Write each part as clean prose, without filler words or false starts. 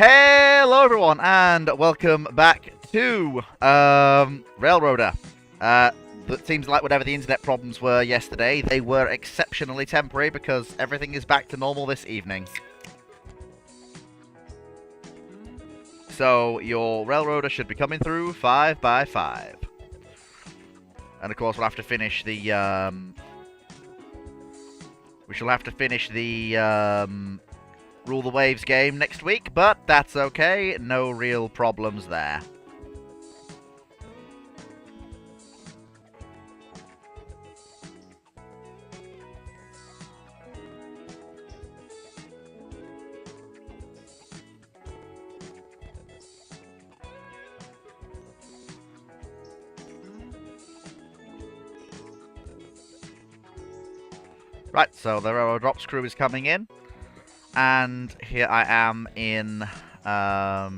Hello everyone and welcome back to Railroader. It seems like whatever the internet problems were yesterday, they were exceptionally temporary because everything is back to normal this evening. So your Railroader should be coming through 5 by 5. And of course we'll have to finish the we shall have to finish the Rule the Waves game next week, but that's okay. No real problems there. Right, so the Railroad Drops crew is coming in. And here I am in, had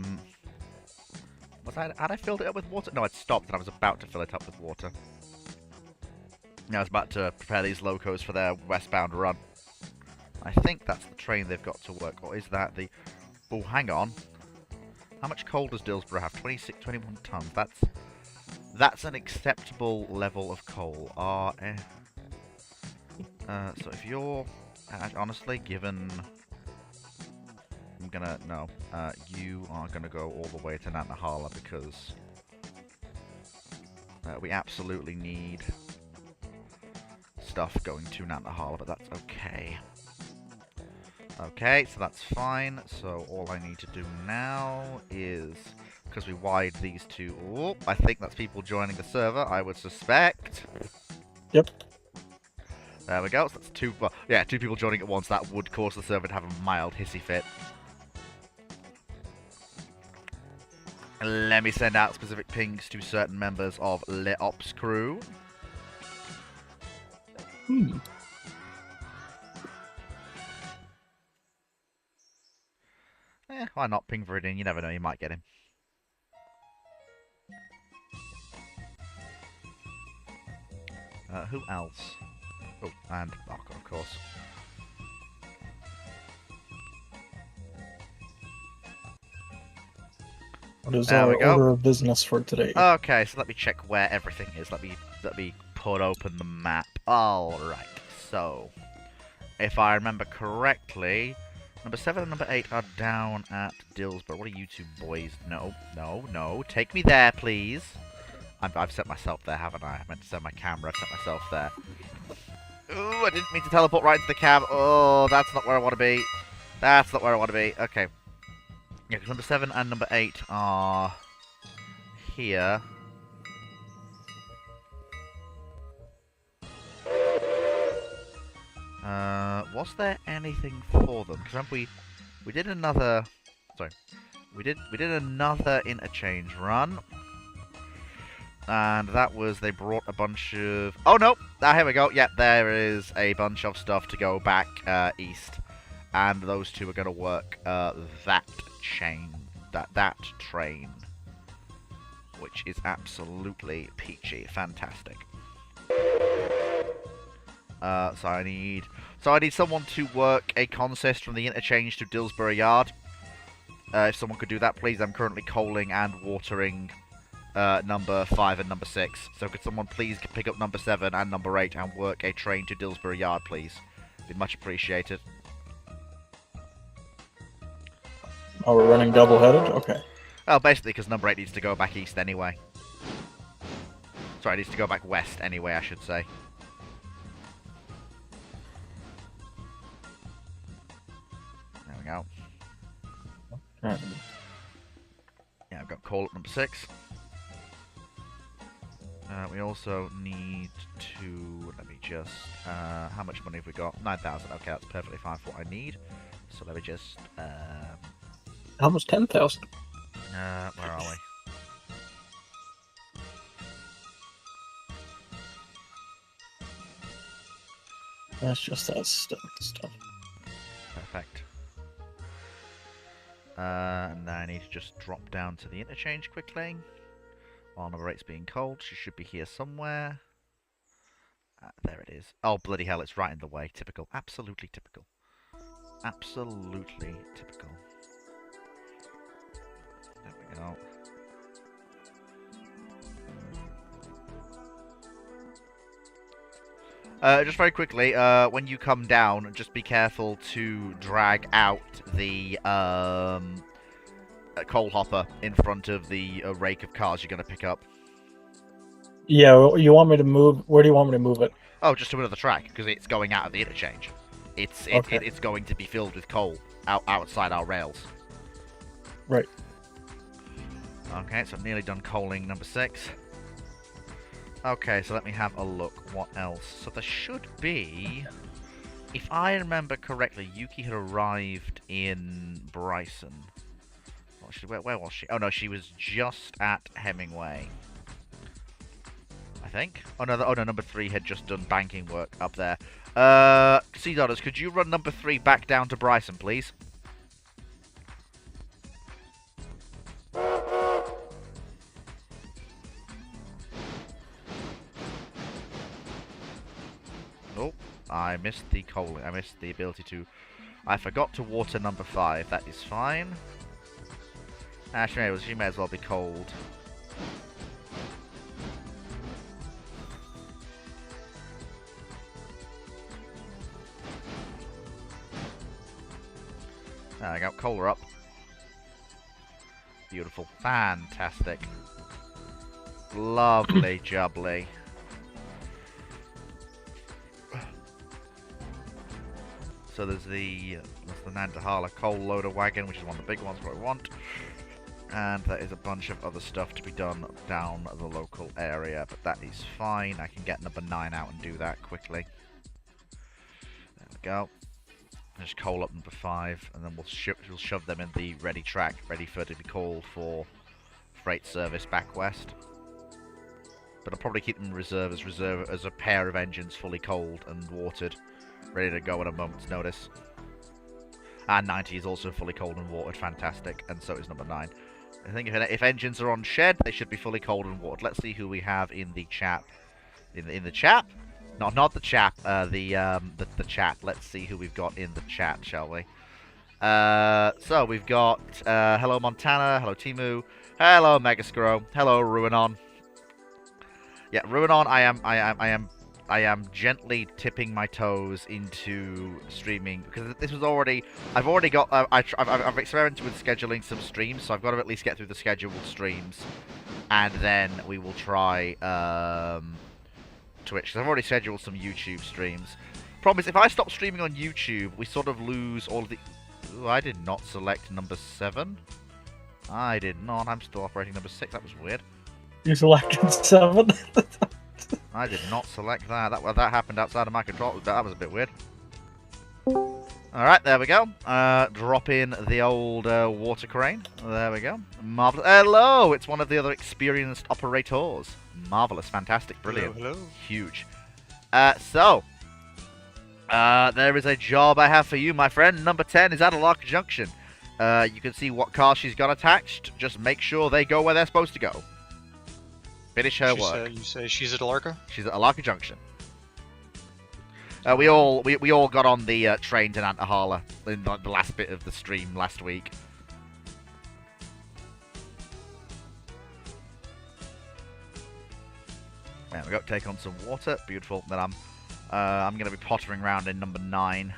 I filled it up with water? No, I'd stopped and I was about to fill it up with water. I was about to prepare these locos for their westbound run. I think that's the train they've got to work, or is that the... Oh, hang on. How much coal does Dillsborough have? 21 tons. That's an acceptable level of coal. So if you're... honestly, given... No. You are gonna go all the way to Nantahala because we absolutely need stuff going to Nantahala, but that's okay. Okay, so that's fine. So all I need to do now is, because we wired these two... Oh, I think that's people joining the server, I would suspect. Yep. There we go. So that's two... Well, yeah, two people joining at once. That would cause the server to have a mild hissy fit. Let me send out specific pings to certain members of Le Ops crew. Why not ping Viridian? You never know, you might get him. Who else? Oh, and Barker, of course. What is our order of business for today? Okay, so let me check where everything is. Let me put open the map. Alright, so if I remember correctly, number 7 and number 8 are down at Dillsborough. What are you two boys? No. Take me there, please. I've set myself there, haven't I? I meant to set my camera. I've set myself there. Ooh, I didn't mean to teleport right into the cab. Oh, that's not where I want to be. That's not where I want to be. Okay. Yeah, because number 7 and number 8 are here. Was there anything for them? Because remember we did another... Sorry. We did another interchange run. And that was, they brought a bunch of... Oh, no! Ah, here we go. Yep, there is a bunch of stuff to go back east. And those two are going to work that train, which is absolutely peachy, fantastic. So I need someone to work a consist from the interchange to Dillsborough Yard. If someone could do that, please. I'm currently coaling and watering number 5 and number 6. So could someone please pick up number 7 and number 8 and work a train to Dillsborough Yard, please? Be much appreciated. Oh, we're running double-headed? Okay. Oh, basically because number 8 needs to go back east anyway. Sorry, it needs to go back west anyway, I should say. There we go. Right. Yeah, I've got coal at number 6. We also need to... Let me just... how much money have we got? 9,000. Okay, that's perfectly fine for what I need. So let me just... Almost 10,000. Where are we? That's just that stuff. Perfect. And then I need to just drop down to the interchange quickly. While number 8's being cold, she should be here somewhere. There it is. Oh, bloody hell, it's right in the way. Typical. Absolutely typical. Absolutely typical. There we go. Just very quickly, when you come down, just be careful to drag out the coal hopper in front of the rake of cars you're going to pick up. Yeah, well, you want me to move? Where do you want me to move it? Oh, just to another track, because it's going out of the interchange. It's going to be filled with coal outside our rails. Right. Okay, so I'm nearly done coaling number 6. Okay, so let me have a look. What else? So there should be... If I remember correctly, Yuki had arrived in Bryson. Where was she? Oh no, she was just at Hemingway. I think. Oh no, number 3 had just done banking work up there. Sea Dollars, could you run number 3 back down to Bryson, please? Oh, I missed the coaling. I missed the ability to... I forgot to water number 5. That is fine. Actually, she may as well be cold. There we go. Coal her up. Beautiful. Fantastic. Lovely jubbly. So there's the Nantahala coal loader wagon, which is one of the big ones what I want. And there is a bunch of other stuff to be done down the local area, but that is fine. I can get number 9 out and do that quickly. There we go. Just coal up number 5, and then we'll shove them in the ready track, ready for to be called for freight service back west. But I'll probably keep them reserve as a pair of engines fully coaled and watered, ready to go at a moment's notice. And 90 is also fully coaled and watered, fantastic, and so is number 9. I think if engines are on shed, they should be fully coaled and watered. Let's see who we have in the chap. In the chap? Not the chap. The chat. Let's see who we've got in the chat, shall we? So we've got hello Montana, hello Timu, hello Megascro, hello Ruinon. Yeah, Ruinon. I am gently tipping my toes into streaming because this was already. I've already got. I've experimented with scheduling some streams, so I've got to at least get through the scheduled streams, and then we will try Twitch. Because I've already scheduled some YouTube streams. Problem is, if I stop streaming on YouTube, we sort of lose all of the. Ooh, I did not select number 7. I did not. I'm still operating number 6. That was weird. You selected 7. I did not select that. That happened outside of my control. That was a bit weird. Alright, there we go. Drop in the old water crane. There we go. Marvelous. Hello! It's one of the other experienced operators. Marvelous. Fantastic. Brilliant. Hello, hello. Huge. So, there is a job I have for you, my friend. Number 10 is at Alarka Junction. You can see what car she's got attached. Just make sure they go where they're supposed to go. Finish her work. You say she's at Alarka? She's at Alarka Junction. We all got on the train to Nantahala in the last bit of the stream last week. There we go. Take on some water. Beautiful. Then I'm going to be pottering around in number 9.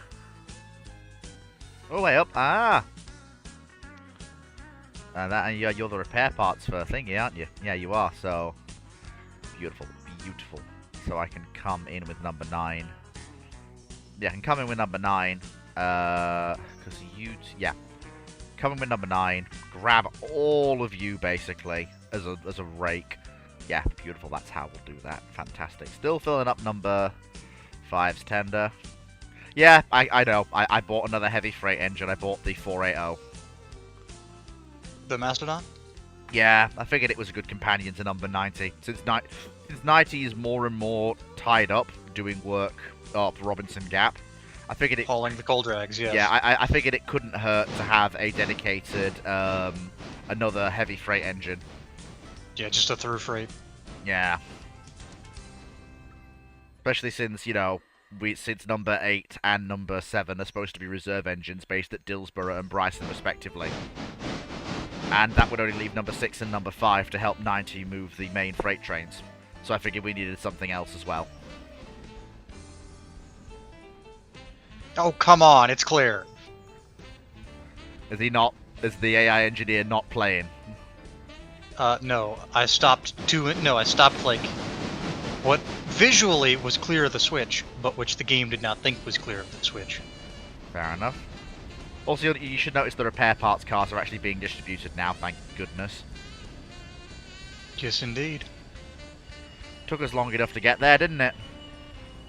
Oh, way up. Ah. And you're the repair parts for thingy, aren't you? Yeah, you are. So beautiful, beautiful. So I can come in with number 9. Yeah, I can come in with number 9. Because yeah, come in with number 9. Grab all of you basically as a rake. Yeah, beautiful. That's how we'll do that. Fantastic. Still filling up number 5's tender. Yeah, I know. I bought another heavy freight engine. I bought the 480. The Mastodon? Yeah, I figured it was a good companion to number 90. Since 90 is more and more tied up doing work up Robinson Gap, I figured it... Hauling the coal drags, yes. Yeah, I figured it couldn't hurt to have a dedicated, another heavy freight engine. Yeah, just a through freight. Yeah. Especially since, you know, since number 8 and number 7 are supposed to be reserve engines based at Dillsborough and Bryson respectively. And that would only leave number 6 and number 5 to help 90 move the main freight trains. So I figured we needed something else as well. Oh, come on, it's clear. Is he not? Is the AI engineer not playing? No, I stopped like what visually was clear of the switch, but which the game did not think was clear of the switch. Fair enough. Also, you should notice the repair parts cars are actually being distributed now, thank goodness. Yes, indeed. Took us long enough to get there, didn't it?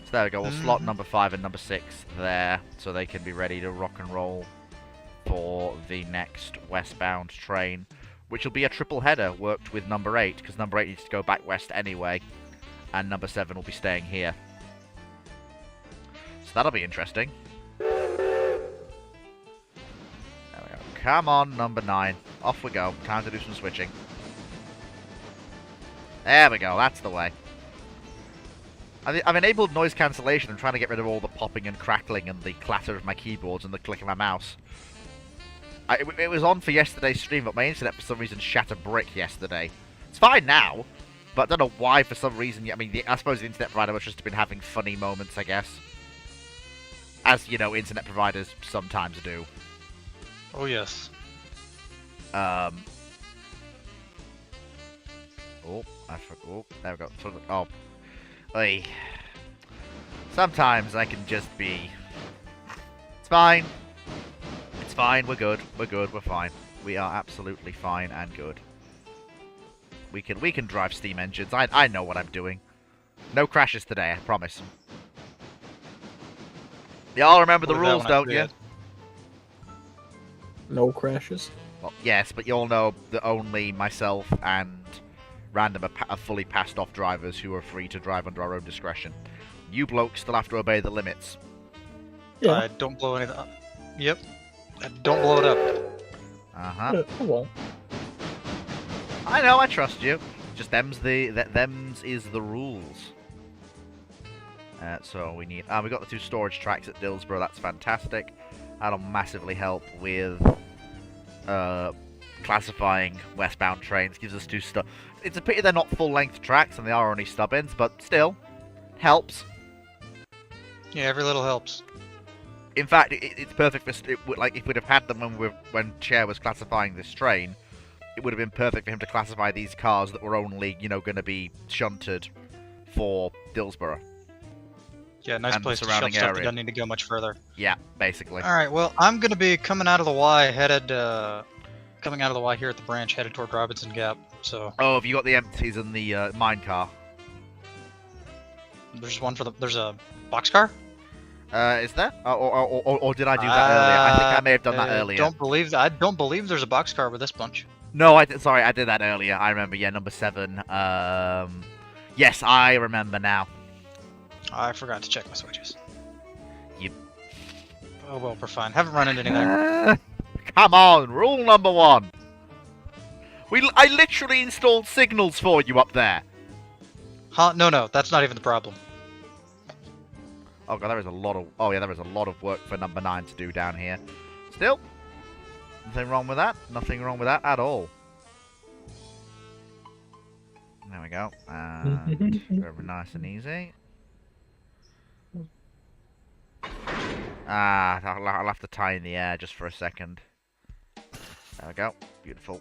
So there we go, we'll slot number 5 and number 6 there, so they can be ready to rock and roll for the next westbound train, which will be a triple header worked with number 8, because number 8 needs to go back west anyway, and number 7 will be staying here. So that'll be interesting. There we go. Come on, number 9. Off we go. Time to do some switching. There we go, that's the way. I've enabled noise cancellation. I'm trying to get rid of all the popping and crackling and the clatter of my keyboards and the click of my mouse. It was on for yesterday's stream, but my internet for some reason shat a brick yesterday. It's fine now, but I don't know why for some reason. I mean, I suppose the internet provider must just have been having funny moments, I guess. As, you know, internet providers sometimes do. Oh, yes. Oh, I forgot. Oh, there we go. Oh. Oy. Sometimes I can just be... It's fine. It's fine. We're good. We're good. We're fine. We are absolutely fine and good. We can drive steam engines. I know what I'm doing. No crashes today, I promise. Y'all remember the rules, don't you? No crashes. Well, yes, but you all know that only myself and random are fully passed off drivers who are free to drive under our own discretion. You blokes still have to obey the limits. Yeah. Don't blow anything up. Yep. Don't blow it up. Uh-huh. I won't. I know, I trust you. Just them's is the rules. So we need... we got the 2 storage tracks at Dillsborough. That's fantastic. That'll massively help with classifying westbound trains. Gives us 2 stuff. It's a pity they're not full-length tracks and they are only stub-ins, but still, helps. Yeah, every little helps. In fact, it's perfect for... like, if we'd have had them when Chair was classifying this train, it would have been perfect for him to classify these cars that were only, you know, going to be shunted for Dillsborough. Yeah, nice place to shunt stuff that doesn't need to go much further. Yeah, basically. Alright, well, I'm going to be coming out of the Y, coming out of the Y here at the branch, headed toward Robinson Gap, so... Oh, have you got the empties and the mine car? There's one for the... There's a boxcar? Is there? Or did I do that earlier? I think I may have done that earlier. I don't believe there's a boxcar with this bunch. No, sorry, I did that earlier. I remember, yeah, number 7. Yes, I remember now. I forgot to check my switches. You... Oh, well, we're fine. Haven't run into anything. Come on, rule number 1. I literally installed signals for you up there. Huh? No, that's not even the problem. Oh god, there is a lot of... Oh yeah, there is a lot of work for number 9 to do down here. Still, nothing wrong with that. Nothing wrong with that at all. There we go. And very nice and easy. I'll have to tie in the air just for a second. There we go. Beautiful.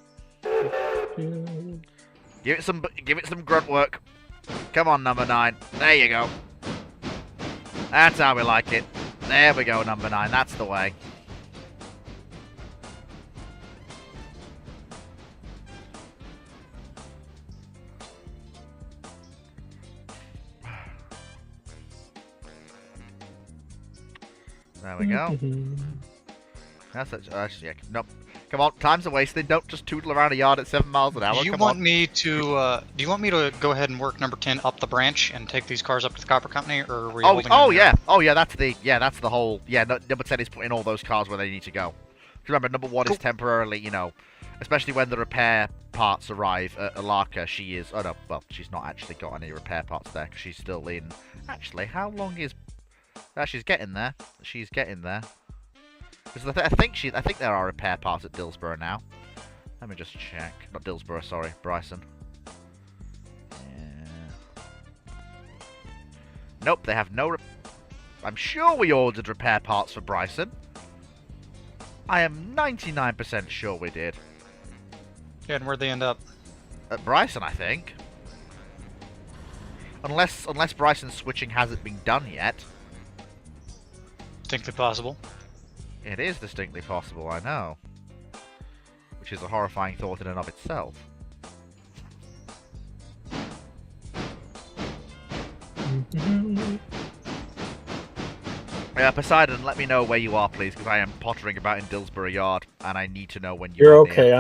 Give it some grunt work. Come on, number 9. There you go. That's how we like it. There we go, number 9. That's the way. There we go. That's actually, yeah, nope. Come on, time's a wasted. Don't just tootle around a yard at 7 miles an hour. Do you want me to go ahead and work number 10 up the branch and take these cars up to the copper company, or are we holding them yeah. Oh yeah, that's the whole, yeah, number 10 is putting all those cars where they need to go. Remember, number 1 is temporarily, you know, especially when the repair parts arrive at Alarka, she is, oh no, well, she's not actually got any repair parts there, because she's still in, actually, how long is, she's getting there. She's getting there. Because I think there are repair parts at Dillsborough now. Let me just check. Not Dillsborough, sorry. Bryson. Yeah. Nope, they have no... I'm sure we ordered repair parts for Bryson. I am 99% sure we did. Yeah, and where'd they end up? At Bryson, I think. Unless Bryson's switching hasn't been done yet. Distinctly possible. It is distinctly possible, I know. Which is a horrifying thought in and of itself. Poseidon, let me know where you are, please, because I am pottering about in Dillsborough Yard, and I need to know when You're are near. okay.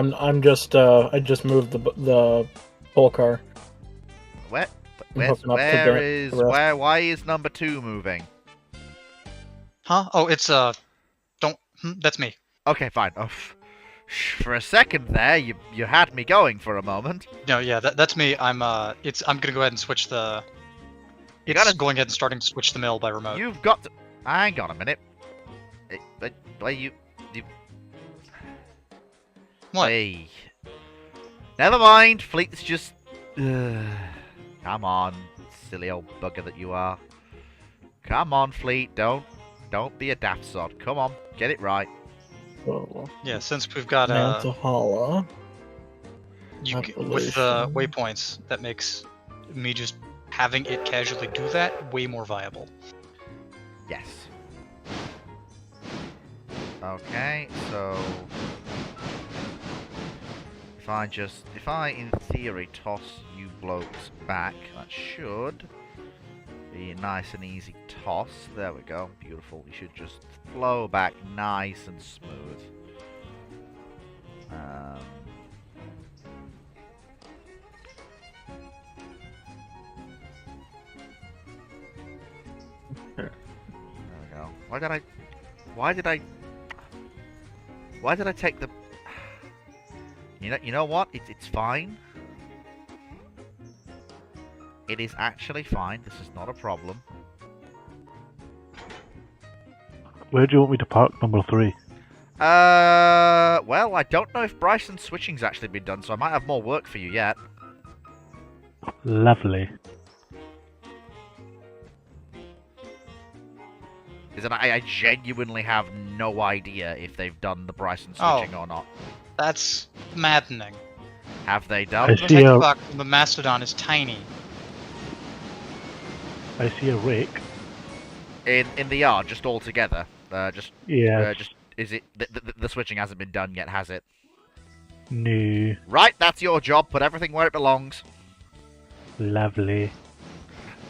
I just moved the pull car. Where hooking up to the rest. why is number 2 moving? Huh? Oh, it's that's me. Okay, fine. Oh, for a second there, you had me going for a moment. No, yeah, that's me. I'm gonna go ahead and switch the. Going ahead and starting to switch the mill by remote. You've got to. Hang on a minute. You. What? Hey. Never mind. Fleet's just. Come on, silly old bugger that you are. Come on, Fleet. Don't be a daft sod. Come on, get it right. Oh, Yeah, since we've got Nantahala. With the waypoints, that makes me just having it casually do that way more viable. Yes. Okay, so if I in theory toss you blokes back, that should be a nice and easy toss. There we go, beautiful. You should just flow back nice and smooth. There we go. Why did I take the... You know what? It's fine. It is actually fine. This is not a problem. Where do you want me to park number 3? Well, I don't know if Bryson's switching's actually been done, so I might have more work for you yet. Lovely. Because I genuinely have no idea if they've done the Bryson switching or not. That's maddening. Have they done? I The see a- hex from the Mastodon is tiny. I see a rake. In the yard, just all together. Yeah. Is it the switching hasn't been done yet? Has it? No. Right, that's your job. Put everything where it belongs. Lovely.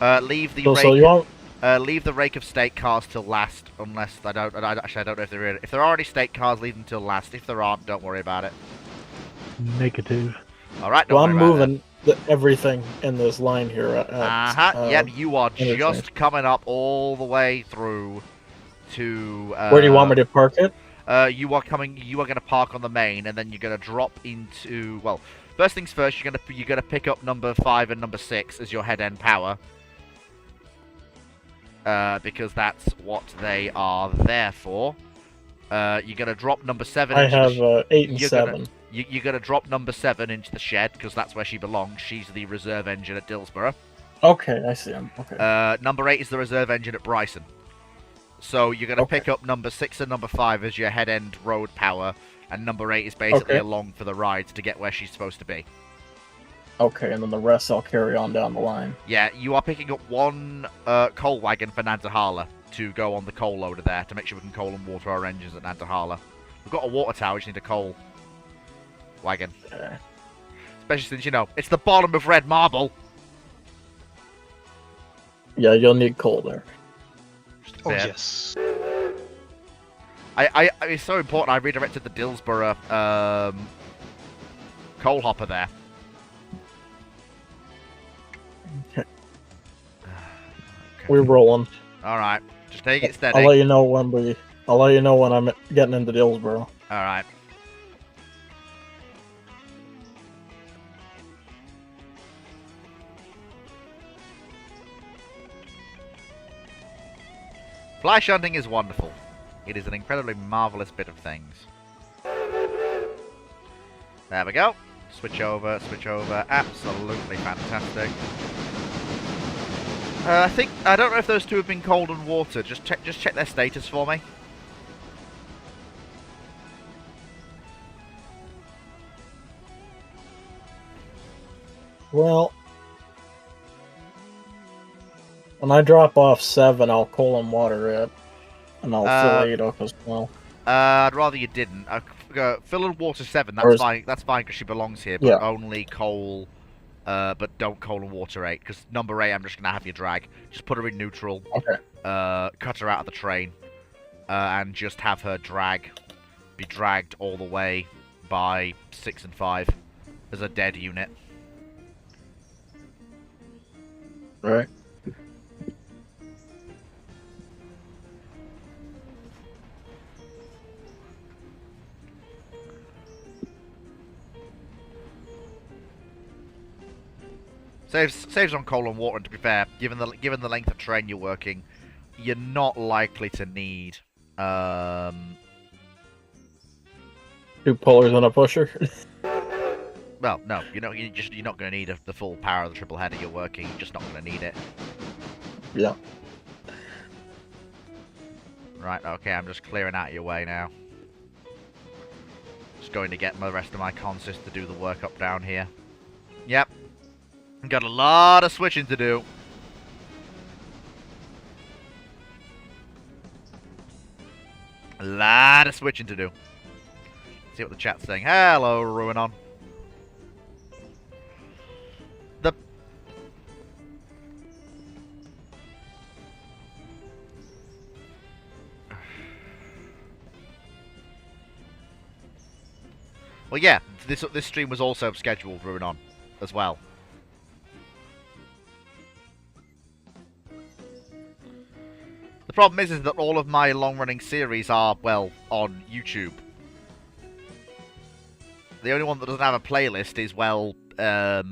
Leave the leave the rake of state cars till last, unless I don't know if they're in. If there are any state cars, leave them till last. If there aren't, don't worry about it. Negative. All right. Well, I'm moving everything in this line here. Yep, you are just coming up all the way through to. Where do you want me to park it? You are going to park on the main, and then you're going to drop into. Well, first things first. You're going to pick up number 5 and number 6 as your head end power. Because that's what they are there for. You're going to drop number 7. I have 8 and 7. You're going to drop number 7 into the shed, because that's where she belongs. She's the reserve engine at Dillsborough. Okay, I see him. Okay. Number 8 is the reserve engine at Bryson. So you're going to pick up number 6 and number 5 as your head end road power, and number 8 is basically along for the rides to get where she's supposed to be. Okay, and then the rest I'll carry on down the line. Yeah, you are picking up 1 coal wagon for Nantahala to go on the coal loader there to make sure we can coal and water our engines at Nantahala. We've got a water tower, we just need a coal wagon. Okay. Especially since, it's the bottom of red marble. Yeah, you'll need coal there. Oh, yes. It's so important I redirected the Dillsborough coal hopper there. Okay. We're rolling. Alright, just take it steady. I'll let you know when I'm getting into Dillsborough. Alright. Fly shunting is wonderful. It is an incredibly marvellous bit of things. There we go. Switch over, switch over. Absolutely fantastic. I don't know if those two have been cold and water. Just check their status for me. Well, when I drop off 7, I'll coal and water it, and I'll fill 8 up as well. I'd rather you didn't. Fill and water 7. Or That's is- fine. That's fine because she belongs here. But Yeah. only coal. But don't coal and water 8 because number 8, I'm just gonna have you drag. Just put her in neutral. Okay. Cut her out of the train, and just have her be dragged all the way by 6 and 5 as a dead unit. Right. Saves on coal and water, and to be fair, given the length of train you're working, you're not likely to need 2 pullers and a pusher. well, no, you're not going to need the full power of the triple header you're working. You're just not going to need it. Yeah. Right. Okay. I'm just clearing out of your way now. Just going to get the rest of my consist to do the work up down here. Yep. Got a lot of switching to do. A lot of switching to do. See what the chat's saying. Hello, Ruinon. Well, yeah, this stream was also scheduled, Ruinon, as well. The problem is that all of my long-running series are, well, on YouTube. The only one that doesn't have a playlist is, well, I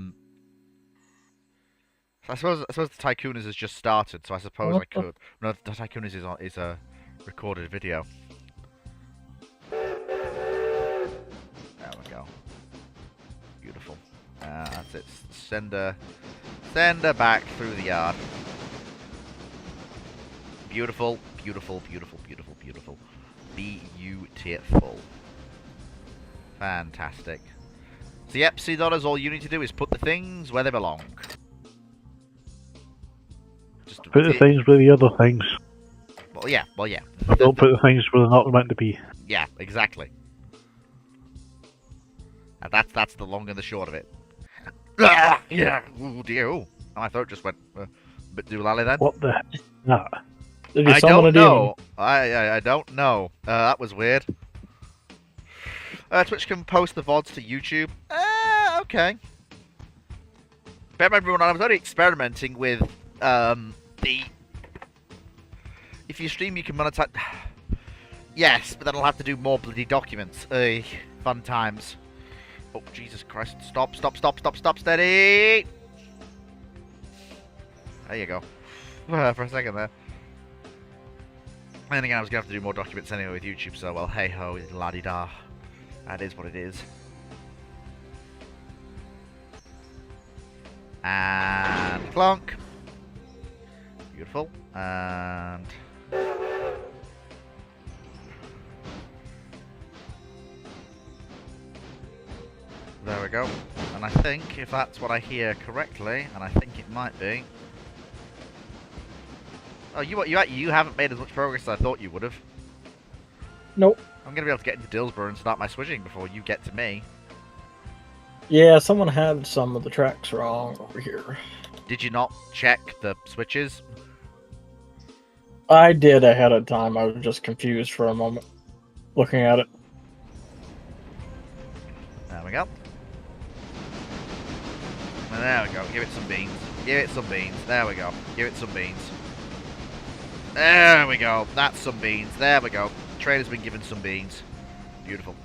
suppose the Tycooners has just started, so I suppose I could. No, the Tycooners is a recorded video. There we go. Beautiful. That's it. Send her back through the yard. Beautiful, beautiful, beautiful, beautiful, beautiful. Beautiful. Fantastic. So yep, see, dollars, all you need to do is put the things where they belong. Just Put the things where the other things. Well, yeah. But don't put the things where they're not meant to be. Yeah, exactly. And that's the long and the short of it. Yeah. Oh dear. Ooh. My throat just went a bit doolally then. What the heck is that? Did you I summon a don't demon? know. I don't know. That was weird. Twitch can post the VODs to YouTube. Okay. Bear in mind, everyone, I was only experimenting with the. If you stream, you can monetize. Yes, but then I'll have to do more bloody documents. Fun times. Oh, Jesus Christ. Stop, steady! There you go. For a second there. And again, I was going to have to do more documents anyway with YouTube, so, well, hey-ho, la-di-da. That is what it is. And clunk. Beautiful. And... there we go. And I think, if that's what I hear correctly, and I think it might be... oh, you haven't made as much progress as I thought you would have. Nope. I'm going to be able to get into Dillsborough and start my switching before you get to me. Yeah, someone had some of the tracks wrong over here. Did you not check the switches? I did ahead of time. I was just confused for a moment looking at it. There we go. And there we go. Give it some beans. Give it some beans. There we go. Give it some beans. There we go. That's some beans. There we go. Trader's been given some beans. Beautiful.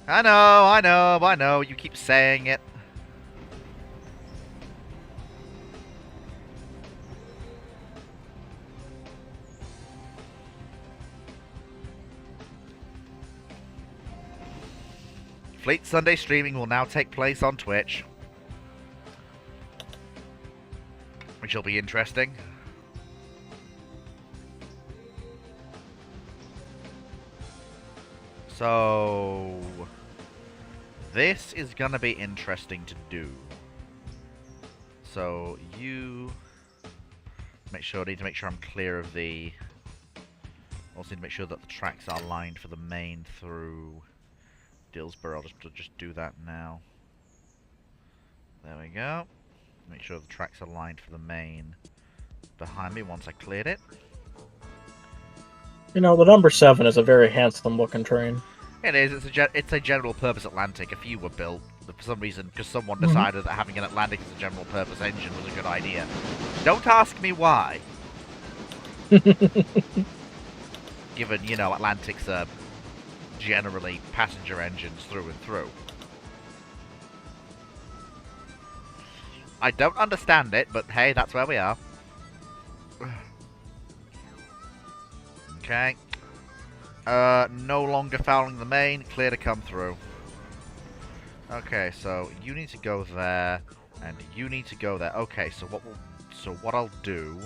I know. You keep saying it. Fleet Sunday streaming will now take place on Twitch, which will be interesting. So this is gonna be interesting to do. So you need to make sure I'm clear of the. Also need to make sure that the tracks are lined for the main through Dillsborough. I'll just do that now. There we go. Make sure the tracks are lined for the main behind me once I cleared it. You know, the number 7 is a very handsome-looking train. It is. It's a general-purpose Atlantic. A few were built for some reason because someone decided that having an Atlantic as a general-purpose engine was a good idea. Don't ask me why. Given, you know, Atlantics are generally passenger engines through and through. I don't understand it, but hey, that's where we are. Okay. No longer fouling the main. Clear to come through. Okay, so you need to go there, and you need to go there. Okay, so what I'll do?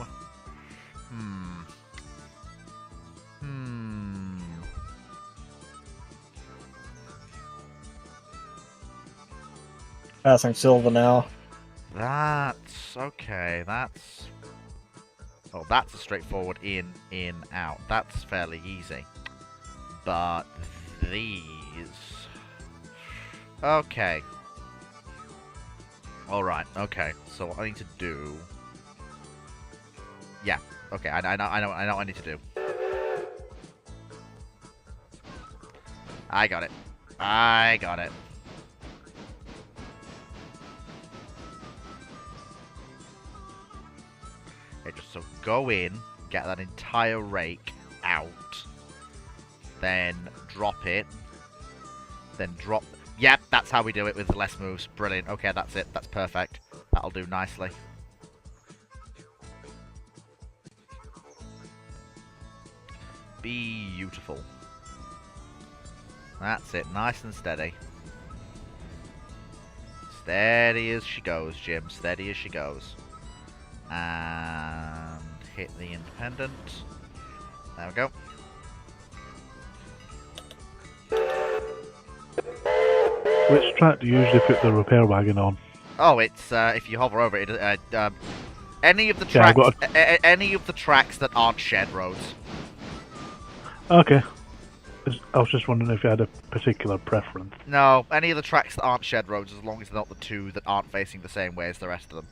Passing Silva now. That's okay. That's a straightforward in, out. That's fairly easy. But these, okay. All right. Okay. So what I need to do? Yeah. Okay. I know what I need to do. I got it. I got it. Okay, just so go in, get that entire rake out, then drop it, then drop. Yep, that's how we do it with less moves. Brilliant. Okay, that's it. That's perfect. That'll do nicely. Beautiful. That's it. Nice and steady. Steady as she goes, Jim. Steady as she goes. And hit the independent. There we go. Which track do you usually put the repair wagon on? Oh, it's if you hover over it, any of the tracks, any of the tracks that aren't shed roads. Okay. I was just wondering if you had a particular preference. No, any of the tracks that aren't shed roads, as long as they're not the two that aren't facing the same way as the rest of them.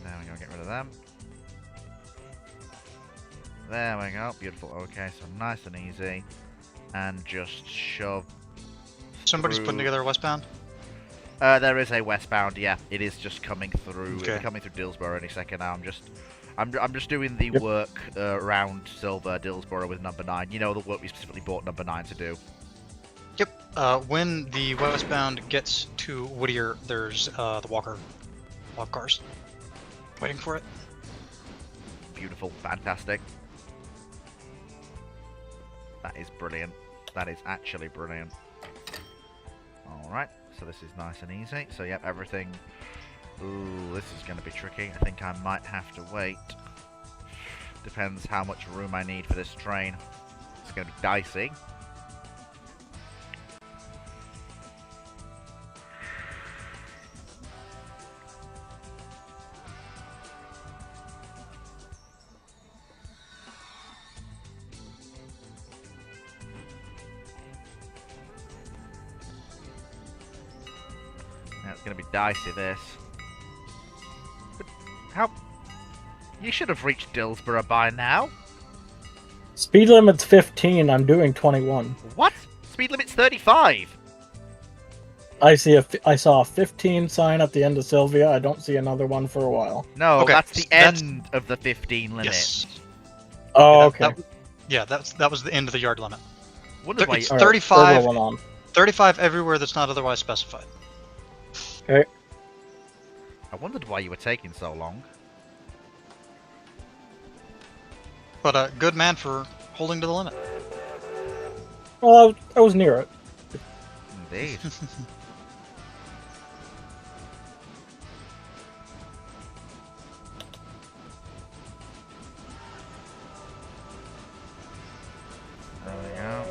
There we go, get rid of them. There we go, beautiful. Okay, so nice and easy. And just shove. Somebody's through. putting together a westbound? There is a westbound, yeah. It is just coming through. Okay. It's coming through Dillsborough any second now. I'm just doing the work around Silver Dillsborough with number 9. You know, the work we specifically bought number 9 to do. Yep. When the westbound gets to Whittier, there's the walk cars waiting for it. Beautiful, fantastic. That is brilliant. That is actually brilliant. Alright, so this is nice and easy. So, yep, everything. Ooh, this is going to be tricky. I think I might have to wait. Depends how much room I need for this train. It's going to be dicey. Now it's going to be dicey, this. But how? You should have reached Dillsborough by now. Speed limit's 15. I'm doing 21. What? Speed limit's 35. I saw a 15 sign at the end of Sylvia. I don't see another one for a while. No, Okay, that's the that's- end of the 15 limit. Yes. Oh, That- okay. that was the end of the yard limit. Wondered why It's you- All right, 35. we're rolling on. 35 everywhere that's not otherwise specified. Okay. I wondered why you were taking so long. But good man for holding to the limit. Well, I was near it. Indeed. There we go.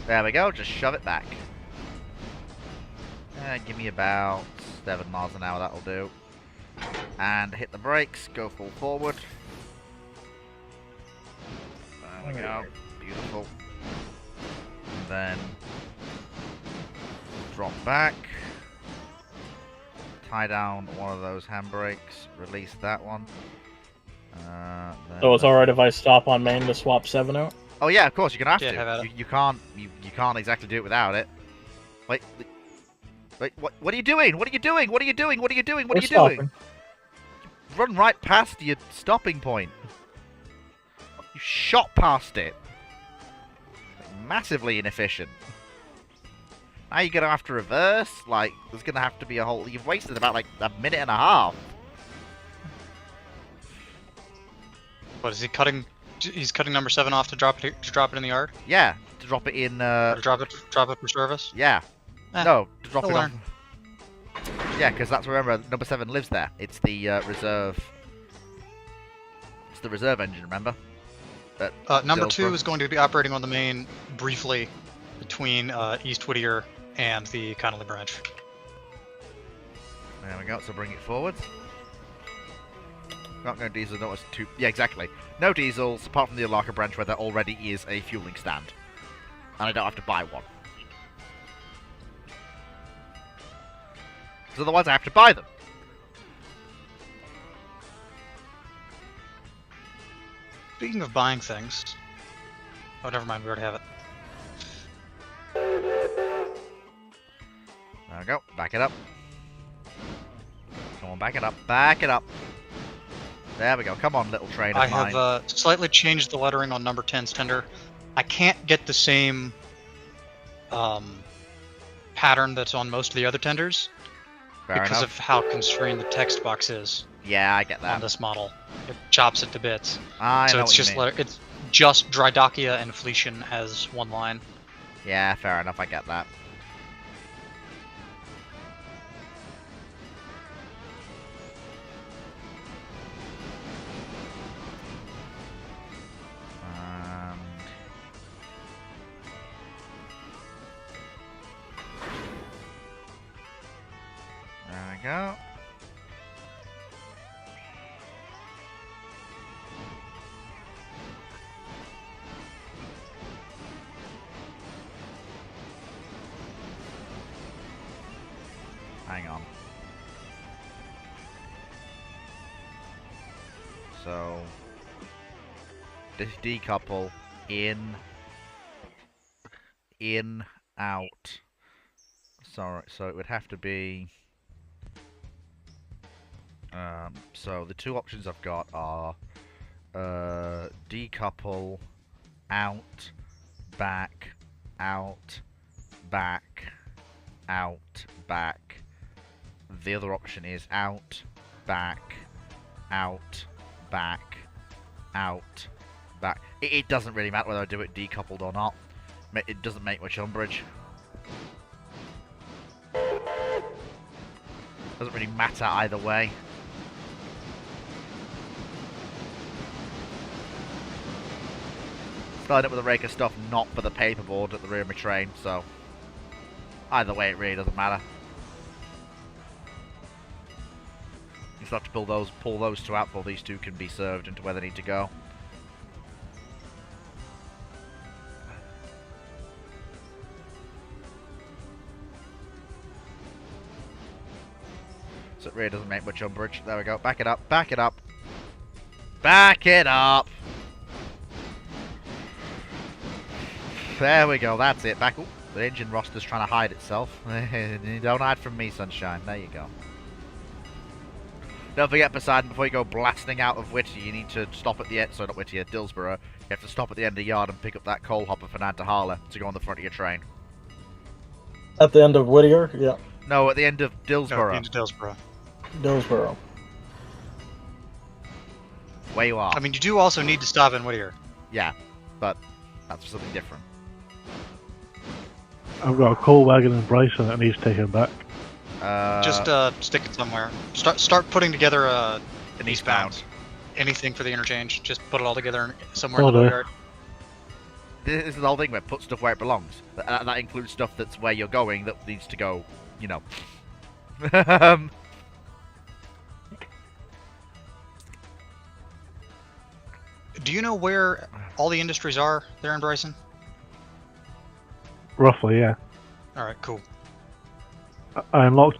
There we go, just shove it back. Give me about 7 miles an hour, that'll do. And hit the brakes, go full forward. There we go, beautiful. And then drop back. Tie down one of those handbrakes, release that one. So it's alright if I stop on main to swap 7 out? Oh yeah, of course, you're gonna have Yeah, to. have at it. You can't exactly do it without it. Wait, what are you doing? What are you doing? What are you doing? What are you doing? What are We're you doing? stopping. Run right past your stopping point. You shot past it. Massively inefficient. Now you're gonna have to reverse. Like, there's gonna have to be a whole. You've wasted about like a minute and a half. What is he cutting? He's cutting number 7 off to drop it in the yard. Yeah, to drop it in. Or to drop it for service. Yeah. Eh, No, to drop it he'll off. Yeah, because that's where number 7 lives there. It's the reserve. It's the reserve engine, remember? Number 2 Dillsborough. is going to be operating on the main briefly between East Whittier and the Connolly branch. There we go, so bring it forwards. Not going diesel, no, it's too... Yeah, exactly. No diesels, apart from the Alarka branch where there already is a fueling stand. And I don't have to buy one. Because otherwise I have to buy them. Speaking of buying things... Oh, never mind, we already have it. There we go, back it up. Come on, back it up, back it up. There we go, come on, little train of I mine. have slightly changed the lettering on number 10's tender. I can't get the same pattern that's on most of the other tenders Fair because enough. of how constrained the text box is Yeah, I get on that. this model. It chops it to bits. I So know it's what you just mean. it's just Drydokia and Felician as one line. Yeah, fair enough, I get that. There we go. Hang on. So, decouple in, out. Sorry, so it would have to be. So the two options I've got are decouple, out, back, out, back, out, back. The other option is out, back, out, back, out, back. It doesn't really matter whether I do it decoupled or not. It doesn't make much umbrage. Doesn't really matter either way. Starting up with a rake of stuff not for the paperboard at the rear of my train, so either way it really doesn't matter. You still have to pull those two out before these two can be served into where they need to go. So it really doesn't make much umbrage. There we go. Back it up. Back it up. Back it up. There we go. That's it. Back. Ooh, The engine roster's trying to hide itself. Don't hide from me, sunshine. There you go. Don't forget, Poseidon, before you go blasting out of Whittier, you need to stop at the end. Sorry, not Whittier, Dillsborough. You have to stop at the end of the yard and pick up that coal hopper for Nantahala to go on the front of your train. At the end of Whittier? Yeah. No, at the end of No, Dillsborough. into Dillsborough. Dillsborough. Where you are. I mean, you do also need to stop in Whittier. Yeah, but that's something different. I've got a coal wagon in Bryson that needs taken back. Just stick it somewhere. Start putting together an eastbound. Anything for the interchange. Just put it all together somewhere Oh, in the no. yard. This is the whole thing where put stuff where it belongs. That includes stuff that's where you're going that needs to go, you know. Do you know where all the industries are there in Bryson? Roughly, yeah. Alright, cool. I unlocked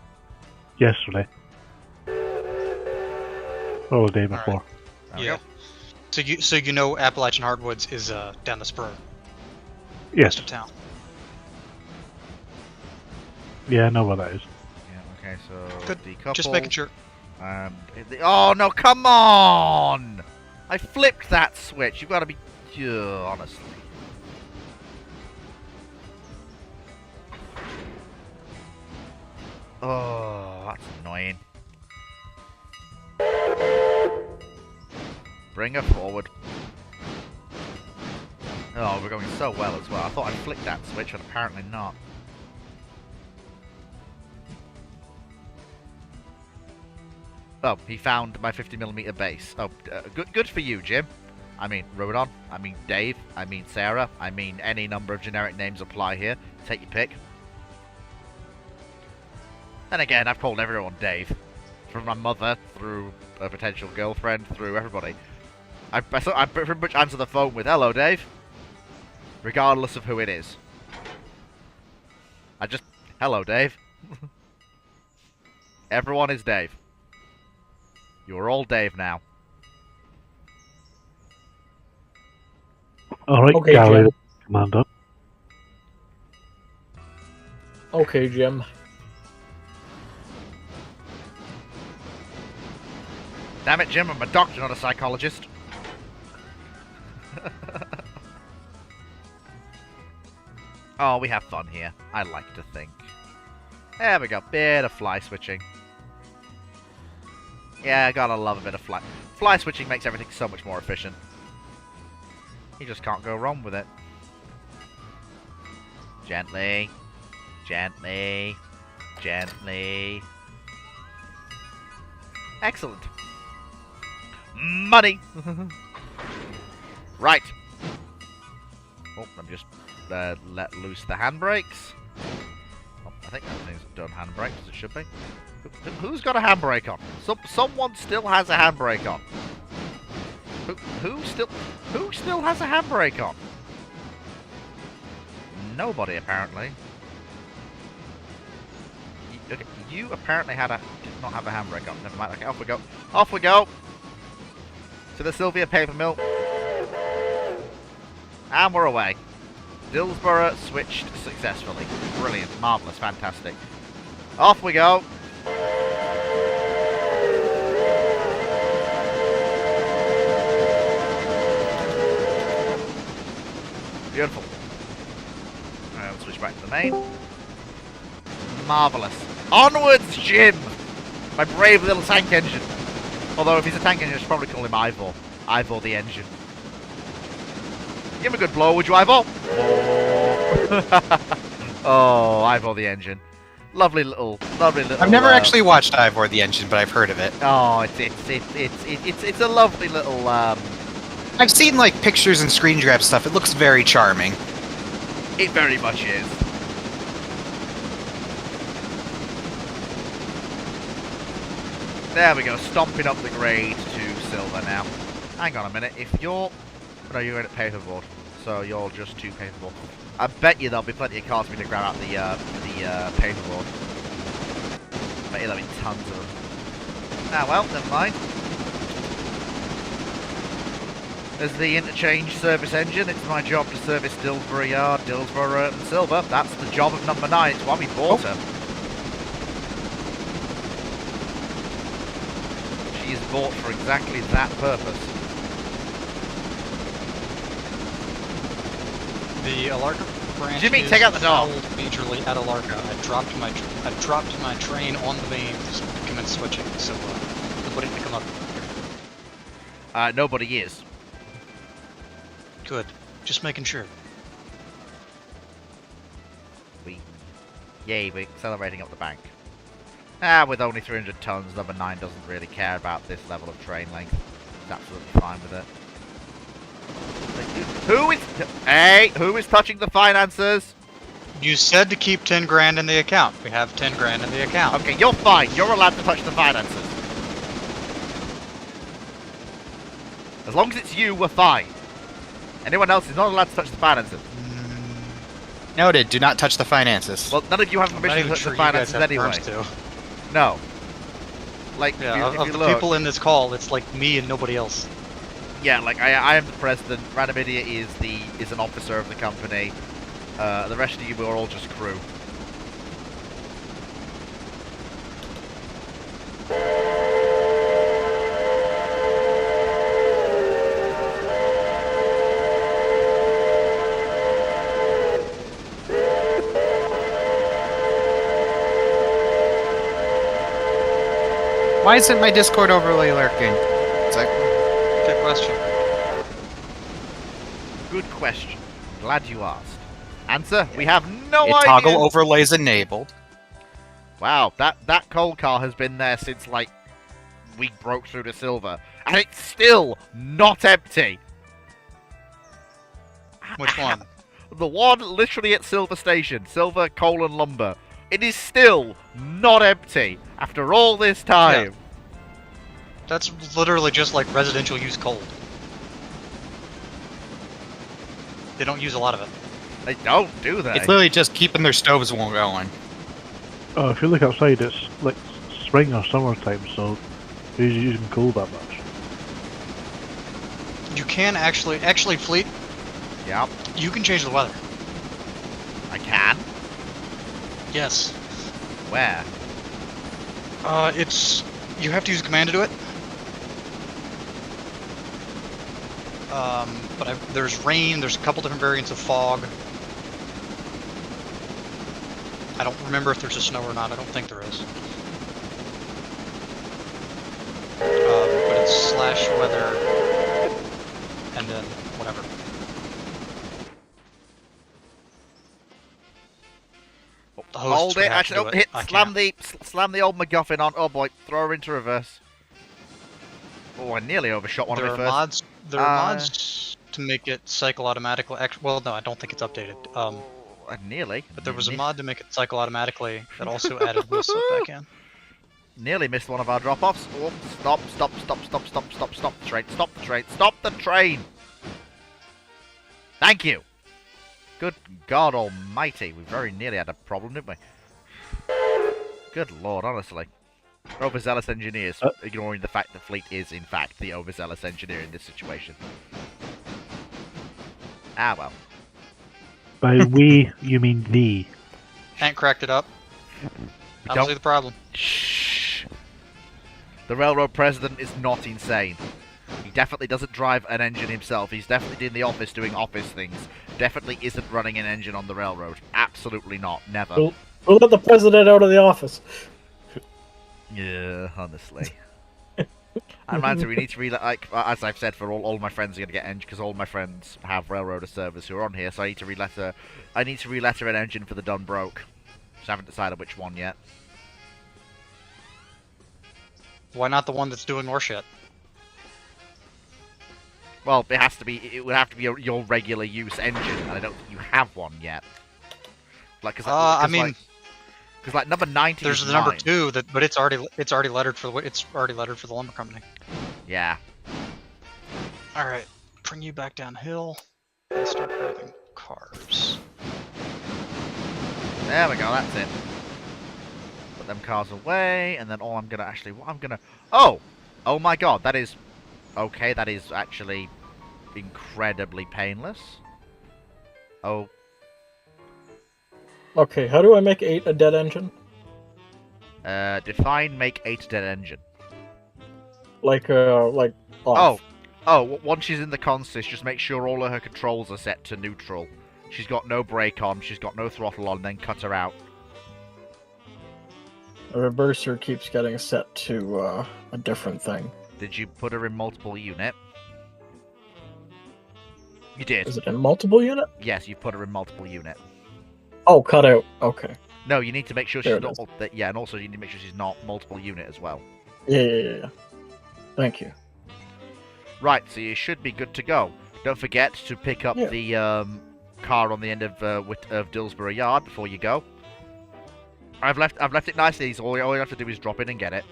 yesterday. Or the day before. There we Yeah. go. So you know Appalachian Hardwoods is down the spur Yes. west of town. Yeah, I know what that is. Yeah, okay, so Good. decouple. Just making sure. And oh no, come on! I flipped that switch. You've got to be honestly. Oh, that's annoying. Bring her forward. Oh, we're going so well as well. I thought I flicked that switch, and apparently not. Oh, he found my 50mm base. Oh, good for you, Jim. I mean, Rodon. I mean, Dave. I mean, Sarah. I mean, any number of generic names apply here. Take your pick. And again, I've called everyone Dave. From my mother, through a potential girlfriend, through everybody. I pretty much answer the phone with, "Hello, Dave." Regardless of who it is. "Hello, Dave." Everyone is Dave. You're all Dave now. Alright, Okay, Gary, Jim. Commander. Okay, Jim. Damn it, Jim, I'm a doctor, not a psychologist. Oh, we have fun here. I like to think. There we go. Bit of fly switching. Yeah, gotta love a bit of fly. Fly switching makes everything so much more efficient. You just can't go wrong with it. Gently. Gently. Gently. Excellent. Money! Right. Oh, let me just let loose the handbrakes. Oh, I think everything's done handbrake, as it should be. Who's got a handbrake on? Someone still has a handbrake on. Who still has a handbrake on? Nobody, apparently. Okay, you apparently did not have a handbrake on. Never mind. Okay, off we go. Off we go. To the Sylvia paper mill. And we're away. Dillsborough switched successfully. Brilliant, marvellous, fantastic. Off we go. Beautiful. Alright, we'll switch back to the main. Marvellous. Onwards, Jim! My brave little tank engine. Although if he's a tank engine, I should probably call him Ivor. Ivor the engine. Give him a good blow, would you, Ivor? Oh, Ivor the engine. Lovely little. I've never actually watched Ivor the Engine, but I've heard of it. Oh, it's a lovely little. I've seen like pictures and screen grab stuff. It looks very charming. It very much is. There we go, stomping up the grade to silver now. Hang on a minute, if you're... No, you're in at paperboard, so you're just 2 paperboard. I bet you there'll be plenty of cards for me to grab out the paperboard. I bet you there'll be tons of them. Ah well, never mind. As the interchange service engine, it's my job to service Dillsborough Yard, Dillsborough and Silver. That's the job of number 9. It's why we bought her. She is bought for exactly that purpose. The Alarka branch Jimmy, is take out the dog. fouled majorly at Alarka. I dropped my train on the vanes to commence switching, so nobody can come up. Nobody is. Good. Just making sure. Yay, we're accelerating up the bank. With only 300 tons, number 9 doesn't really care about this level of train length. He's absolutely fine with it. Who is touching the finances? You said to keep 10 grand in the account. We have 10 grand in the account. Okay, you're fine. You're allowed to touch the finances. As long as it's you, we're fine. Anyone else is not allowed to touch the finances. Noted. Do not touch the finances. Well, none of you have I'm not permission to even touch sure the you guys finances have anyway. terms to. No. Like, Yeah, if of you the look, people in this call, it's like me and nobody else. yeah, like I am the president. Randomidia is an officer of the company. The rest of you are all just crew. Why isn't my Discord overlay lurking? It's like, Good question. Good question. Glad you asked. Answer: we have no it idea. toggle overlays enabled. Wow, that coal car has been there since like we broke through to Silver, and it's still not empty. Which one? The one literally at Silver Station, Silver Coal and Lumber. It is still not empty after all this time. Yeah. That's literally just like residential use coal. They don't use a lot of it. They don't, do they? It's literally just keeping their stoves going. Oh, if you look outside, it's like spring or summertime, so who's using coal that much? You can actually Fleet, Yep, you can change the weather. I can. Yes. Where? You have to use command to do it. But there's rain, there's a couple different variants of fog. I don't remember if there's a snow or not, I don't think there is. But it's slash weather, and then whatever. The hosts Hold would it. have to Actually, do hit. I Slam can't. slam the old MacGuffin on. Oh boy, throw her into reverse. Oh, I nearly overshot one There of are it first. mods. There are mods to make it cycle automatically. Well, no, I don't think it's updated. Nearly. But there was a mod to make it cycle automatically that also added wheel slip back in. Nearly missed one of our drop-offs. Oh, stop the train. Stop the train. Thank you. Good God almighty. We very nearly had a problem, didn't we? Good Lord, honestly. Overzealous engineers, ignoring the fact that Fleet is, in fact, the overzealous engineer in this situation. Ah, well. By we, you mean thee. Hank cracked it up. I don't see the problem. Shh. The railroad president is not insane. He definitely doesn't drive an engine himself. He's definitely in the office doing office things. Definitely isn't running an engine on the railroad. Absolutely not. Never. We'll let the president out of the office. Yeah, honestly. And Mansa, we need to like as I've said, for all my friends are gonna get engine because all my friends have railroader servers who are on here, so I need to re-letter an engine for the Done Broke. Just haven't decided which one yet. Why not the one that's doing more shit? Well, it has to be. It would have to be your regular use engine, and I don't think you have one yet. Like, I mean, because like number 90. there's is the number mine. 2 but it's already lettered for the lumber company. Yeah. All right, bring you back downhill and start grabbing cars. There we go. That's it. Put them cars away, and then all I'm gonna. Oh my God, that is. Okay, that is actually incredibly painless. Oh, Okay, how do I make 8 a dead engine? define make 8 dead engine. Like Oh, off. Once she's in the consist, just make sure all of her controls are set to neutral. She's got no brake on, she's got no throttle on, then cut her out. The reverser keeps getting set to a different thing. Did you put her in multiple unit? You did. Is it in multiple unit? Yes, you put her in multiple unit. Oh, cut out. Okay. No, you need to make sure There she's it not. Yeah, and also you need to make sure she's not multiple unit as well. Yeah. Thank you. Right, so you should be good to go. Don't forget to pick up Yeah. the car on the end of Dillsborough Yard before you go. I've left it nice and easy. All you have to do is drop in and get it.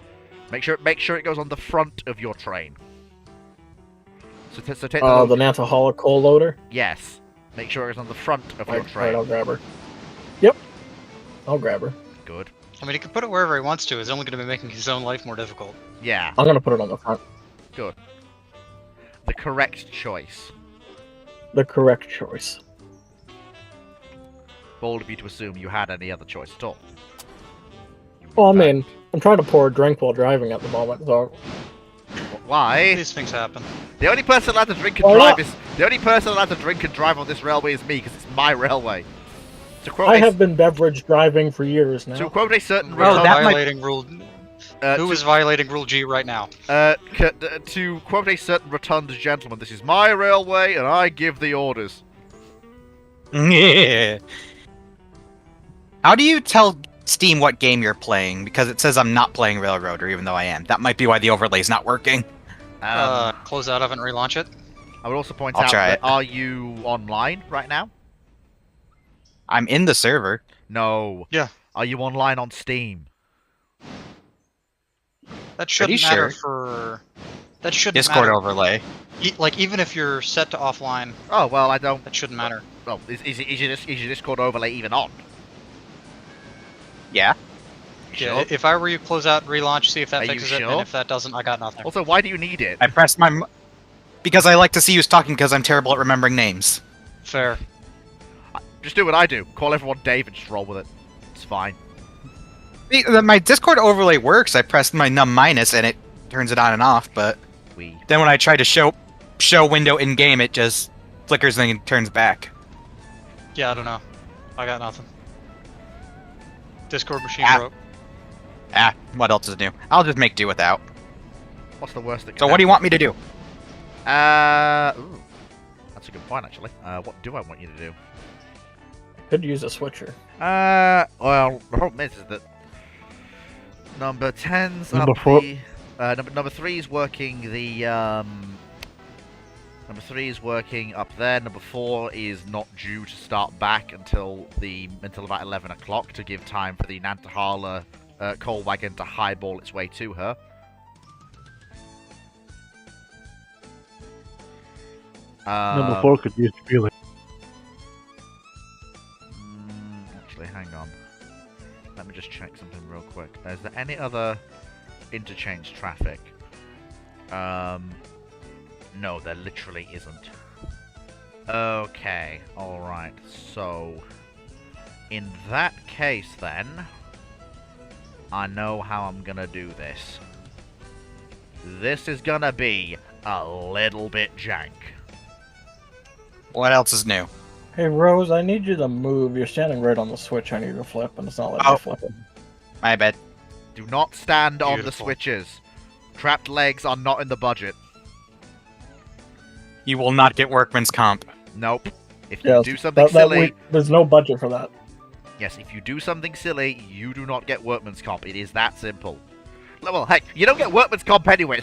Make sure it goes on the front of your train. So take The Nantaholic coal loader? Yes. Make sure it goes on the front of your Right, train. I'll grab her. Yep. I'll grab her. Good. I mean, he can put it wherever he wants to. It's only going to be making his own life more difficult. Yeah. I'm gonna put it on the front. Good. The correct choice. The correct choice. Bold of you to assume you had any other choice at all. Well, I mean, I'm trying to pour a drink while driving at the moment, so... Why? These things happen. The only person allowed to drink and Why drive not? is the only person allowed to drink and drive on this railway is me because it's my railway. To quote I a, have been beverage driving for years now. to quote a certain Well, Who's that might- violating rule? Who to, is violating Rule G right now? to quote a certain rotund gentleman, this is my railway and I give the orders. Yeah. How do you tell Steam what game you're playing? Because it says I'm not playing Railroader, even though I am. That might be why the overlay's not working. Close out of it and relaunch it. I would also point I'll out try that it. are you online right now? I'm in the server. No. Yeah. Are you online on Steam? That shouldn't Pretty matter sure. for. That shouldn't Discord matter. overlay. Like even if you're set to offline, Oh well, I don't. that shouldn't matter. Oh, is your Discord overlay even on? Yeah. You Yeah, sure? if I were you, close out, relaunch, see if that Are you fixes it, sure? and if that doesn't, I got nothing. Also, why do you need it? I pressed my... Because I like to see who's talking because I'm terrible at remembering names. Fair. Just do what I do. Call everyone Dave and just roll with it. It's fine. My Discord overlay works. I pressed my num minus and it turns it on and off, but We. then when I try to show window in game, it just flickers and then turns back. Yeah, I don't know. I got nothing. Discord machine Ah. broke. Ah, what else is new? I'll just make do without. What's the worst that can So what do you want me to do? Ooh, that's a good point, actually. What do I want you to do? Could use a switcher. Well, the problem is that number 10's Number up 4. the... number 3 is working the, Number 3 is working up there. Number 4 is not due to start back until about 11 o'clock to give time for the Nantahala coal wagon to highball its way to her. Number 4 could use fueling. Actually, hang on. Let me just check something real quick. Is there any other interchange traffic? No, there literally isn't. Okay, alright. So, in that case then, I know how I'm gonna do this. This is gonna be a little bit jank. What else is new? Hey, Rose, I need you to move. You're standing right on the switch I need to flip, and it's not letting Oh. me flip it. My bad. Do not stand on the Beautiful. switches. Trapped legs are not in the budget. You will not get workman's comp. Nope. If you Yes, do something that silly, there's no budget for that. yes, if you do something silly, you do not get workman's comp. It is that simple. Well, heck, you don't get workman's comp anyway.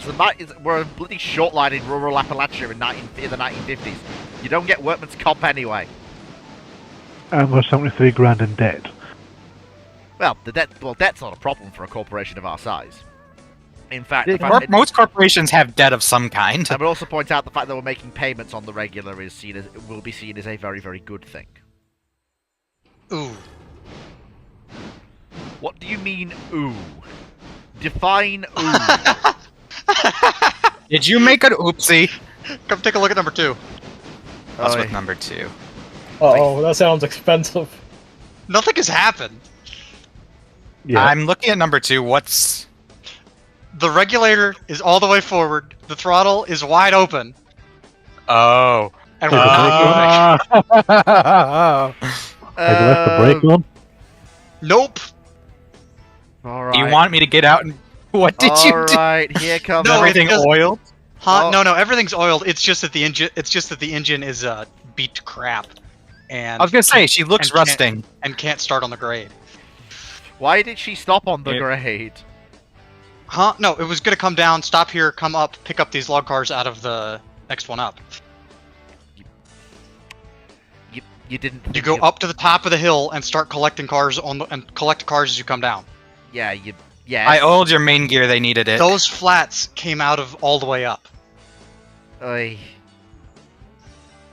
We're a bloody short line in rural Appalachia in the 1950s. You don't get workman's comp anyway. And we're 73 grand in debt. Well, debt's not a problem for a corporation of our size. In fact, the fact that Most corporations have debt of some kind. I would also point out the fact that we're making payments on the regular will be seen as a very, very good thing. Ooh. What do you mean, ooh? Define ooh. Did you make an oopsie? Come take a look at number 2. That's Oi. with number 2. Uh-oh, that sounds expensive. Nothing has happened. Yeah. I'm looking at number 2. What's... The regulator is all the way forward. The throttle is wide open. Oh. And Is we're the not brake moving. on? Have you left the brake on? Nope. Alright. You want me to get out and... What did you do? Alright, here comes No, Everything it doesn't- oiled? Huh? Oh. No, everything's oiled. It's just that the engine is beat to crap, and I was gonna say, she looks and can't- rusting. and can't start on the grade. Why did she stop on the Yeah. grade? Huh? No, it was gonna come down, stop here, come up, pick up these log cars out of the next one up. You didn't. You think go of- up to the top of the hill and start collecting cars and collect cars as you come down. Yeah, you. Yeah. I oiled your main gear, they needed it. Those flats came out of all the way up. I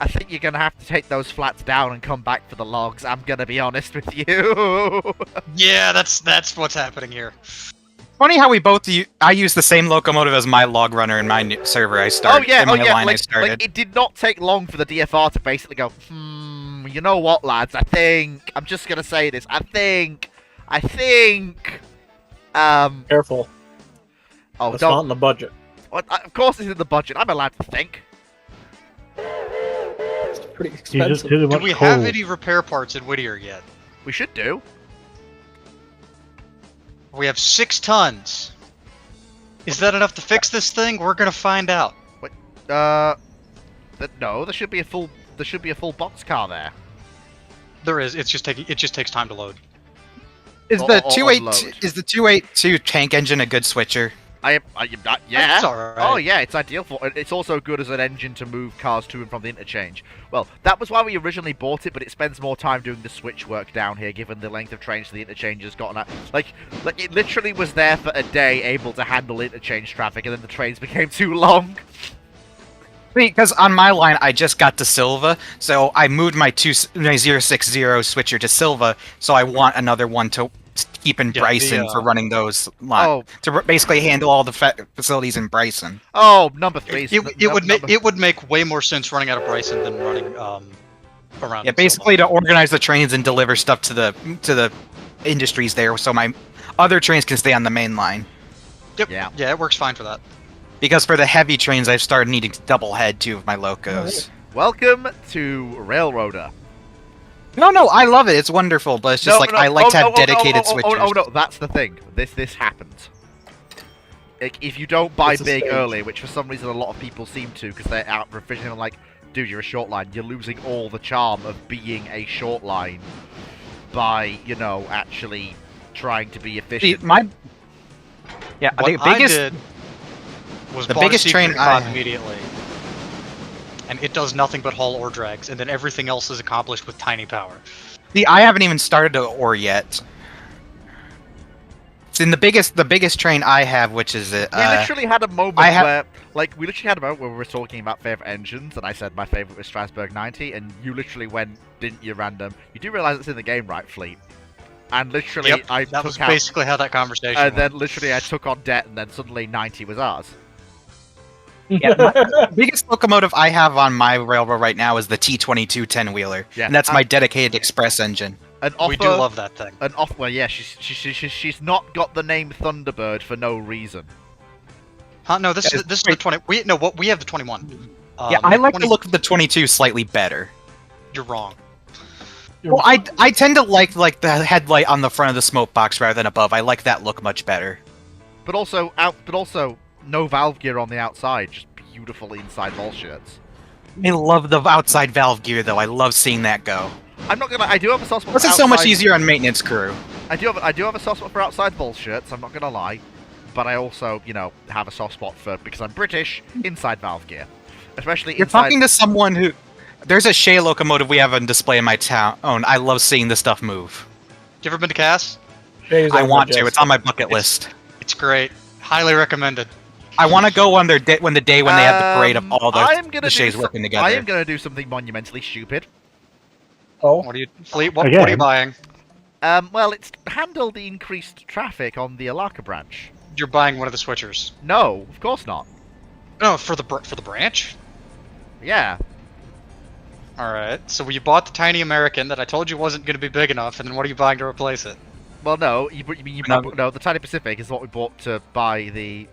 think you're gonna have to take those flats down and come back for the logs. I'm gonna be honest with you. Yeah, that's what's happening here. Funny how we both I use the same locomotive as my log runner in my server I started. in my line I started. Like, it did not take long for the DFR to basically go, you know what, lads? I think I'm just gonna say this. I think. Careful. Oh, It's not don't. in the budget. Of course, it's in the budget. I'm allowed to think. It's pretty You just expensive. too Do much we coal. have any repair parts in Whittier yet? We should do. We have 6 tons. Is that enough to fix this thing? We're gonna find out. No. There should be a full. There should be a full box car there. There is. It just takes time to load. Is Or- the or 282 unload. is the 282 tank engine a good switcher? I am not. Yeah. It's alright. Oh yeah, it's ideal for. It's also good as an engine to move cars to and from the interchange. Well, that was why we originally bought it, but it spends more time doing the switch work down here, given the length of trains to the interchange has gotten at. Like it literally was there for a day, able to handle interchange traffic, and then the trains became too long. Because on my line I just got to Silva, so I moved my 060 switcher to Silva, so I want another one to keep in Yeah, Bryson the, for running those lines. Oh, To basically handle all the facilities in Bryson. oh, number 3. It would make way more sense running out of Bryson than running around. Yeah, basically to organize the trains and deliver stuff to the industries there, so my other trains can stay on the main line. Yep. Yeah. Yeah, it works fine for that. Because for the heavy trains, I've started needing to double head 2 of my locos. Welcome to Railroader. No, I love it. It's wonderful, but it's just I like to have dedicated switchers. Oh no, that's the thing. This happens. Like, if you don't buy It's a big stage. early, which for some reason a lot of people seem to, because they're out revision and like, dude, you're a short line. You're losing all the charm of being a short line by, actually trying to be See, efficient. What the biggest. I did was the bought a biggest secret train pod I- immediately, and it does nothing but haul ore drags, and then everything else is accomplished with tiny power. See, I haven't even started to ore yet. It's in the biggest train I have, which is We literally had a moment I have- where, we literally had a moment where we were talking about favorite engines, and I said my favorite was Strasbourg 90, and you literally went, didn't you, random? You do realize it's in the game, right, Fleet? And literally, Yep, I that was took out, basically how that conversation and went. then literally I took on debt, and then suddenly 90 was ours. Yeah, the biggest locomotive I have on my railroad right now is the T22 10-wheeler, Yeah, and that's my dedicated express engine. An offer, We do love that thing. an off. Well, yeah, she's not got the name Thunderbird for no reason. Huh? No, this Yeah, is the 20. We have the 21. Yeah, I like 20 the look of the 22 slightly better. You're wrong. Well, I tend to like the headlight on the front of the smoke box rather than above. I like that look much better. But also no valve gear on the outside, just beautiful inside ball shirts. I love the outside valve gear though. I love seeing that go. I'm not gonna. I do have a soft spot. This for is so much outside- easier on maintenance crew. I do have a soft spot for outside ball shirts. I'm not gonna lie, but I also have a soft spot for, because I'm British, inside valve gear, especially You're inside. talking to someone who. There's a Shea locomotive we have on display in my town. I love seeing this stuff move. You ever been to Cass? Shays I are want to. It's majestic. on my bucket list. It's great. Highly recommended. I want to go on their when the day when they have the parade of all I am the gonna Shays do working I together. am gonna do something monumentally stupid. Oh, What are you, Fleet? What are you Again? buying? Well, it's to handle the increased traffic on the Alaka branch. You're buying one of the switchers. No, of course not. No, for the branch. Yeah. Alright, so you bought the tiny American that I told you wasn't going to be big enough, and then what are you buying to replace it? Well, no, No. no. The Tiny Pacific is what we bought to buy the.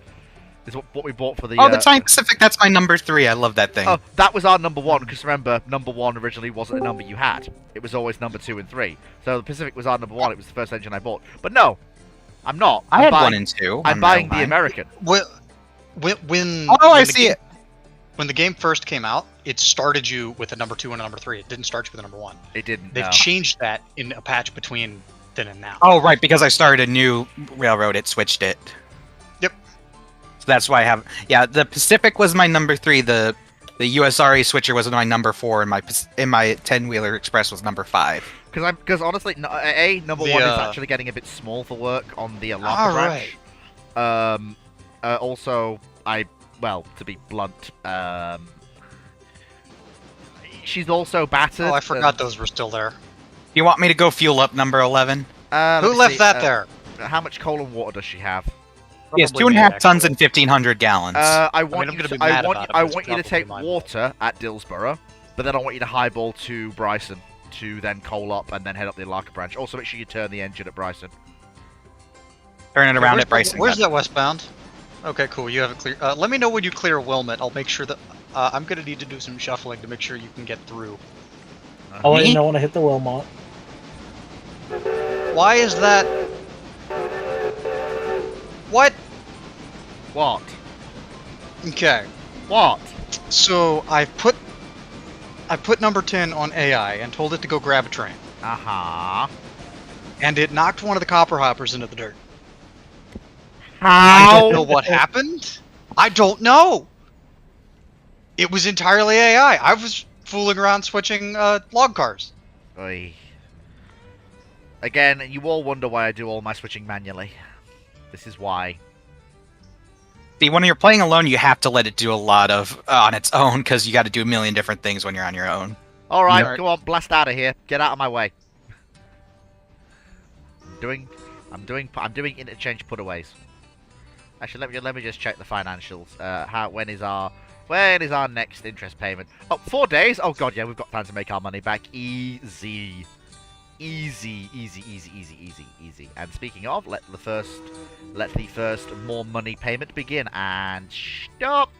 Is what we bought for the. Oh, the Tiny Pacific, that's my number 3. I love that thing. Oh, that was our number 1, because remember, number 1 originally wasn't a number you had. It was always number 2 and 3. So the Pacific was our number 1, it was the first engine I bought. But no, I'm not. I I'm had buying, 1 and 2. I'm buying the American. When Oh, I when the see game- it. When the game first came out, it started you with a number 2 and a number 3. It didn't start you with a number 1. It didn't. They've No. changed that in a patch between then and now. Oh, right, because I started a new railroad, it switched it. Yep. So that's why I have... Yeah, the Pacific was my number 3, the USRA switcher was my number 4, and my 10-wheeler express was number 5. Because honestly, number 1 is actually getting a bit small for work on the Alaka branch. Also, well, to be blunt, she's also battered. Oh, I forgot those were still there. You want me to go fuel up number 11? Let Who me left see, that there? How much coal and water does she have? Yes, Probably 2.5 me, tons actually. and 1,500 gallons. I I'm want gonna you be to, I mad want, about it, I but it's want you to probably take my water at Dillsborough, but then I want you to highball to Bryson to then coal up and then head up the Alaka branch. Also, make sure you turn the engine at Bryson. Turn it around Where's at Bryson. Where's that westbound? Okay, cool. You have it clear. Let me know when you clear Wilmot. I'll make sure that I'm gonna need to do some shuffling to make sure you can get through. I'll let Me? you know when I hit the Wilmot. Why is that? What? What? Okay. What? So I put number 10 on AI and told it to go grab a train, Uh-huh. and it knocked one of the copper hoppers into the dirt. I How? don't know what happened. I don't know. It was entirely AI. I was fooling around switching log cars. Oy. Again, you all wonder why I do all my switching manually. This is why. See, when you're playing alone, you have to let it do a lot of on its own, because you got to do a million different things when you're on your own. Alright, Yeah. go on, blast out of here. Get out of my way. I'm doing interchange putaways. Actually, let me just check the financials. When is our next interest payment? Oh, 4 days? Oh god, yeah, we've got time to make our money back. Easy. Easy. And speaking of, let the first more money payment begin. And stop.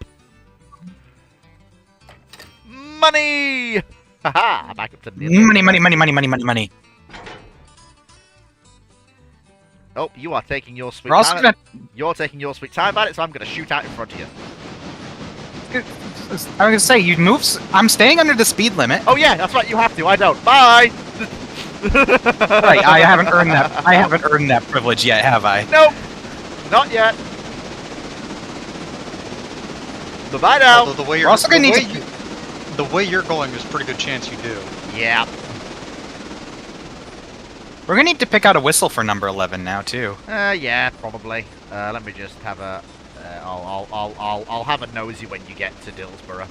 Money. Haha! Back up to nearly. Money. Oh, you are taking your sweet We're also time. gonna. You're taking your sweet time about it, so I'm going to shoot out in front of you. I was gonna say you move. I'm staying under the speed limit. Oh yeah, that's right. You have to. I don't. Bye. Right, I haven't earned that. I haven't earned that privilege yet, have I? Nope. Not yet. Bye bye now. Although the way We're you're also gonna the need way the way you're going, there's a pretty good chance you do. Yeah. We're gonna need to pick out a whistle for number 11 now too. Yeah, probably. Let me just have a. I'll have a nosy when you get to Dillsborough.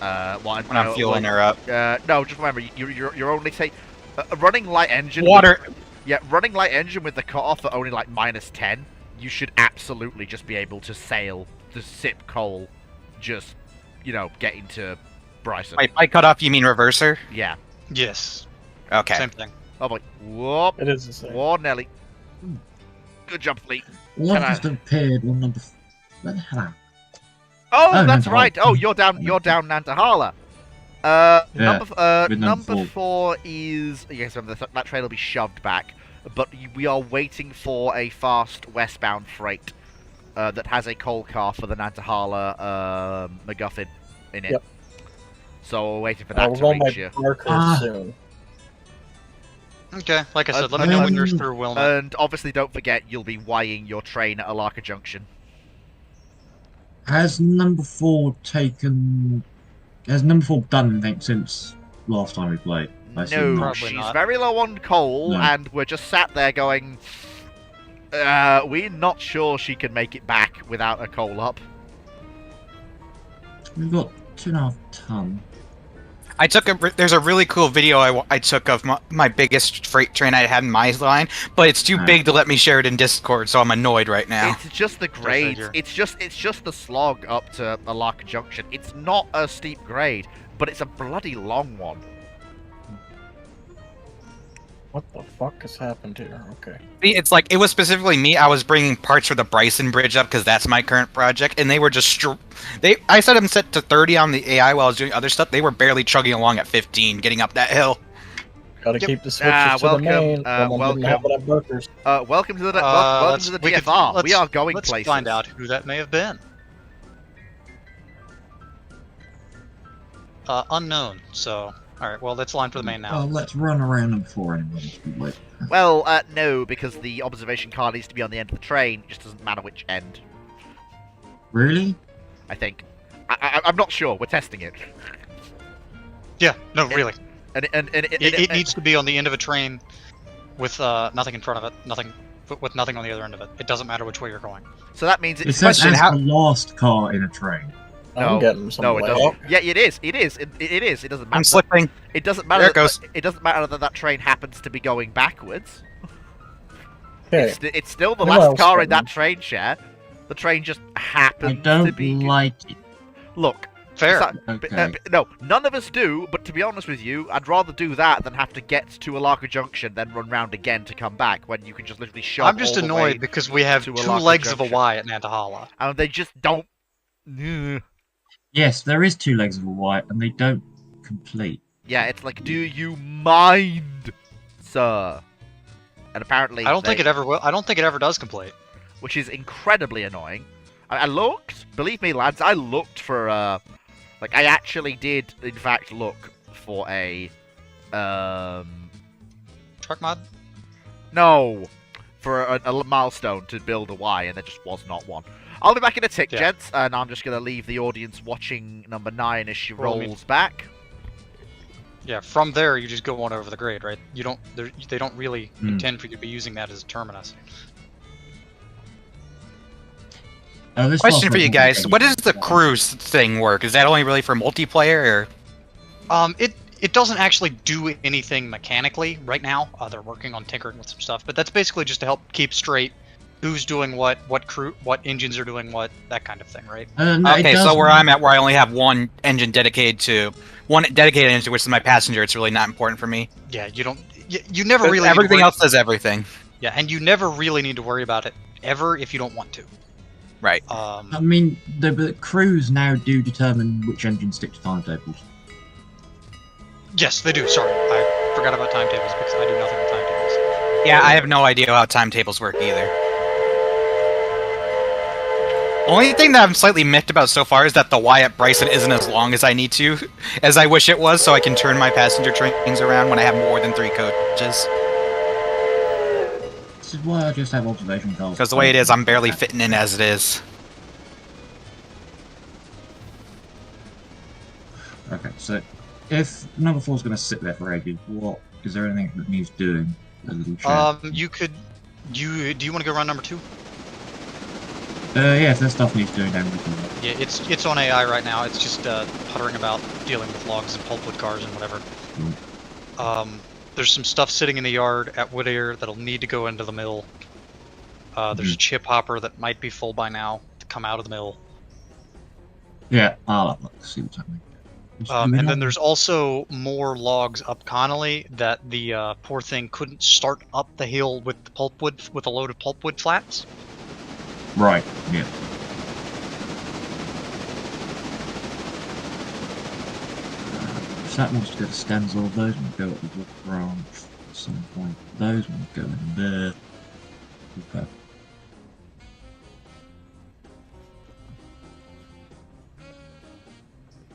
When I'm fueling her up. No, just remember, you're only running light engine. Water. Running light engine with the cutoff at only like -10. You should absolutely just be able to sail to sip coal, just getting to Bryson. Wait, by cut off you mean reverser? Yeah. Yes. Okay. Same thing. Oh boy. Whoop. It is the same. Whoa, Nelly. Good job, Fleet. One I- just appeared on number. Where the hell? Oh, Oh, that's Nantahala. right. Oh, you're down Nantahala. Number number 4 is yes. That train will be shoved back, but we are waiting for a fast westbound freight that has a coal car for the Nantahala MacGuffin in it. Yep. So we're waiting for that We're to going reach by you. Parker soon. Okay. Like I said, let me know when you're through Wilmot. And obviously, don't forget you'll be Ying your train at Alaka Junction. Has number 4 taken? Has number 4 done anything since last time we played? I assume No, not. Probably she's not. very low on coal, No. and we're just sat there going, we're not sure she can make it back without a coal up. We've got 2.5 ton. I took there's a really cool video I took of my biggest freight train I had in my line, but it's too big to let me share it in Discord, so I'm annoyed right now. It's just the grades. It's just the slog up to Alaka Junction. It's not a steep grade, but it's a bloody long one. What the fuck has happened here? Okay. It's like, it was specifically me. I was bringing parts for the Bryson Bridge up because that's my current project, and they were just I set them set to 30 on the AI while I was doing other stuff. They were barely chugging along at 15, getting up that hill. Gotta keep the switches to the main. Welcome to the welcome to the DFR. We are going places. Let's find out who that may have been. Unknown. So, all right. Well, let's line for the main now. Well, let's run around them before anyone. Well, no, because the observation car needs to be on the end of the train. It just doesn't matter which end. Really? I think. I'm not sure. We're testing it. Yeah. No, really. It needs to be on the end of a train with nothing in front of it, with nothing on the other end of it. It doesn't matter which way you're going. So that means it's the last car in a train. No, it doesn't. Yeah, it is. It is. It is. It doesn't matter. I'm slipping. It doesn't matter. There it goes. It doesn't matter that train happens to be going backwards. Okay. It's still the last car in that train share. The train just happens to be. I don't like it. Look. Fair. Okay. No, none of us do, but to be honest with you, I'd rather do that than have to get to Alaka Junction, then run round again to come back, when you can just literally shove I'm just annoyed because we have 2 legs of a Y at Nantahala. And they just don't... Yes, there is 2 legs of a Y, and they don't complete. Yeah, it's like, do you mind, sir? And apparently... I don't think it ever will. I don't think it ever does complete. Which is incredibly annoying. I looked, believe me, lads, I looked for, like, I actually did, in fact, look for a, Truck mod? No! For a milestone to build a Y, and there just was not one. I'll be back in a tick, gents, and I'm just going to leave the audience watching number 9 as she rolls back. Yeah, from there, you just go on over the grade, right? You don't, they don't really intend for you to be using that as a terminus. Question for you guys: what does the cruise thing work? Is that only really for multiplayer, or? It doesn't actually do anything mechanically right now. They're working on tinkering with some stuff, but that's basically just to help keep straight who's doing what engines are doing what, that kind of thing, right? No, okay, so where I'm at, where I only have one engine dedicated to engine, which is my passenger, it's really not important for me. Yeah, you don't. You never really. Everything else does everything. Yeah, and you never really need to worry about it ever if you don't want to. Right. I mean, the crews now do determine which engines stick to timetables. Yes, they do. Sorry, I forgot about timetables because I do nothing with timetables. Yeah, I have no idea how timetables work either. Only thing that I'm slightly miffed about so far is that the Y at Bryson isn't as long as I need to, as I wish it was, so I can turn my passenger trains around when I have more than 3 coaches. This is why I just have observation cars. Because the way it is, I'm barely fitting in as it is. Okay, so if number 4 is going to sit there for ages, what is there anything that needs doing? You could. Do you want to go run number 2? Yeah, if that stuff needs doing, then we can. Yeah, it's on AI right now. It's just puttering about, dealing with logs and pulpwood cars and whatever. There's some stuff sitting in the yard at Whittier that'll need to go into the mill. There's a chip hopper that might be full by now to come out of the mill. Yeah, I'll see what's happening. And then there's also more logs up Connolly that the poor thing couldn't start up the hill with the pulpwood, with a load of pulpwood flats. Right, yeah. If that wants to go to Stenzel, those will go up the wood branch at some point. Those will go in there. Okay.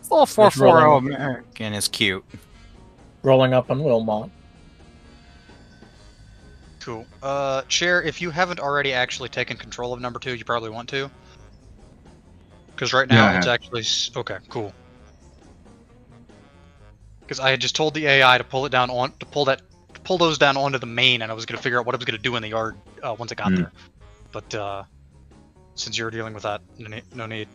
Full 440 American is cute. Rolling up on Wilmot. Cool. Chair, if you haven't already actually taken control of number 2, you probably want to. Because right now it's actually... Okay, cool. Because I had just told the AI to pull it down on... to pull those down onto the main, and I was going to figure out what I was going to do in the yard once it got there. But, since you're dealing with that, no need.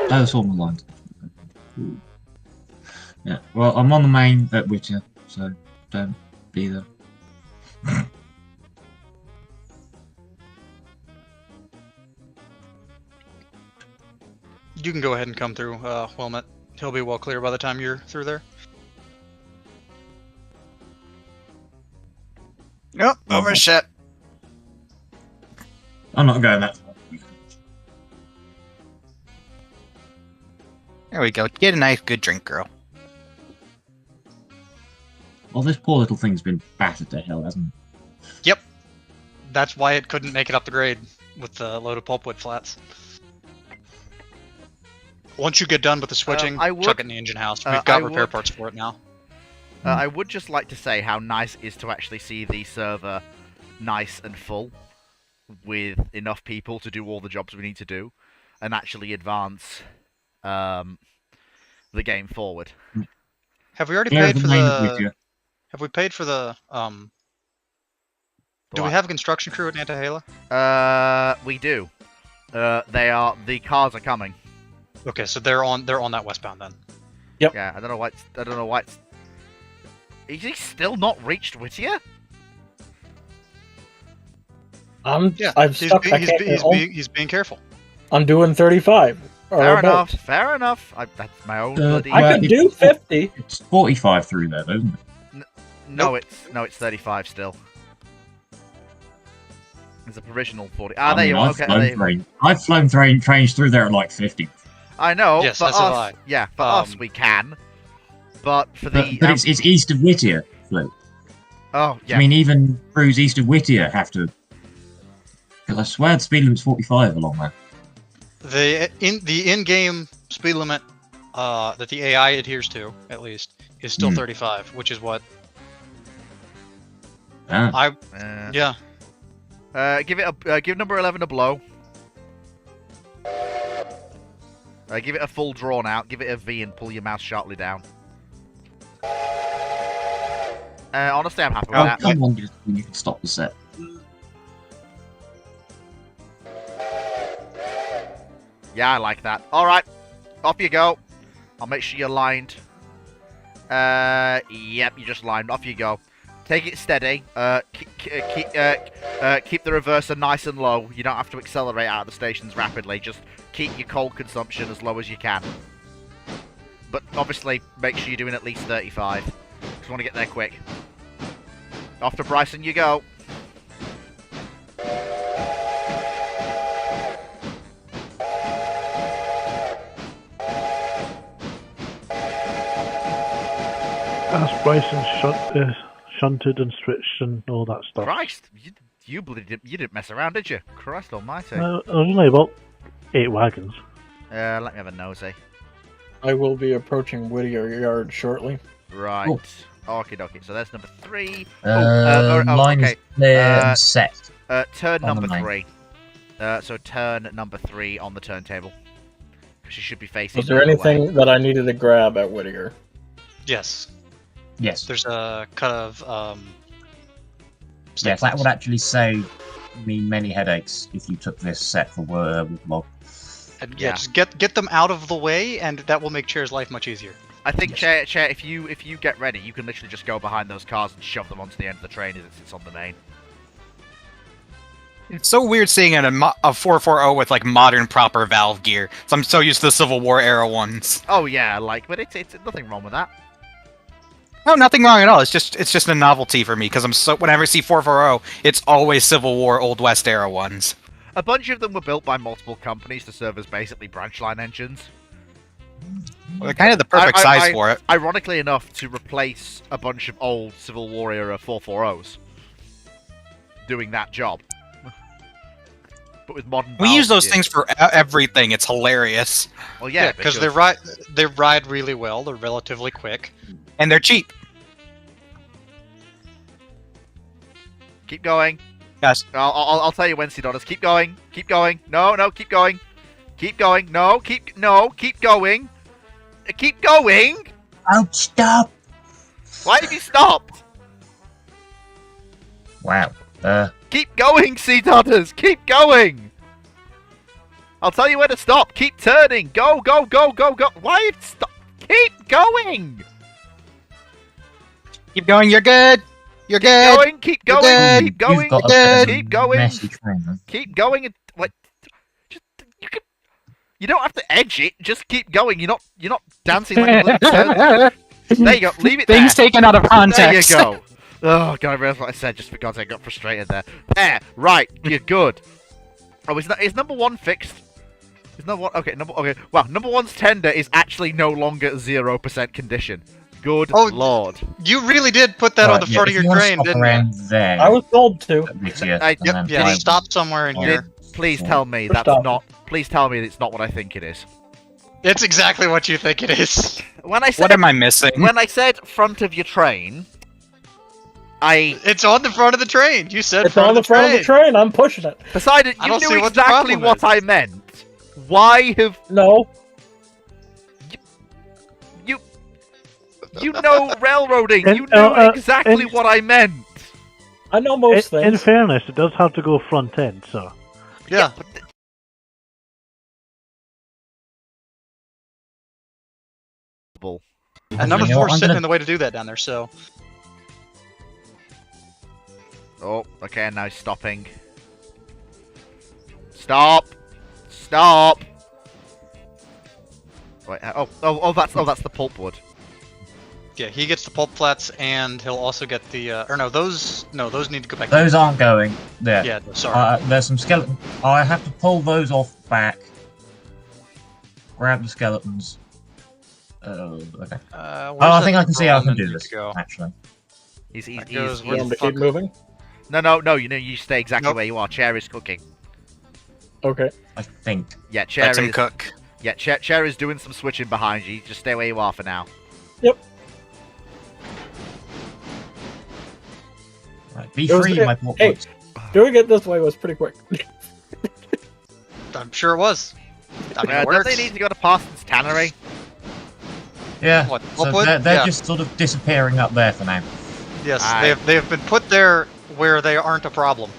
That's all my lines. Ooh. Yeah. Well, I'm on the main at Whittier, so don't be there. You can go ahead and come through, Wilmot. He'll be well clear by the time you're through there. Nope, overshot. I'm not going that far. There we go. Get a nice, good drink, girl. Well, this poor little thing's been battered to hell, hasn't it? Yep. That's why it couldn't make it up the grade with the load of pulpwood flats. Once you get done with the switching, chuck it in the engine house. We've got repair parts for it now. I would just like to say how nice it is to actually see the server nice and full with enough people to do all the jobs we need to do and actually advance the game forward. Have we already Yeah, paid the for main the... Whittier. Have we paid for the... Do we What? have a construction crew at Nantahala? We do. The cars are coming. Okay, so they're on that westbound then. Yeah, I don't know why it's... Is he still not reached Whittier? I've He's, stuck. he's being careful. I'm doing 35. Or Fair about. enough, fair enough. That's my own bloody... I could do 50. It's 45 through there, isn't it? No, it's 35 still. There's a provisional 40. Ah, there you are. Okay, I've flown trains through there at like 50. I know. Yes, for that's have us, I. yeah, for us we can. But for the... But it's east of Whittier, Flo. Oh, yeah. I mean, even crews east of Whittier have to... Because I swear the speed limit's 45 along there. The in-game speed limit that the AI adheres to, at least, is still 35, which is what Ah. yeah. Give number 11 a blow. Give it a full drawn out. Give it a V and pull your mouse sharply down. Honestly, I'm happy with that. Come on, you can stop the set. Yeah, I like that. Alright, off you go. I'll make sure you're lined. Yep, you just lined. Off you go. Take it steady. Keep the reverser nice and low. You don't have to accelerate out of the stations rapidly. Just keep your coal consumption as low as you can. But obviously, make sure you're doing at least 35. Because you want to get there quick. Off to Bryson you go. That's Bryson shunted and switched and all that stuff. Christ, you didn't mess around, did you? Christ almighty. I was only about 8 wagons. Let me have a nosy. I will be approaching Whittier Yard shortly. Right. Oh. Okie dokie. So there's number 3. Line okay. is clear and set. Turn On the number main. 3. So turn number 3 on the turntable. She should be facing. Was there the other way. anything that I needed to grab at Whittier? Yes. Yes. There's a cut of Yes, that would actually save me many headaches if you took this set for with log. And just get them out of the way, and that will make Chair's life much easier. I think Chair, if you get ready, you can literally just go behind those cars and shove them onto the end of the train as it sits on the main. It's so weird seeing a 440 with like modern proper valve gear. So I'm so used to the Civil War era ones. Oh yeah, but it's nothing wrong with that. No, nothing wrong at all. It's just a novelty for me because whenever I see 440, it's always Civil War Old West era ones. A bunch of them were built by multiple companies to serve as basically branch line engines. Well, they're kind of the perfect size for it. Ironically enough, to replace a bunch of old Civil War era 440s doing that job. But with modern We use valves, those things for everything. It's hilarious. Well, yeah, because they ride really well. They're relatively quick. And they're cheap. Keep going. Yes. I'll tell you when, Sidonis. Keep going. Keep going. No, keep going. Keep going. Keep going. Keep going. Oh, stop! Why have you stopped? Wow. Keep going, Sidonis. Keep going. I'll tell you where to stop. Keep turning. Go. Why have you stopped? Keep going! Keep going. You're good. You're Keep good. going, keep You're going, good. keep going, You've got a good. keep going, messy train. keep going. What? Just, you don't have to edge it. Just keep going. You're not dancing like a little turtle. There you go. Leave it there. Things taken out of context. There you go. Oh god, I realised what I said just for God's sake. I got frustrated there. There. Right. You're good. Oh, is number 1 fixed? Is number 1 okay? Okay. Wow. Number 1's tender is actually no longer 0% condition. Good lord. You really did put that on the front of your train, didn't around you? there. I was told to. Yeah, stop somewhere in here. Please tell me that's not. Please tell me it's not what I think it is. It's exactly what you think it is. When I said What am I missing? when I said front of your train, It's on the front of the train. You said It's front on the front of the train. I'm pushing it. decided I you don't see knew what the exactly problem what is. I meant. Why have No. you know railroading? And, You knew exactly and- what I meant. I know most In things. fairness, it does have to go front end, so. Yeah. But And none of You them know were what, I'm sitting gonna- in the way to do that down there, so. Oh, okay, now he's stopping. Stop! Stop! Wait, oh, that's the pulpwood. Yeah, he gets the pulp flats, and he'll also get the, or no, those need to go back. Those aren't going. There. Yeah, sorry. There's some skeleton. I have to pull those off back. Grab the skeletons. Okay. I think I can see how I can do this. Go? Actually. That goes You where want the me to keep fuck- moving? No, you stay exactly Nope. where you are. Chair is cooking. Okay. I think. Yeah, chair Let him is cook. Yeah, chair is doing some switching behind you. Just stay where you are for now. Yep. Right, be It was- free, my poor hey. boys. Doing it this way was pretty quick. I'm sure it was. I mean, it Don't works. they need to go to Parsons Tannery? Yeah. What, So Pulpwood? they're Yeah. just sort of disappearing up there for now. Yes, Aye. they have been put there where they aren't a problem.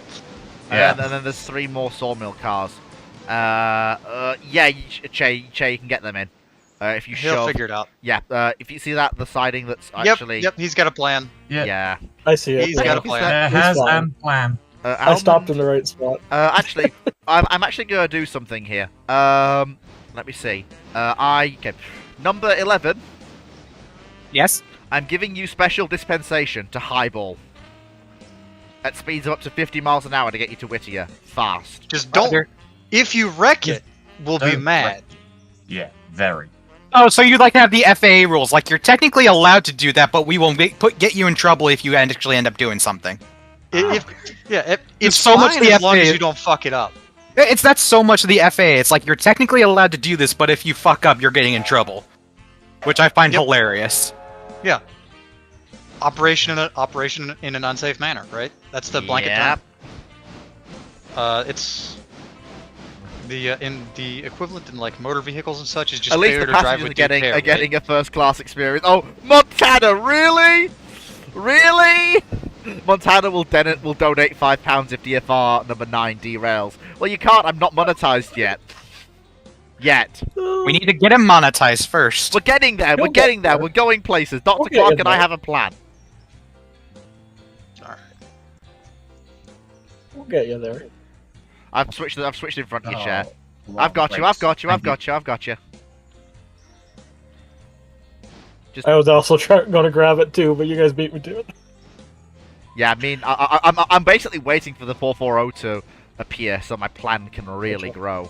Yeah. And then there's 3 more sawmill cars. Yeah, Che, you can get them in. If you He'll shove. figure it out. Yeah, if you see the siding that's actually. Yep, he's got a plan. Yeah. I see it. He's now. got a plan. There has fine. plan. I stopped in the right spot. Actually, I'm actually gonna do something here. Let me see. Okay. Number 11. Yes. I'm giving you special dispensation to highball. At speeds of up to 50 miles an hour to get you to Whittier. Fast. Just don't. If you wreck it, we'll be Don't mad. Yeah, very. Oh, so you'd like to have the FAA rules? Like you're technically allowed to do that, but we won't get you in trouble if you actually end up doing something. It's so fine much the as long as FAA you don't fuck it up. That's so much of the FAA. It's like you're technically allowed to do this, but if you fuck up, you're getting in trouble, which I find Yep. hilarious. Yeah. Operation in an unsafe manner, right? That's the blanket Yep. term. It's the equivalent in like motor vehicles and such is just At least failure the to drive passengers with are getting, due care, are getting a first class experience. Oh, Montana, really? Really? Montana will donate £5 if DFR number 9 derails. Well, you can't. I'm not monetized yet. We need to get him monetized first. We're getting there. You'll We're getting get there. there. We're going places. Dr. We'll get Clark you and I there. have a plan. right? Alright. We'll get you there. I've switched in front of your Oh, chair. long I've got you. I've breaks. got you. I've Thank you. got you. I've got you. I was also going to grab it too, but you guys beat me to it. Yeah, I mean, I'm basically waiting for the 440 to appear so my plan can really grow.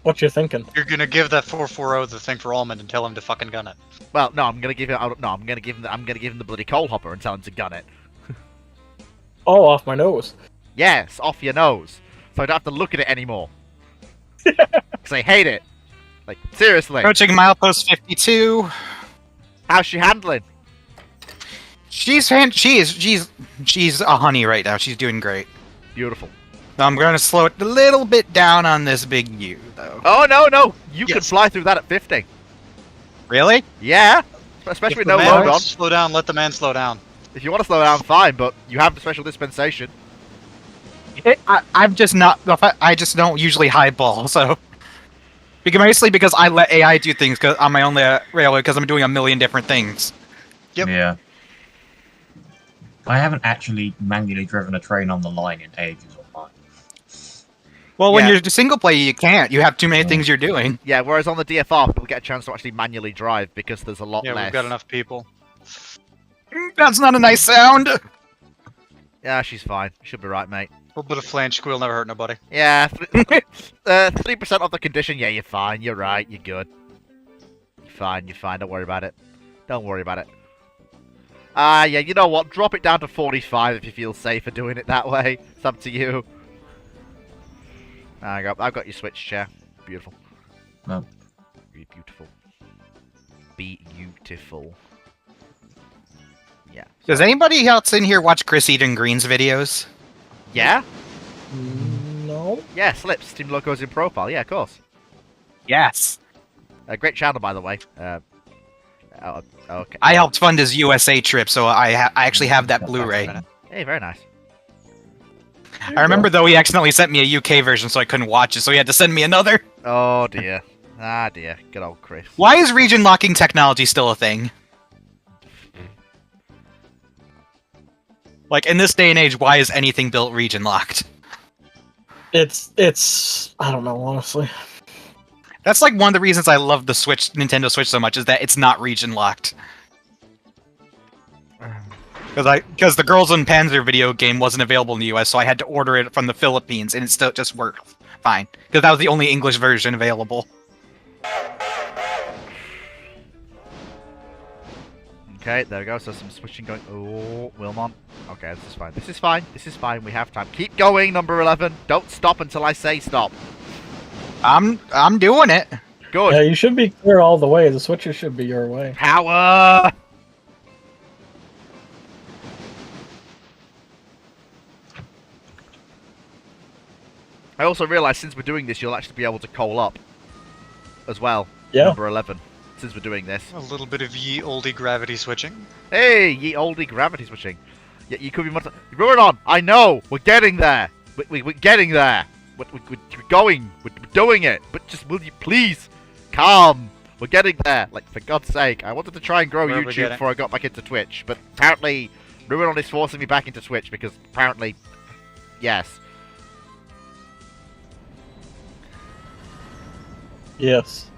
What you thinking? You're gonna give that 440 the thing for Almond and tell him to fucking gun it. Well, no, I'm gonna give him. No, I'm gonna give him the bloody coal hopper and tell him to gun it. Oh, off my nose. Yes, off your nose, so I don't have to look at it anymore. Because I hate it. Like seriously, Approaching milepost 52. how's she handling? She's a honey right now. She's doing great. Beautiful. I'm gonna slow it a little bit down on this big U though. Oh no, you can Yes. fly through that at 50. Really? Yeah, especially with no man load wants on. to slow down, let the man slow down. If you want to slow down, fine, but you have the special dispensation. I'm just not. I just don't usually highball, so Mostly because I let AI do things on my own railway because I'm doing a million different things. Yep. Yeah. I haven't actually manually driven a train on the line in ages online. Well, when Yeah. you're single player, you can't. You have too many Yeah. things you're doing. Yeah, whereas on the DFR, people get a chance to actually manually drive because there's a lot Yeah, less. we've got enough people. That's not a nice sound. Yeah, she's fine. She'll be right, mate. A little bit of flange squeal never hurt nobody. Yeah, 3% of the condition. Yeah, you're fine. You're right. You're good. You're fine. You're fine. Don't worry about it. Don't worry about it. Yeah, you know what? Drop it down to 45 if you feel safer doing it that way. It's up to you. I've got your switch chair. Beautiful. No. Be beautiful. Be beautiful. Yeah. Does anybody else in here watch Chris Eden Green's videos? Yeah? No. Yeah, Slips. Team Locos in profile. Yeah, of course. Yes. Great channel, by the way. Okay. I helped fund his USA trip, so I actually have that Blu-ray. Hey, very nice. I remember, though, he accidentally sent me a UK version, so I couldn't watch it, so he had to send me another. Oh, dear. Ah, dear. Good old Chris. Why is region locking technology still a thing? Like, in this day and age, why is anything built region locked? It's I don't know, honestly. That's like one of the reasons I love the Nintendo Switch so much, is that it's not region locked. Because the Girls in Panzer video game wasn't available in the US, so I had to order it from the Philippines, and it still just worked fine. Because that was the only English version available. Okay, there we go. So some switching going. Oh, Wilmon. Okay, this is fine. This is fine. This is fine. We have time. Keep going, number 11. Don't stop until I say stop. I'm doing it. Good. Yeah, you should be clear all the way. The switches should be your way. Power! I also realised since we're doing this, you'll actually be able to coal up as well. Yeah. Number 11. Since we're doing this. A little bit of ye olde gravity switching. Hey, ye oldie gravity switching. Yeah, you could be much. Run on! I know! We're getting there! We're getting there! We're going! We're doing it! But just will you please calm? We're getting there! Like, for God's sake, I wanted to try and grow Where are we YouTube getting? before I got back into Twitch, but apparently Ruinon is forcing me back into Twitch because apparently, yes. Yes.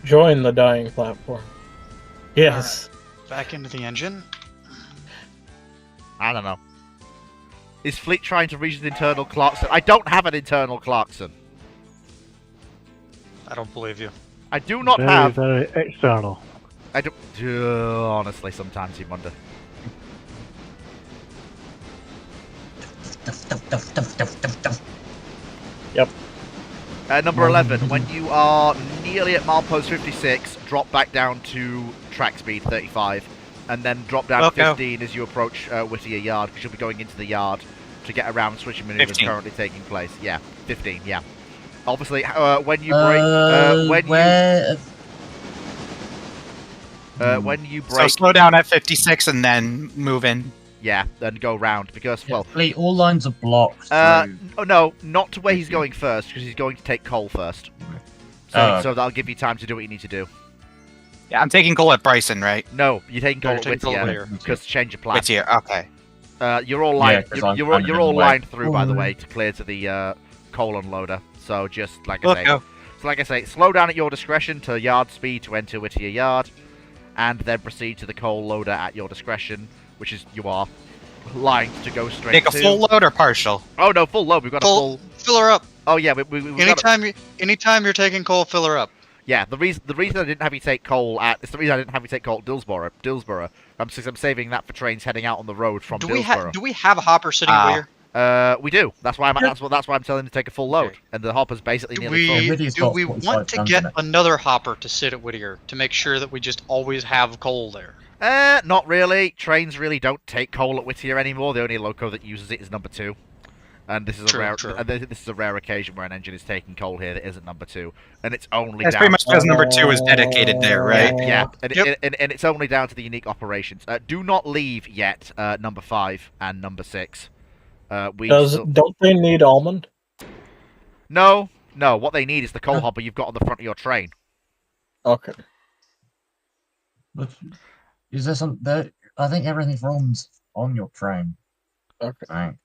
Join the dying platform. Yes. Back into the engine. I don't know. Is Fleet trying to reach the internal Clarkson? I don't have an internal Clarkson. I don't believe you. I do not Very, have. very external. I don't. Honestly, sometimes you wonder. Yep. Number 11, when you are nearly at milepost 56, drop back down to track speed 35, and then drop down to 15 as you approach Whittier Yard, because you'll be going into the yard to get around switching maneuvers 15. currently taking place. Yeah, 15, yeah. Obviously, when you break... when you So break... slow down at 56 and then move in. Yeah, then go round, because, well... Fleet, all lines are blocked. oh, through- no, not to where he's going first, because he's going to take coal first. So, Oh. so that'll give you time to do what you need to do. Yeah, I'm taking coal at Bryson, right? No, you're taking No, coal you're at taking coal at Whittier, Whittier. because change your plan. What's here? Okay. You're all lined. Yeah, 'cause I'm you're kind of all in the way. lined through, by the way, to clear to the coal unloader. So just like I say, Okay. so like I say, slow down at your discretion to yard speed to enter Whittier Yard, and then proceed to the coal loader at your discretion, which is you are lined to go straight Take a to. full load or partial? Oh no, full load. We've got a full. Fill her up. Oh yeah, we've got a, Anytime you're taking coal, fill her up. yeah. The reason I didn't have you take coal at it's the reason I didn't have you take coal at Dillsborough. I'm saving that for trains heading out on the road from Do Dillsborough. we have a hopper sitting Ah. where? We do. That's why I'm telling him to take a full load, Okay. and the hopper's basically Do nearly full. we Whittier's do got we 45 want to tons get in it. another hopper to sit at Whittier to make sure that we just always have coal there? Not really. Trains really don't take coal at Whittier anymore. The only loco that uses it is number 2. And this is True, a rare true. this is a rare occasion where an engine is taking coal here that isn't number 2. And it's only That's down pretty much because number 2 is dedicated there, right? yeah, and, Yep. and it's only down to the unique operations. Do not leave yet, number 5 and number 6. We still- Don't they need almond? No, No, what they need is the coal Huh? hopper you've got on the front of your train. Okay. But is there some? I think everything runs on your train. Okay. Right.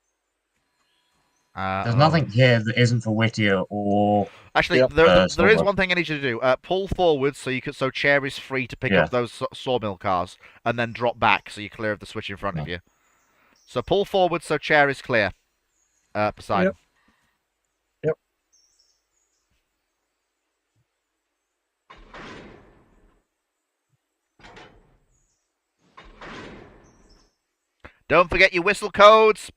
There's Oh. nothing here that isn't for Whittier or. Actually, Yep. there is Silver. one thing I need you to do. Pull forward so Chair is free to pick Yeah. up those sawmill cars, and then drop back so you're clear of the switch in front of Yeah. you. So pull forward so Chair is clear. Poseidon. Yep. Don't forget your whistle codes.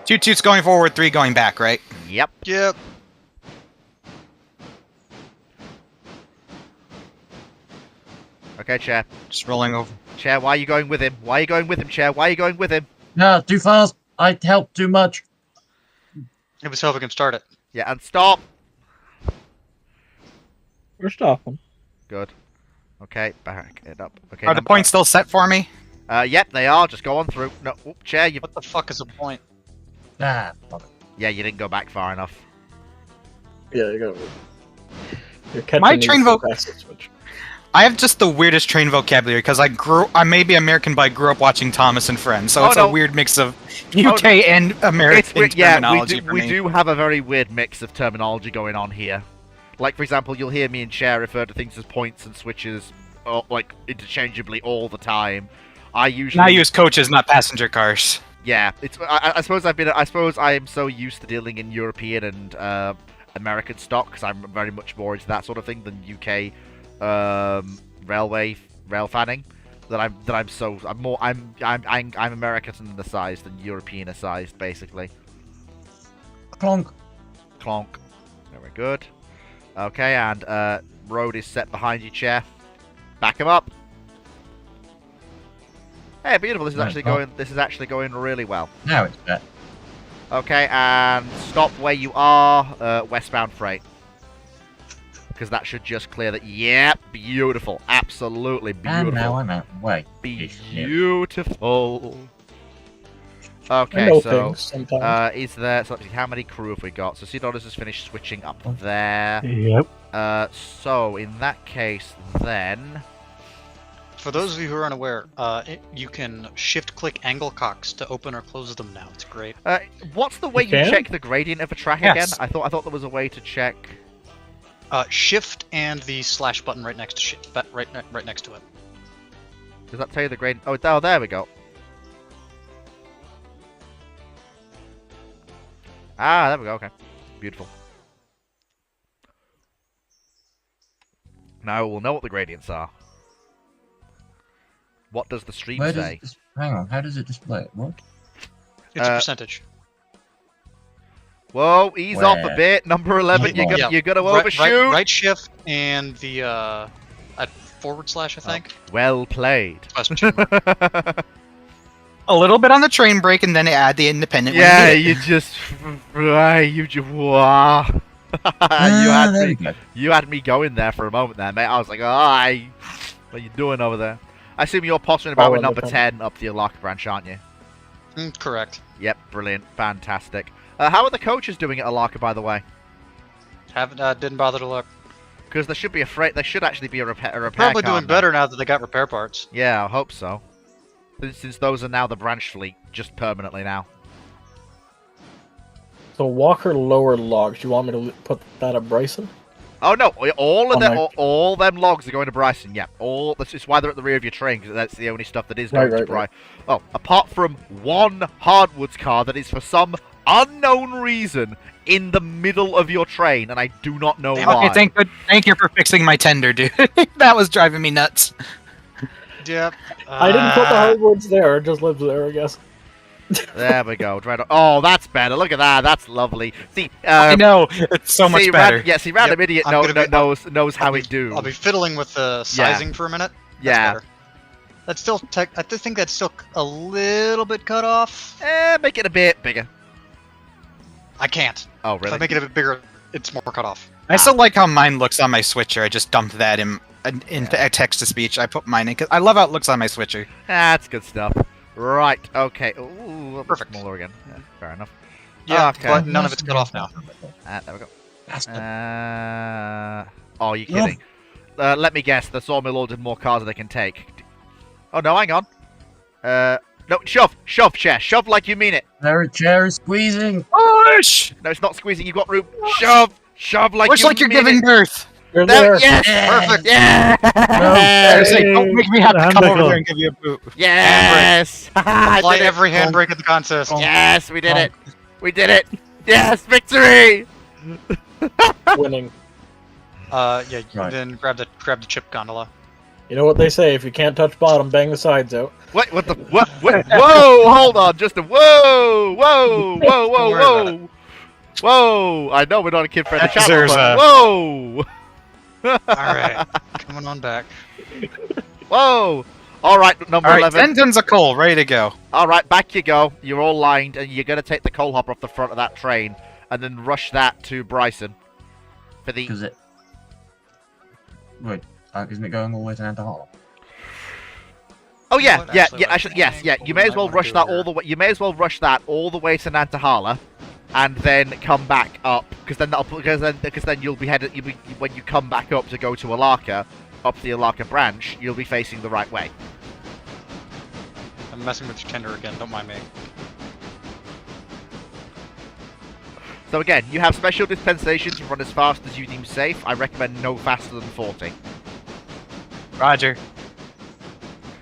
Toot toot's going forward, 3 going back, right? Yep. Yep. Okay, Chair. Just rolling over. Chair, why are you going with him? Why are you going with him, Chair? Why are you going with him? No, too fast. I helped too much. It was helping him start it. Yeah, and stop. We're stopping. Good. Okay, back it up. Okay. Are the points still set for me? Yep, they are. Just go on through. No, Chair, you. What the fuck is the point? Ah, fuck it. Yeah, you didn't go back far enough. Yeah, you go. You're catching My these train so vote- fast to switch. I have just the weirdest train vocabulary because I may be American, but I grew up watching Thomas and Friends, so Oh, it's no. a weird mix of UK and American weird, yeah, terminology for we me. do have a very weird mix of terminology going on here. Like, for example, you'll hear me and Cher refer to things as points and switches, like, interchangeably all the time. I usually... And I use coaches, not passenger cars. Yeah, it's. I suppose I suppose I am so used to dealing in European and American stock because I'm very much more into that sort of thing than UK rail fanning. I'm Americanized than Europeanized, basically. Clonk. Clonk. Very good. Okay, and road is set behind you, Chair. Back him up. Hey, beautiful. This is No, actually it's not. going. This is actually going really well. Now it's better. Okay, and stop where you are. Westbound freight. Because that should just clear that. Yep, beautiful. Absolutely beautiful. And now I'm out. Wait. Beautiful. I Okay, know so things sometimes. is there? So let's see, how many crew have we got? So Seadollars has finished switching up there. Yep. So in that case, then For those of you who are unaware, you can shift-click angle cocks to open or close them now. It's great. what's the way You you can? check the gradient of a track Yes. again? I thought there was a way to check. Shift and the slash button right next to right next to it. Does that tell you the gradient? Oh, there we go. Ah, there we go. Okay, beautiful. Now we'll know what the gradients are. What does the stream Where does say? it hang on, how does it display it? What? It's a percentage. Whoa, ease off a Where? bit. Number 11, Yeah. you're gonna Right- overshoot. Right shift and the at forward slash, I think. Well played. Question mark. A little bit on the train brake, and then add the independent. when Yeah, needed. you just, wow. There we go. You had me going there for a moment there, mate. I was like, what are you doing over there? I assume you're pottering about Oh, with number independent. 10 up the Alaka branch, aren't you? Correct. Yep, brilliant, fantastic. How are the coaches doing at Alaka, by the way? Didn't bother to look. Because there should be there should actually be a repair Probably car doing now. better now that they got repair parts. Yeah, I hope so. Since those are now the branch fleet, just permanently now. So Walker lower logs. You want me to put that at Bryson? Oh no! All of Oh, them, my- all them logs are going to Bryson. Yeah, all. That's just why they're at the rear of your train, because that's the only stuff that is going to Right, Bryson. Oh, apart from one hardwoods car that is for some unknown reason in the middle of your train, and I do not know why. Okay, thank you for fixing my tender, dude. That was driving me nuts. Yep. I didn't put the hardwoods there. It just lives there, I guess. There we go. Oh, that's better. Look at that. That's lovely. See, I know it's so much see, better. Random Yep, idiot I'm gonna be- knows how I'll it do. I'll be fiddling with the sizing for a minute. That's Yeah. better. That's still I think that's still a little bit cut off. Make it a bit bigger. I can't. Oh, If I really? make it a bit bigger, it's more cut off. I still like how mine looks on my switcher. I just dumped that in text to speech. I put mine in because I love how it looks on my switcher. That's good stuff. Right. Okay. Ooh, Perfect. smaller again. Yeah, fair enough. Yeah, Okay. but none of it's cut off now. There we go. That's the Oh, you're kidding. Let me guess, the sawmill ordered more cars than they can take. Oh, no, hang on. No, shove, chair, shove like you mean it. chair is squeezing. Push! No, it's not squeezing, you've got room. Shove like Push you like you're mean giving it. birth. You're There, there. yes! Perfect. Yeah! I was like, don't make me have to come over there and give you a boot. Yes! I Apply did it. every handbrake at the contest. Yes, we did it. We did it. Yes, victory! Winning. Yeah. Right. Then grab the chip gondola. You know what they say, if you can't touch bottom, bang the sides out. What the? What? Whoa! Hold on, just a whoa! Whoa! Whoa! Whoa! worry about Whoa! Whoa! I know we're not a kid-friendly That channel, deserves but a- whoa! All right, coming on back. Whoa! All right, number All right, 11. 10 tons of coal, ready to go. All right, back you go. You're all lined, and you're gonna take the coal hopper off the front of that train, and then rush that to Bryson for the. Because it. Wait, isn't it going all the way to Antahal? Oh yeah, What? yeah, Actually, yeah. what Actually, I yes, think yeah. what You we may as might well wanna rush do that here- all the way. You may as well rush that all the way to Nantahala, and then come back up, because then you'll be headed. When you come back up to go to Alaka, up the Alaka branch, you'll be facing the right way. I'm messing with your tender again. Don't mind me. So again, you have special dispensation to run as fast as you deem safe. I recommend no faster than 40. Roger.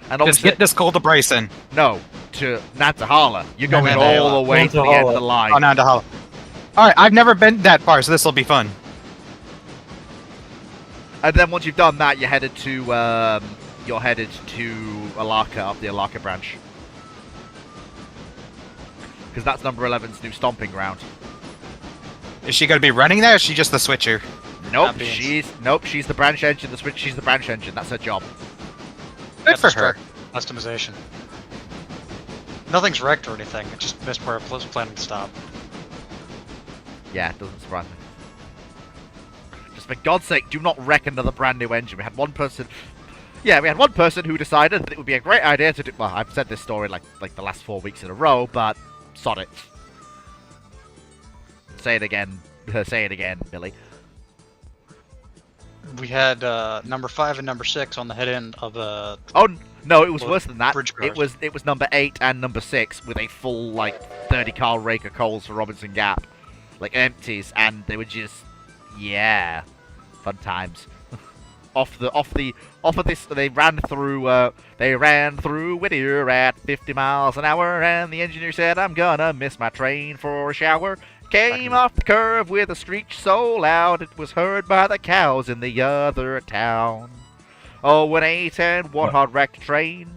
And Just obviously, get this coal to Bryson. no, to Nantahala. You're going Nantahala. all the way to the end of the line. Oh, no, to Hollow. Alright, I've never been that far, so this will be fun. And then once you've done that, you're headed to Alaka, up the Alaka branch. Because that's number 11's new stomping ground. Is she going to be running there, or is she just the switcher? Nope, Not being- she's the branch engine, the switch, she's the branch engine, that's her job. Good That's for a her. strat Customization. Nothing's wrecked or anything. It just missed where I was planning to stop. Yeah, it doesn't surprise me. Just for God's sake, do not wreck another brand new engine. We had one person who decided that it would be a great idea to do. Well, I've said this story like the last 4 weeks in a row, but sod it. Say it again. Say it again, Billy. We had number 5 and number 6 on the head end of Oh no, it was Well, worse than that. bridge It cars. was number 8 and number 6 with a full 30-car rake of coals for Robinson Gap, empties, and they were just fun times. off of this, they ran through Whittier at 50 miles an hour, and the engineer said, "I'm gonna miss my train for a shower." Came off the curve with a screech so loud it was heard by the cows in the other town. Oh, an 8-10 Warthog wrecked train.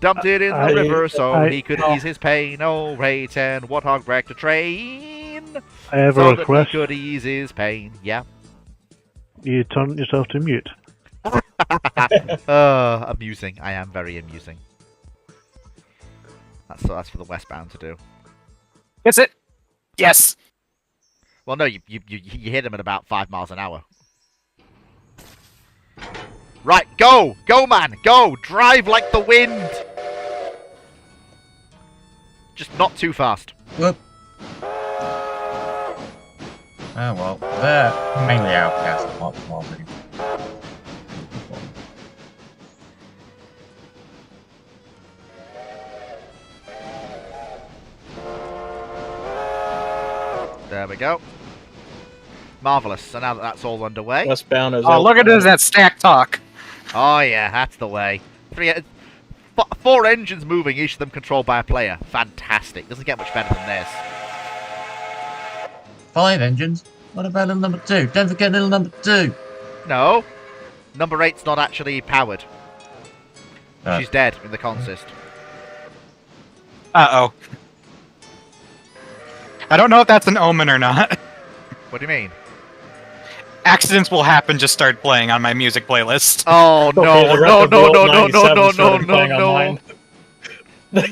Dumped it in the river so he could ease his pain. Oh, 8-10 Warthog wrecked a train. I have So a that request. he could ease his pain. Yeah. You turn yourself to mute. Amusing. I am very amusing. That's for the westbound to do. Gets it? Yes. Well, no, you hit him at about 5 miles an hour. Right, go! Go, man! Go! Drive like the wind! Just not too fast. Whoop. Oh well, they're mainly outcast apart from already. There we go. Marvellous. So now that that's all underway. Westbound is Oh, out. look at this, that stack talk. Oh, yeah, that's the way. Four engines moving, each of them controlled by a player. Fantastic. Doesn't get much better than this. 5 engines? What about little number 2? Don't forget little number 2! No. Number 8's not actually powered. Oh. She's dead in the consist. Uh-oh. I don't know if that's an omen or not. What do you mean? Accidents will happen, just start playing on my music playlist. Oh, Okay, no, the no, record no, the no, old no, no, 97 no, no, started no, playing on no. mine.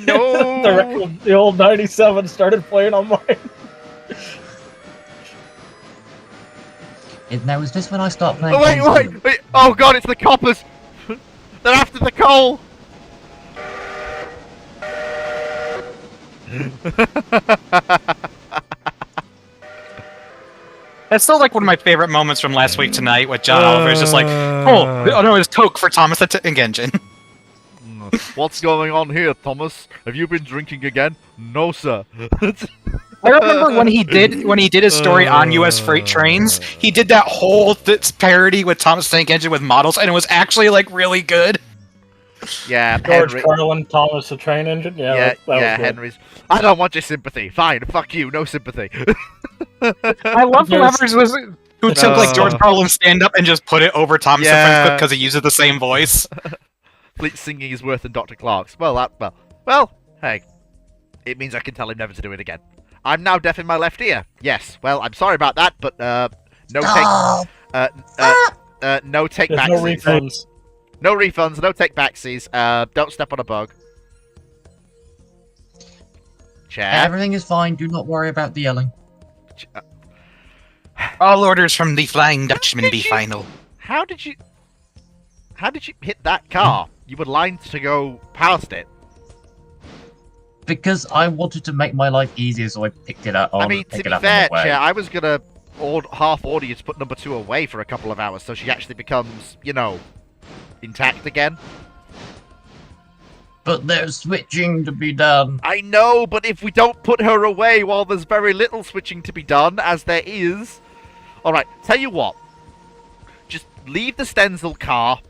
No. the old 97 started playing on mine. Now, is this when I start playing? Oh, wait. Oh, God, it's the coppers. They're after the coal. That's still like one of my favorite moments from last week tonight with John Oliver. It's just like, oh no, it's Coke for Thomas the Tank Engine. What's going on here, Thomas? Have you been drinking again? No, sir. I remember when he did his story on U.S. freight trains. He did that whole parody with Thomas the Tank Engine with models, and it was actually like really good. Yeah, George Henry. Carlin, Thomas the Train Engine. Yeah, Yeah, that was good. Henry's. I don't want your sympathy. Fine, fuck you. No sympathy. I love who took like George Carlin's stand up and just put it over Thomas the Train Clip because he uses the same voice. Fleet's singing is worse than Dr. Clark's. Well, hey, it means I can tell him never to do it again. I'm now deaf in my left ear. Yes. Well, I'm sorry about that, but no take There's backsies. no refunds. No refunds. No take backsies. Don't step on a bug. Chair. Everything is fine. Do not worry about the yelling. All orders from the Flying Dutchman be final. How did you hit that car? You were lined to go past it. Because I wanted to make my life easier, so I picked it up. I mean, to be fair, Chair, I was gonna half order you to put number 2 away for a couple of hours, so she actually becomes, intact again. But there's switching to be done. I know, but if we don't put her away while there's very little switching to be done, as there is... Alright, tell you what. Just leave the Stenzel car,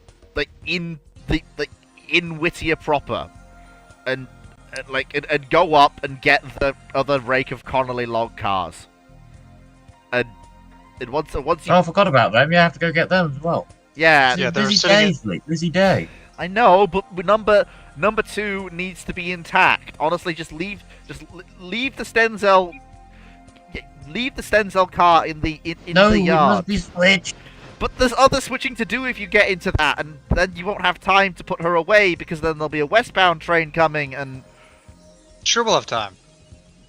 in Whittier proper. And go up and get the other rake of Connolly log cars. And once you... Oh, I forgot about them. You have to go get them as well. Yeah. Yeah, they're busy sitting day, Fleet. Busy day. I know, but number 2 needs to be intact. Honestly, just leave the Stenzel. Leave the Stenzel car in the No, the it yard. must be switched. But there's other switching to do if you get into that, and then you won't have time to put her away because then there'll be a westbound train coming and. Sure, we'll have time.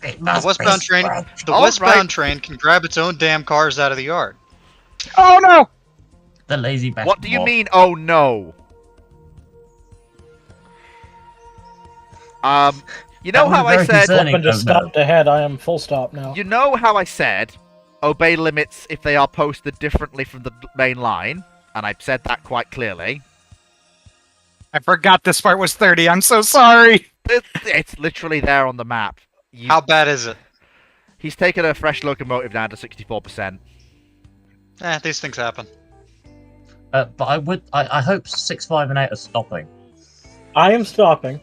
It The must westbound be train. switched. The All westbound right. train can grab its own damn cars out of the yard. Oh no! The lazy bastard. What do you mob. mean? Oh no. You know That was how I very said. concerning. Weapon just Oh, no. stopped ahead. I am full stop now. You know how I said obey limits if they are posted differently from the main line, and I said that quite clearly. I forgot this part was 30. I'm so sorry. It's literally there on the map. How bad is it? He's taken a fresh locomotive down to 64%. These things happen. But I hope 6, 5, and 8 are stopping. I am stopping.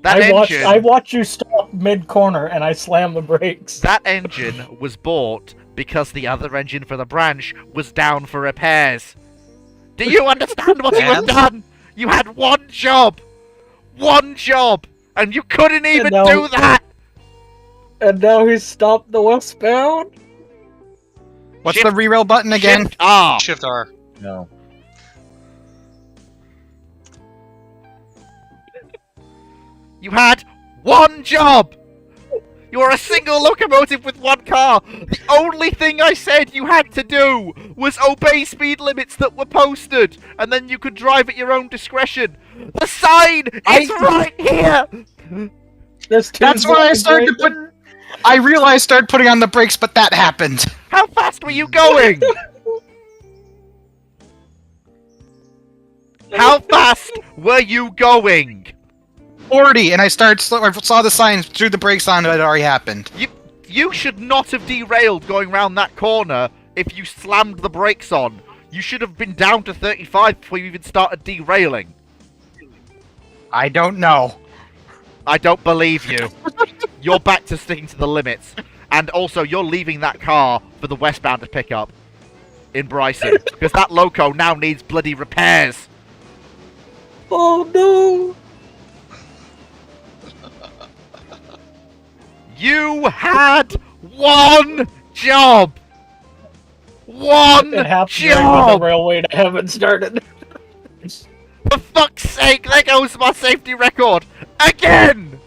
That engine, I watch you stop mid corner, and I slam the brakes. that engine was bought because the other engine for the branch was down for repairs. Do you understand what you have And? done? You had one job, and you couldn't even No. do that. And now he's stopped the westbound. What's Shift- the re-rail button again? Shift R. Shift R. No. You had one job. You are a single locomotive with one car. The only thing I said you had to do was obey speed limits that were posted, and then you could drive at your own discretion. The sign is right here. There's two That's why I started to put. I realized I started putting on the brakes, but that happened. How fast were you going? How fast were you going? 40, and I saw the signs, threw the brakes on, but it already happened. You should not have derailed going round that corner if you slammed the brakes on. You should have been down to 35 before you even started derailing. I don't know. I don't believe you. You're back to sticking to the limits. And also, you're leaving that car for the westbound to pick up in Bryson. Because that loco now needs bloody repairs. Oh no! You had one job! One It happened right when job! the railway to heaven started. For fuck's sake, there goes my safety record! Again!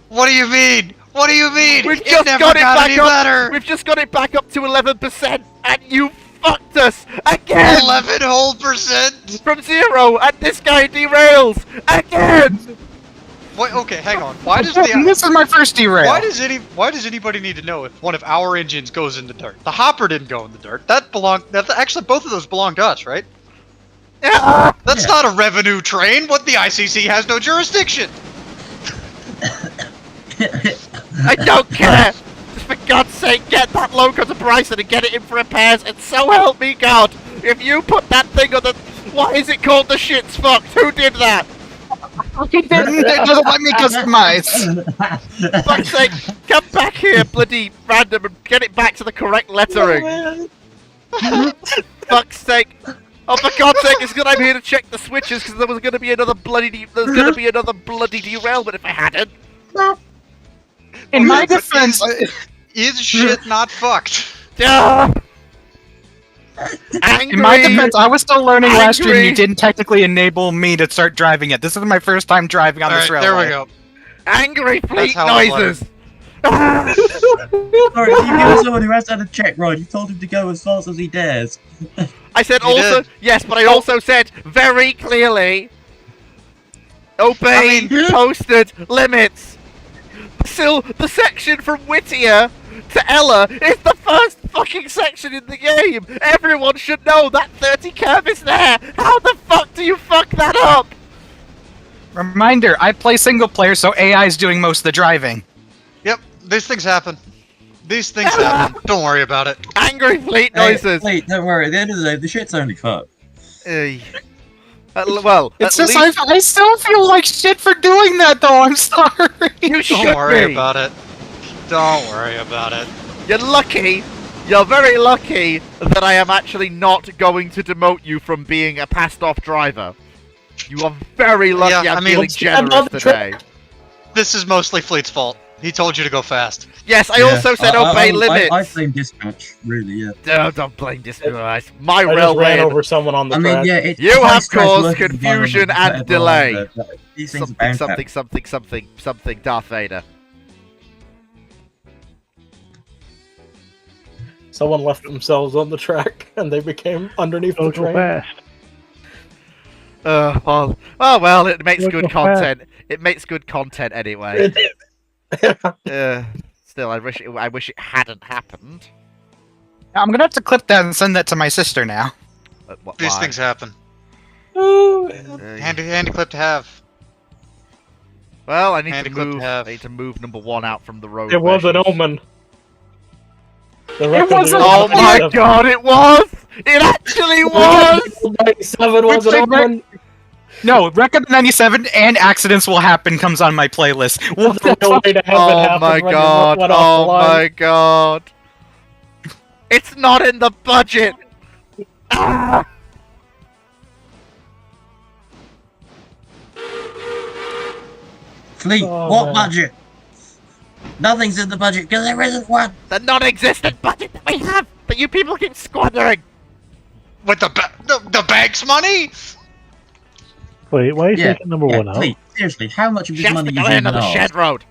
What do you mean? What do you mean? We've It just never got it got back any up. better. We've just got it back up to 11%, and you fucked us again 11 whole percent. from 0, and this guy derails again. Wait, okay, hang on. Why does This is my first derail. Why does anybody need to know if one of our engines goes in the dirt? The hopper didn't go in the dirt. That's actually both of those belong to us, right? Yeah. That's not a revenue train. What the ICC has no jurisdiction. I don't care! Just for God's sake, get that logo to Bryson and get it in for repairs, and so help me God! If you put that thing on the... Why is it called the shit's fucked? Who did that? It doesn't let me customize. Fuck's sake, come back here, bloody random, and get it back to the correct lettering. Fuck's sake. Oh, for God's sake, it's good I'm here to check the switches, because there was going to be another bloody derailment if I hadn't. In my defense, Is shit not fucked? Ah! Angry. in my defense, I was still learning last stream. Angry. You didn't technically enable me to start driving it. This is my first time driving on this Alright, railway. there we go. Angry fleet how it's noises. Sorry, you give someone who has had a check ride. You told him to go as fast as he dares. I said You also, did. yes, but I also said very clearly, obey posted limits. Still, the section from Whittier to Ella is the first fucking section in the game. Everyone should know that 30 curve is there. How the fuck do you fuck that up? Reminder, I play single player, so AI is doing most of the driving. Yep, these things happen. These things happen. Don't worry about it. Angry fleet noises. Hey, don't worry. At the end of the day, the shit's only fucked. Well, It's at just least I still feel like shit for doing that, though. I'm sorry. you should Don't worry be. about it. Don't worry about it. You're lucky. You're very lucky that I am actually not going to demote you from being a passed-off driver. You are very lucky. Yeah, I'm I mean, feeling generous another today. This is mostly Fleet's fault. He told you to go fast. Yes, I also said obey limits. I blame dispatch, really, yeah. No, don't blame this. My I just railway. ran over someone on the I mean, track. yeah, it's You high have stress caused working confusion environment, and whatever, delay. but these things are bound to happen. Something, Darth Vader. Someone left themselves on the track and they became underneath the Don't go train. fast. Well, it makes Look good at that. content. It makes good content anyway. Still, I wish it hadn't happened. I'm gonna have to clip that and send that to my sister now. These Why? things happen. Ooh. Handy clip to have. Well, I need Handy to clip to move. have. I need to move number 1 out from the road. It was an measures. omen. It was Oh my God! It was. It actually was. 97 was Which an they omen. No, Record 97 and Accidents Will Happen comes on my playlist. What the No fuck? way to have it Oh happen my when you God! went off Oh the line. my God! It's not in the budget. Ah! Fleet, Oh, what man. budget? Nothing's in the budget because there isn't one. The non-existent budget that we have, that you people keep squandering. With the bank's money? Wait, why are you taking number one out? Fleet, seriously, how much of this Just money to is go in into the shed road.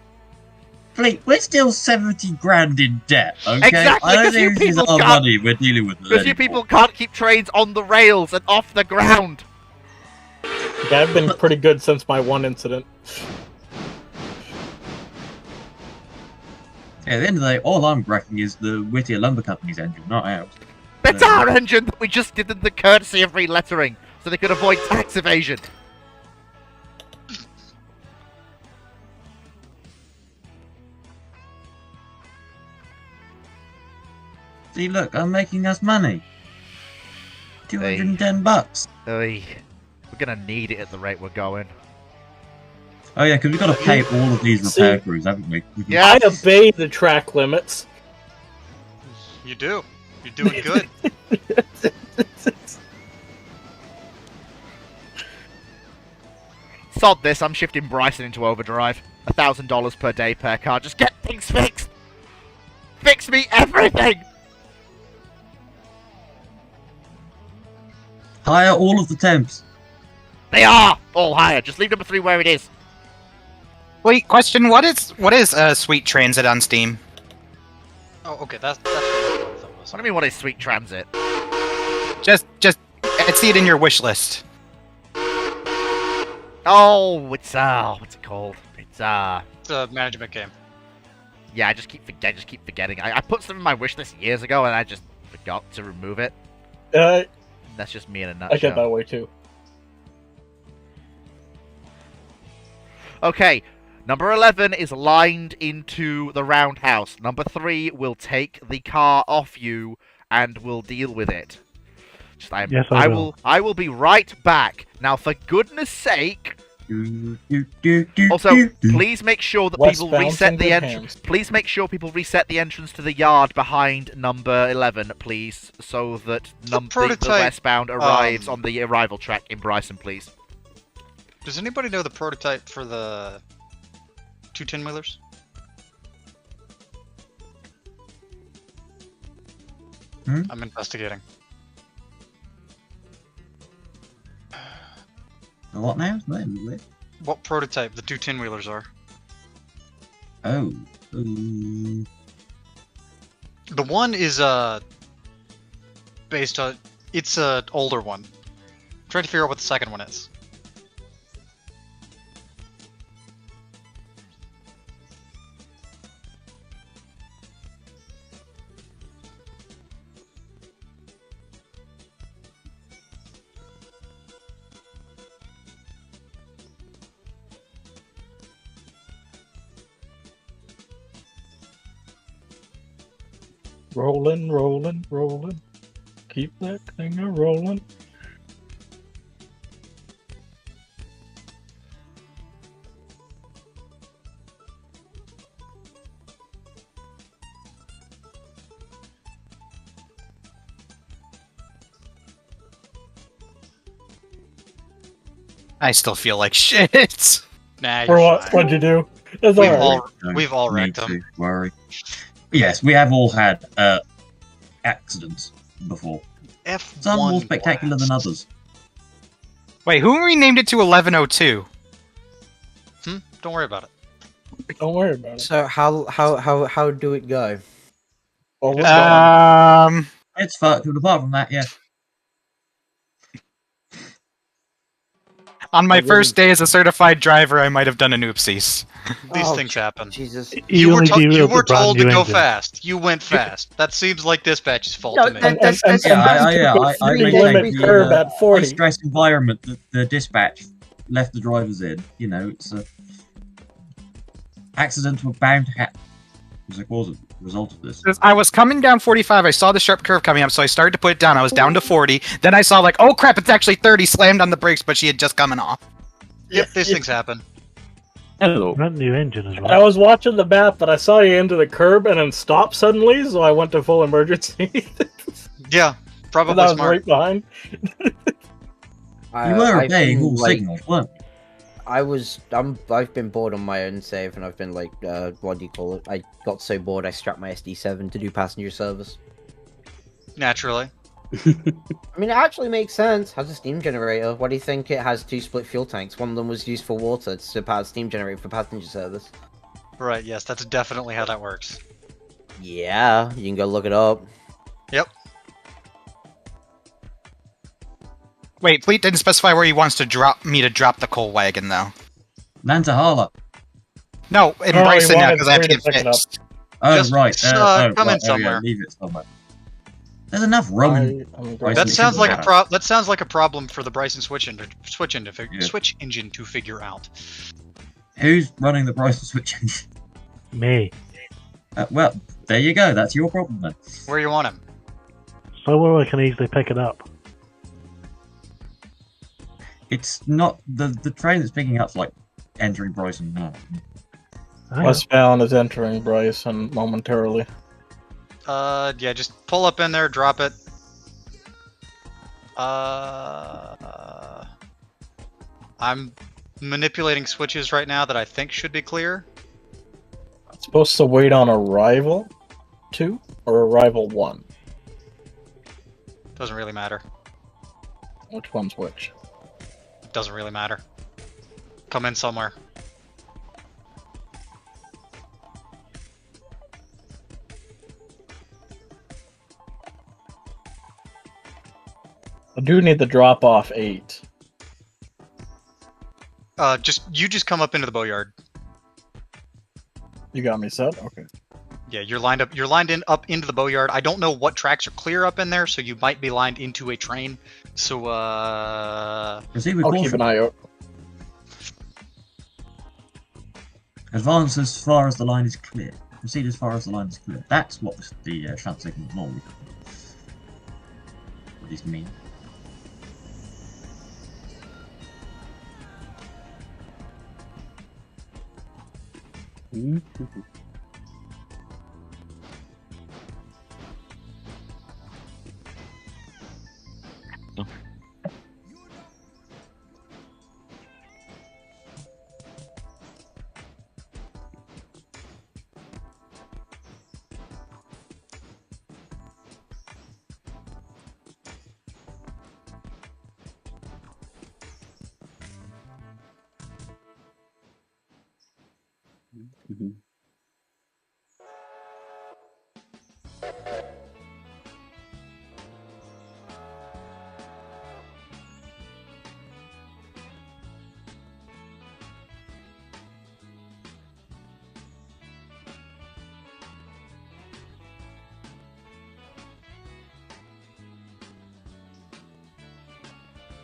Fleet, we're still 70 grand in debt, okay? Exactly, I don't 'cause you think this is people our can't- money we're dealing with. Because you people can't keep trains on the rails and off the ground. Yeah, I've been pretty good since my one incident. Yeah, at the end of the day, all I'm wrecking is the Whittier Lumber Company's engine, not ours. It's our engine that we just did the courtesy of relettering, so they could avoid tax evasion. See, look, I'm making us money. 210 bucks. Oy. We're gonna need it at the rate we're going. Oh yeah, because we've got to pay all of these repair crews, haven't we? Yeah. I obey the track limits. You do. You're doing good. Sod this, I'm shifting Bryson into overdrive. $1,000 per day per car. Just get things fixed! Fix me everything! Hire all of the temps. They are all higher. Just leave number 3 where it is. Wait, question: What is Sweet Transit on Steam? Oh, okay, that's what I thought it was. What do you mean, what is Sweet Transit? Just I see it in your wish list. Oh, it's what's it called? It's It's a management game. yeah, I just keep forgetting. I put some in my wish list years ago, and I just forgot to remove it. That's just me in a I get nutshell. that way too. Okay, number 11 is lined into the roundhouse. Number 3 will take the car off you and will deal with it. Yes, I will. I will be right back. Now, for goodness sake. Also, please make sure that people Westbound reset in the good entrance. hands. Please make sure people reset the entrance to the yard behind number 11, please, so that the prototype, westbound arrives on the arrival track in Bryson, please. Does anybody know the prototype for the 2 10-wheelers? I'm investigating. What now? What prototype the 2 10-wheelers are? Oh. The one is based on. It's a older one. I'm trying to figure out what the second one is. Rolling, rolling, rolling. Keep that thing a rolling. I still feel like shit. Nah, For you're what? fine. What'd you do? It's We've alright. we've all wrecked Need them. to worry. Yes, we have all had accidents before. F1 Some more spectacular than blast. others. Wait, who renamed it to 1102? Don't worry about it. Don't worry about it. So how do it go? Well, we're going. It's fucked, but apart from that, yeah. On my I first day as a certified driver, I might have done an oopsies. These Oh, things happen. Jesus. You were, only you derailed were the brand told to new go engine. fast. You went fast. That seems like dispatch's fault No, to me. that's Yeah, I free maintain limit the curve at high 40. stress environment that the dispatch left the drivers in. You know, it's accidents were bound to happen as a result of this. I was coming down 45, I saw the sharp curve coming up, so I started to put it down. I was down to 40. Then I saw like, oh crap, it's actually 30, slammed on the brakes, but she had just coming off. Yep, these things happen. Hello. Brand new engine as well. I was watching the map, but I saw you into the curb and then stopped suddenly, so I went to full emergency. Yeah, probably And I was smart. right behind. You were obeying all signals, weren't you? I've been bored on my own save, and I've been like, what do you call it? I got so bored I strapped my SD7 to do passenger service. Naturally. I mean, it actually makes sense. Has a steam generator. Why do you think it has 2 split fuel tanks? One of them was used for water to power the steam generator for passenger service. Right, yes, that's definitely how that works. Yeah, you can go look it up. Yep. Wait, Fleet didn't specify where he wants to drop the coal wagon, though. Nantahala. No, in Oh, he Bryson now, wanted because I have to Free get to pick it up. fixed. Oh, Just, right. come in Yeah, somewhere. leave it somewhere. There's enough room. That sounds like a matter. that sounds like a problem for the Bryson switch engine Yeah. switch engine to figure out. Who's running the price of switch engine? Me. Well, there you go. That's your problem then. Where you want him? Somewhere I can easily pick it up. It's not the train that's picking up's like entering Bryson now. Westbound is entering Bryson momentarily. Yeah, just pull up in there, drop it. I'm manipulating switches right now that I think should be clear. It's supposed to wait on arrival 2 or arrival 1. Doesn't really matter. Which one's which? Doesn't really matter. Come in somewhere. I do need to drop off 8. Just come up into the boatyard. You got me set? Okay. Yeah, you're lined up. You're lined in up into the boatyard. I don't know what tracks are clear up in there, so you might be lined into a train. So Proceed with I'll keep caution. an eye out. Advance as far as the line is clear. Proceed as far as the line is clear. That's what the translating normally does. What does it mean?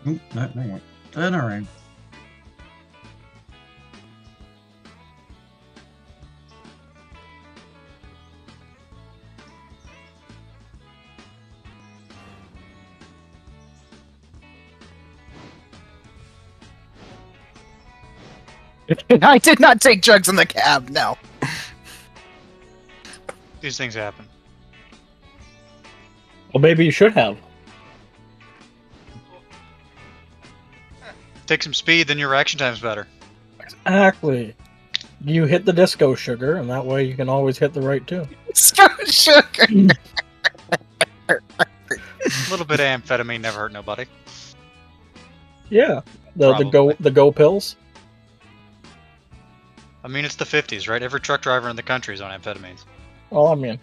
Oop, no, no, turn around. I did not take drugs in the cab. No. these things happen. Well, maybe you should have. Take some speed, then your reaction time's better. Exactly. You hit the disco sugar, and that way you can always hit the right tune. Sugar. A little bit of amphetamine never hurt nobody. Yeah. The go pills. I mean, it's the 50s, right? Every truck driver in the country is on amphetamines. Well, I mean,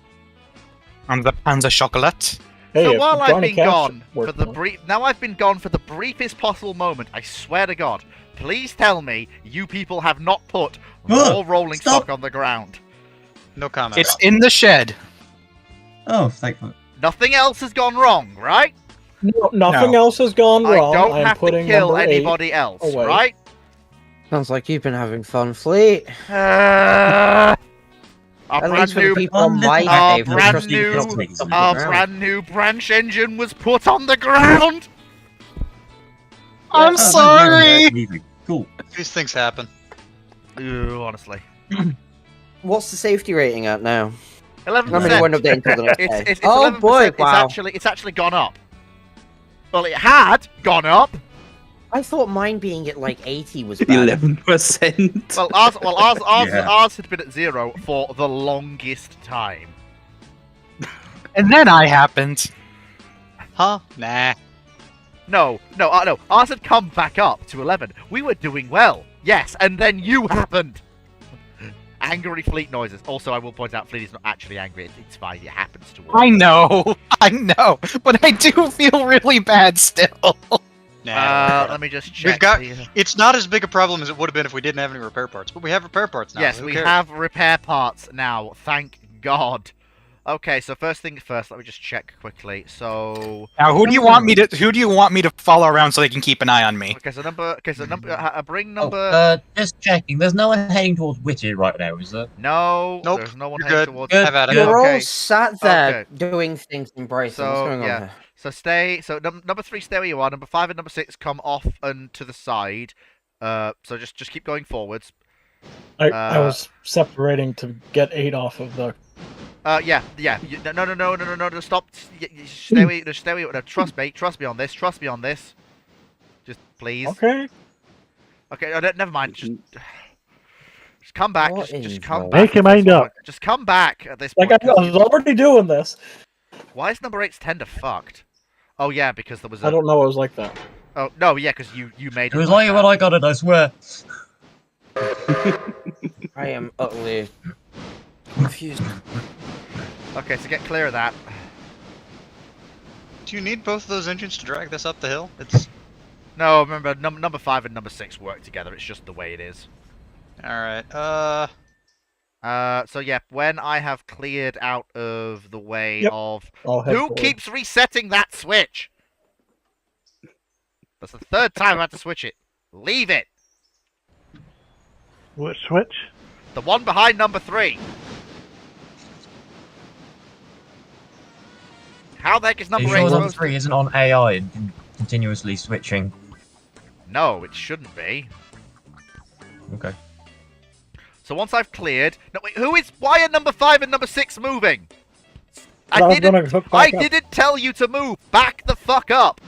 On the chocolate. hey, So if while I've Johnny been Cash gone for worked the on it- brief, now I've been gone for the briefest possible moment. I swear to God, please tell me you people have not put more rolling stop. stock on the ground. No comment. It's in the shed. Oh, thankfully. Nothing else has gone wrong, right? No, nothing else has gone wrong. I don't I'm have to putting kill number 8 anybody else, away. right? Sounds like you've been having fun, Fleet. Our At brand least for the new, people on my our day, brand trust me, new- don't take something our around. brand new branch engine was put on the ground. I'm sorry. Leaving. Cool. These things happen. Ew, honestly, What's the safety rating at now? 11%. I mean, it won't update until the next day. It's Oh 11%. boy, wow. It's actually gone up. Well, it had gone up. I thought mine being at like 80 was bad. 11%. Well, ours Yeah. had been at 0 for the longest time. And then I happened. Huh? Nah. No. Ours had come back up to 11. We were doing well. Yes, and then you happened. Angry Fleet noises. Also, I will point out, Fleet is not actually angry. It's fine. It happens to all. I know, but I do feel really bad still. Nah. Let me just check. We've got. the- It's not as big a problem as it would have been if we didn't have any repair parts, but we have repair parts now. Yes, Who we cares? have repair parts now. Thank God. Okay, so first thing first, let me just check quickly. So, Now, who do you want me to follow around so they can keep an eye on me? bring Oh, number. just checking. There's no one heading towards Witty right now, is there? No, Nope, there's no one you're heading good. towards. Good. Have at it. You're Okay. all sat there Okay. doing things in Bryson. So, What's going on yeah. here? So stay. So number 3, stay where you are. Number 5 and number 6 come off and to the side. So just keep going forwards. I was separating to get 8 off of the. Yeah. No. Stop. Stay where. Stay where. No, trust me on this. Trust me on this. Just please. Okay. Okay. Never mind. Just come back. What Just in come the- back. Make your at this mind up. point. Just come back at this Like point. I was already doing this. Why is number 8's tender fucked? Oh yeah, because there was a. I don't know. It was like that. Oh no, yeah, because you made It was like like what that. I got it, I swear. I am utterly confused. Okay, so get clear of that. Do you need both of those engines to drag this up the hill? It's No, remember, number 5 and number 6 work together. It's just the way it is. Alright, So yeah, when I have cleared out of the way Yep. of... I'll head Who forward. keeps resetting that switch? That's the third time I've had to switch it. Leave it. Which switch? The one behind number 3. How the heck is Are you number 8 sure number supposed 3 isn't on AI and continuously switching? No, it shouldn't be. Okay. So once I've cleared... No, wait, who is... Why are number 5 and number 6 moving? I was gonna hook back up. didn't tell you to move. Back the fuck up.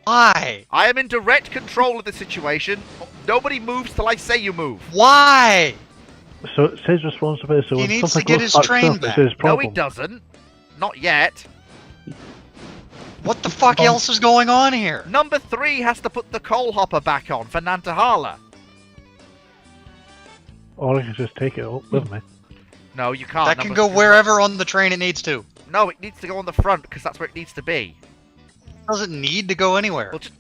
why? I am in direct control of the situation. Nobody moves till I say you move. Why? So it's his responsibility. So He when needs to something get goes his fucked train up, back. it's his No, problem. he doesn't. Not yet. What the fuck else is going on here? Number 3 has to put the coal hopper back on for Nantahala. Or I can just take it up with me. No, you can't. That can Number go three- wherever on the train it needs to. No, it needs to go on the front because that's where it needs to be. It doesn't need to go anywhere. Well, just,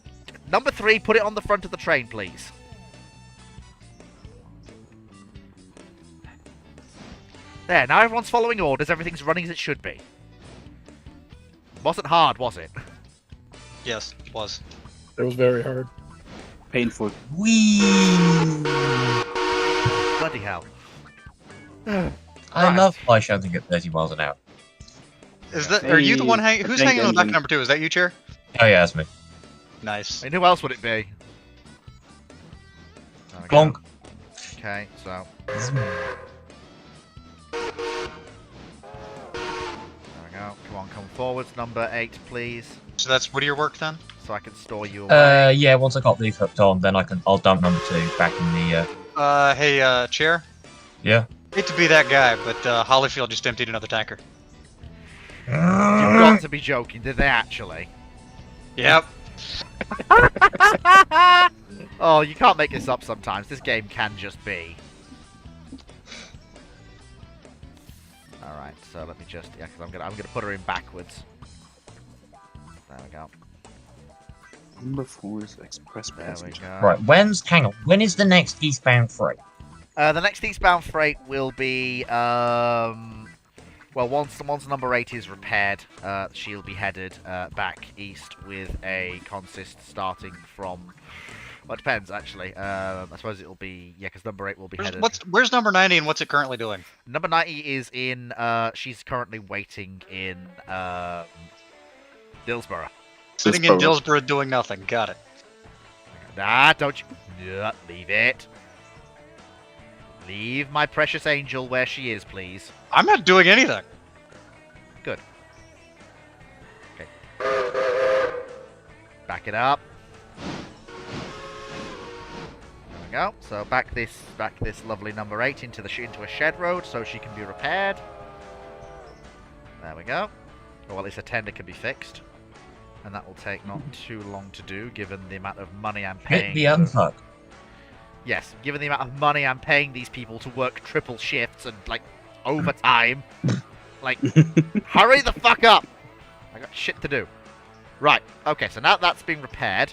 number 3, put it on the front of the train, please. There, now everyone's following orders. Everything's running as it should be. Wasn't hard, was it? Yes, it was. It was very hard. Painful. Whee! Bloody hell. I Right. love fly shunting at 30 miles an hour. Is that? Are you the one hanging? Who's Tank hanging on the back of engine. number 2? Is that you, Chair? Oh yeah, that's me. Nice. And who else would it be? There we go. Glonk. Okay, so... There we go. Come on, come forwards. Number 8, please. So that's what your work then? So I can store you away. Yeah, once I got these hooked on, then I'll dump number 2 back in the, Hey, Chair? yeah. Hate to be that guy, but Hollyfield just emptied another tanker. You've got to be joking. Did they actually? Yep. Oh, you can't make this up sometimes. This game can just be. Alright, so let me just... Yeah, because I'm gonna put her in backwards. There we go. Number 4 is express There we passenger. go. Right, hang on, when is the next eastbound freight? The next eastbound freight will be, well, once number 8 is repaired, she'll be headed back east with a consist starting from... Well, it depends, actually. I suppose it'll be... Yeah, because number 8 will be headed... Where's number 90 and what's it currently doing? Number 90 is in... she's currently waiting in Dillsborough. Sitting in Dillsborough doing nothing. Got it. Nah, don't you... Yeah, leave it. Leave my precious angel where she is, please. I'm not doing anything. Good. Okay. Back it up. There we go. So back this lovely number 8 into a shed road so she can be repaired. There we go. Or at least a tender can be fixed. And that will take not too long to do, given the amount of money I'm paying. Hit the unfuck. Yes, given the amount of money I'm paying these people to work triple shifts and, like, overtime. Like, hurry the fuck up! I got shit to do. Right, okay, so now that's been repaired.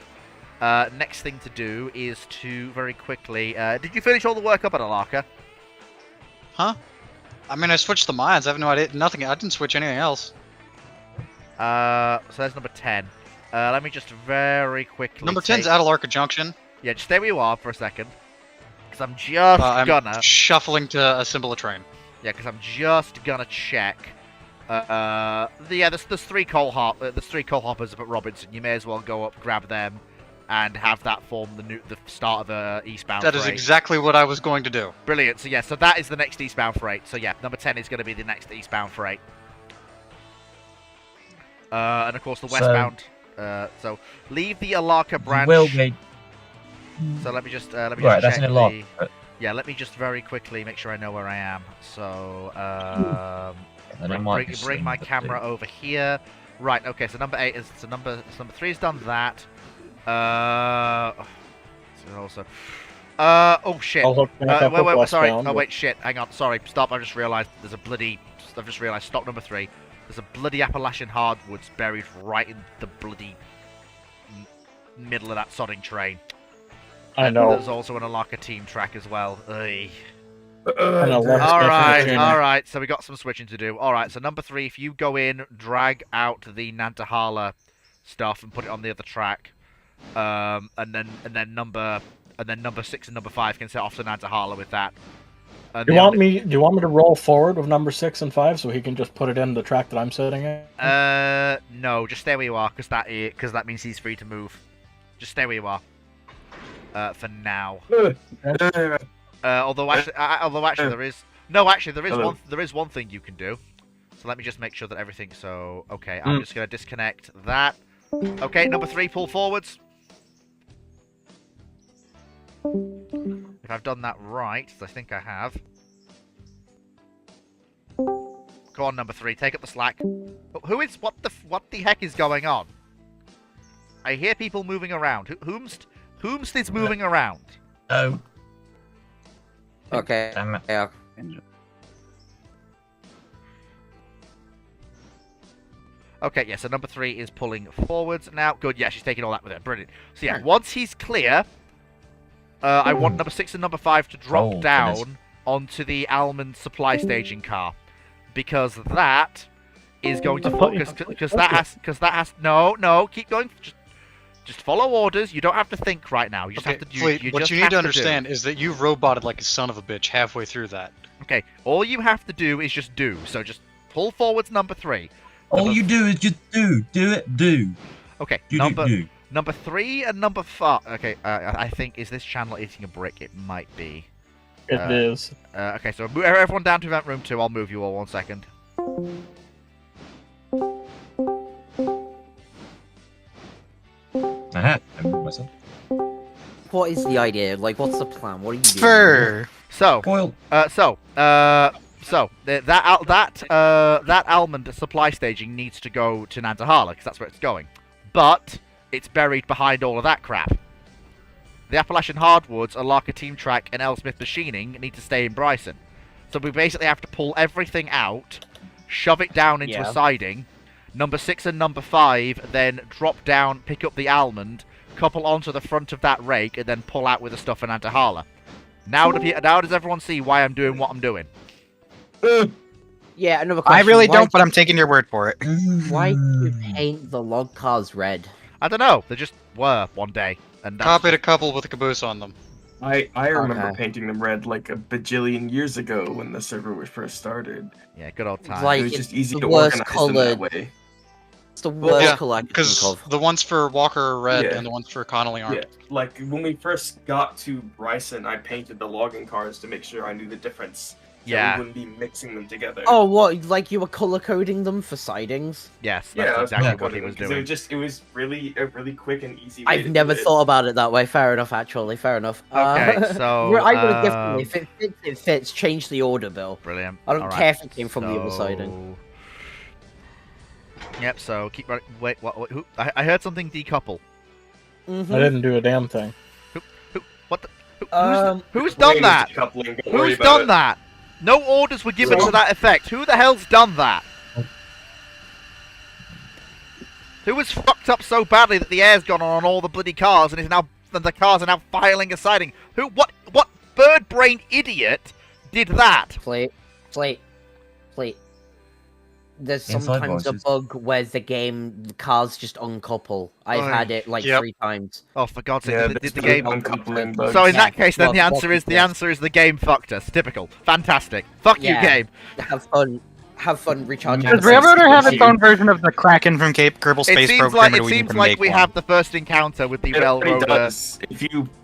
Next thing to do is to, very quickly... did you finish all the work up at Alaka? Huh? I mean, I switched the mines. I have no idea. Nothing. I didn't switch anything else. So there's number 10. Let me just very quickly Number 10's take... Adelarka Junction. Yeah, just stay where you are for a second. Because I'm just I'm gonna... shuffling to assemble a train. Yeah, because I'm just gonna check. Yeah, there's 3 coal hoppers up at Robinson. You may as well go up, grab them, and have that form the start of a eastbound That freight. is exactly what I was going to do. Brilliant. So yeah, so that is the next eastbound freight. So yeah, number 10 is going to be the next eastbound freight. And of course the westbound. So leave the Alaka branch. Will be. So let me just Right, that's check in a lot. the... Yeah, let me just very quickly make sure I know where I am. So, And it might be bring my slim, but camera over here. Right, okay, so number 8 is... So number 3 has done that. So also... oh shit. I'll hook back up with wait, sorry. westbound, Oh but- wait, shit. Hang on, sorry. Stop, I just realised there's a bloody... I've just realised, stop number 3. There's a bloody Appalachian hardwoods buried right in the bloody... middle of that sodding train. I And know. there's also an Alaka team track as well. Ugh. And a left All step right, in the all tuner. right. So we got some switching to do. All right. So number 3, if you go in, drag out the Nantahala stuff and put it on the other track, and then number 6 and number 5 can set off to Nantahala with that. And Do the you want only- me? Do you want me to roll forward with number 6 and 5 so he can just put it in the track that I'm sitting in? No, just stay where you are, because that means he's free to move. Just stay where you are. For now. Although actually there is Hello. one thing you can do. So let me just make sure that everything. So okay, I'm just gonna disconnect that. Okay, number 3, pull forwards. If I've done that right, I think I have. Go on, number 3, take up the slack. What the heck is going on? I hear people moving around. Whomst is moving around? Oh. Okay. Damn it. Yeah. Okay, yeah, so number 3 is pulling forwards now. Good, yeah, she's taking all that with her. Brilliant. So yeah, once he's clear, I want number 6 and number 5 to drop down onto the almond supply staging car. Because that is going to focus, because that has, no, keep going, just follow orders. You don't have to think right now. You just have to do. Fleet, what you need to understand is that you roboted like a son of a bitch halfway through that. Okay, all you have to do is just do. So just pull forwards number 3. All you do is just do it. Okay, Do. number 3 and number 5. Okay, I think, is this channel eating a brick? It might be. It is. Okay, so move everyone down to event room 2. I'll move you all 1 second. I moved myself. What is the idea? Like, what's the plan? What are you doing? Fur. So, Coil. that almond supply staging needs to go to Nantahala because that's where it's going, but it's buried behind all of that crap. The Appalachian Hardwoods, Alaka Team Track, and Elsmith Machining need to stay in Bryson. So we basically have to pull everything out, shove it down into a siding. Number 6 and number 5 then drop down, pick up the almond, couple onto the front of that rake, and then pull out with the stuff in Nantahala. Now does everyone see why I'm doing what I'm doing? Yeah, another question. I really don't, but I'm taking your word for it. Why do you paint the log cars red? I don't know. They just were one day. And that's Copied a couple with a caboose on them. I remember Okay. painting them red like a bajillion years ago when the server was first started. Yeah, good old time. Like, it was just easy the to worst organize them that coloured- way. It's the worst yeah, colour I can Because think of. the ones for Walker are red Yeah. and the ones for Connolly aren't. Yeah, like when we first got to Bryson, I painted the logging cars to make sure I knew the difference. So Yeah. we wouldn't be mixing them together. Oh, what? Like you were colour coding them for sidings? Yes, yeah, that's I was exactly color what he coding was them, 'cause doing. It was really a really quick and easy way I've to never do it. thought about it that way. Fair enough, actually. Fair enough. Okay, so, I would have differently. If it fits, it fits. Change the order, Bill. Brilliant. I don't Alright, care if it came from the other siding. so- Yep, so keep running. Wait, what? Who? I heard something decouple. Mm-hmm. I didn't do a damn thing. What the? Who's Wayne done is that? decoupling, don't worry Who's about done it. that? No orders were given So- to that effect. Who the hell's done that? Who was fucked up so badly that the air's gone on all the bloody cars and the cars are now filing a siding? What bird-brained idiot did that? Plate. There's Inside sometimes a voices. bug where the cars just uncouple. I've Oi. had it like Yep. 3 times. Oh, for God's sake! Yeah, did there's the the game? uncoupling bugs. So in Yeah, that case, then well, the answer is the game fucked us. Typical, fantastic. Fuck you, Yeah. game. Have fun recharging. Does Does the Railroader have its system. own version of the Kraken from Kerbal It Space seems Program? like or do we need to we make one? have the first encounter with the It already railroader. does.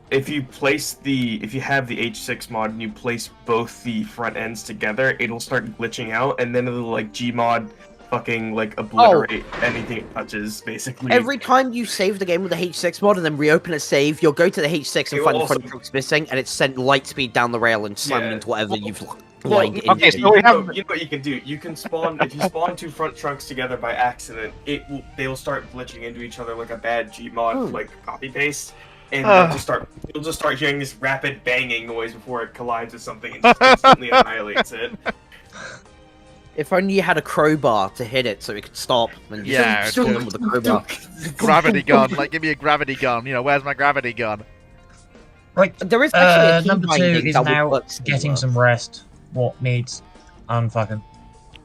If you have the H6 mod and you place both the front ends together, it'll start glitching out, and then it'll like Gmod fucking like obliterate anything it touches, basically. Every time you save the game with the H6 mod and then reopen a save, you'll go to the H6 and It find will the front also- truck's missing, and it's sent light speed down the rail and slammed Yeah. into whatever you've Well, lined okay, into. so we have- you know what you can do. You can spawn if you spawn 2 front trunks together by accident. They'll start glitching into each other like a bad Gmod like copy paste, and you'll just start hearing this rapid banging noise before it collides with something and just instantly annihilates it. If only you had a crowbar to hit it so it could stop and just Yeah, still dude. with a crowbar. Gravity gun, like give me a gravity gun. You know, where's my gravity gun? Right. There is actually a key Number 2 binding is that would now work getting similar. some rest. What needs unfucking?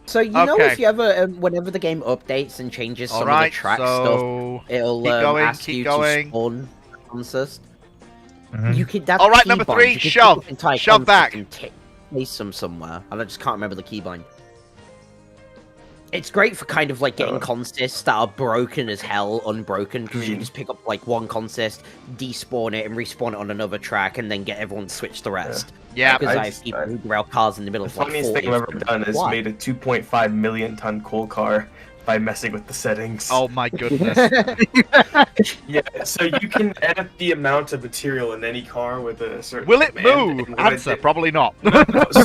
So you know Okay. if you ever, whenever the game updates and changes some of the Alright, track so... stuff, it'll keep going, ask keep you going. to spawn consist. Mhm. You could. That's Alright, key number bind. 3, You could shove. take the entire Shove consist back. and place them somewhere. I just can't remember the keybind. It's great for kind of like getting consists that are broken as hell unbroken, because you just pick up like one consist, despawn it, and respawn it on another track, and then get everyone to switch the rest. Yeah, Because I have people who derail cars in the middle The of like funniest 40 thing I've ever of them. done is Why? made a 2.5 million ton coal car by messing with the settings. Oh my goodness. Yeah, so you can edit the amount of material in any car with a certain. Will it command, move? and what I Answer, did- probably not. No, so-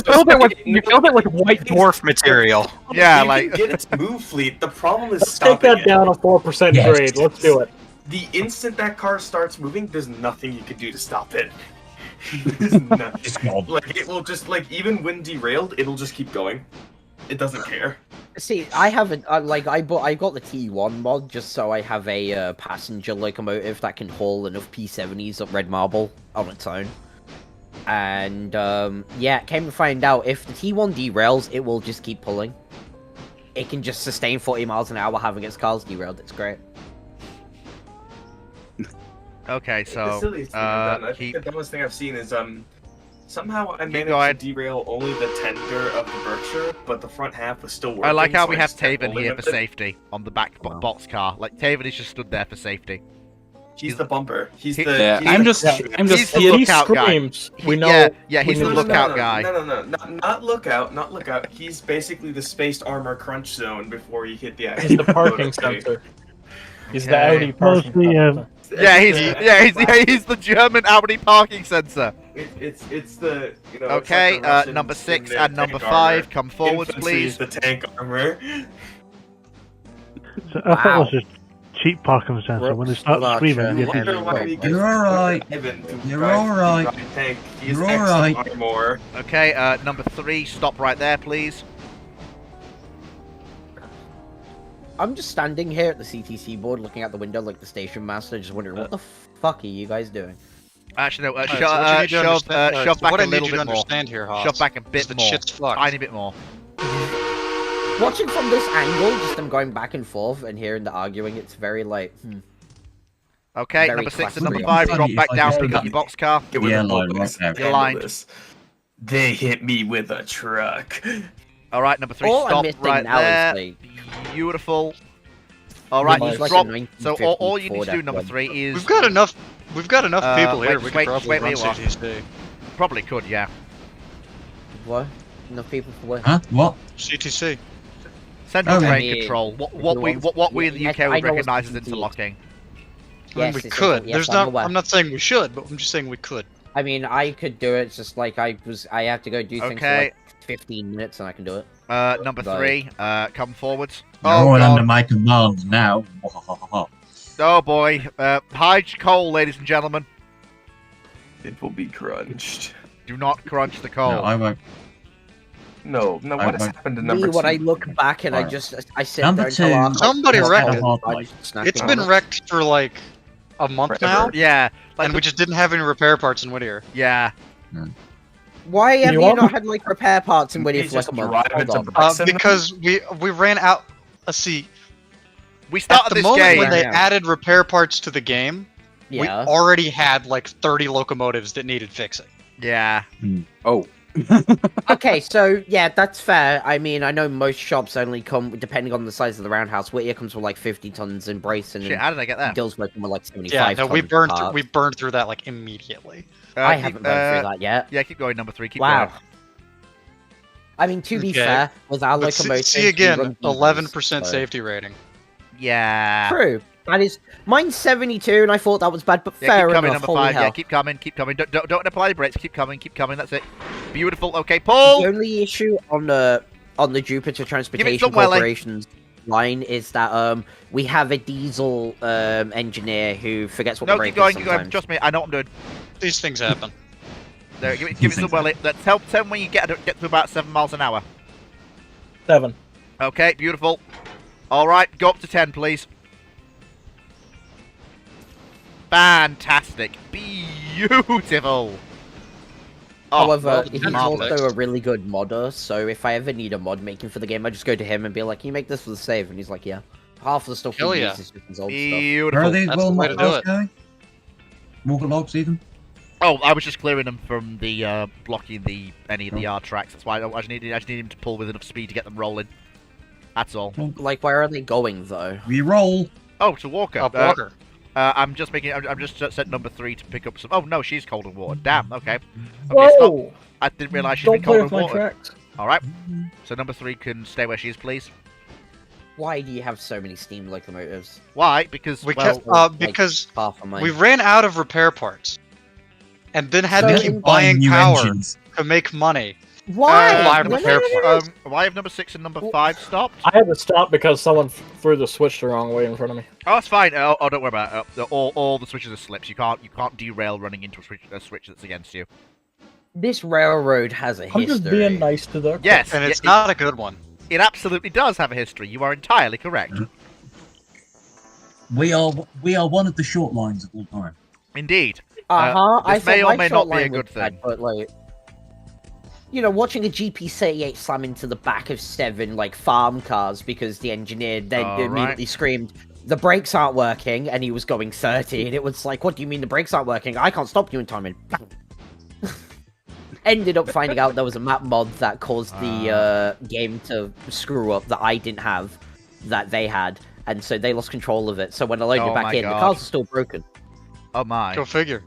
You filled it with white dwarf material. Yeah, you like... can get its move fleet. The problem is Let's take stopping that it. down a 4% Yes. grade. Let's do it. The instant that car starts moving, there's nothing you can do to stop it. There's nothing. It's gone. Like it will just like even when derailed, it'll just keep going. It doesn't care. See, I haven't I got the T1 mod just so I have a passenger locomotive that can haul enough P70s up Red Marble on its own. And yeah, came to find out if the T1 derails, it will just keep pulling. It can just sustain 40 miles an hour having its cars derailed. It's great. Okay, The so... silliest thing I've done. I keep... think the dumbest thing I've seen is somehow I managed going. to derail only the tender of the Berkshire, but the front half was still working. I like how so we I have just kept Taven rolling here for with it. safety on the back box car. Like, Taven is just stood there for safety. He's the bumper. He's He- the. Yeah, he's I'm the- just, I'm He's just the He lookout guy. screams. We know. Yeah, he's we the know- lookout guy. No, not lookout, not lookout. He's basically the spaced armor crunch zone before you hit the He's the parking Okay. sensor. He's Okay. the Audi parking Mostly, sensor. He's the German Audi parking sensor. It's the you know. Okay, it's like the Russians number in 6 their and number tank 5, armor. come forwards, Infantry is please. the tank armor. So I thought it Wow. was just cheap parking sensor. When they start Brooks, screaming, you Larcher. think, Wonder why we get You're alright. Evan to You're drive- alright. to drive tank. He is You're excellent alright. armor. Okay, number 3, stop right there, please. I'm just standing here at the CTC board looking out the window like the station master, just wondering what the fuck are you guys doing? Actually, no, Alright, so what you need to shove understand- shove back what a I need little you to bit more. understand here, Haas, Shove back a is bit that more. shit's fucked. Tiny bit more. Watching from this angle, just them going back and forth and hearing the arguing, it's very like, Okay, Very number 6 and classy. number 5, drop If back I down, just pick up pick your boxcar. Get with Yeah, the line, boys. right there. Handle You're lying. this. They hit me with a truck. Alright, number 3, all I'm stop missing right now there. is like, Beautiful. Alright, Use like a drop. 1950 So all you need to Ford do, number F1. 3, is... We've got enough. We've got enough people here. wait, We wait, could probably wait, run wait, what? CTC. Probably could, yeah. what? Enough people for what? Huh? What? CTC. Central Okay. train Yeah. control. The What we ones- in the yeah, UK I would know recognise as what's interlocking. I mean, Yes, we it's could. simple. Yes, There's I'm not. aware. I'm not saying we should, but I'm just saying we could. I mean, I could do it. It's just like I have to go do things for Okay. like 15 minutes and I can do it. Number Right. 3, come forwards. You're Oh all god. under my command now. Oh boy. Hide coal, ladies and gentlemen. It will be crunched. Do not crunch the coal. No, I won't. No, what has won't. happened to Me, number when 2? I look back and Alright. I sit Number there until two. I'm Somebody It's wrecked kinda it. hard, I like, just snack It's on been it. wrecked for like a month Forever. now, Yeah. Like and we just didn't have any repair parts in Whittier. yeah. Why have You you want- not had like repair parts in Whittier You for like just a month? drive Hold it to on. Brexit? Because we ran out. Let's see. We At started the this moment game. when they Yeah. added repair parts to the game, we Yeah. already had like 30 locomotives that needed fixing. Yeah. Oh. Okay, so yeah, that's fair. I mean, I know most shops only come depending on the size of the roundhouse. Whittier comes with like 50 tons, and Brayson Shit, and how did I get there? Dillsborough come with like 75 Yeah, no, tons. we of burned parts. we burned through that like immediately. I keep- haven't burned through that yet. Yeah, keep going, number 3. Keep Wow. going. I mean, to be Okay. fair, with our But locomotive, see again, 11% so. safety rating. Yeah. True. That is mine's 72, and I thought that was bad, but Yeah, fair keep coming, enough. number Holy 5. hell. Yeah, keep coming, keep coming. Don't apply the brakes. Keep coming, that's it. Beautiful. Okay, Paul. The only issue on the Jupiter Transportation some welly. Corporation's line is that we have a diesel engineer who forgets what the No, brake keep going, is keep going. sometimes. Trust me, I know what I'm doing. These things happen. There, give it some well. Let's tell me when you get to about 7 miles an hour. 7. Okay, beautiful. Alright, go up to 10, please. Fantastic. Beautiful. Oh, However, he's marvelous. also a really good modder, so if I ever need a mod making for the game, I just go to him and be like, "Can you make this for the save?" And he's like, "Yeah." Half of the stuff Hell he yeah. uses is his old stuff. Where are Beautiful. these That's well the way to do it. going? Walker logs even? Oh, I was just clearing them from the blocking any of the yard tracks. That's why I just need him to pull with enough speed to get them rolling. That's all. Like, where are they going though? We roll. Oh, to Walker. Walker. I'm just set number 3 to pick up some. Oh no, she's cold and water. Damn. Okay. Okay. Stop. Whoa! I didn't realize she's Don't been play cold with and my water. tracks. All right. So number 3 can stay where she is, please. Why do you have so many steam locomotives? Why? Because We well, kept, because Half of mine. we ran out of repair parts, and then had So to keep in- buying new power engines. to make money. Why? Buy No, no, repair no, no, no. parts. why have number 6 and number 5 stopped? I had to stop because someone threw the switch the wrong way in front of me. Oh, that's fine. Oh, don't worry about it. All the switches are slips. You can't derail running into a switch that's against you. This railroad has a I'm history. just being nice to the. Yes, And it's it, not a good one. it absolutely does have a history. You are entirely correct. We are one of the short lines of all time. Indeed. I this may thought or my may shot not be a line was good bad, thing. but like, you know, watching a GP38 slam into the back of 7 like farm cars because the engineer then All immediately right. screamed, "The brakes aren't working," and he was going 30, and it was like, "What do you mean the brakes aren't working? I can't stop you in time." And bang. Ended up finding out there was a map mod that caused the game to screw up that I didn't have, that they had, and so they lost control of it. So when I loaded Oh it back my in, the God. cars are still broken. Oh my. Go figure.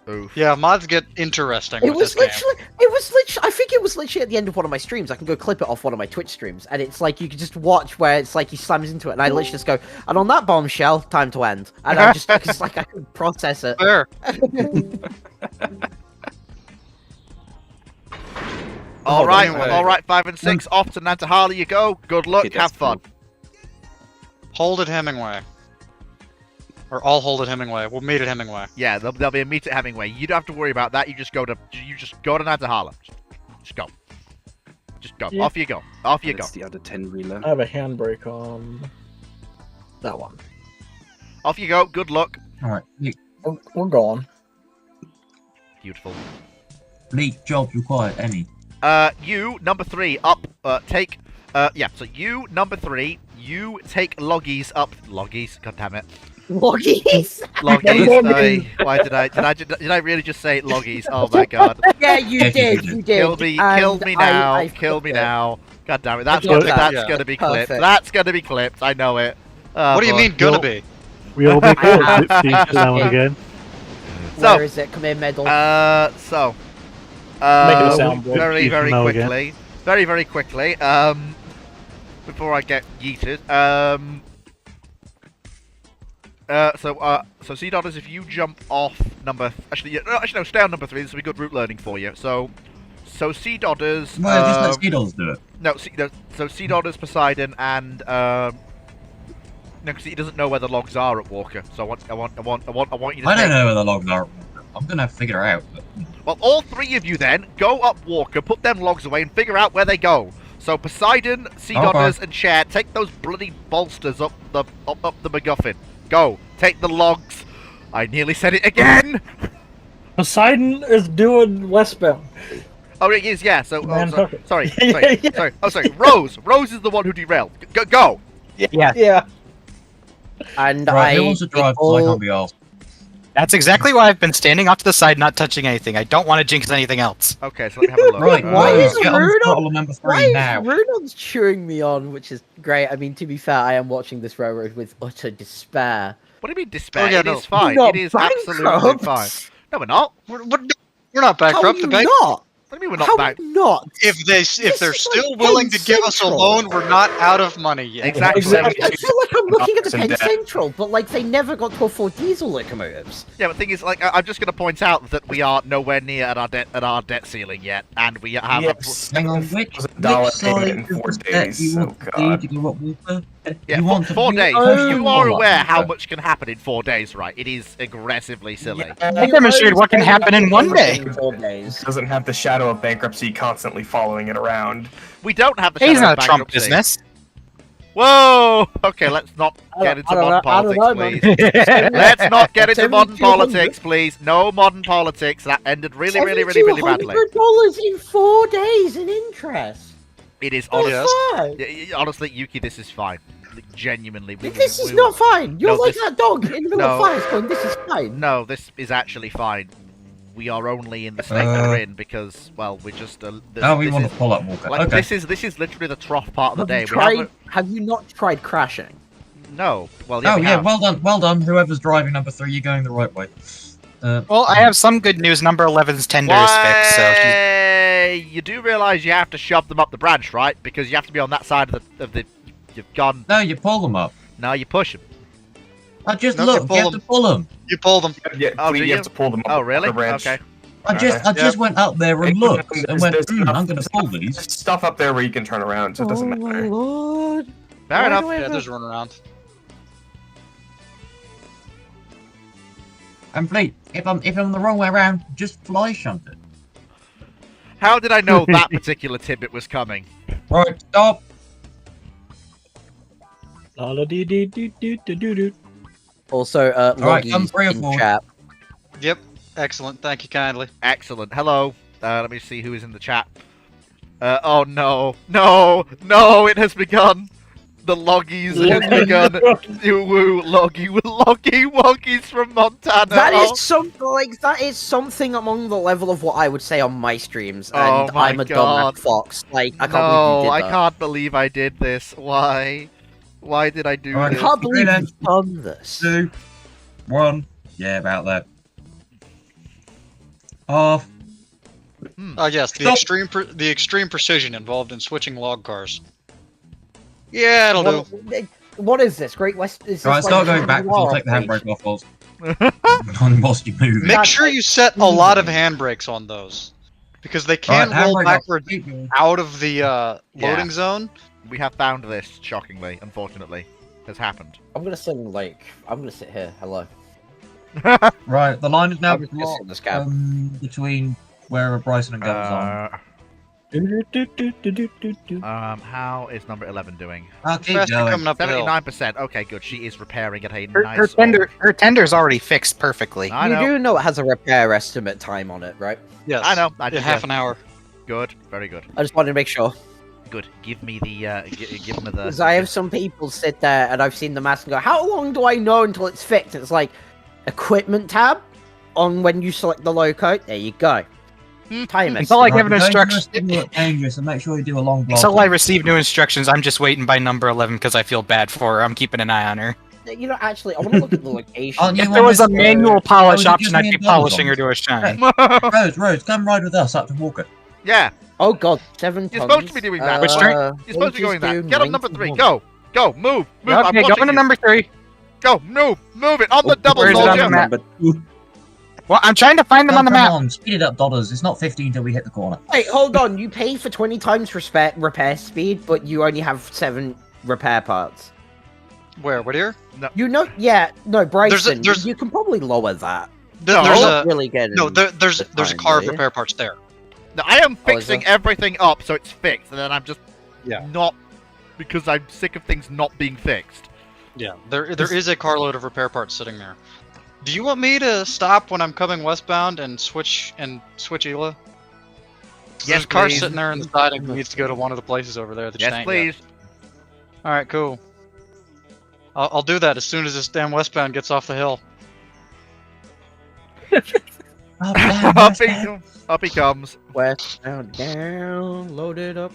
Oof. Yeah, mods get interesting It with was this game. literally, I think it was literally at the end of one of my streams. I can go clip it off one of my Twitch streams, and it's like you can just watch where it's like he slams into it, and I literally just go, and on that bombshell, time to end. And I just, it's like I couldn't process it. Fair. All right, anyway. all right. 5 and 6 off to Nantahala you go. Good luck. Okay, Have that's fun. Hold at Hemingway. Or I'll hold at Hemingway. We'll meet at Hemingway. Yeah, there'll be a meet at Hemingway. You don't have to worry about that. You just go to Nantahala. Just go. Just go. Yeah. Off you go. Off you go. That's the other 10 reeler. I have a handbrake on that one. Off you go. Good luck. Alright, We're going. Beautiful. fleet jobs required, any. You, number 3, up, take, yeah, so you, number 3, you take loggies up, loggies, god damn it. Loggies? Loggies, why did I really just say loggies? Oh my god. Yeah, you did, you did. Kill me now, kill me now. God damn it, that's get gonna, that. gonna be clipped, Perfect. that's gonna be clipped, I know it. Oh, What do you boy. mean, gonna be? We all make I- it now and again. So, Where is it? Come here, medal. Making a sound board. very, You very know again. quickly, very quickly, before I get yeeted, so Sea Dotters, if you jump off number, actually no, stay on number 3. This will be good route learning for you. So Sea Dotters, Well, just let Skiddles do it. no, so Sea Dotters, Poseidon, and no, because he doesn't know where the logs are at Walker. So I want you to. I don't take- know where the logs are. I'm gonna have to figure it out. But... Well, all 3 of you then go up Walker, put them logs away, and figure out where they go. So Poseidon, Sea Okay. Dotters, and Cher, take those bloody bolsters up the MacGuffin. Go, take the logs. I nearly said it again. Poseidon is doing westbound. Oh, it is, yeah. So, Man, hook it. sorry. Yeah. Sorry. Oh, sorry. Rose is the one who derailed. Go. Yeah. And Right, who I wants to drive? 'Cause I all- can't be asked. That's exactly why I've been standing off to the side, not touching anything. I don't want to jinx anything else. Okay, so let me have a look. Right, Why Rose, is get on Runo- throttle number 3 Why now. is Runon's cheering me on, which is great. I mean, to be fair, I am watching this railroad with utter despair. What do you mean despair? Oh, yeah, It no. is fine. We're not It is absolutely bankrupt. fine. No, we're not. We're not How bankrupt. are The you bank. not? What do you mean How we're are not back? you not? If they're is still like willing to Penn give us a Central. loan, we're not out of money yet. Exactly. I feel like I'm looking at the in Penn debt. Central, but like they never got to afford diesel locomotives. Yeah, but the thing is, like, I'm just going to point out that we are nowhere near at our debt ceiling yet, and we have. Yes. Hang on, which $1 payment side in of 4 the debt days, you oh want to do god. to go up Walker? Yeah, You want to 4 be days. owned You are by aware that. how much can happen in 4 days, right? It is aggressively silly. I demonstrated what can happen in 1 day. 4 days. Doesn't have the shadow of bankruptcy constantly following it around. We don't have the He's shadow of not a Trump bankruptcy. business. Whoa! Okay, let's not get into modern politics, please. Let's not get into modern politics, please. No modern politics. That ended really, really, really, really badly. $7,200 in 4 days in interest. It is That's honestly, fine. honestly, Yuki, this is fine. Like, genuinely, This is not fine. You're No, like this- that dog in the middle of No. fires going, this is fine. No, this is actually fine. We are only in the state we're in because, well, we're just. Oh, we want to pull up Walker. Like Okay. this is literally the trough part of the day. Have you not tried crashing? No. Well, yeah, Oh we yeah, have. well done. Whoever's driving number 3, you're going the right way. Well, I have some good news. Number 11's tender is fixed, so she's... Why? You do realise you have to shove them up the branch, right? Because you have to be on that side of the. You've gone. No, you pull them up. No, you push them. I just No, look. you pull You have them. to pull them. You pull them. Yeah, Oh, do you you? have to pull them up. Oh, really? the branch. Okay. I just went up there and looked and went, There's I'm going to pull these. There's stuff up there where you can turn around, so it doesn't matter. Lord. Fair enough. Yeah, there's a run around. And please, if I'm the wrong way around, just fly shunt it. How did I know that particular tidbit was coming? Right, stop. Also, Alright, come Loggy's 3 or in 4. chat. Yep. Excellent. Thank you kindly. Excellent. Hello. Let me see who is in the chat. Oh no. No! No! It has begun! The Loggies has begun! Woo! Loggy Woggies from Montana! That Oh. is something among the level of what I would say on my streams, and Oh my I'm a God. dumbass fox. Like, I can't No, believe you I did that. can't believe I did this. Why? Why did I do Alright, I this? can't believe Then- you've done this. 2, 1. Yeah, about that. Off. Yes, Stop. the extreme precision involved in switching log cars. Yeah, it'll do. What is this? Great West? Is Right, this start like going back. War I'll take the operation? handbrake off whilst you move. Make sure you set a lot of handbrakes on those, because they can Alright, roll handbrake off. backwards Keep going. out of the loading Yeah. zone. We have found this, shockingly, unfortunately, has happened. I'm gonna sit here. Hello. Right, the line is now I'm just blocked in this cab. between where Bryson and Gun's on. How is number 11 doing? I'll keep Faster going. coming up the hill. 79%. Okay, good. She is repairing at a Her nice. her tender's already fixed perfectly. I you know. do know it has a repair estimate time on it, right? Yes. I know. I In just, half an hour. Good. Very good. I just wanted to make sure. Good. Give me the. Give me the. Because I have some people sit there and I've seen them ask and go, how long do I know until it's fixed? It's like, equipment tab on when you select the loco. There you go. Time It's not like Right, having don't instructions. just look dangerous and make sure you do a long block. Until I receive new instructions, I'm just waiting by number 11 because I feel bad for her. I'm keeping an eye on her. You know, actually, I want to look at the location. Aren't you If there was a almost- manual polish Oh, option, just I'd me be and Donald polishing her on to a shine. Rose, come ride with us up to Walker. Yeah. Oh god, 7 You're tons. supposed to be doing that. Which train? You're supposed to be going that. Get on number 3. 91. Go. Go. Move. Move. I'm Okay, watching going to you. number 3. Go. Move. Move it on the double Where is it on soldier. the map? Number 2. Well, I'm trying to find them on the Come map. on, speed it up, dollars. It's not 15 till we hit the corner. Wait, hold on. You pay for 20 times repair speed, but you only have 7 repair parts. Where? What here? You know, yeah, no, Bryson, there's- you can probably lower that. No. There's Not a really getting there's the a time, car of do you? repair parts there. No, I am Oh, is fixing there? everything up so it's fixed, and then I'm just Yeah. not because I'm sick of things not being fixed. Yeah, there is a carload of repair parts sitting there. Do you want me to stop when I'm coming westbound and switch Ela? There's a car please. sitting there on the side and needs to go to one of the places over there. That you Yes, ain't please. yet. All right, cool. I'll do that as soon as this damn westbound gets off the hill. Oh, damn, Up he comes. West, down, load it up.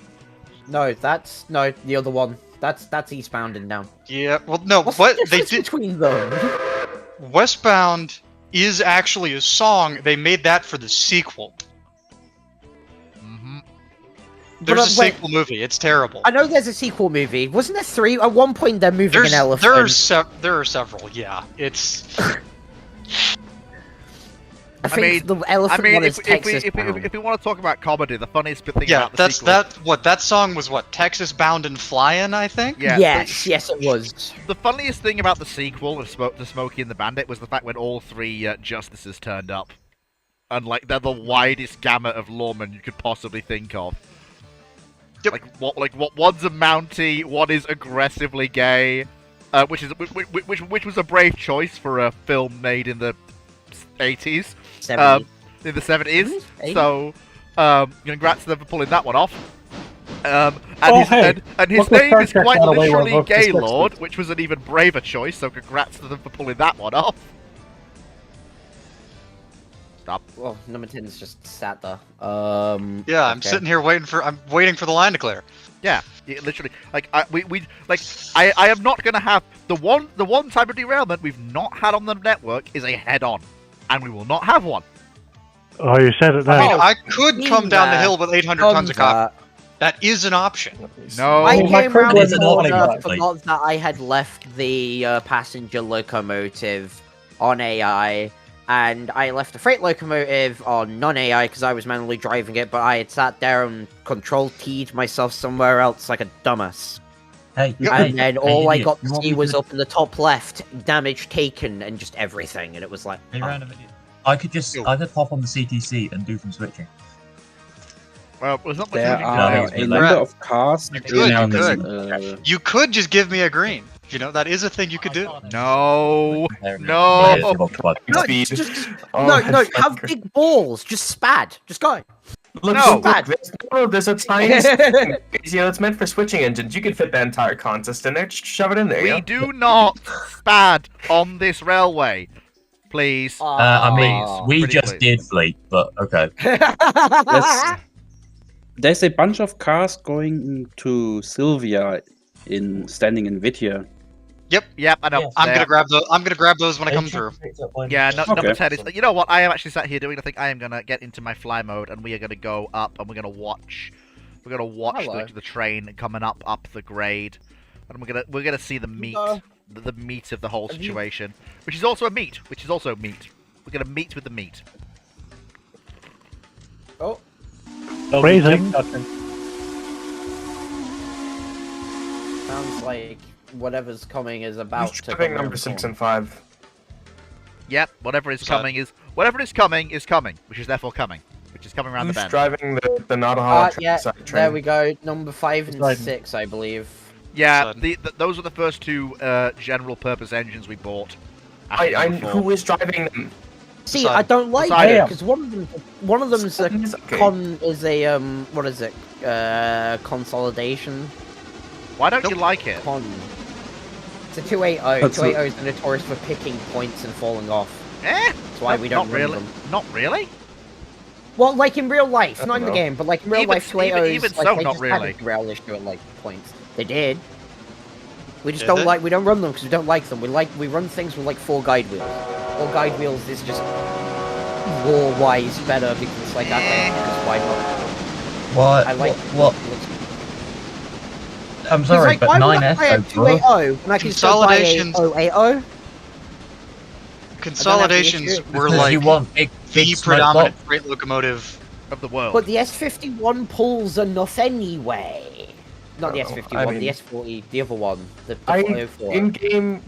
No, that's the other one. That's eastbound and down. Yeah. Well, no. What's What the they difference did? between them? Westbound is actually a song. They made that for the sequel. hmm There's But, a wait. sequel movie. It's terrible. I know there's a sequel movie. Wasn't there 3? At one point, they're moving There's an elephant. there are several. Yeah, it's. I think the elephant one is Texas bound. if we want to talk about comedy, the funniest thing Yeah, about the sequel... that song was what, Texas Bound and Flying, I think? Yeah, yes, it was. The funniest thing about the sequel to Smokey and the Bandit was the fact when all three justices turned up. And, like, they're the widest gamut of lawmen you could possibly think of. Yep. What one's a Mountie, one is aggressively gay, which was a brave choice for a film made in the 80s. In the 70s. So, congrats to them for pulling that one off. And his name is quite literally Gaylord, which was an even braver choice, so congrats to them for pulling that one off. Stop. Well, number 10's just sat there. Yeah, I'm sitting here waiting for the line to clear. Yeah, literally. Like I am not gonna have the one type of derailment we've not had on the network is a head-on, and we will not have one. Oh, you said it I now. mean, I could come down the hill with 800 tons of copper. That is an option. No, I came around is the an corner, option, forgot that I had left the passenger locomotive on AI, and I left the freight locomotive on non-AI because I was manually driving it, but I had sat there and control-T'd myself somewhere else like a dumbass. Hey, And then all I idiot. got to You want see me was to- up in the top left, damage taken and just everything, and it was like... Hey, oh. random idiot. I could pop on the CTC and do some switching. Well, it's not There much are a number of cars. You could. in, You could just give me a green. You know, that is a thing you could do. No. No. No, Speed. just, Oh, no, that's have big balls. Just spad. Just go. Look, No. there's a tiny thing. Yeah, it's meant for switching engines. You could fit the entire consist in there. Just shove it in there. We yeah? do not spad on this railway. Please. I mean, Aw. we Pretty just please. did fleet, but okay. There's a bunch of cars going to Sylvia standing in Vidya. Yep, I know. I'm They gonna are- grab those when I come through. Yeah, number Okay. 10 is... You know what I am actually sat here doing? I think I am going to get into my fly mode, and we are going to go up, and we're going to watch... We're going to watch Hello. the train coming up the grade. And we're gonna see the meat. Hello. The meat of the whole Have you- situation. Which is also meat. We're going to meet with the meat. Oh, Phrasing. sounds like whatever's coming is about Who's to come driving around number the 6 corner. and 5? Yep, whatever is Sad. coming is coming, which is therefore coming. Which is coming around Who's the bend. driving the Nadahala Yeah, train? there we go. Number 5 and Right. 6, I believe. Yeah, Sudden. those are the first two general purpose engines we bought. Who is driving them? See, Poseidon. I don't like Poseidon. it because one of them's a Okay. what is it? Consolidation Why don't you like it? con. It's a 280. That's 280 is notorious for picking points and falling off. Eh? That's why we don't Not run really. them. Not really. Well, like in real life, not in the know. game, but like in real Even- life, 280s, even like, so, they not just really. had a derail issue at like points. They did. We just Did don't they? like. We don't run them because we don't like them. We run things with like 4 guide wheels. 4 guide wheels is just war-wise better because it's like okay, because why not? What? I like What? I'm It's sorry, like, but why would 9F, I buy a bro. 280 when I can still buy a Consolidations- 080? Consolidations issue. were Because like you want big the smoke predominant box. freight locomotive. Of the world. But the S51 pulls enough anyway. Not the Oh, S51, I mean- the S40, the other one, the I 404. in game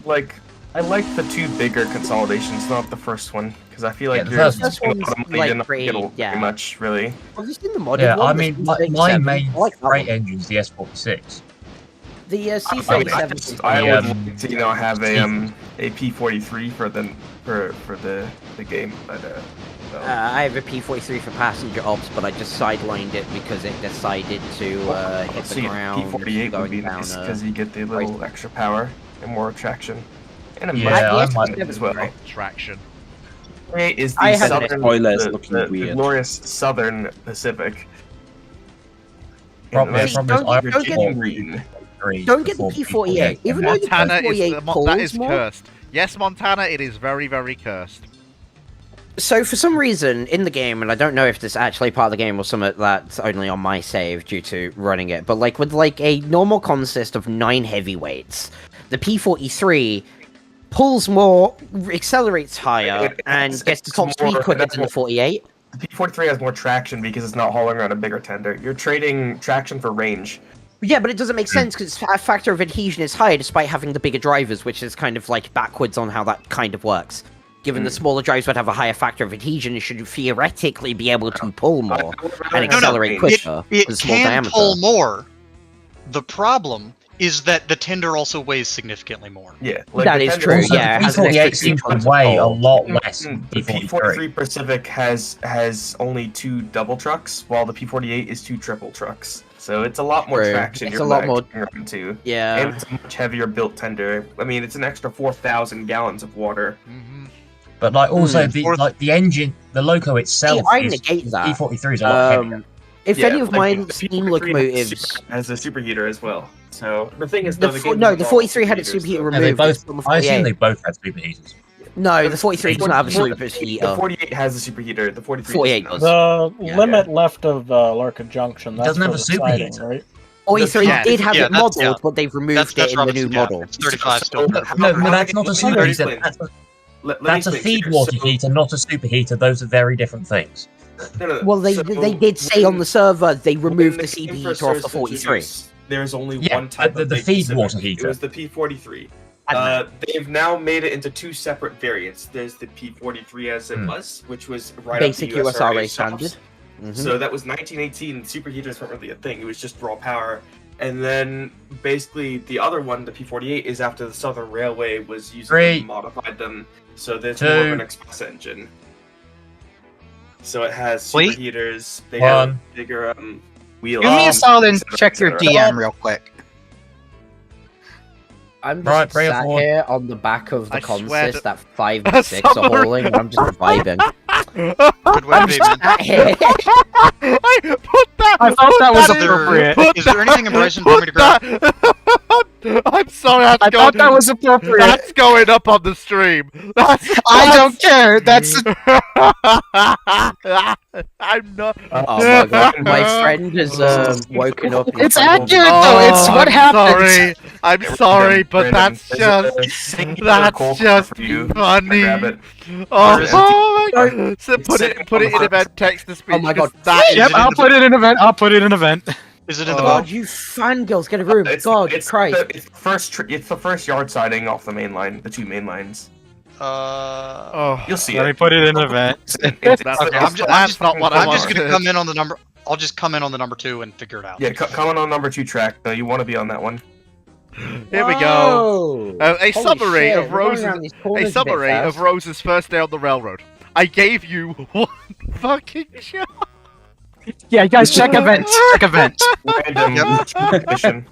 I like the 2 bigger consolidations, not the first one, because I feel like Yeah, the you're first spending a one's, lot of money like, to not pretty- get very yeah. much, really. Have you seen the modded Yeah, one? I the mean, my C37? main I like that freight one. engine is the S46. The I C37. would The, like to, have a P43 for the game, but I have a P43 for passenger ops, but I just sidelined it because it decided to hit the see, ground P48 would be going down. nice because you get the little extra power and more traction, and a Yeah, much I the might S57 as well. right? Traction. P48 is the I have- southern, Spoiler is the- looking the weird. glorious southern Pacific. Problem, And the problem is don't I get- don't get- bought green. P3 Don't get the before P48, even though the Montana P48 that pulls is more. cursed. Yes, Montana, it is very, very cursed. So for some reason in the game, and I don't know if this is actually part of the game or something that's only on my save due to running it, but like with like a normal consist of 9 heavyweights, the P43 pulls more, accelerates higher, It and has- gets to it's top speed more- quicker that's than the more- 48. The P43 has more traction because it's not hauling around a bigger tender. You're trading traction for range. Yeah, but it doesn't make sense because a factor of adhesion is higher despite having the bigger drivers, which is kind of like backwards on how that kind of works. Given the smaller drives would have a higher factor of adhesion, it should theoretically be able to pull more and accelerate quicker. It with small can diameter. pull more. The problem is that the tender also weighs significantly more. Yeah, That is true, Also, yeah, it the has an P48 extra seems to 2 tons of weigh a coal. lot less The than P43 P43. Pacific has only 2 double trucks, while the P48 is 2 triple trucks. So it's a lot more True. traction. It's you're a lot more- letting into. Yeah. And it's a much heavier built tender. I mean, it's an extra 4,000 gallons of water. But like also Hmm. the engine, the loco itself I is negate that. P43 is a lot heavier. If Yeah, any of like, my the steam P43 locomotives, has a superheater as well. So the thing is, the though, the fo- game's no, not the all 43 had its superheaters, superheater though. Yeah, they removed. both. it's from the I assume 48. they both had superheaters. No, the 43 doesn't have a The superheater. 48 has a superheater. The 43 48 does does. not. The limit left of Larka Junction, that's doesn't have for a the siding, superheater. right? 43 Yeah, did have yeah, it that's- modeled, yeah. but they've removed That's it in the new yeah, model. it's 35 still. No, but that's not a Let me superheater. explain. That's a feed water heater, not a superheater. Those are very different things. No. Well, they did say on the server they removed the CB game heater first off the was 43. introduced, There's only Yeah, one type the of big feed Pacific. water It heater. was the P43. I know. They've now made it into 2 separate variants. There's the P43 as it was, which was right Basic up the USRA USRA standard. standard. So that was 1918. Superheaters weren't really a thing. It was just raw power. And then basically the other one, the P48, is after the Southern Railway was using Three. them, modified them. So there's Two. more of an express engine. So it has Wait. superheaters, One. bigger wheels. Give me a solid and etc., check your etc. DM real quick. I'm just Right, bring it sat forward. here on the back of the I swear consist to- that 5 and 6 are Summary. hauling, and I'm just vibing. Good way to be, man. Sat here. I put that. I thought that was put in- appropriate. put Is there anything in that- Bryson for me to put grab? that- I'm sorry, that's I going. thought that was appropriate. That's going up on the stream. I don't care. That's I'm not. Oh my god, my friend has woken up. in It's front of- accurate though. It's what I'm happened. Sorry, I'm sorry, but Brandon, that's there's a just. singular That's coal just for you. funny. Grab it. Oh, Where is it? oh my god! So It's put sitting it on in the event text to speech. Oh my god. That is Yep, I'll put it in event. I'll put it in event. Is it in the Oh. boat? God, you fangirls, get a room. God, Christ. It's the first yard siding off the main line, the 2 main lines. Oh, You'll see Let it. me put it in event. that's, Okay, I'm just- that's not what I I'm just gonna wanted. come in on the number. I'll just come in on the number 2 and figure it out. Yeah, coming on number 2 track. Though you want to be on that one. Here we go. Whoa. A Holy summary shit, of we're going Rose's. around these A corners bit summary of fast. Rose's first day on the railroad. I gave you one fucking shot. Yeah, guys, check event. Check event. Random mission.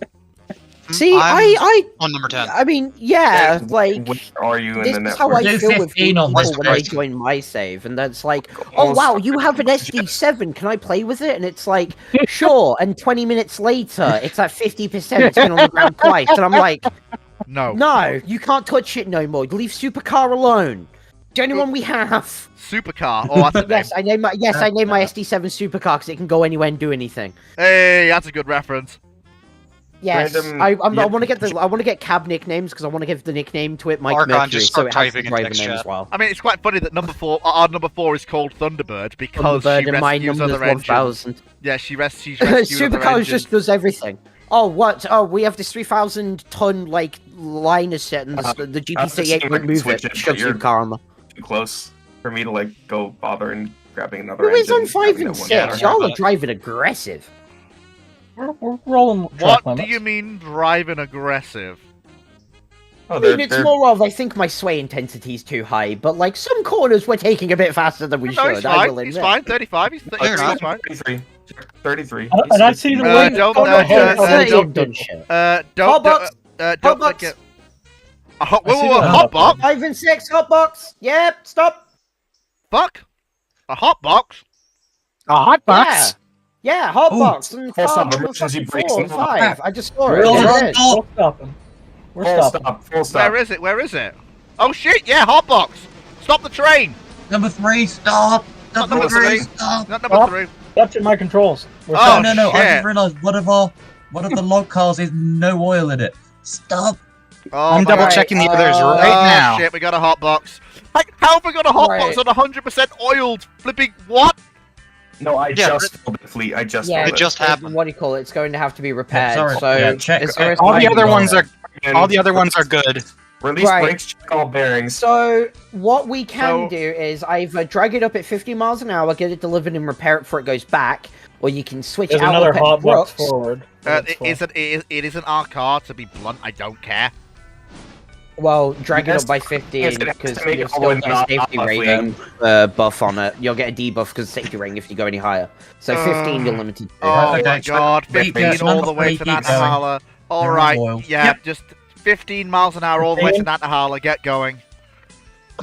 See, I'm I on number 10. mean, yeah, like, Where are you in this the is how network? I Do feel with 15 on people this when I question. join my save, and that's like, oh wow, you have an SD7, can I play with it? And it's like, sure, and 20 minutes later, it's at 50%, it's been on the ground twice, and I'm like, No. no, you can't touch it no more, leave Supercar alone. The only one we have. Supercar. Oh, that's a name. Yes, I named my SD7 Supercar because it can go anywhere and do anything. Hey, that's a good reference. Yes, Random- I yeah. want to get cab nicknames because I want to give the nickname to it Mike Archon, Mercury, just so start it has the typing in driver text name chat. as well. I mean, it's quite funny that our number 4 is called Thunderbird because Thunderbird she and my rescues number's other engines. 1000. Yeah, she's rescued other Supercar engines. just does everything. Oh, what? Oh, we have this 3,000 ton like liner set, and the GP38 won't move switch it. it, Shove but you're- Supercar on the. Too close for me to like go bother and grabbing another Who is engine. on 5 grabbing and that one 6? car. Y'all are driving aggressive. We're rolling What track do limits. you mean driving aggressive? Oh, I mean, it's they're- more of I think my sway intensity is too high, but like some corners we're taking a bit faster than we No, he's should. I will fine. He's admit. fine. 35. He's Fair enough. fine. 33. 33. And I see the Uh, way don't- going ahead. uh, Thirty don't- and done shit. Don't. Hotbox! Don't Hotbox! forget. Whoa, I see whoa, the hot box? 5 and 6, hotbox. Yep, stop. Fuck. A hot box? A hot box. Yeah, hotbox. And full stop, car, emergency fucking brakes 4 and and all 5. I just saw it. Real There hot it is. dog. We're stopping. We're Full stopping. stop. Full stop. Where is it? Where is it? Oh shit! Yeah, hot box. Stop the train. Number 3, stop. Not Number number 3, three. stop. Not number Oh. 3. Capture my controls. We're Oh, stopping. No, I shit. just realised one of the log cars is no oil in it. Stop. Oh, I'm double checking the others right now. Shit, we got a hot box. How have we got a hot box on 100% oiled? Flipping what? No, I just filled the fleet. I just filled it just happened. What do you call it? It's going to have to be repaired. sorry. So Yeah, check- as far as All the I other know- ones are good. Release brakes, check all bearings. So what we can So- do is either drag it up at 50 miles an hour, get it delivered and repair it before it goes back, or you can switch There's out another up at hot box Brooks. forward. It isn't our car, to be blunt. I don't care. Well, drag it Yes, up by 50 yes, it has because to make you'll it all still in get a safety off, rating buff on it. You'll get a debuff because safety rating if you go any higher. So 15 you're limited to. Oh Okay, my god, keep 15 all the way keep to going. Nantahala. They're Alright, all oiled. yeah, just 15 miles an hour all the way to Nantahala. Get going.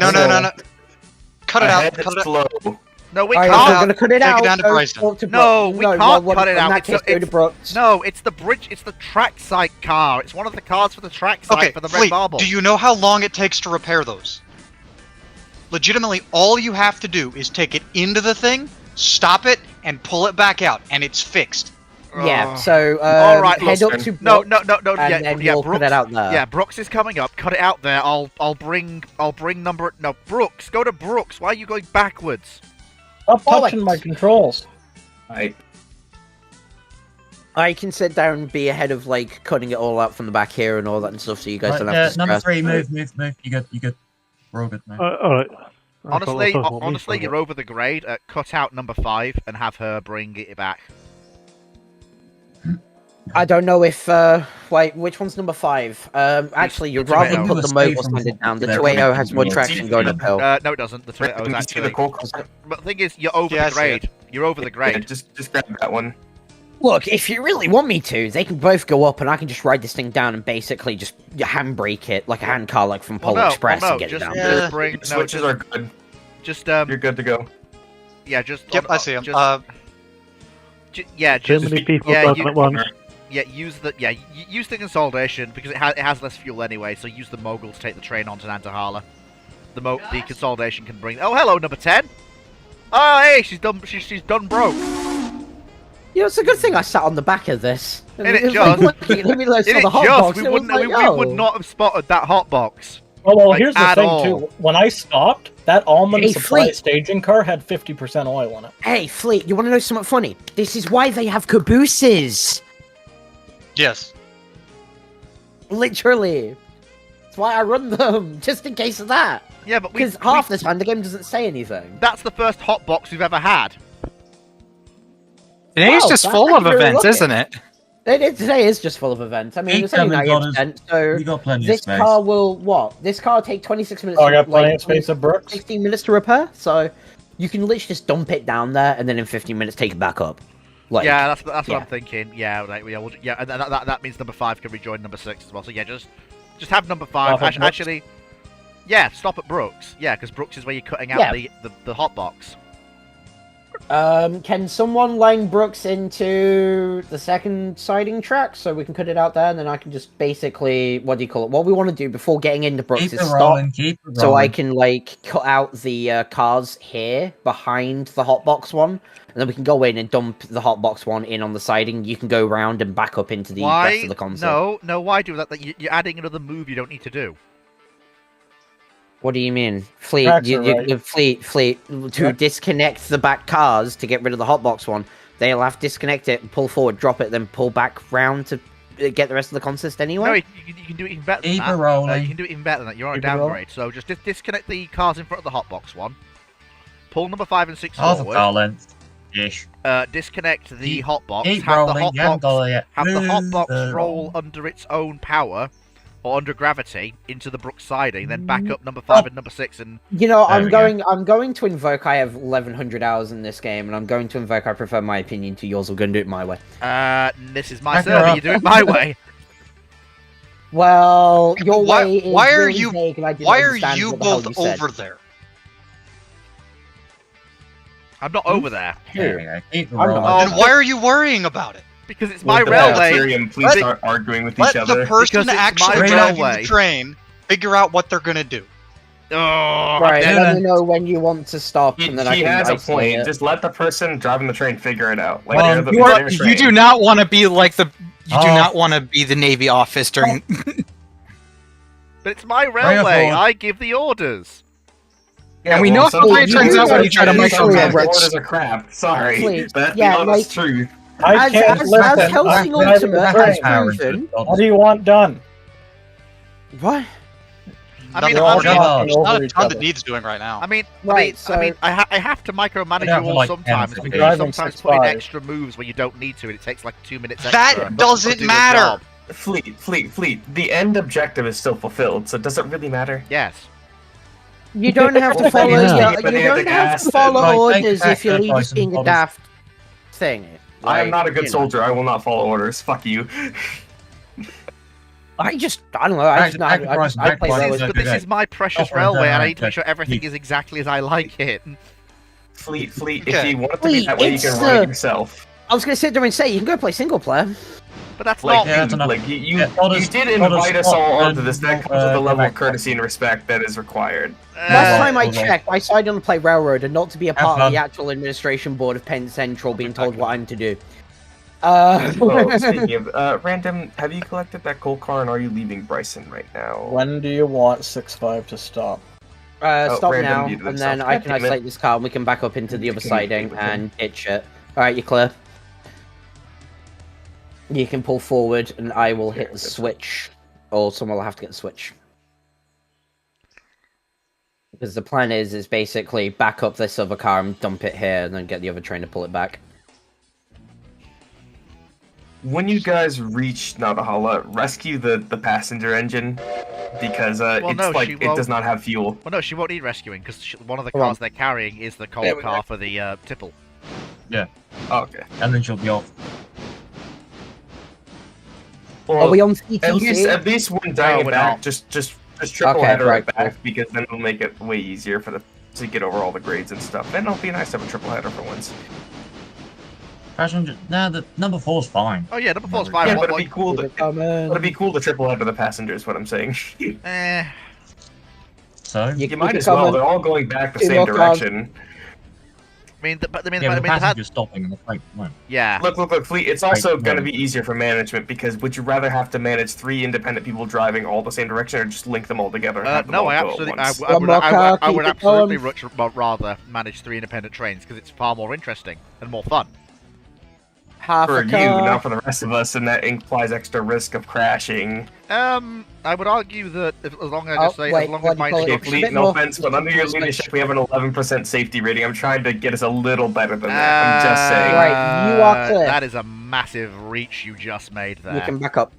No. Cut it out. Cut it out. Slow. No, we Alright, can't. we're gonna cut it Take it out. down to go Bryson. to No, Brooks. we No, can't well, cut it in out. that It's case, the- go to Brooks. No, it's the bridge. It's the trackside car. It's one of the cars for the trackside Okay, for the red Fleet, marble. do you know how long it takes to repair those? Legitimately, all you have to do is take it into the thing, stop it, and pull it back out, and it's fixed. Yeah, so All right, head up listen. to No, Brooks, no. and Yeah, then yeah. we'll Brooks, cut it out there. Yeah, Brooks is coming up. Cut it out there. I'll bring number. No, Brooks. Go to Brooks. Why are you going backwards? Stop touching my controls. I can sit down and be ahead of like cutting it all out from the back here and all that and stuff, so you guys Right, don't have to number stress. 3, move. You good. We're all good now. Alright. Honestly, you're over the grade. Cut out number 5 and have her bring it back. I don't know if wait, which one's number 5? Actually, you'd the rather Tomato. put the mobile standard down. The Tomato has more traction going uphill. No, it doesn't. The Tomato is Can you see the actually. coal car? But the thing is, you're over Yeah, I the see it. grade. You're over the Yeah, grade. just grab that one. Look, if you really want me to, they can both go up, and I can just ride this thing down and basically just handbrake it like a hand car, like from Polar Express, and get it down. Just bring. No, Switches are good. just You're good to go. Yeah, just. Yep, I see him. Yeah, Too just. many people yeah, talking at once. Yeah, use the consolidation because it has less fuel anyway. So use the mogul to take the train on to Nantahala. The consolidation can bring. Oh, hello, number 10. Oh, hey, she's done. She's done broke. You know, it's a good thing I sat on the back of this. In it was just. like, looking, let me look In for it the hot just, box. we It was wouldn't. like, We would oh. not have spotted that hot box. Oh, well, Like, here's the at thing, all. too. When I stopped, that almond Hey, supply Fleet. staging car had 50% oil in it. Hey, Fleet, you want to know something funny? This is why they have cabooses. Yes. Literally. That's why I run them, just in case of that. Yeah, but Because half the time the game doesn't say anything. That's the first hot box we've ever had. Today's Wow, just that- full of you're events, lucky. isn't it? Today is just full of events. I mean, Keep it's only coming, 98%, Gordon. so We got plenty of this space. car will, what? This car will take 26 minutes. Oh, I got to, plenty like, of space at Brooks. 16 minutes to repair, so you can literally just dump it down there and then in 15 minutes take it back up. Like, Yeah, that's what yeah. I'm thinking. Yeah, like, yeah, and that means number 5 can rejoin number 6 as well. So yeah, just have number 5. Stop at Brooks. Actually, yeah, stop at Brooks. Yeah, because Brooks is where you're cutting out Yeah. the hot box. Can someone line Brooks into the second siding track so we can cut it out there, and then I can just basically, what do you call it? What we want to do before getting into Brooks Keep is it stop, rolling, keep it rolling. so I can like cut out the cars here behind the hotbox one, and then we can go in and dump the hotbox one in on the siding. You can go around and back up into the Why? rest of the console. No, why do that? You're adding another move you don't need to do. What do you mean, Fleet? Tracks You, are you, right. you- Fleet to Yep. disconnect the back cars to get rid of the hotbox one. They'll have to disconnect it, pull forward, drop it, then pull back round to get the rest of the consist anyway. No, you can do it even better than Keep that. it rolling. You can do it even better than that. You're on a Keep it rolling. downgrade. So just disconnect the cars in front of the hotbox one. Pull number 5 and 6 Half a forward. car length. Ish. Disconnect the Keep- hotbox. Keep Have the rolling, you haven't hotbox. got it yet. Have the Move hotbox the roll under its own power or under gravity into the Brooks siding, then back up number 5 and number 6 and You know, There we go. I'm going to invoke. I have 1100 hours in this game, and I'm going to invoke. I prefer my opinion to yours. I'm going to do it my way. this is my Back her server, up. you do it my way. Well, your Why- way is why are really you- vague, and I didn't Why are understand you what the hell both you said. over there? I'm not over there. There we go. Keep it I'm rolling. not- Then why are you worrying about it? Because it's my With the railway. Valkyrian, please Let- start arguing with Let each the other. person Because it's actually my driving railway. the train figure out what they're gonna do. Oh, Right, I'm dead. let me know when you want to stop, He, and then I he can has a isolate point. it. Just let the person driving the train figure it out. Like Well, they're the, You, they're the you train. do not want to be like the. You do Oh. not want to be the Navy office during. But it's my railway. forward. I give the orders. Yeah, And we know how sometimes it turns out when you try to sometimes micromanage. orders are crap. Sorry, Please. but that's Yeah, the honest truth. I can't as listen. Helsing I'm Ultimate has driving. proven. What do you want done? What? I mean, They're all I mean, talking There's not over a each ton other. that needs doing right now. I mean, Right, I have to micromanage Yeah, you all like sometimes anything. because you Driving sometimes 6-5. put in extra moves where you don't need to, and it takes like 2 minutes extra. That to doesn't do the matter. job. Fleet. The end objective is still fulfilled, so does it really matter? Yes. You don't have to Well, follow. yeah. You But they don't have to have ask to follow them. Like, orders take if you're advice just being a and daft thing. I am not a you good know. soldier. I will not follow orders. Fuck you. I don't know. I play This that is- with. But this is my precious Oh, railway, and I right, need to make sure everything is exactly as I like it. Fleet. If Okay. you want it to be that way, you It's, can run it yourself. I was gonna sit there and say you can go play single player. But that's Like, not. Yeah, that's enough. like you Yeah, orders- you did orders invite us stop all and onto this. That move, comes with a go level of back. courtesy and respect that is required. Last time I Well, checked, I decided on to play Railroad and not to be a Have part of fun. the actual administration board of Penn Central being told what I'm to do. Oh, speaking of, Random, have you collected that coal car and are you leaving Bryson right now? When do you want 6-5 to stop? Stop random now, due to and then themselves. I God can damn it. isolate this car and we can back up into the other siding Communicate with him. and ditch it. Alright, you're clear. You can pull forward and I will hit the switch. Or someone will have to get the switch. Because the plan is basically back up this other car and dump it here and then get the other train to pull it back. When you guys reach Nadahala, rescue the passenger engine because it's no, like she it won't. does not have fuel. Well, no, she won't need rescuing because one of the Come on. cars they're carrying is the coal Yeah, we- car for the tipple. Oh, okay. And then she'll be off. Well, Are we on CTC? at least when dying No, it we're back, not. just triple Okay, header right, it back because then it'll make it way easier to get over all the grades and stuff. And it'll be nice to have a triple header for once. Passenger. Nah, the number 4's fine. Oh yeah, number 4's fine. Yeah, What- but it'd be cool to it'd be cool to triple header the passengers. What I'm saying. Eh, So, You might as well. They're all going back the Two same more cars. direction. I mean, but I mean, yeah, I but the mean, the passenger's stopping and the freight won't. yeah. Look, Fleet. It's also Right, going to no. be easier for management because would you rather have to manage 3 independent people driving all the same direction, or just link them all together? And have them No, all I go at absolutely, once? One more car, I would keep it absolutely going. rather manage 3 independent trains because it's far more interesting and more fun. Half For a you, car. not for the rest of us, and that implies extra risk of crashing. I would argue that as long as Oh, I just say, wait, as long what as do you my call it? Okay, It's a Fleet, bit no more- offense, but under your leadership, we have an 11% safety rating. I'm trying to get us a little better than that. I'm just saying. Right, you are clear. That is a massive reach you just made there. You can back up.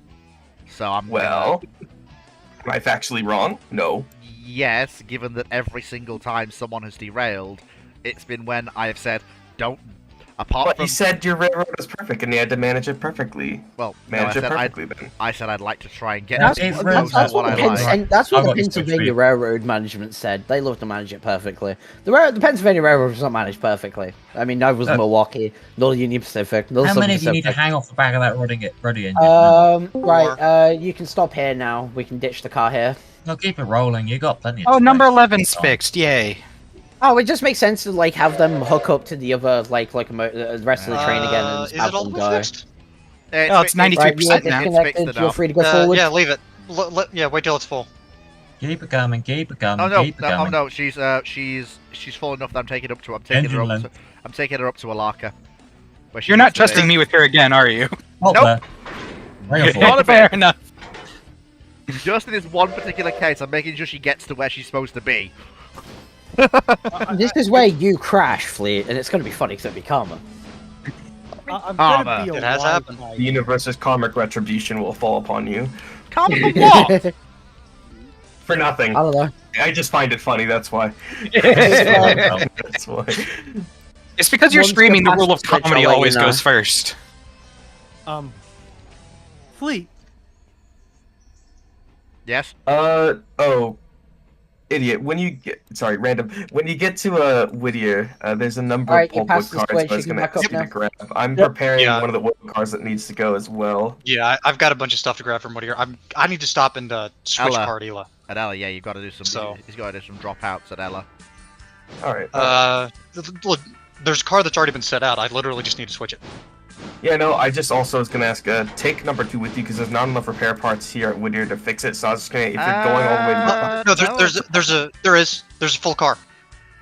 So I'm Well, am I factually wrong? No. yes, given that every single time someone has derailed, it's been when I have said, don't. Apart But from you said your railroad was perfect, and you had to manage it perfectly. well, no, Manage I it said perfectly, then. I said I'd like to try and get That's, as It's close really- to that's what what I the like. that's what I've the got this switch Pennsylvania for you. Railroad management said. They love to manage it perfectly. The Pennsylvania Railroad was not managed perfectly. I mean, neither was Milwaukee, nor Union Pacific, nor How Southern many do you need to Pacific. hang off the back of that ruddy engine? Right, you can stop here now. We can ditch the car here. No, keep it rolling. You got plenty of Oh, space. number 11's Keep on. fixed. Yay. Oh, it just makes sense to like have them hook up to the other the rest of the train again and just Is have it all them go. fixed? Oh, it's 93% now. It's fixed Disconnected. You're enough. free to go forward. Yeah, leave it. Yeah, wait till it's full. Keep it coming, keep it coming, Oh no, keep it no, oh coming. no, she's full enough that I'm taking her up to. I'm taking Engine her up. length. I'm taking her up to Alaka. Where she You're not needs to be. trusting me with her again, are you? Hold Nope. there. Bring her Not forward. a Fair bit. enough. Just in this one particular case, I'm making sure she gets to where she's supposed to be. This is where you crash, Fleet, and it's going to be funny because it'll be karma. I'm Armor. gonna be a It has wild happened. guy. The universe's karmic retribution will fall upon you. Karma for what? For nothing. I don't know. I just find it funny, that's why. Well, That's why. It's because you're Once screaming the you're rule of past the switch, comedy I'll let you always know. goes first. Fleet. Yes. Oh. Idiot. Random. When you get to Whittier, there's a number Alright, of you pulpwood passed the cars switch, I was you can gonna back up ask you to now. grab. I'm preparing Yeah. one of the wood cars that needs to go as well. Yeah, I've got a bunch of stuff to grab from what here. I need to stop and switch Ella. part, Ela. At Ella, yeah, you've got to do some. So- He's got to do some dropouts at Ella. Alright. Look, there's a car that's already been set out. I literally just need to switch it. Yeah, no, I just also was gonna ask, take number 2 with you because there's not enough repair parts here at Whittier to fix it. So I was just gonna, if you're going all the way, No, there's a full car.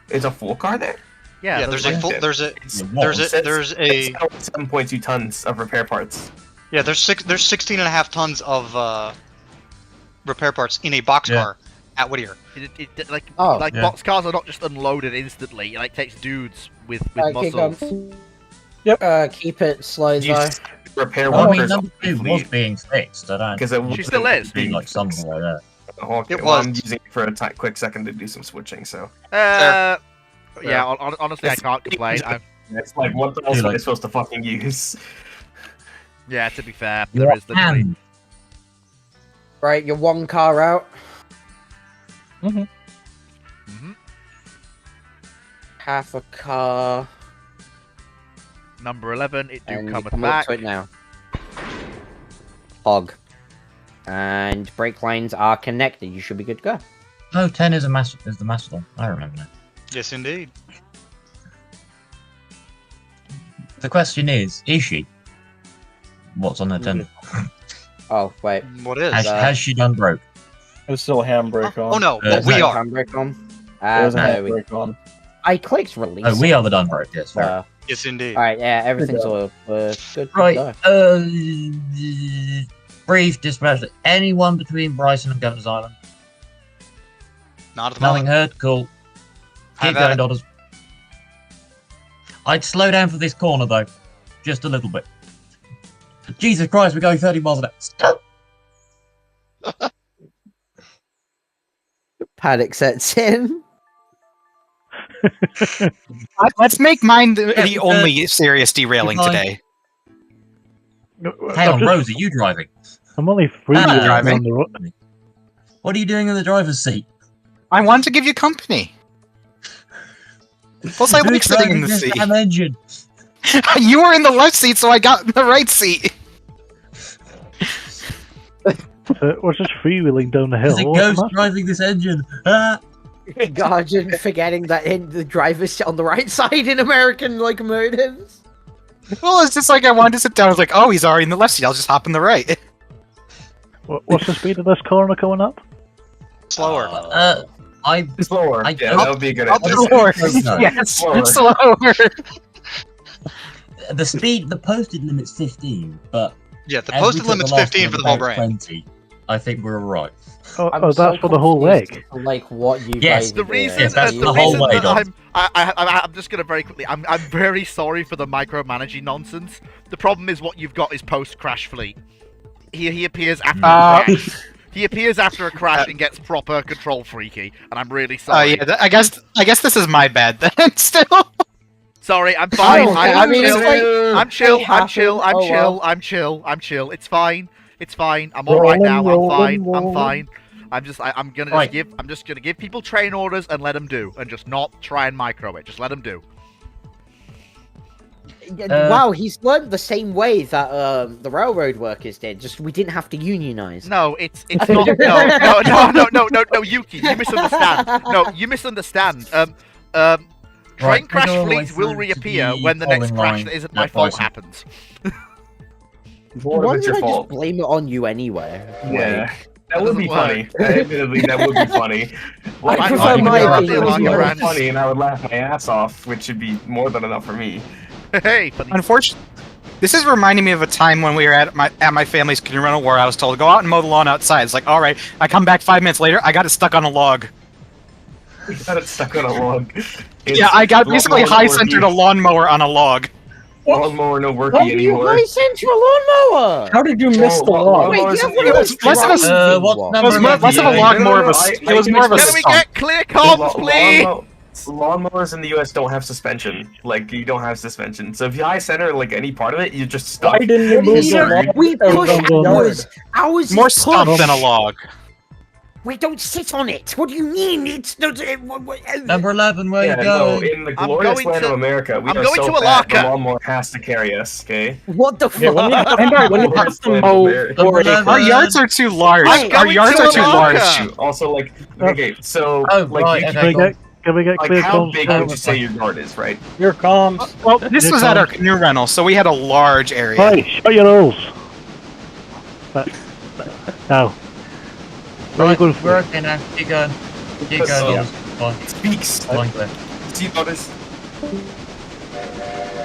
is a full car there? Yeah, there's a full, there's a 7.2 tons of repair parts. Yeah, there's 16.5 tons of repair parts in a boxcar at Whittier. Boxcars are not just unloaded instantly. It like takes dudes with muscles. Yep. Keep it slow though. Repair Well, I mean, workers. number 2 was being fixed. I don't. Because She still is. Be like something like that. Okay, It well, was. I'm using it for a quick second to do some switching, so. Yeah, honestly, I can't complain. It's like, what else am I supposed to fucking use? Yeah, to be fair, there is the Right, you're 1 car out. Half a car. Number 11, it do And you cometh come up back. to it now. Hog. And brake lines are connected. You should be good to go. No, 10 is the Mastodon. I remember that. Yes, indeed. The question is she? What's on the 10? Oh, wait. What is? Has she done broke? There's still a handbrake on. Oh no, There's we no are. Handbrake on. There's a There we handbrake on. I clicked release. Oh, we are the done broke, yes. Fair. Yes, indeed. Alright, yeah, everything's all good. Right, Go. brief dispatch. Anyone between Bryson and Governor's Island? Not at the Nothing moment. heard? Cool. Have Keep at going, it. Dodders. I'd slow down for this corner, though. Just a little bit. Jesus Christ, we're going 30 miles an hour. Stop! Panic sets in. Let's make mine the only serious derailing Goodbye. today. Hang on, Rose, are you driving? I'm only 3 Ah, years driving. on the road. What are you doing in the driver's seat? I wanted to give you company. Plus, I Who's like sitting in driving the this seat. damn engine? You were in the left seat, so I got in the right seat. We're just freewheeling down the hill. There's a What's the ghost matter? driving this engine. Ah! Guardian forgetting that the driver's sit on the right side in American locomotives. Well, it's just like I wanted to sit down. I was like, oh, he's already in the left seat. I'll just hop in the right. What's the speed of this corner coming up? Slower. Slower. I Yeah, don't- that would be a good Up idea. slower. No. Yes, Slower. slower. The posted limit's 15, but Yeah, the as we posted took limit's the last 15 one for the whole about brand. 20, I think we're alright. I'm That's so for the whole confused leg. as to, like what you Yes. guys The are reason, doing. Yes, that's the the whole reason way, that Dom. I'm just gonna very quickly. I'm very sorry for the micromanaging nonsense. The problem is what you've got is post-crash fleet. He appears after a crash. He appears after a crash and gets proper control freaky, and I'm really Oh sorry. yeah, I guess this is my bad then. Still. Sorry, I'm fine. I'm it's chill. like- I'm chill. it I'm chill. I'm happened. Oh, chill. well. I'm chill. I'm chill. It's fine. It's fine. I'm all right now. I'm fine. I'm fine. I'm gonna Right. just gonna give people train orders and let them do, and just not try and micro it. Just let them do. Wow, he's learned the same way that the railroad workers did. Just we didn't have to unionize. No, it's not. No, Yuki, you misunderstand. No, you misunderstand. Train Right, crash we go all the way fleets will through to reappear the when the next polling crash line that isn't at my fault Bryson. happens. More Why of it's did your I just fault. blame it on you anyway? Yeah. That would be doesn't funny. Admittedly, that would be funny. I Like, prefer it my would opinion be on more yours. funny, and I would laugh my ass off, which should be more than enough for me. Hey, funny. Unfortunately, this is reminding me of a time when we were at my family's rental where I was told to go out and mow the lawn outside. It's like, all right. I come back 5 minutes later. I got it stuck on a log. We got it stuck on a log. Yeah, I got basically high centered a lawnmower on a log. Lawnmower no worky How do you anymore. high center a lawnmower? How did you miss the Well, log? Wait, you have one of those Less of a- driving what ones. number It was less of a Yeah, log, no, more of no, a. I- It was I more of a can Can we stump. get clear comms, please? Lawnmowers in the US don't have suspension. Like, you don't have suspension. So if you high center like any part of it, you're just stuck. Why didn't you move the You're log? We out push of the yard? ours More is stump push. than a log. We don't sit on it. What do you mean? It's not. Number 11, where Yeah, you no, going? in the I'm glorious going land to- of America, we I'm are going so to fat, the Alaka. lawnmower has to carry us, okay? What the Yeah, when fuck? you have to mow America. 40 Number Our Well, yards are too large. I'm Our going yards to are too Alaka. large. Also, like, okay, so, Oh, like, right, you okay. can Can I get Can we get Like, clear how comms? big would you say your yard is, right? Your comms. Well, this was at our canoe rental, so we had a large area. Right, shut your holes. Now. Where are you going for? We're okay now. Keep going. Keep going. Yeah. Fine. It speaks. Fine, clear. See you notice.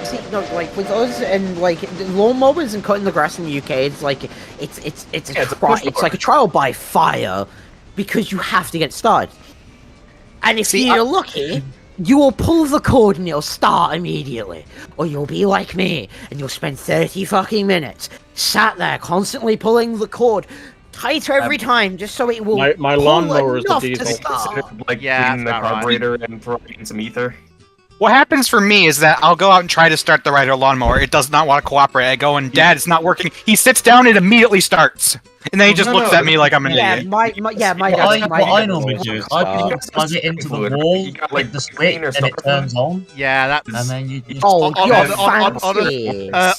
See, no, like with us and like lawnmowers and cutting the grass in the UK, it's like it's like a trial by fire because you have to get started. And if you're lucky, you will pull the cord and it'll start immediately, or you'll be like me and you'll spend 30 fucking minutes sat there constantly pulling the cord tighter every time just so it will. My pull lawnmower is a enough to diesel. start. Like cleaning the carburetor and throwing in some ether. What happens for me is that I'll go out and try to start the Ryder lawnmower. It does not want to cooperate. I go and Dad, it's not working. He sits down and immediately starts, and then he just looks at me like I'm an idiot. What I normally do is I plug it into the wall, hit the switch, and it turns on. Yeah, that's. And then you just.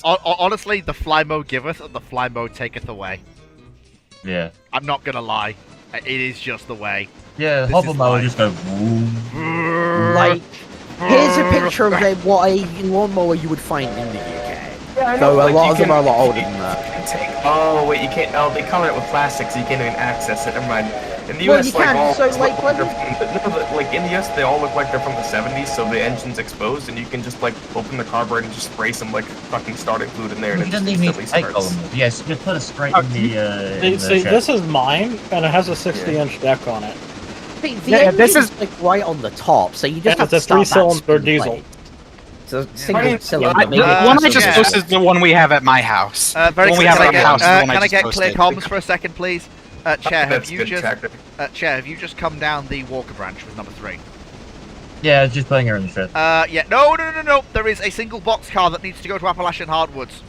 Honestly, the fly mode giveth and the fly mode taketh away. Yeah. I'm not gonna lie. It is just the way. Yeah, This hopper is mower fine. just go. Vroom. Like, here's a picture of what a lawnmower you would find in the UK. Yeah, I Though know, a like, lot you of them can- are a lot older than that. Oh wait, you can't. Oh, they cover it with plastic, so you can't even access it. Never mind. In the Well, US, you like can, all so, look like, they're like in the US, they all look like they're from the 70s, so the engine's exposed, and you can just like open the carburetor and just spray some like fucking starting fluid in there, and You it don't just even need instantly to take starts. column. Yes, just put it straight in the. in the See, shed. this is mine, and it has a 60-inch deck on it. The Yeah, this engine's, like right on the top, so you just Yeah, have to it's a start that 3-cylinder spin diesel. plate. It's a single cylinder. The one I just posted is the one we have at my house. Very the one we quick, have can at my I house. is the get, one can I just get clear posted. comms for a second, please? Chair, have That's you good, just Tractor. Chair, have you just come down the Walker branch with number 3? Yeah, just putting her in the shed. Yeah, no. There is a single boxcar that needs to go to Appalachian Hardwoods.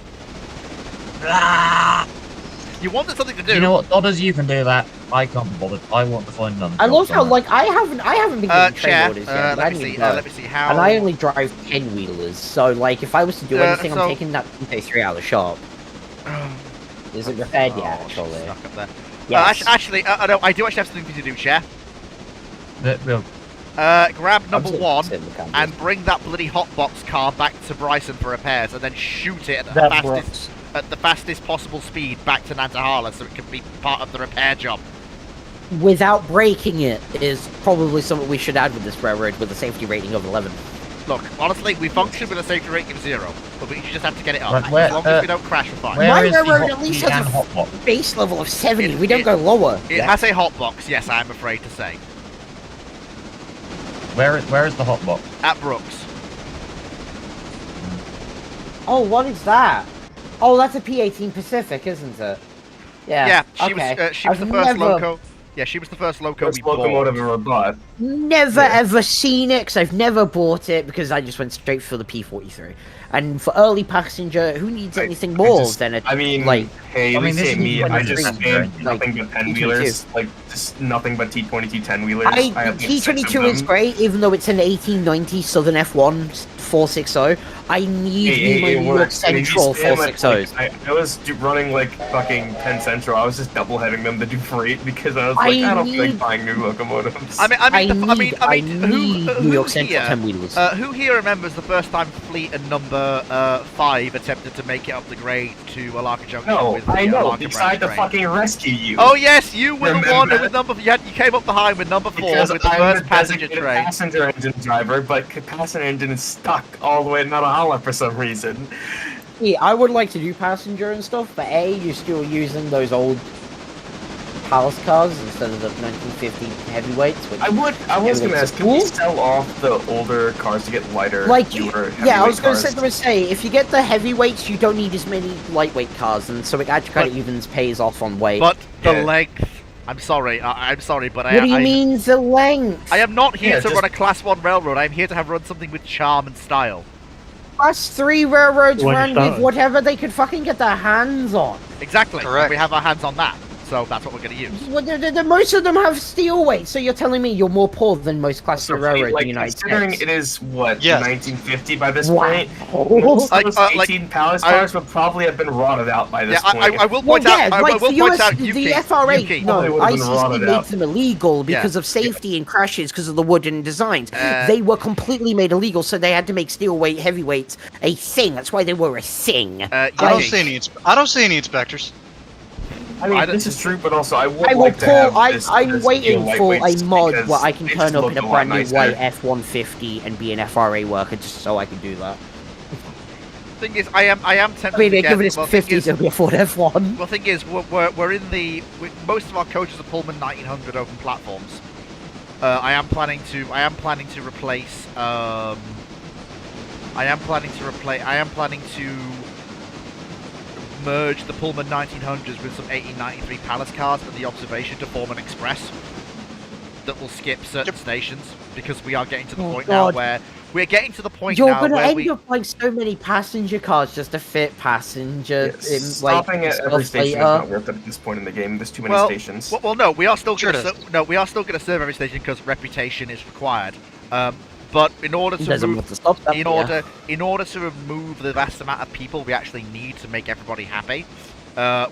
You wanted something to do. You know what, Dodders, you can do that. I can't be bothered. I want to find none. I love how like I haven't been getting Chair, train orders yet. let me see how. And I only drive 10-wheelers, so like if I was to do anything, so- I'm taking that MP3 out of the shop. Is it repaired yet? Actually, stuck up there. Yes. Actually, no, I do actually have something to do, Chair. Well, Grab number sitting- 1 sitting in the camper. and bring that bloody hotbox car back to Bryson for repairs, and then shoot it at That Brooks. the fastest possible speed back to Nantahala so it can be part of the repair job. Without breaking it is probably something we should add with this railroad with a safety rating of 11. Look, honestly, we function with a safety rating of 0, but we just have to get it up. Right, where- as long as we don't crash, we're fine. My is the railroad hot at least key has and a hot box? base level of 70. It- We don't it- go lower. It has a hotbox, yes, I'm afraid to say. Where is the hot box? At Brooks. Oh, what is that? Oh, that's a P-18 Pacific, isn't it? Yeah. Yeah, she okay. was she was I've the first never, loco. Yeah, she was the first loco First we bought. locomotive ever bought. Never ever seen it because I've never bought it because I just went straight for the P-43. And for early passenger, who needs anything more than a I mean, like? hey, I mean, at least this say is me. when I it's just like, spam like, nothing but 10 T22. wheelers, like just nothing but T22 10 wheelers. T-22 is great, even though it's an 1890 Southern F1 460. I need my New York Central 460s. I was running like fucking Penn Central. I was just double heading them to do freight because I was like, I I don't feel like need- buying new locomotives. I mean, I need New York Central here, 10 wheelers. who here remembers the first time Fleet and number 5 attempted to make it up the grade to Alaka Junction No, with the I know. Alaka They branch tried to train? fucking rescue you. Oh yes, you were the Remember one that? with number. You came up behind with number 4 Because with the I'm first the passenger designated train. passenger engine driver, but passenger engine is stuck all the way to Nantahala for some reason. Yeah, I would like to do passenger and stuff, but you're still using those old palace cars instead of the 1950 heavyweights. Which I was gonna ask, can we sell off the older cars to get lighter, like, newer, yeah, I was heavyweight gonna cars? say, if you get the heavyweights, you don't need as many lightweight cars, and so it actually kind of evens pays off on weight. But the length. I'm sorry. I'm sorry, but what do you mean the length? I am not here Yeah, to just- run a Class 1 railroad. I'm here to have run something with charm and style. Class 3 railroads When you run start- with whatever they could fucking get their hands on. Exactly. Correct. We have our hands on that. So that's what we're going to use. Well, most of them have steel weight, so you're telling me you're more poor than most Class 2 railroads in the United considering States? it is, what, Yes. 1950 by this Wow. point, most of those Like, 18 palace cars would probably have been rotted out by this Yeah, point. I will Well, point out. yeah, I like will the point US, out. the Yuki, FRA, Yuki. no, They would've been ICC rotted made out. them illegal because Yeah. of safety and crashes because of the wooden designs. Uh, They were completely made illegal, so they had to make steel weight heavyweights a thing. That's why they were a thing. I don't Yuki, see any. I don't see any inspectors. I mean, I don't- this is true, but also I would I will like to pull. have I'm this waiting steel for a lightweights mod because where I can they turn just up look in a lot brand new nicer. white F-150 and be an FRA worker just so I can do that. thing is, I am tempted I mean, to get. given it's well, thing 50, is- so it'll be a Ford F1. Well, thing is, we're in the most of our coaches are Pullman 1900 open platforms. I am planning to replace. I am planning to merge the Pullman 1900s with some 1893 Palace cars and the observation to form an express that will skip certain stations because we are getting to the Oh, point now God. where we're getting to the point You're now gonna where end we. up like so many passenger cars just to fit passenger. Stopping at every station is not worth it at this point in the game. There's too many stations. Well, no, we are still Sure going it to we are still going to serve every station because reputation is required. But in order to There's a move, lot to stop that, in yeah. order to remove the vast amount of people we actually need to make everybody happy,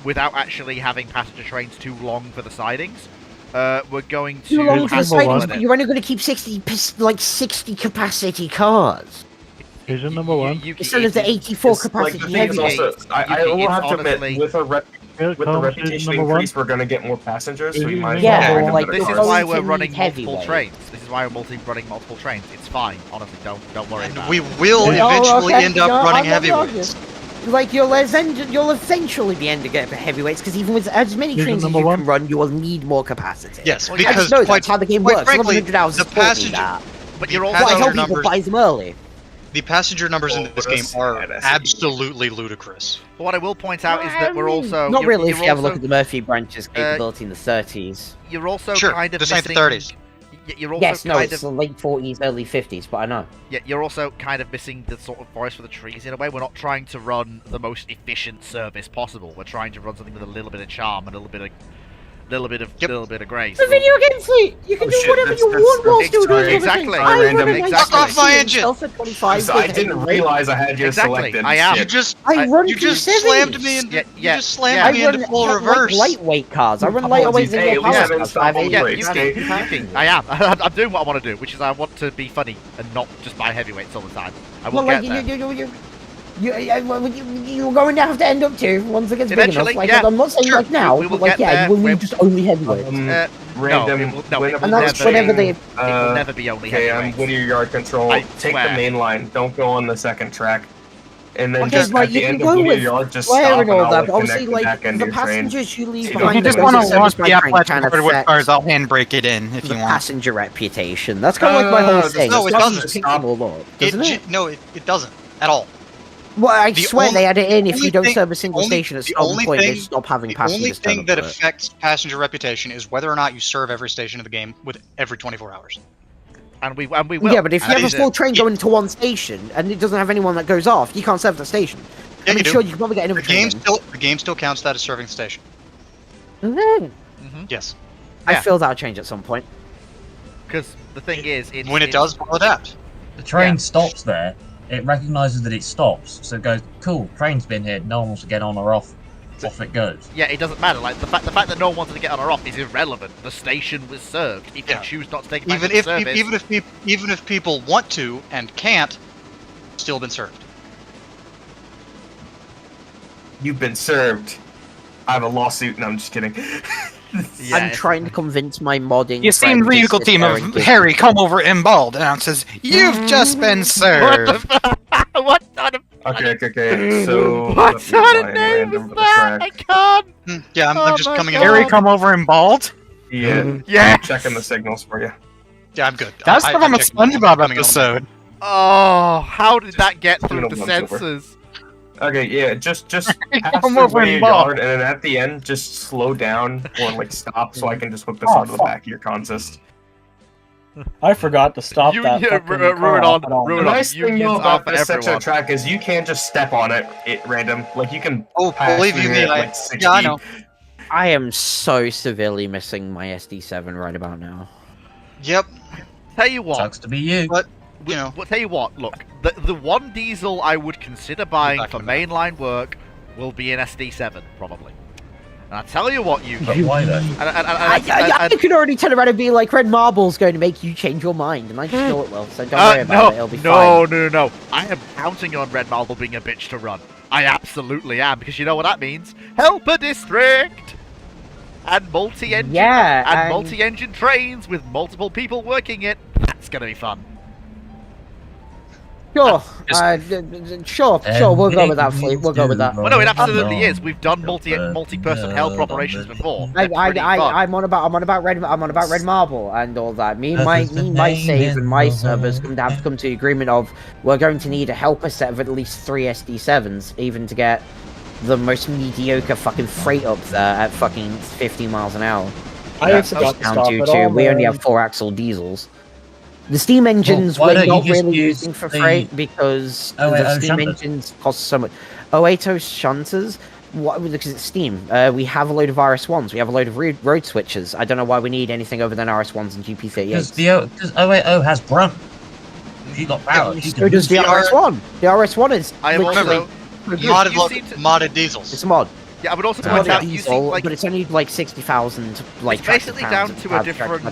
without actually having passenger trains too long for the sidings, we're going to. Too long for the have to sidings, split but it. you're only going to keep 60 capacity cars. Who's in number one? Instead of the 84 It's, capacity the thing is heavyweight. also, I will have to admit, with Here the comes reputation number one. increase, we're going to get more passengers, so we Yeah, might as yeah, well bring like, them This better is cars. why going we're to running need multiple heavyweight. trains. This is why we're running multiple trains. It's fine, honestly. Don't worry about We it. will Yeah. eventually Oh, okay, end up yeah, running I'm not heavyweights. Like you'll eventually be ending up at heavyweights because even with as many Here's trains as number you one. can run, you will need more capacity. Yes, I because just know quite- that's how the game quite works. frankly, 1100 hours the has taught me passenger- that. But you're Well, also I passenger hope people numbers- buy them early. The passenger numbers in this game are that's absolutely ludicrous. But what I will point out is that we're also Not really. You're If you have a also, look at the Murphy branch's capability in the 30s. You're also Sure, kind of the same for missing. 30s. You're also Yes, no, kind it's of the late 40s, early 50s, but I know. Yeah, you're also kind of missing the sort of forest for the trees in a way. We're not trying to run the most efficient service possible. We're trying to run something with a little bit of charm and a little bit of grace. The video game fleet! You can Oh, do shit, whatever that's- you that's- want while still doing exactly. other things. I Random. run a Exactly. nice Fuck my P70 engine. Alpha 25 So I with didn't heavyweight. realize I had you Exactly, selected. I am. You Shit. just I run you just P70s. slammed me into Yeah, you just slammed yeah. me I run into full like reverse. lightweight cars. I run lighter weight than Hey, your at least power I'm in cars. stop I have on a- Yeah, brakes, okay? I am. I'm doing what I want to do, which is I want to be funny and not just buy heavyweights all the time. I will Well, get like, there. you're going to have to end up to once it gets big enough. Eventually, Like, yeah. I'm not saying Sure, like now, we will but like, get yeah, there you will when- need just only heavyweights. Random. it will And that's whenever they- It will never be only Okay, I'm heavyweights. Whittier Yard Control. I Take swear. the main line. Don't go on the second track. And then Okay, just but at you the can end of go Whittier with Yard, just Flair stop and and all I'll that, like, but obviously, connect the like, back end the of your train. passengers you leave You If behind you that just goes want to to service launch my the train upright can forward with affect cars, I'll handbrake it in if the you want. passenger reputation. That's kind of like my No, whole thing. no, it It's not doesn't. just picking all up, doesn't it? No, it doesn't at all. Well, I The swear only- they add it in if only you don't thing- serve a single only- station at the some only point. They thing- stop having The only passengers turn thing up that to it. affects passenger reputation is whether or not you serve every station of the game with every 24 hours. And we will. Yeah, but if you have a And small train going to one station and it doesn't have anyone that goes off, you can't serve the station. Yeah, I mean, you do. sure, you can probably get another The train. game still counts that as serving the station. Mhm. Yes. I Yeah. feel that'll change at some point. Because the thing is, When it does, we'll adapt. The train Yeah. stops there. It recognizes that it stops, so it goes, cool, train's been here, no one wants to get on or off. Off it goes. yeah, it doesn't matter. Like the fact that no one wanted to get on or off is irrelevant. The station was served. If Yeah. you choose not to take it back Even to if the service, even if people want to and can't, still been served. You've been served. I have a lawsuit. No, I'm just kidding. yeah, I'm trying to convince my modding. You seem friend to vehicle sit team there of and give- Harry come over in bald announces, "You've just been served." what kind of Okay. So what let me kind of find name random is for the that? I track. can't. Yeah, Oh I'm just my coming in. God. Harry come over in bald. Yeah, Yeah. checking the signals for you. Yeah, I'm good. That's I- from I'm a checking my- SpongeBob coming on. episode. Oh, how did that get Just through doing the a once over. sensors? Okay, yeah, just pass Come through over Whittier and ball. Yard, and then at the end, just slow down or like stop, so I can just whip this Oh, onto the fuck. back of your consist. I forgot to stop You- that. yeah, fucking ruin car on- at all. ruin The on. nice thing Unions though are about for this section everyone. of track is you can't just step on it at random. Like you can Oh, pass believe through you it me, at I- like 60. yeah, I know. I am so severely missing my SD7 right about now. Yep. Tell you what. Sucks to be you. But you know. Well, tell you what. Look, the one diesel I would consider buying for mainline work will be an SD7 probably. And I tell you what, you. But why though? I can already turn around and be like, Red Marble's going to make you change your mind, and I just know it will, so don't worry about it, it'll be fine. No. I am counting on Red Marble being a bitch to run. I absolutely am, because you know what that means? Helper District! And multi-engine and multi-engine trains with multiple people working it. That's gonna be fun. Sure, sure, we'll go with that, Fleet. We'll go with that. Well, no, it absolutely is. We've done multi-person helper operations before. I'm on about Red Marble and all that. Me and my save and my servers have to come to the agreement of we're going to need a helper set of at least 3 SD7s, even to get the most mediocre fucking freight up there at fucking 50 miles an hour. We only have 4-axle diesels. The steam engines we're not really using for freight because the steam engines cost so much. 080 shunters? Because it's steam. We have a load of RS1s. We have a load of road switchers. I don't know why we need anything other than RS1s and GP38s. Because 080 has grunt. You got power. So does the RS1. The RS1 is literally modded diesels. It's a mod. Yeah, I would also point out diesel, but it's only like 60,000. Like it's basically down to a different.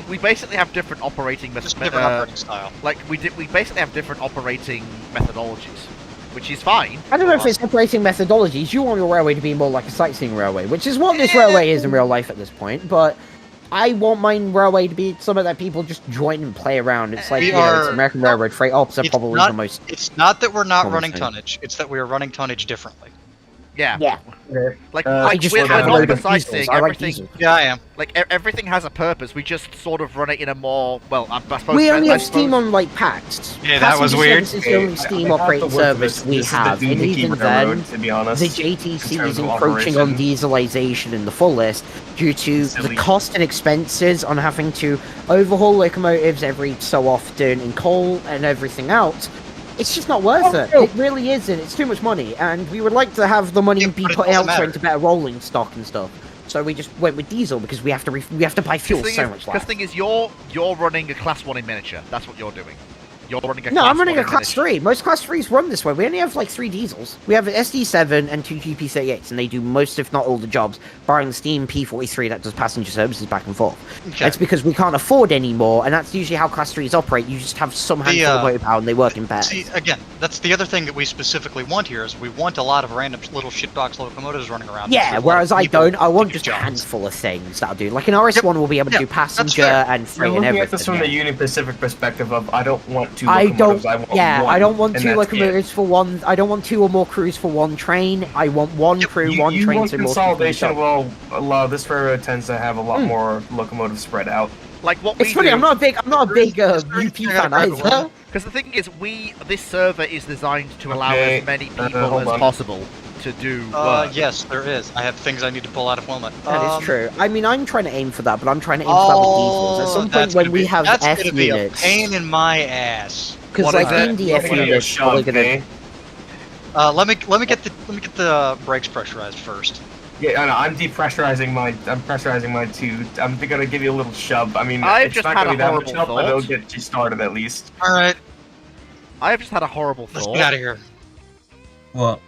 We basically have different operating style. Like we basically have different operating methodologies, which is fine. I don't know if it's operating methodologies. You want your railway to be more like a sightseeing railway, which is what this railway is in real life at this point. But I want my railway to be something that people just join and play around. It's like it's American Railroad freight ops are probably the most. It's not that we're not running tonnage. It's that we are running tonnage differently. Yeah. Like I just we're want not a precising everything. Yeah, I am. Like everything has a purpose. We just sort of run it in a more I suppose. We only have steam on like packs. Yeah, that was weird. This is the only steam operating service we have, and even then, the JTC is encroaching on dieselization in the fullest due to the cost and expenses on having to overhaul locomotives every so often in coal and everything else. It's just not worth it. It really isn't. It's too much money, and we would like to have the money be put elsewhere into better rolling stock and stuff. So we just went with diesel because we have to buy fuel so much less. Because the thing is, you're running a class 1 in miniature. That's what you're doing. You're running a no, I'm running a class 3. Most class 3s run this way. We only have like 3 diesels. We have an SD7 and 2 GP38s, and they do most, if not all, the jobs, barring the steam P43 that does passenger services back and forth. Okay. That's because we can't afford any more, and that's usually how class 3s operate. You just have some handful of motor power, and they work in pairs. See, again, that's the other thing that we specifically want here is we want a lot of random little shitbox locomotives running around. Yeah, whereas I don't. I want just a handful of things that'll do. Like an RS1 will be able to do passenger and freight and everything. Looking at this from the Union Pacific perspective of, I don't want 2 I locomotives. I don't want 2 locomotives for one. I don't want 2 or more crews for one train. I want 1 crew, 1 train. Want consolidation will allow this railroad tends to have a lot more locomotives spread out. Like what it's funny. I'm not a big UP fan either. Because the thing is, this server is designed to allow as many people as possible to do work. Yes, there is. I have things I need to pull out of Wilmot. That is true. I mean, I'm trying to aim for that, but I'm trying to aim for that with diesels. At some point when we have F units... That's gonna be a pain in my ass. Because like Indy F units probably gonna... let me get the brakes pressurized first. Yeah, I know. I'm pressurizing mine too. I'm gonna give you a little shove. I mean, I've it's just not had gonna be that much horrible help, but it'll thought. get you started at least. All right. I've just had a horrible thought. Let's get out of here. What?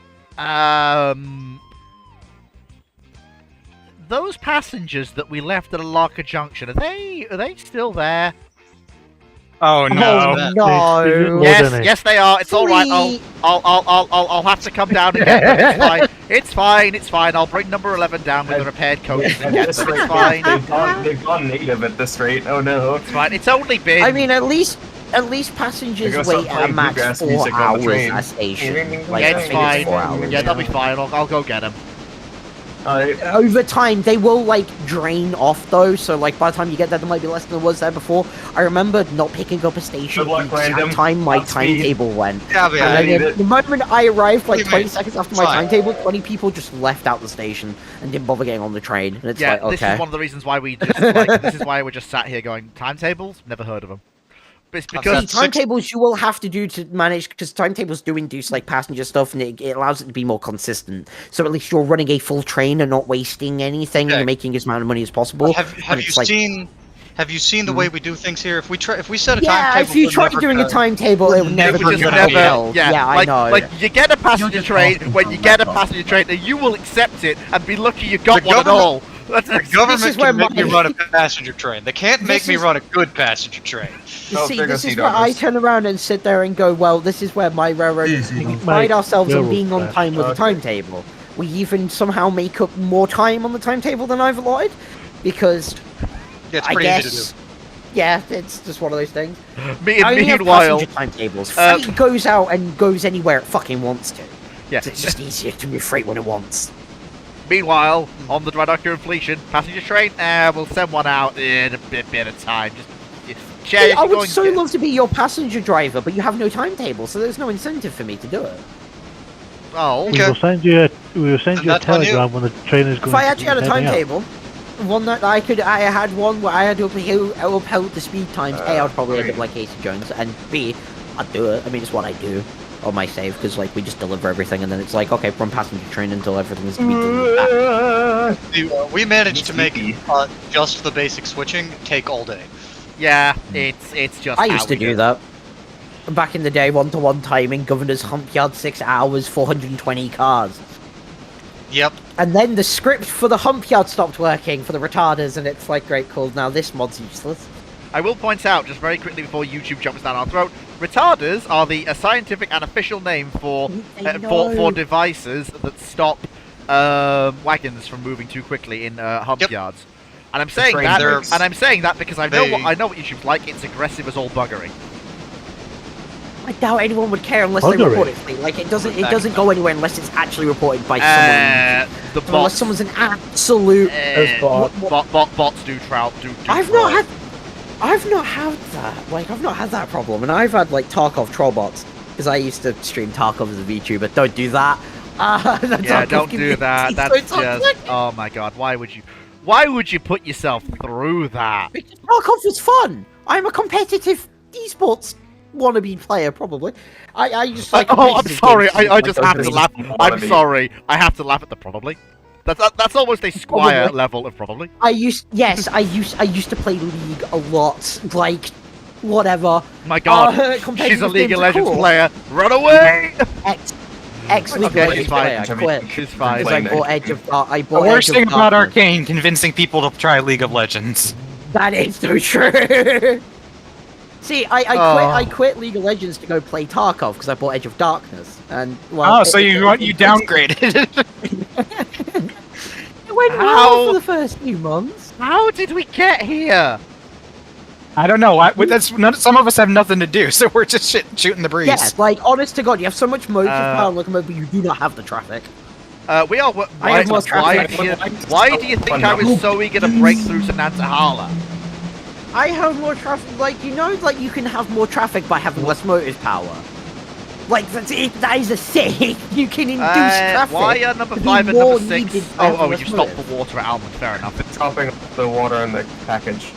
Those passengers that we left at Alaka Junction, are they still there? Oh no! Oh, no! Yes, they are. It's all right. I'll have to come down and get them. It's fine. It's fine. I'll bring number 11 down with the repaired coaches and get them. It's fine. They've gone native at this rate. Oh no! It's fine. It's only been. I mean, at least passengers wait at a max 4 hours at a station. Like, yeah, it's fine. 4 hours. Yeah, they'll be fine. I'll go get them. Over time, they will, like, drain off, though, so, like, by the time you get there, there might be less than there was there before. I remember not picking up a station the exact time my timetable went. Yeah, and then the moment I arrived, like, 20 seconds after my timetable, 20 people just left out the station and didn't bother getting on the train. And it's like, okay. This is one of the reasons why we just, like, this is why we're just sat here going, timetables? Never heard of them. It's I've because got timetables you will have to do to manage, because timetables do induce like passenger stuff, and it allows it to be more consistent. So at least you're running a full train and not wasting anything. Okay. You're making as amount of money as possible. Have it's you like- seen? Have you seen the way we do things here? If we set a Yeah, timetable, if you we're try never doing a gonna- timetable, it would never never be gonna held. be held. Yeah, I like, know. Like you get a passenger just train asking when for you a get a laptop. passenger train, and you will accept it and be lucky you got The one at government- all. That's The government is where can make me my- run a passenger train. They can't make This me is- run a good passenger train. Oh, See, there this goes is where I Sea-Doggers. turn around and sit there and go, well, this is where my railroad, Yes, we Sea-Doggers. pride ourselves on Railroad being on crash. time with the Okay. timetable. We even somehow make up more time on the timetable than I've allotted, because Yeah, it's I pretty guess, easy to do. yeah, it's just one of those things. Me- I only have meanwhile, passenger timetables. uh, Freight goes out and goes anywhere it fucking wants to. yeah. So it's just easier to move freight when it wants. Meanwhile, on the Dry Dock Inflation passenger train, we'll send one out in a bit of time. Just Hey, check. I would so love to be your passenger driver, but you have no timetable, so there's no incentive for me to do it. Oh, We will send you a That's on you. telegram when the train is going. If I actually had a heading out. timetable, one that I had one where I had to upheld the speed times. A, I'd probably end up like Casey Jones, and B, I'd do it. I mean, it's what I do on my save, because like we just deliver everything, and then it's like, okay, from passenger train until everything's been done. We managed to make just the basic switching take all day. yeah, it's just. I how used to we do that. Back in the day, 1-to-1 timing, Governor's Hump Yard, 6 hours, 420 cars. Yep. And then the script for the Hump Yard stopped working for the retarders, and it's like, great, cool, now this mod's useless. I will point out, just very quickly before YouTube jumps down our throat, retarders are a scientific and official name for for devices that stop wagons from moving too quickly in hump Yep. yards. And I'm saying train that, brakes. and I'm saying that because I know They- I know what YouTube's like. It's aggressive as all buggery. I doubt anyone would care unless they Buggery. report it. Like it doesn't go anywhere unless it's actually reported by someone. The Unless bots, someone's an absolute. There's bots. bots do trout do. I've not had that. Like I've not had that problem, and I've had like Tarkov troll bots because I used to stream Tarkov as a VTuber. Don't do that. Yeah, don't do that. That's just. Oh my god, why would you? Why would you put yourself through that? Because Tarkov was fun. I'm a competitive esports wannabe player, probably. I just like. Oh, I'm competitive sorry. games. I just have to Wannabe. laugh. I'm sorry. I have to laugh at the probably. That's almost a Squire Probably. level of probably. I used to play League a lot. Like, whatever. My god, she's competitive a League games of are Legends cool. player. Run away! Ex League of Okay, Legends it's fine. player. I quit. She's fine. Because I bought Edge of Dark. I The bought worst Edge thing of about Darkness. Arcane, convincing people to try League of Legends. That is so true. See, I quit League of Legends to go play Tarkov because I bought Edge of Darkness, and well. Oh, so you downgraded. It went How- well for the first few months. How did we get here? I don't know. Some of us have nothing to do, so we're just shooting the breeze. Yeah, like honest to God, you have so much motive Uh, power and locomotive, but you do not have the traffic. We are. I have more traffic. Why do you think I was so eager to break through to Nantahala? I have more traffic. Like like you can have more traffic by having less motive power. Like that is a thing. You can induce traffic. Why are number to be 5 and more number 6? needed by having Oh, less you stopped motive. for water at Almond. Fair enough. Topping the water in the package.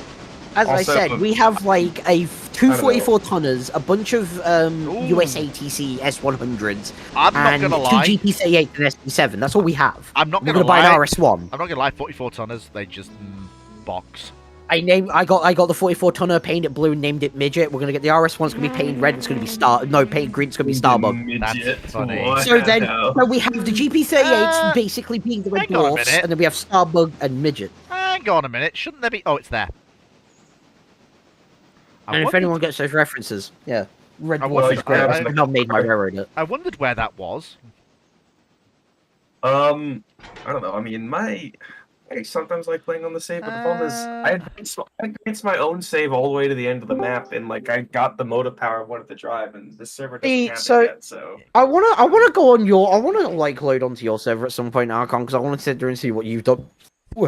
As I Also, said, we have like two 44 tonners, a bunch of USATC S100s, I'm not and gonna two lie. GP38 and SP7. That's all we have. I'm not We're gonna gonna buy lie. an RS1. I'm not gonna lie. 44 tonners. They just box. I got the 44 tonner, painted it blue, and named it Midget. We're gonna get the RS1. It's gonna be painted red. It's gonna be painted green. It's gonna be Starbug. That's funny. So then, so we have the GP38s basically being the red hang on a dwarfs, minute. and then we have Starbug and Midget. Hang on a minute. Shouldn't there be? Oh, it's there. And if anyone gets those references, yeah, red I dwarf wondered- is great. I- I've not made my railroad it. I wondered where that was. I don't know. I mean, I sometimes like playing on the save, but the problem is I advanced my own save all the way to the end of the map, and like I got the motive power I wanted to drive, and this server doesn't See, have so- it yet. So I wanna go on your, I wanna like load onto your server at some point, Archon, because I want to sit there and see what you've done. no,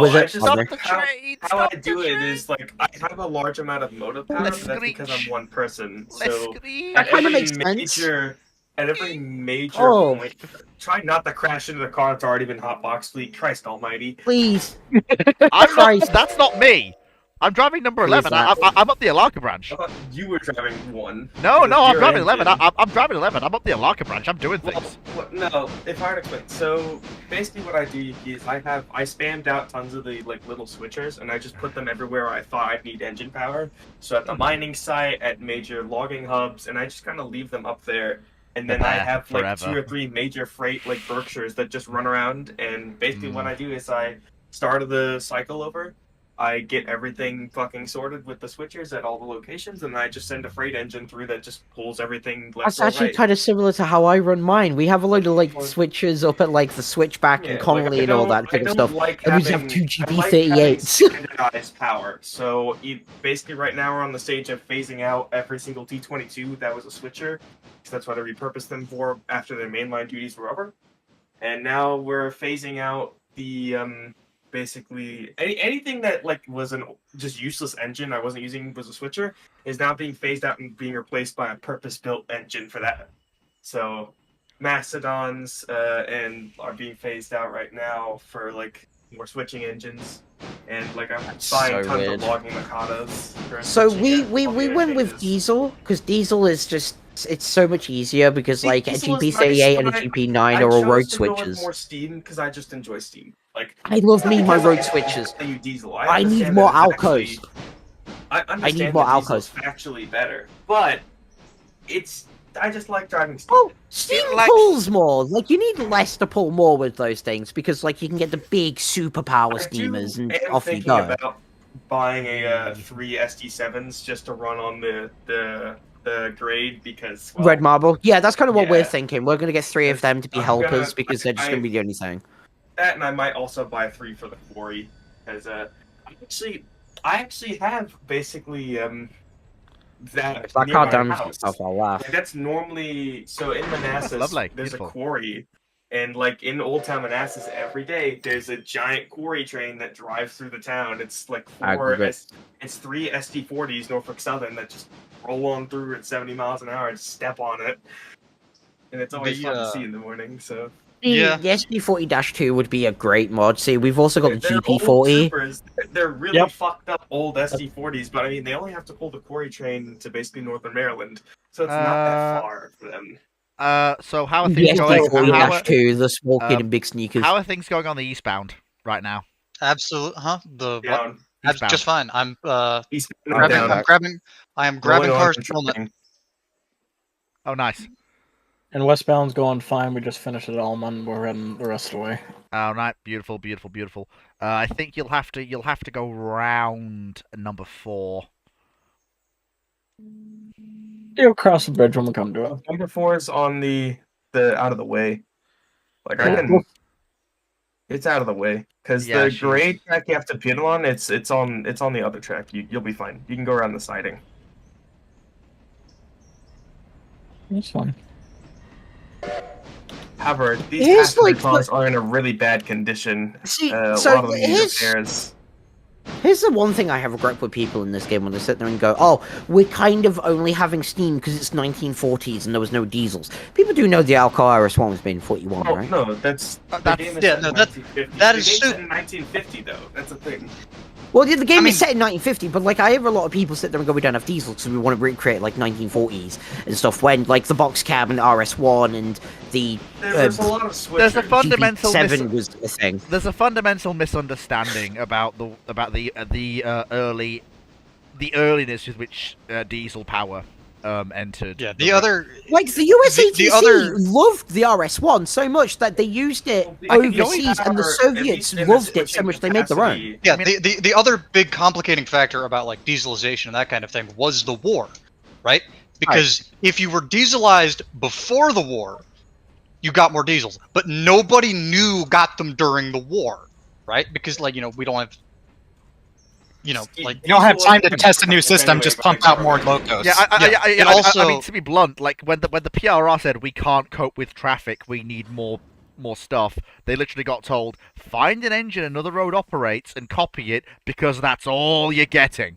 Was I it? just Stop the how, train, how stop I the do it train. is like I have a large amount of motive power, Let's but that's because screech. I'm one person. Let's So screech. That kinda every makes sense. At every major Oh. point, try not to crash into the car that's already been hotboxed. Fleet, Christ Almighty! Please. I'm not, Christ. that's not me. I'm driving number Who is 11. that? I'm up the Alaka branch. I thought you were driving 1. No, Because no, I'm your driving 11. engine- I'm driving 11. I'm up the Alaka branch. I'm doing things. No, if I were to explain, so basically what I do is I spammed out tons of the like little switchers, and I just put them everywhere I thought I'd need engine power. So at the mining site, at major logging hubs, and I just kind of leave them up there. And then I have like forever. 2 or 3 major freight like Berkshires that just run around, and basically what I do is I start the cycle over. I get everything fucking sorted with the switchers at all the locations, and I just send a freight engine through that just pulls everything left That's or actually right. kind of similar to how I run mine. We have a load of like switchers up at like the switchback and Connolly and all that kind of stuff. And we just have 2 GP38s. Standardized power. So basically, right now we're on the stage of phasing out every single T22 that was a switcher. So that's what I repurposed them for after their mainline duties were over. And now we're phasing out the basically anything that like was an just useless engine I wasn't using was a switcher is now being phased out and being replaced by a purpose-built engine for that. So Mastodons and are being phased out right now for like more switching engines, and like I'm buying so tons weird. of logging Makadas. for So switching we at all the went with interchanges. Diesel because Diesel is just it's so much easier because See, like a Diesel is GP38 nice, and a but GP9 I are all chose road to go with switches. more Steam because I just enjoy Steam. Like I love me my because road I switches. play Diesel. I need understand more that it's Alcos. actually- I understand more that Diesel's Alcos. actually better, but I just like driving Steam. Oh, Steam pulls more. Like you need less to pull more with those things because like you can get the big superpower steamers and am off you thinking go. about buying a 3 SD7s just to run on the grade because well, Red Marble. Yeah, that's kind of what we're yeah. thinking. We're gonna get 3 of them to be I'm helpers gonna- because they're just gonna be the only thing. that, and I might also buy 3 for the quarry because I actually have basically that If that near car my damages house. itself, I'll laugh. Like, that's normally so in Manassas. lovely, There's beautiful. a quarry, and like in Old Town Manassas, every day there's a giant quarry train that drives through the town. It's like it's 3 SD40s Norfolk Southern that just roll on through at 70 miles an hour and step on it, and it's always fun to see in the morning. So. The SD40-2 would be a great mod. See, we've also got the They're old GP40. Supers. They're really fucked up old SD40s, but I mean, they only have to pull the quarry train to basically Northern Maryland, so it's not that far for them. So how are The things going? SD40-2, the small kid in big sneakers. How are things going on the eastbound right now? Absolutely, huh? The Down. what? Eastbound. Just fine. I'm Eastbound, down. I am grabbing Rolling on cars and from it. Oh, nice. And westbound's going fine. We just finished it all, man. We're heading the rest of the way. All right, beautiful, beautiful, beautiful. I think you'll have to go round number 4. You'll cross the bridge when we come to it. Number 4 is on the out of the way. Like I can. It's out of the way because Yeah, the grade track you have to pit on. It's on the other track. You'll be fine. You can go around the siding. That's fine. However, these Here's, passenger like, cars are in a really bad condition. See, a so lot of them need here's- repairs. Here's the one thing I have regret with people in this game when they sit there and go, "Oh, we're kind of only having Steam because it's 1940s and there was no diesels." People do know the Alcoa RS1 was made in 41, Oh right? no, that's the game is yeah, set in no, that- 1950. that The is game's set stupid. in 1950 though. That's a thing. Well, yeah, the game is set in 1950, but like I hear a lot of people sit there and go, "We don't have diesels because we want to recreate like 1940s and stuff." When like the box cab and RS1 and the There's a lot of switchers. There's a fundamental GP7 was a thing. There's a fundamental misunderstanding about the earliness with which diesel power entered. Yeah, the other Like the USATC the other- loved the RS1 so much that they used it overseas, and the Soviets loved it so much they made their own. Yeah, the other big complicating factor about like dieselization and that kind of thing was the war, right? Because if you were dieselized before the war, you got more diesels, but nobody got them during the war, right? Because like we don't have, like You don't have time to test a new system, just pump out more locos. Yeah, I also, mean, to be blunt, like when the PRR said we can't cope with traffic, we need more stuff, they literally got told, find an engine another road operates and copy it because that's all you're getting.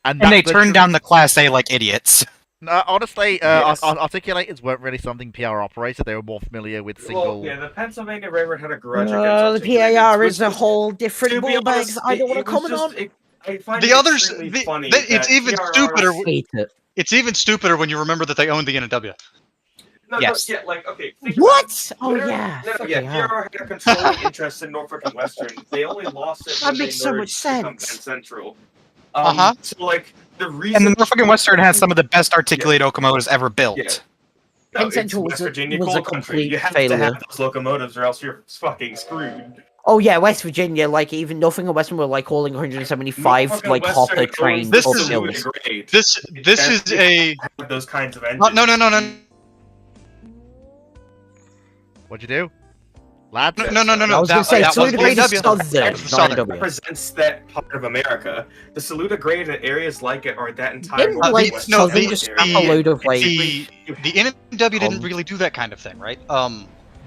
And they turned down the Class A like idiots. Honestly, Yes. articulators weren't really something PR operated. They were more familiar with single. Well, yeah, the Pennsylvania Railroad had a grudge The against PAR articulators, is a which whole different to be ballbag honest, that I don't want to it was comment just- on. I find The it others, extremely funny. it's that even TRR stupider. Hate it. It's even stupider when you remember that they own the NW. No, Yes. no, yeah, like, okay. think What? about it. Oh Literally- yeah. No, fucking yeah, hell. PRR had a controlling interest in Norfolk and Western. They only lost it That when they makes so much merged to become Penn sense. Central. Uh-huh. So, like, the reason... And the Norfolk and Western has some of the best articulated locomotives ever built. Yeah. Penn it's Central West was a- Virginia was a coal country. complete You have failure. to have those locomotives or else you're fucking screwed. Oh yeah, West Virginia, like even Norfolk and Western were like hauling 175 Norfolk and like Western hopper owns trains the This up is- hills. grade. This is a Have those kinds of engines. no. What'd you do? Lads? No. I was gonna say that was Saluda grade is NW. southern, That was the not southern. NW. Represents that part of America. The Saluda grade and areas like it are that entire Didn't North like and West no, southern the- just area. scrap a load of like The NW didn't really do that kind of thing, right?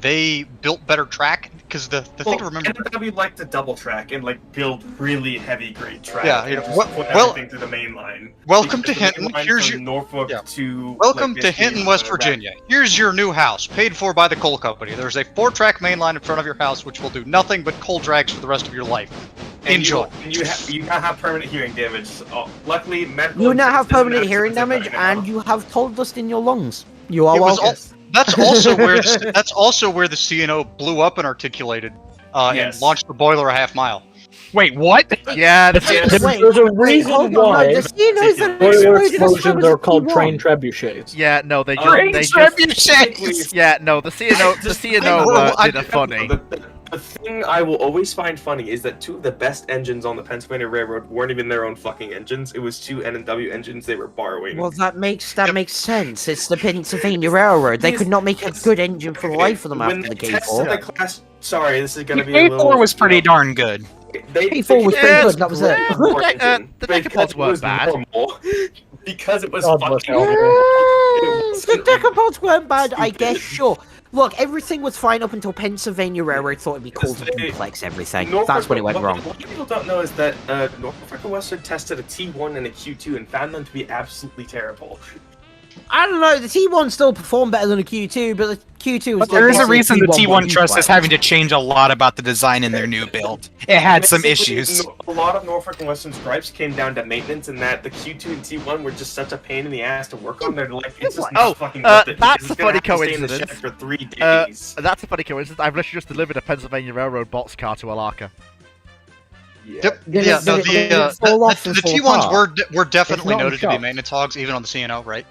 They built better track because the thing to remember. NW like to double track and like build really heavy grade track. Yeah, and you know, just put well- everything to the main line. Welcome to Because the main Hinton. line Here's from your Norfolk yeah. to welcome like, to Michigan, Hinton, West Rapids. Virginia. Here's your new house, paid for by the coal company. There's a 4-track main line in front of your house, which will do nothing but coal drags for the rest of your life. And Enjoy. You now have permanent hearing damage. Luckily, medical. you now have doesn't permanent hearing actually damage protect you and you have coal dust in your lungs. You are It was welcome. That's also where the CNO blew up and articulated, Yes. and launched the boiler a half mile. Wait, what? Yeah, Yes. Wait, There's a wait, reason hold on, why no, the CNOs that boiler exploded as well explosions as are the called T1. train trebuchets. yeah, no, they Train just trebuchets! yeah, no, the CNO did a funny. The thing I will always find funny is that two of the best engines on the Pennsylvania Railroad weren't even their own fucking engines. It was two N&W engines they were borrowing. Well, that makes sense. It's the Pennsylvania Railroad. They could not make a good engine for the life of them When after the they tested K4. the class, sorry, this is gonna be a K4 little. was pretty darn good. K4 was pretty good. That was it. The decapods weren't bad. Because it was God bless fucking. The decapods weren't bad, I guess, sure. Look, everything was fine up until Pennsylvania Railroad thought it'd be cool to duplex everything. That's when it went wrong. What people don't know is that Norfolk and Western tested a T1 and a Q2 and found them to be absolutely terrible. I don't know, the T1 still performed better than the Q2, but the Q2 was But there is a basically reason the T1 Trust is duplex. having to change a lot about the design in their new build. It had some Basically, issues. A lot of Norfolk and Western's gripes came down to maintenance, and that the Q2 and T1 were just such a pain in the ass to work on. They're like, it's just not fucking worth it. That's because a it's gonna funny have to stay in the shed coincidence. for 3 days. That's a funny coincidence. I've literally just delivered a Pennsylvania Railroad boxcar to Alaka. Yep. Did Yeah, it- no, did it fall off the and fall T1s apart? were definitely It's not noted to be shot. maintenance hogs, even on the CNO, right?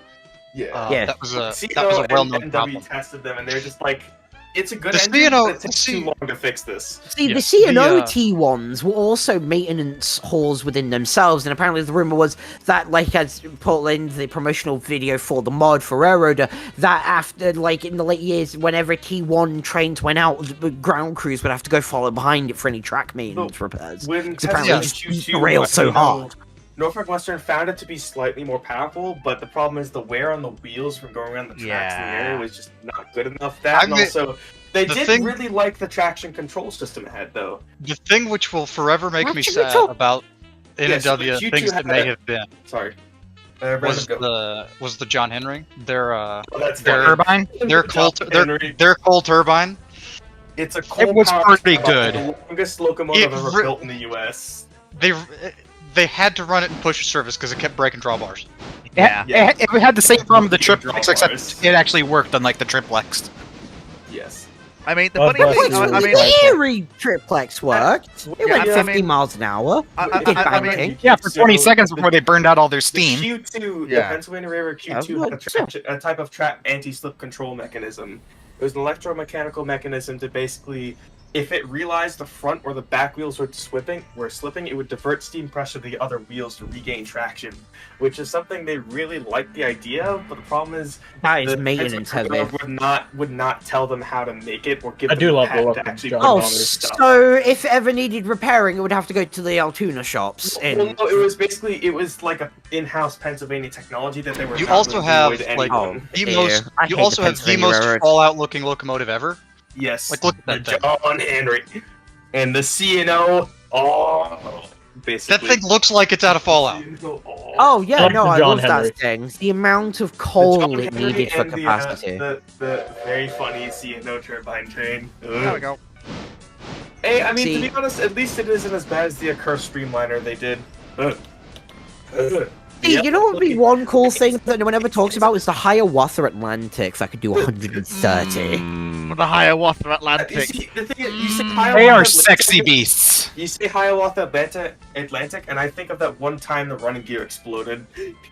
Yeah. Yeah. That was a CNO well-known and problem. NW tested them, and they're just like, it's a good The engine, CNO but it takes too long to fix this. See, Yes, the CNO the, T1s were also maintenance halls within themselves, and apparently the rumor was that, like, as put in the promotional video for the mod for Railroader, that after, like, in the late years, whenever T1 trains went out, the ground crews would have to go follow behind it for any track maintenance repairs. When Because apparently testing it just Q2, beat the rail so hard. Norfolk Western found it to be slightly more powerful, but the problem is the wear on the wheels from going around the tracks in the area was just not good enough. That, and also, they did really like the traction control system it had, though. The thing which will forever make me Traction sad control? about Yes, N&W but Q2 things that had may a- have been Sorry. was Brandon, the John Henry their that's their turbine their coal their coal turbine. It's a coal It was power pretty turbine, good. the longest locomotive It ever re- built in the U.S. They had to run it in push service because it kept breaking drawbars. It had the same problem with the triplex, except it actually worked unlike the triplex. Yes. I mean, the God funny bless thing, you. I mean, The Erie triplex worked. It went I 50 mean- miles an hour. I mean, Yeah, for 20 seconds before they burned out all their steam. The Q2, the Yeah. Pennsylvania Railroad Q2 had a type of trap anti-slip control mechanism. It was an electromechanical mechanism to basically, if it realized the front or the back wheels were slipping, it would divert steam pressure to the other wheels to regain traction, which is something they really liked the idea of. But the problem is That is the maintenance Pennsylvania heavy. Railroad would not tell them how to make it or give I them do the love the patent look to of actually John put it Oh, on their stuff. so if it ever needed repairing, it would have to go to the Altoona shops. Well, no, it was like a in-house Pennsylvania technology that they were. You not also really have doing to like anyone. the ew. most. I You hate also the have the Pennsylvania most Railroad. Fallout-looking locomotive ever. Yes, Like look at that thing. John Henry, and the CNO. Oh, basically. That thing looks like it's out of Fallout. Oh yeah, Like no, the I John love Henry. that thing. The amount of coal John it Henry needed for and capacity. The very funny CNO turbine train. there we go. Hey, I mean, See- to be honest, at least it isn't as bad as the Curse Streamliner they did. Hey, you know what would be one cool thing that no one ever talks about is the Hiawatha Atlantic that could do 130. The Hiawatha Atlantic. The thing is, you say They Hiawatha are Atlantic, sexy beasts. You say Hiawatha Atlantic, and I think of that one time the running gear exploded.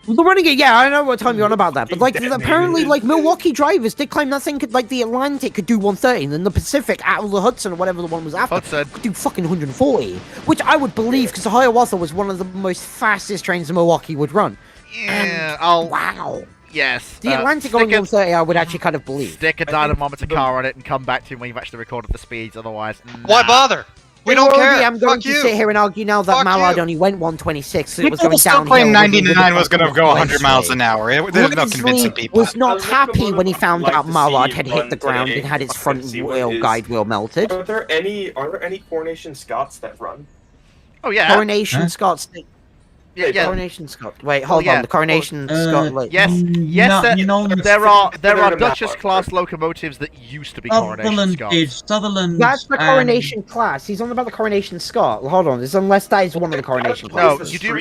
Well, the running gear, yeah, I know what time you're on about that, but like Detonated. apparently, like Milwaukee drivers did claim that thing could, like the Atlantic could do 130, and then the Pacific, out of the Hudson or whatever the one was after, Hudson. could do fucking 140, which I would believe because the Hiawatha was one of the most fastest trains in Milwaukee would run. Yeah, Wow. Yes. The Atlantic going 130, I would actually kind of believe. Stick a dynamometer car on it and come back to me when you've actually recorded the speeds. Otherwise, Why bother? We don't Already, care. I'm going Fuck to you. sit here and argue now that Fuck Mallard you. only went 126, so it was People going still downhill. claim when he 99 was going to go 100 Wednesday. miles an hour. There's no convincing people. was not happy when he found I'd like out to Mallard see had run hit the ground today and had its and front see what wheel is- guide wheel melted. Are there any Coronation Scots that run? Oh yeah. Coronation Scots. Yeah. Coronation Scott. Wait, hold on. The Coronation Scott. Like, Yes. Yes. no, there are They're Duchess not. class locomotives that used to be Coronation Sutherland Scots. is Sutherland. that's the Coronation class. He's on about the Coronation Scott. Hold on. Unless that is one of the Coronation No, classes. you do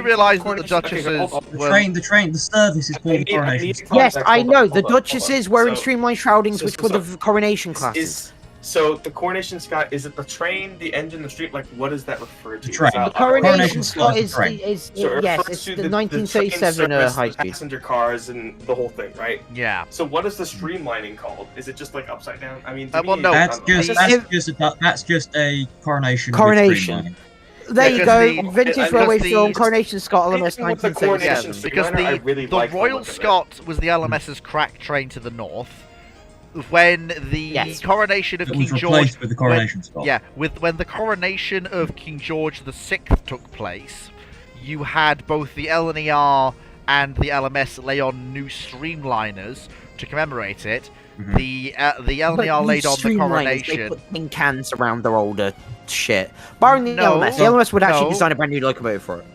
realize that the Duchesses were. The service is called the Coronation. Yes, I know. The Hold on. Duchesses were in So- streamlined shroudings, which were so- the Coronation classes. So the Coronation Scott, is it the train, the engine, the street? Like, what does that refer to? The train. Is that The Coronation Scott Scott is the train. is So it yes, refers it's to the train 1937 service, high the speed. passenger cars and the whole thing, right? Yeah. So what is the streamlining called? Is it just like upside down? I mean, to well, me, no. That's I'm- just If- that's just a coronation. with Coronation. streamlining. There you Because go. the- Vintage because railway the- film, Coronation Scott, LMS Anything with the Coronation 1937. Because Streamliner, I the really like the Royal look of it. Scot was the LMS's crack train to the north. When the Yes. coronation of It King was George, replaced with the Coronation Scott. yeah, when the coronation of King George VI took place, you had both the LNER and the LMS lay on new streamliners to commemorate it. Mhm. The LNER But laid on the streamliners, coronation. They put tin cans around their older shit. Barring the No. LMS. The LMS would actually No. design a brand new locomotive for it.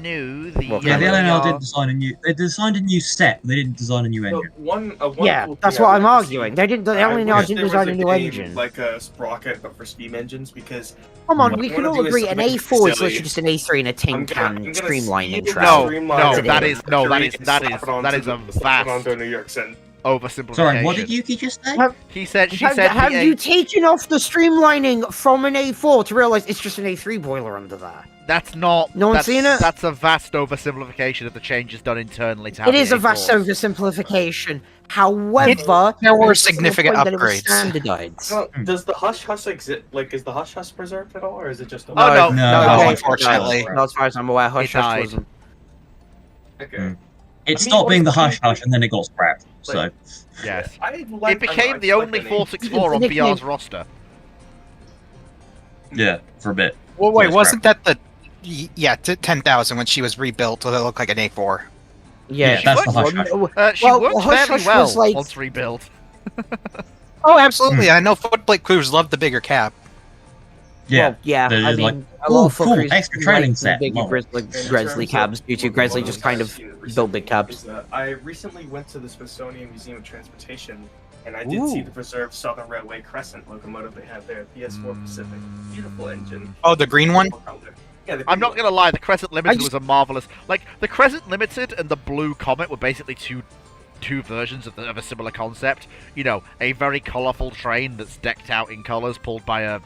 No, the Well, Yeah, the LNR did LNER design a new. They designed a new set, but they didn't design a new So engine. one Yeah, cool that's thing what I'd I'm like to see- arguing. They didn't. The I LNR wish didn't there was design a a new game engine. like a sprocket, but for steam engines, because Come on, what we I can wanna all do is agree an something A4 is silly. literally just an A3 and a tin I'm can gonna streamlining steal the track. No, streamliner that and is no, that is slap that it is onto that is the- a slap it vast onto New York City. oversimplification. Sorry, what did Yuki just say? He said she Have, said have the you taken off the streamlining from an A4 to realize it's just an A3 boiler under there? That's not. No one's that's, seen it? That's a vast oversimplification of the changes done internally to have It is the a vast A4. oversimplification. However, There were it's to the significant point that it was upgrades. standardized. So, does the hush hush exist? Like, is the hush hush preserved at all, or is it just? A Oh, no. No, okay, unfortunately. no, as far as I'm aware, Hush Hush died. wasn't. Okay. It I mean, stopped being the what's hush hush, and then it got scrapped. So Like- Yes. I like, It became the only 464 on BR's roster. yeah, for a bit. Well, wait, That's wasn't that the 10,000 when she was rebuilt? So it looked like an A4. Yeah, that's the hush hush. She Well, worked Hush fairly Hush well was like- once rebuilt. Oh, absolutely. I know footplate crews love the bigger cab. Yeah, Well, yeah, They're I just like, mean, a lot of cool, fuckers extra training like set, big lol. Grizzly cabs due to Grizzly just kind of built big cabs. I recently went to the Smithsonian Museum of Transportation, and I did see Ooh. the preserved Southern Railway Crescent locomotive they have there, PS4 Pacific. Beautiful engine. Oh, the green one? Yeah, the I'm green not gonna lie, the Crescent Limited just- was a marvelous. Like the Crescent Limited and the Blue Comet were basically two versions of a similar concept. You know, a very colourful train that's decked out in colours, pulled by a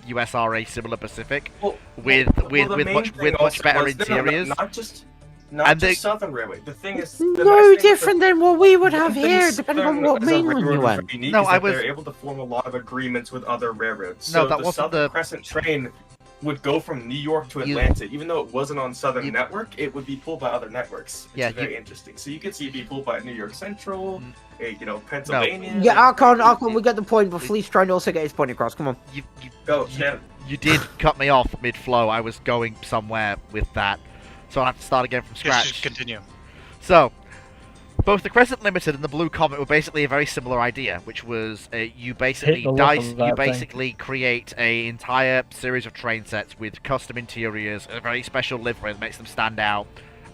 USRA similar Pacific, with much better interiors. Not just And they- Southern Railway. The thing is, the No nice thing with different than what we would the have thing here, is depending on Southern- what Southern mainland you Railroad is went. very unique No, is I that was- they're able to form a lot of agreements with other railroads. No, So that the wasn't Southern the- Crescent train would go from New York to You- Atlanta, even though it wasn't on Southern You- Network. It would be pulled by other networks. Which Yeah, is very interesting. So you could see it be pulled by New York Central, Pennsylvania. Yeah, Archon, we get the point, but Fleet's trying to also get his point across. Come on. Go, Shannon. You did cut me off mid-flow. I was going somewhere with that, so I'll have to start again from Yes, scratch. just continue. So, both the Crescent Limited and the Blue Comet were basically a very similar idea, which was you basically Hit the look of that you thing. basically create a entire series of train sets with custom interiors, a very special livery that makes them stand out,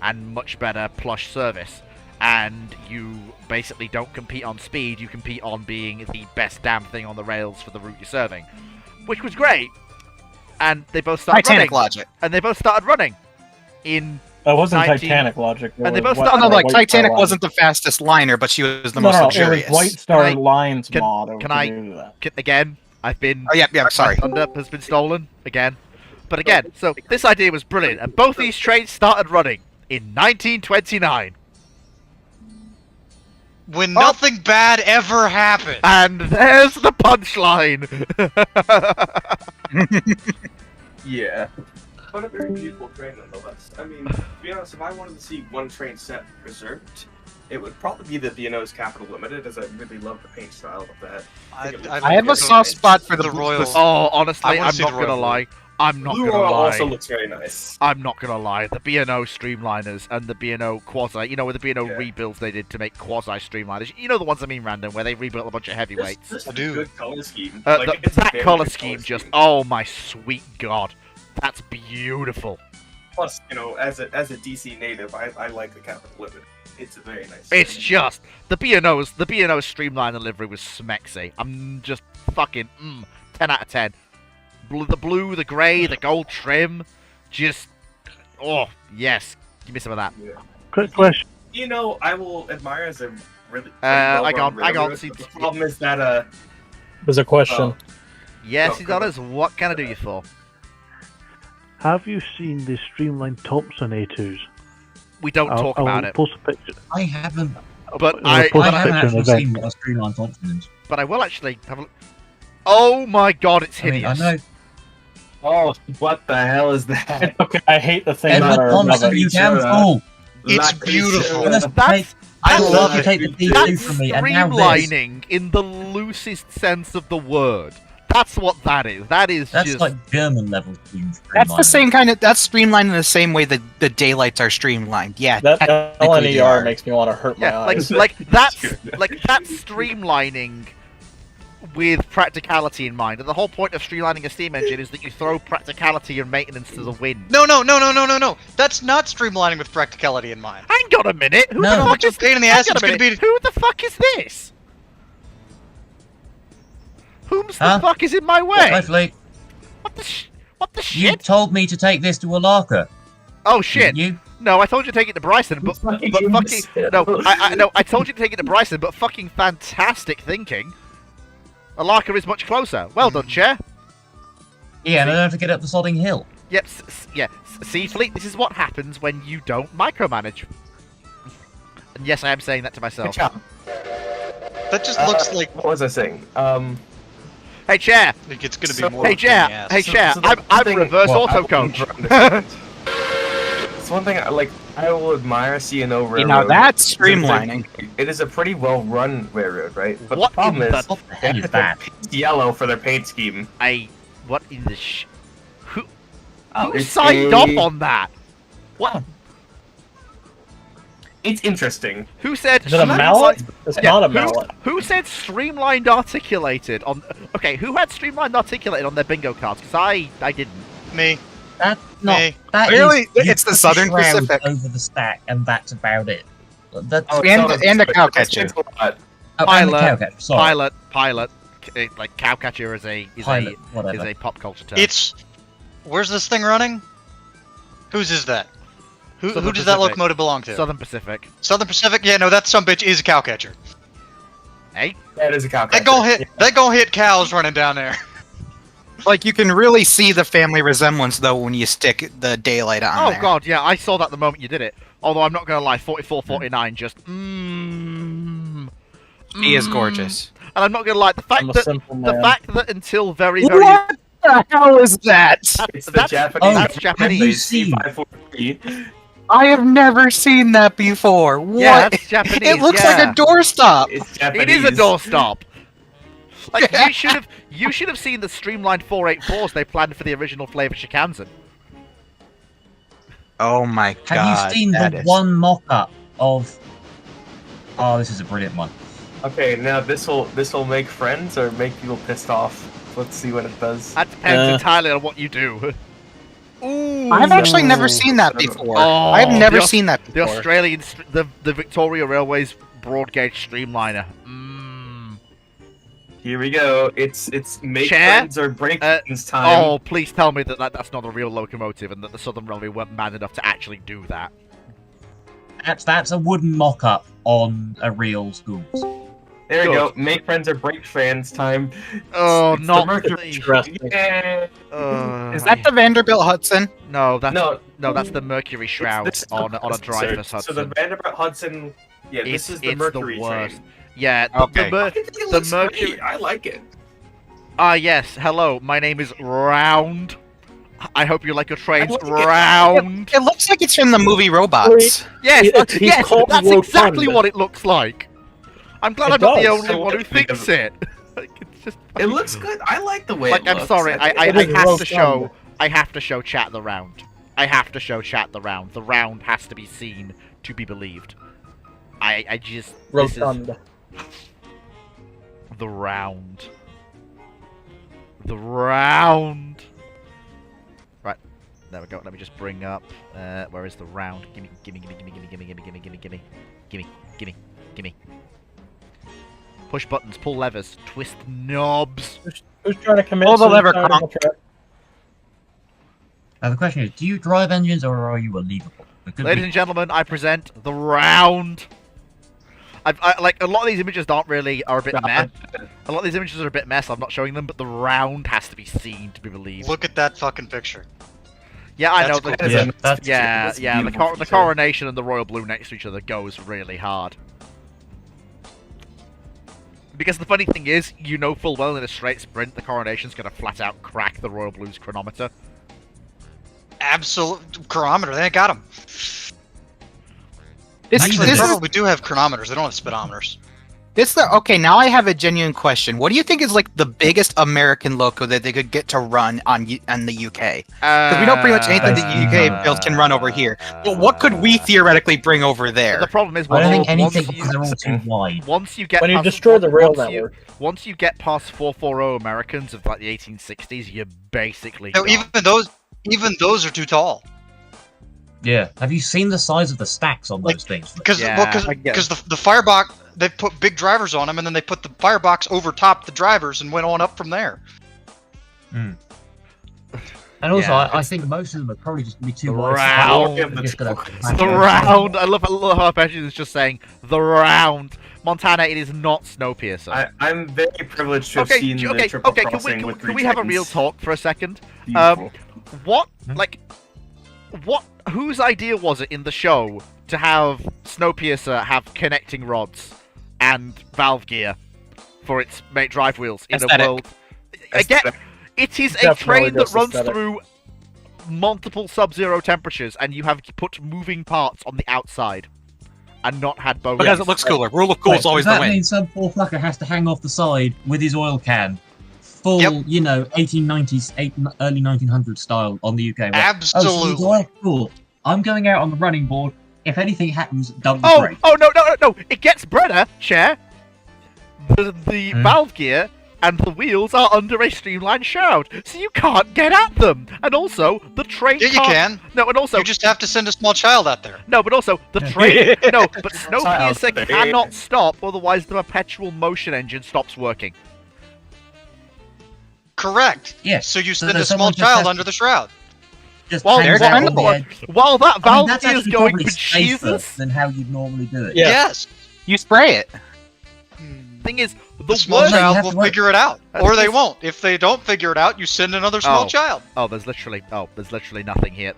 and much better plush service. And you basically don't compete on speed; you compete on being the best damn thing on the rails for the route you're serving, which was great. And they both started Titanic running. logic. And they both started running. in That wasn't 19 Titanic logic. And they both White- started No, like White Titanic Star wasn't the fastest liner, but she was the No, most no, luxurious. it was White Star Can I- Lines can- mod. can to I- do that. Again, I've been... Oh, yeah, sorry. My thunder has been stolen, again. But again, so this idea was brilliant, and both these trains started running in 1929. When nothing bad ever happened. And there's the punchline! Yeah. But a very beautiful train nonetheless. I mean, to be honest, if I wanted to see one train set preserved, it would probably be the B&O's Capital Limited, as I really love the paint style of that. I have a soft spot for the Royal. Oh, honestly, I wanna I'm see not the gonna Royal lie. I'm not Blue gonna Royal lie. also looks very nice. I'm not gonna lie. The B&O Streamliners and the B&O Quasi, you know, with the B&O rebuilds they did to make Quasi Streamliners. You know the ones I mean, Random, where they rebuilt a bunch of heavyweights. This is a good color scheme. That very color good scheme just, oh my sweet god. That's beautiful. Plus, you know, as a DC native, I like the Capital Limited. It's a very nice. It's just, the B&O Streamliner livery was smexy. I'm just fucking, 10 out of 10. The blue, the grey, the gold trim, just, oh, yes. Give me some of that. Yeah. Quick question. You know, I will admire as a really. I got. The problem is that There's a question. Yes, Oh, he's on us. What can I do you for? Have you seen the streamlined Thompson A2s? We don't talk about it. Post a picture. I haven't. But I'll post I a haven't picture in actually the seen event. what a streamlined Thompson is. But I will actually have a look. Oh my god, it's I mean, hideous. I know. Oh, what the hell is that? Okay, I hate the thing Edward that are Thompson, above it. you damn fool! It's beautiful. I Look, love you it. take the D2 That's from me, and now this. streamlining in the loosest sense of the word. That's what that is. That is That's just... like German level streamlining. That's the same kind of. That's streamlined in the same way that the daylights are streamlined. Yeah, That technically they are. LNER makes me want to hurt my Yeah, eyes. like that's streamlining with practicality in mind. And the whole point of streamlining a steam engine is that you throw practicality and maintenance to the wind. No. That's not streamlining with practicality in mind. Hang on a minute. Who No. the fuck is Pain in the hang ass on a it's gonna minute. be. Who the fuck is this? Whom's the Huh? fuck is in my way? Hopefully, What the you shit? told me to take this to Alaka. Oh shit. You? No, I told you to take it to Bryson, but fucking no, I told you to take it to Bryson, but fucking fantastic thinking. Alaka is much closer. Well done, Chair. Yeah, and I don't have to get up the sodding hill. Yep, see, Fleet, this is what happens when you don't micromanage. And yes, I am saying that to myself. Good job. That just looks like. What was I saying? Hey, Chair. Like it's gonna be So- more. Hey, of a pain in Chair. the ass. Hey, Chair. so the I'm thing- reverse well, auto I coach. It's one thing I will admire CNO Railroad. You know, that's streamlining. It is a pretty well run railroad, right? But What the problem in is the- What the hell is that? it's yellow for their paint scheme. What in the Who It's signed a- off on that? What? It's interesting. Who said? Is it a mallet? It's Yeah, not a who- mallet. Who said streamlined articulated on? Okay, who had streamlined articulated on their bingo cards? Because I didn't. Me. That's not. Me. That Really? is- you It's the put Southern shroud Pacific. over the stack, and that's about it. That's Oh, And- it's and a not cow it catcher. explains a lot. oh, and the Pilot, cowcatcher, sorry. pilot, like cowcatcher is Pilot, is whatever. a pop culture term. It's. Where's this thing running? Whose is that? Who Southern does that Pacific. locomotive belong to? Southern Pacific. Southern Pacific? Yeah, no, that sumbitch is a cow catcher. Hey, That is a cow That catcher. gonna hit cows running down there. Like you can really see the family resemblance though when you stick the daylight on oh there. god, yeah, I saw that the moment you did it. Although I'm not gonna lie, 44-49 just He is gorgeous. And I'm not gonna lie, the fact I'm a that simple man. until very very What the hell is that? It's the that's Japanese. that's Have Japanese. you seen? C543. I have never seen that before. What? Yeah, that's Japanese. It looks yeah. like a doorstop. It's Japanese. It is a doorstop. Like you should have seen the streamlined 484s they planned for the original Flavor Shikansen. Oh my god. Have you seen that the is- one mock-up of? Oh, this is a brilliant one. Okay, now this will make friends or make people pissed off. Let's see what it does. That depends entirely on what you do. Ooh. I've actually never seen that before. Oh, I've never the seen that The before. Australian, the Victoria Railways broad gauge streamliner. Here we go. It's make Chair? friends or break friends time. Oh, please tell me that that's not a real locomotive and that the Southern Railway weren't man enough to actually do that. That's a wooden mock-up on a real school. There we go. Make friends or break friends time. Oh, It's not the Mercury. Interesting. Yeah. Is that the Vanderbilt Hudson? No, that's No. that's the Mercury Shroud This is the on a Hudson, Dreyfus sir. Hudson. So the Vanderbilt Hudson. Yeah, this is the it's Mercury the worst. train. Yeah, Okay. I think it the looks Mercury. great. I like it. Ah, yes. Hello, my name is Round. I hope you like your trains like it. round. It looks like it's from the movie Robots. Yes, He's yes, called that's Rotunda. exactly what it looks like. I'm glad It I'm not the does. only one who thinks it. Like, it's just It looks good. I like the way like it I'm looks. sorry, think I It is have to Rotunda. show chat the round. I have to show chat the round. The round has to be seen to be believed. I just this is Rotunda. the round. The round. Right, there we go. Let me just bring up. Where is the round? Gimme. Push buttons, pull levers, twist knobs. Who's trying to commit Pull the lever, suicide on the track? Now the question is, do you drive engines or are you a leverable? Ladies and gentlemen, I present the round. I like a lot of these images are a bit meh. A lot of these images are a bit mess. I'm not showing them, but the round has to be seen to be believed. Look at that fucking picture. Yeah, I That's know. cool. Yeah, that's Yeah, a yeah. beautiful The picture. coronation and the royal blue next to each other goes really hard. Because the funny thing is, you know full well in a straight sprint, the coronation's gonna flat out crack the royal blue's chronometer. Absolute chronometer. They ain't got them. This, Actually, this they is probably do have chronometers. They don't have speedometers. okay. Now I have a genuine question. What do you think is like the biggest American loco that they could get to run on the UK? Because we know pretty much anything the UK builds can run over here. But what could we theoretically bring over there? The problem is, I don't think once anything you- because they're all too wide. Once you get When you past, destroy the rail once you- network. once you get past 440 Americans of like the 1860s, you're basically No, gone. even those are too tall. Yeah. Have you seen the size of the stacks on those things? Because Yeah, I get it. the firebox, they put big drivers on them, and then they put the firebox over top the drivers and went on up from there. And also, Yeah, I think most of them are probably just going to be too The wide. round. They're just gonna crash The over. round. I love how Benji is just saying the round. Montana, it is not Snowpiercer. I'm very privileged to have seen the triple crossing with Can we have a real Titans. talk for a second? Beautiful. Whose idea was it in the show to have Snowpiercer have connecting rods and valve gear for its drive wheels in Aesthetic. a world? Again, it is a Definitely train that just runs aesthetic. through multiple sub-zero temperatures, and you have put moving parts on the outside, and not had bones. Because it looks cooler. Rule of cool is always Does the that win. mean some poor fucker has to hang off the side with his oil can? Full, Yep. 1890s, early 1900s style on the UK. Where, Absolutely. Oh, so it's oil? Cool. I'm going out on the running board. If anything happens, dump the Oh, brake. no! It gets better, Chair. The valve gear and the wheels are under a streamlined shroud, so you can't get at them. And also, the train. Yeah, you can't- can. No, and also, You just have to send a small child out there. no, but also the train. No, but Child Snowpiercer there. cannot stop, otherwise the perpetual motion engine stops working. Correct. Yes. So you So send a there's small someone just child has under the shroud. Just Well, hangs they're out on the dependable. edge. While that I mean, valve that's gear is actually going probably for safer Jesus. than how you'd normally do it. Yeah. Yes. You spray it. Thing is, The the small worst. you child have will to wait. figure it out, That's or they just- won't. If they don't figure it out, you send another small Oh. child. There's literally nothing here.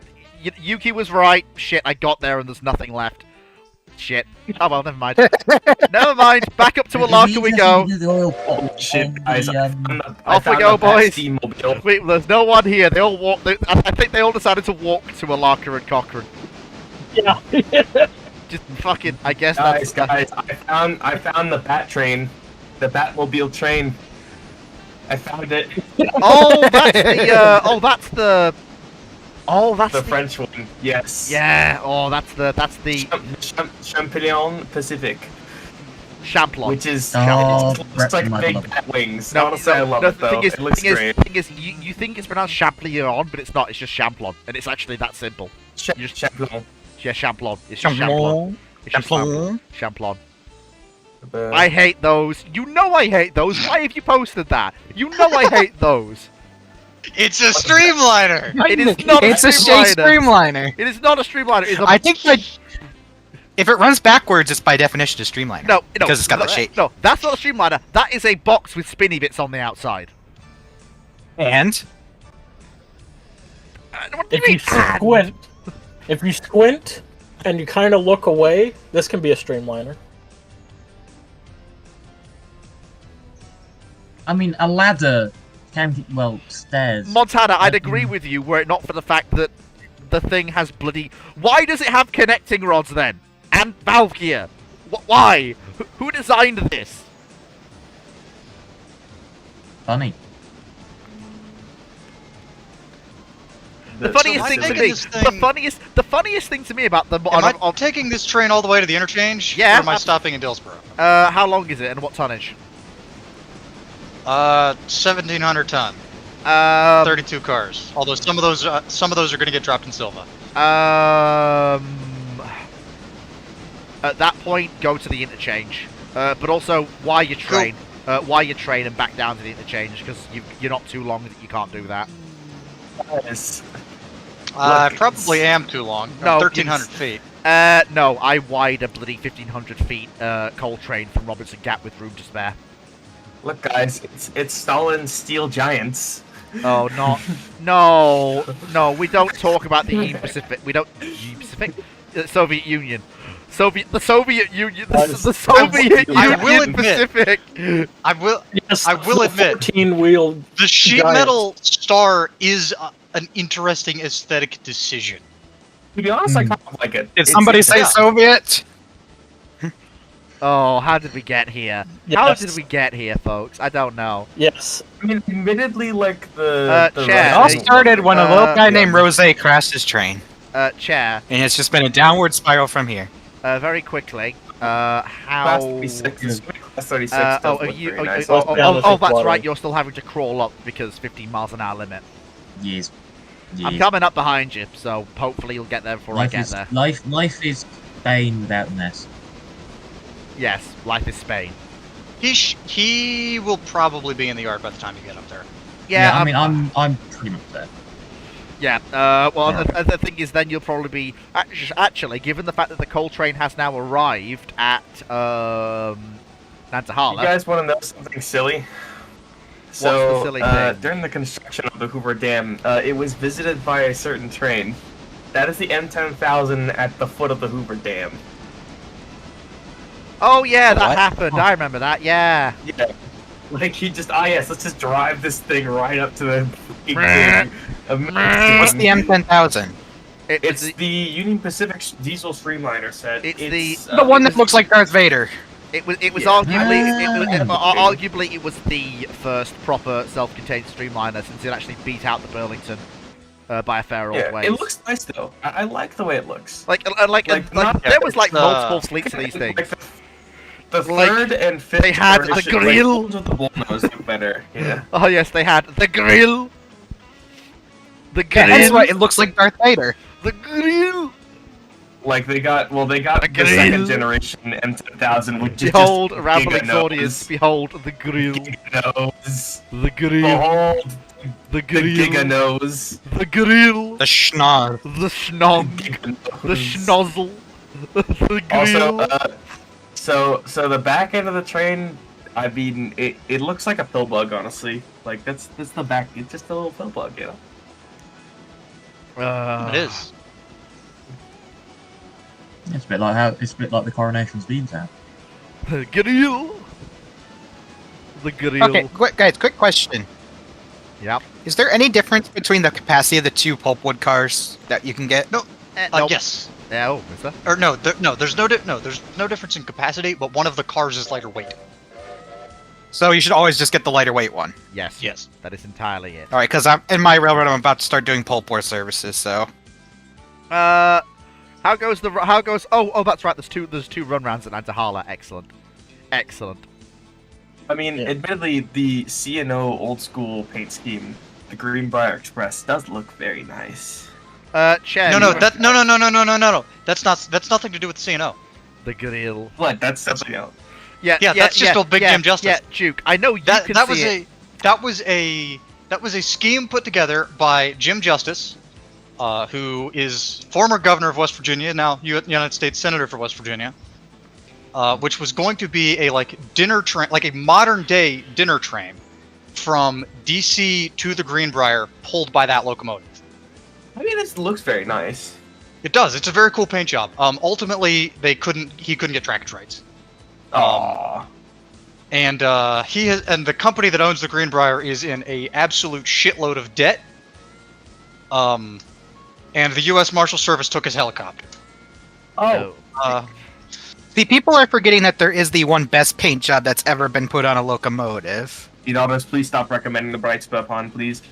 Yuki was right. Shit, I got there and there's nothing left. Shit. Oh well, never mind. Never mind. Back up to It'd be Alaka we interesting go. to do the oil pop Shit, on guys. the, Off we I found go, the Bat boys. Steamobile. Wait, there's no one here. They all walk. I think they all decided to walk to Alaka and Cochrane. Yeah. Just fucking. I guess Guys, that's. I found the Bat train, the Batmobile train. I found it. Oh, that's the. That's The the. French one. Yes. Yeah. Oh, that's the. Champignon Pacific, Champlon. which is Oh, it looks Brett like might big love it. bat wings. No, Honestly, I love it the though. thing is, It looks great. thing is, you think it's pronounced Champlon, but it's not. It's just Champlon, and it's actually that simple. Champlon. Yeah, Champlon. It's just Champlon. It's just Champlon. Champlon. I hate those. You know I hate those. Why have you posted that? You know I hate those. It's a streamliner. It is not It's a a shade streamliner. streamliner. It is not a streamliner. It's a... I think if it runs backwards, it's by definition a streamliner. No, because it's got that shape. No, that's not a streamliner. That is a box with spinny bits on the outside. And What do If you you squint, and you kind of look away, this can be a streamliner. I mean, a ladder can, well, stairs. Montana, I'd agree with you were it not for the fact that the thing has bloody... Why does it have connecting rods then? And valve gear? Why? Who designed this? Funny. The funniest thing to me, the funniest thing to me about the... Am I taking this train all the way to the interchange? Yeah. Or am I stopping in Dillsborough? How long is it and what tonnage? 1,700 ton. 32 cars. Although some of those are going to get dropped in Silva. At that point, go to the interchange. But also, wire your train. Wire your train and back down to the interchange because you're not too long that you can't do that. Yes. I probably am too long. No, 1,300 feet. No, I wired a bloody 1,500 feet coal train from Robertson Gap with room to spare. Look, guys, it's Stalin's steel giants. Oh, no, we don't talk about the Union Pacific. We don't Pacific, Soviet Union, the Soviet Union, the Soviet Union Pacific. I will admit, 14-wheel. The sheet metal star is an interesting aesthetic decision. To be honest, I kind of like it. Did somebody say Soviet? Oh, how did we get here? Yes. How did we get here, folks? I don't know. Yes. I mean, admittedly, like the Chair, It all started when a little guy named Rose crashed his train. Chair. And it's just been a downward spiral from here. Very quickly. How? Class 36 does look very nice. That's right. You're still having to crawl up because 15 miles an hour limit. Yes. I'm coming up behind you, so hopefully you'll get there before I get there. Life is Spain without an S. Yes, life is Spain. He will probably be in the yard by the time you get up there. Yeah, I mean, I'm pretty much there. Yeah, the thing is then you'll probably be... Actually, given the fact that the coal train has now arrived at Nantahala... You guys want to know something silly? So, What's the silly thing? during the construction of the Hoover Dam, it was visited by a certain train. That is the M10,000 at the foot of the Hoover Dam. Oh yeah, that happened. I remember that. Yeah. Yeah. Like he just, yes, let's just drive this thing right up to the thing. What's the M10,000? It's the Union Pacific diesel streamliner set. It's the one that looks like Darth Vader. It was arguably it was the first proper self-contained streamliner since it actually beat out the Burlington by a fair old way. It looks nice though. I like the way it looks. Like there was like multiple fleets of these things. Like the third and fifth. They had the grill. Like, the bullnose look better. Yeah. Oh yes, they had the grill. The grill. Yeah, that's why it looks like Darth Vader. The grill. Like they got the second generation M10,000, which behold, is just rambling audience, behold the grill. Giga-nose. The grill. Behold the grill. The giga-nose. The grill. The schnoz. The schnog. The schnozzle. The grill. Also, so the back end of the train, I mean, it looks like a pill bug, honestly. Like that's the back. It's just a little pill bug, you know. It is. It's a bit like the Coronation's beans have. The grill. The grill. Okay, guys, quick question. Yep. Is there any difference between the capacity of the two pulpwood cars that you can get? No. Nope. Yes. No, is there? Or no, there's no difference in capacity, but one of the cars is lighter weight. So you should always just get the lighter weight one. Yes. Yes. That is entirely it. All right, because I'm in my railroad. I'm about to start doing pulpwood services. So. How goes? Oh, that's right. There's two run rounds at Nantahala. Excellent. I mean, admittedly, the C&O old school paint scheme, the Greenbrier Express, does look very nice. Chair. No. That's nothing to do with the C&O. The grill. What? That's something else. Yeah, that's just a big Jim Justice. Yeah, Duke. I know you can see it. That was a scheme put together by Jim Justice, who is former governor of West Virginia, now United States Senator for West Virginia, which was going to be a dinner train, like a modern day dinner train, from DC to the Greenbrier, pulled by that locomotive. I mean, this looks very nice. It does. It's a very cool paint job. Ultimately, he couldn't get trackage rights. And the company that owns the Greenbrier is in a absolute shitload of debt. And the U.S. Marshal Service took his helicopter. See, people are forgetting that there is the one best paint job that's ever been put on a locomotive. Edomus, please stop recommending the Bright Spur Pond, please.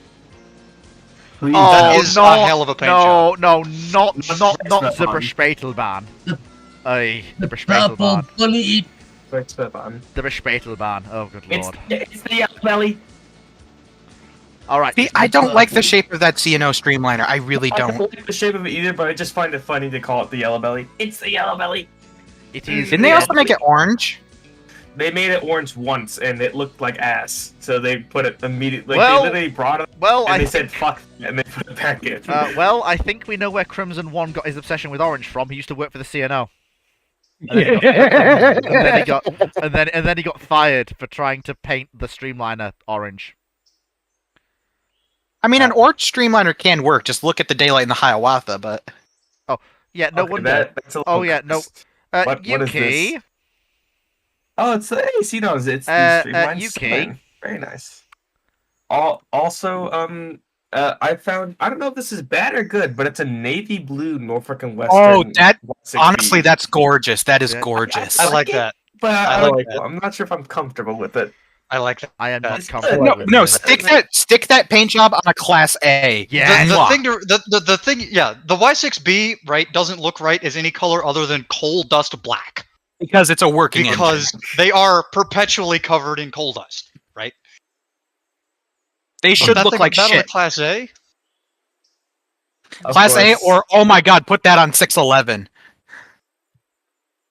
Please. Oh, that is a hell of a paint job. No, not the Bespätelbahn. The Purple bully. Bright Spur Pond. The Bespätelbahn. Oh, good lord. It's the Yellow Belly. Alright. See, I don't like the shape of that C&O Streamliner. I really don't. I don't like the shape of it either, but I just find it funny to call it the Yellow Belly. It's the Yellow Belly. It is. Didn't they also make it orange? They made it orange once, and it looked like ass. So they put it immediately. Well, they literally brought it, and they said "fuck," and they put it back in. Well, I think we know where Crimson One got his obsession with orange from. He used to work for the CNO. And then he got fired for trying to paint the Streamliner orange. I mean, an orange Streamliner can work. Just look at the daylight in the Hiawatha, but... Oh, yeah, no wonder. What is Yuki. this? Oh, it's the AC knows it's the Streamline Yuki. Sign. Very nice. Also, I found, I don't know if this is bad or good, but it's a navy blue Norfolk and Western. Oh, that 160. honestly, that's gorgeous. That is gorgeous. I like that. But that. I'm not sure if I'm comfortable with it. I like that. I am not comfortable. No, stick that paint job on a Class A. Yeah. The thing, the Y6B right doesn't look right as any color other than coal dust black. Because it's a working engine. Because they are perpetually covered in coal dust, right? They should look like better shit. Class A. Class A, or oh my god, put that on 611.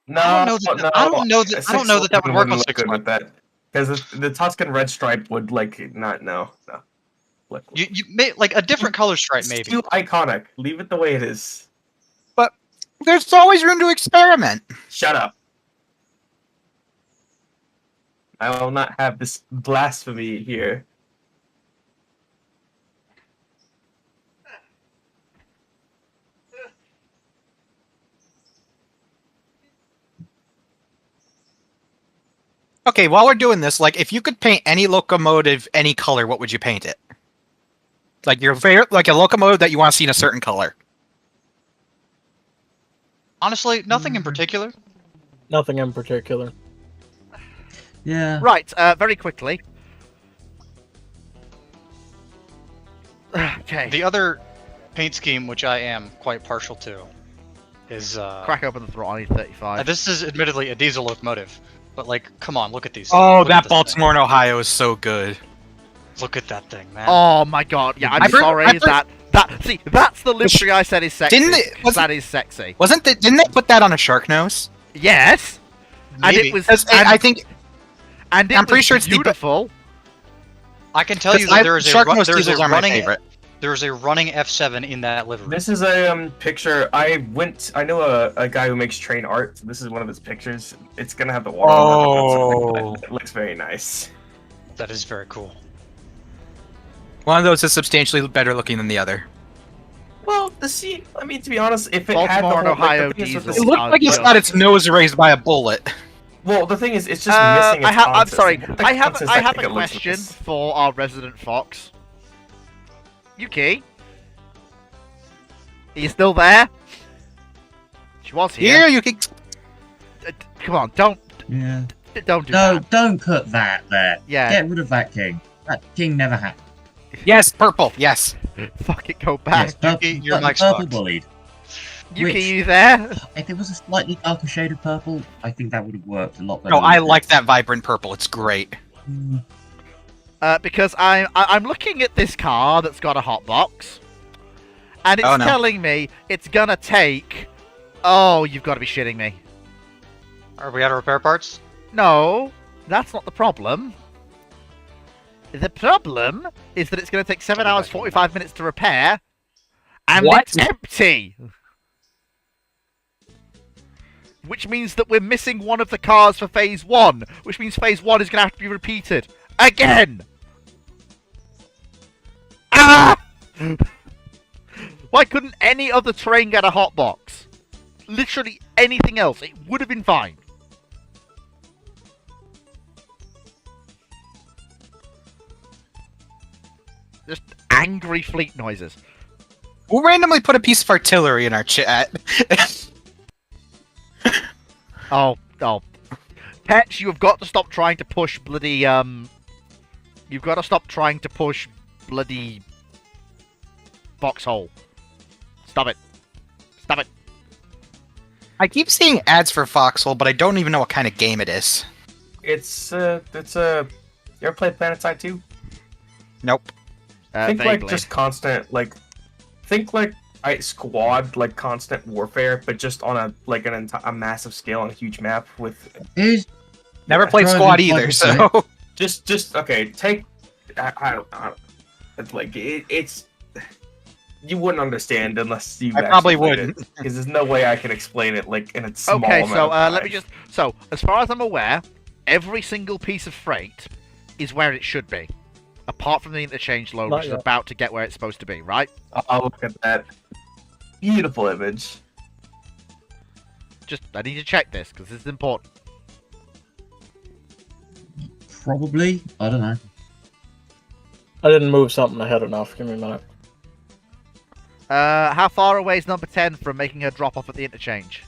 No, I don't know that would work on 611. Because the Tuscan red stripe would no. You may like a different color stripe, maybe. It's too iconic. Leave it the way it is. But there's always room to experiment. Shut up. I will not have this blasphemy here. Okay, while we're doing this, if you could paint any locomotive any color, what would you paint it? Like your favorite, like a locomotive that you want to see in a certain color. Honestly, nothing in particular. Nothing in particular. Yeah. Right, very quickly. Okay. The other paint scheme, which I am quite partial to, is crack open the throttle. I need 35. This is admittedly a diesel locomotive, but come on, look at these. Oh, that Baltimore and Ohio is so good. Look at that thing, man. Oh my god! Yeah, I'm sorry. See, that's the livery I said is sexy. That is sexy. Didn't they put that on a shark nose? Yes. Maybe. And it was. I think. And I'm pretty sure it's beautiful. I can tell you that there is a running F7 in that livery. This is a picture. I know a guy who makes train art. So this is one of his pictures. It's gonna have the water. Oh. It looks very nice. That is very cool. One of those is substantially better looking than the other. Well, I mean, to be honest, if it Baltimore had the and whole, Ohio the diesel. It looks like it's got its nose raised by a bullet. Well, the thing is, it's just missing its I'm context. sorry. The I have context a think it looks question nice. for our resident fox. Yuki, are you still there? She was here. Here, you can. Come on, don't do that. Don't put that there. Yeah. Get rid of that king. That king never happened. Yes, purple. Yes. Fuck it, go back. Yes, purple, you're Mike's purple fucked. bullied. Yuki, you there? If it was a slightly darker shade of purple, I think that would have worked a lot better. No, I like that vibrant purple. It's great. Because I'm looking at this car that's got a hotbox, and it's telling me it's gonna take. Oh, you've got to be shitting me. Are we out of repair parts? No, that's not the problem. The problem is that it's going to take 7 hours 45 minutes to repair, and What? it's empty. Which means that we're missing one of the cars for Phase 1, which means Phase 1 is going to have to be repeated. Again! Ah! Why couldn't any other train get a hotbox? Literally anything else, it would have been fine. Just angry fleet noises. We'll randomly put a piece of artillery in our chat. Oh. Petch, you've got to stop trying to push bloody, You've got to stop trying to push bloody... Foxhole. Stop it. Stop it. I keep seeing ads for Foxhole, but I don't even know what kind of game it is. It's you ever played PlanetSide 2? Nope. Think vaguely. like just constant, like, think like Squad, like constant warfare, but just on a massive scale on a huge map with. Never played Squad either, so. Just okay. Take, I don't. It's like it's. You wouldn't understand unless you. I probably wouldn't, because there's no way I can explain it like in a small Okay, amount so of time. let me just. So, as far as I'm aware, every single piece of freight is where it should be, apart from the interchange load, which is about to get where it's supposed to be, right? I'll look at that beautiful image. Just, I need to check this because this is important. Probably. I don't know. I didn't move something ahead enough. Give me a minute. How far away is number 10 from making her drop off at the interchange?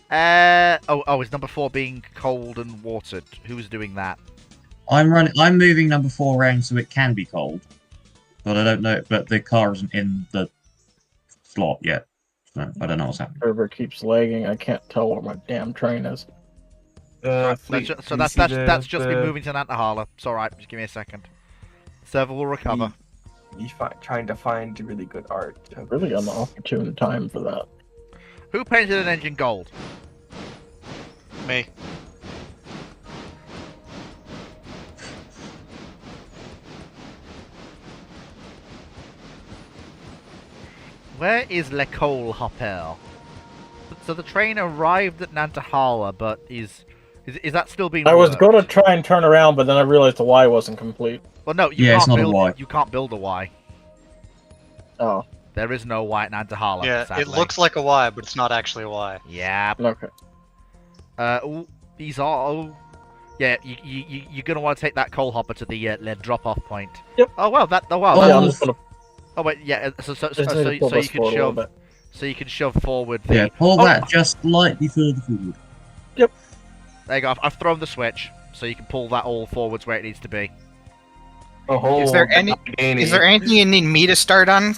Is number 4 being cold and watered? Who's doing that? I'm moving number 4 around so it can be cold, but I don't know. But the car isn't in the slot yet. So I don't know what's happening. Server keeps lagging. I can't tell where my damn train is. That's just me moving to Nantahala. It's alright, just give me a second. Server will recover. Trying to find really good art. I've really got an opportune time for that. Who painted an engine gold? Me. Where is Le Cole Hopper? So the train arrived at Nantahala, but is that still being I was worked? going to try and turn around, but then I realized the Y wasn't complete. Well, no, you Yeah, it's can't not a build. Y. You can't build a Y. Oh. There is no Y at Nantahala. Yeah, sadly. it looks like a Y, but it's not actually a Y. Yeah. Okay. These are. Oh, yeah, you're gonna want to take that coal hopper to the drop-off point. Yep. Oh well, that. Oh well. Oh, yeah, I'm just gonna. Oh wait, yeah. So Just need to pull you this can forward a little shove. bit. So you can shove forward the. Yeah, pull Oh, that just slightly further forward. There you go. I've thrown the switch, so you can pull that all forwards where it needs to be. Is there anything you need me to start on?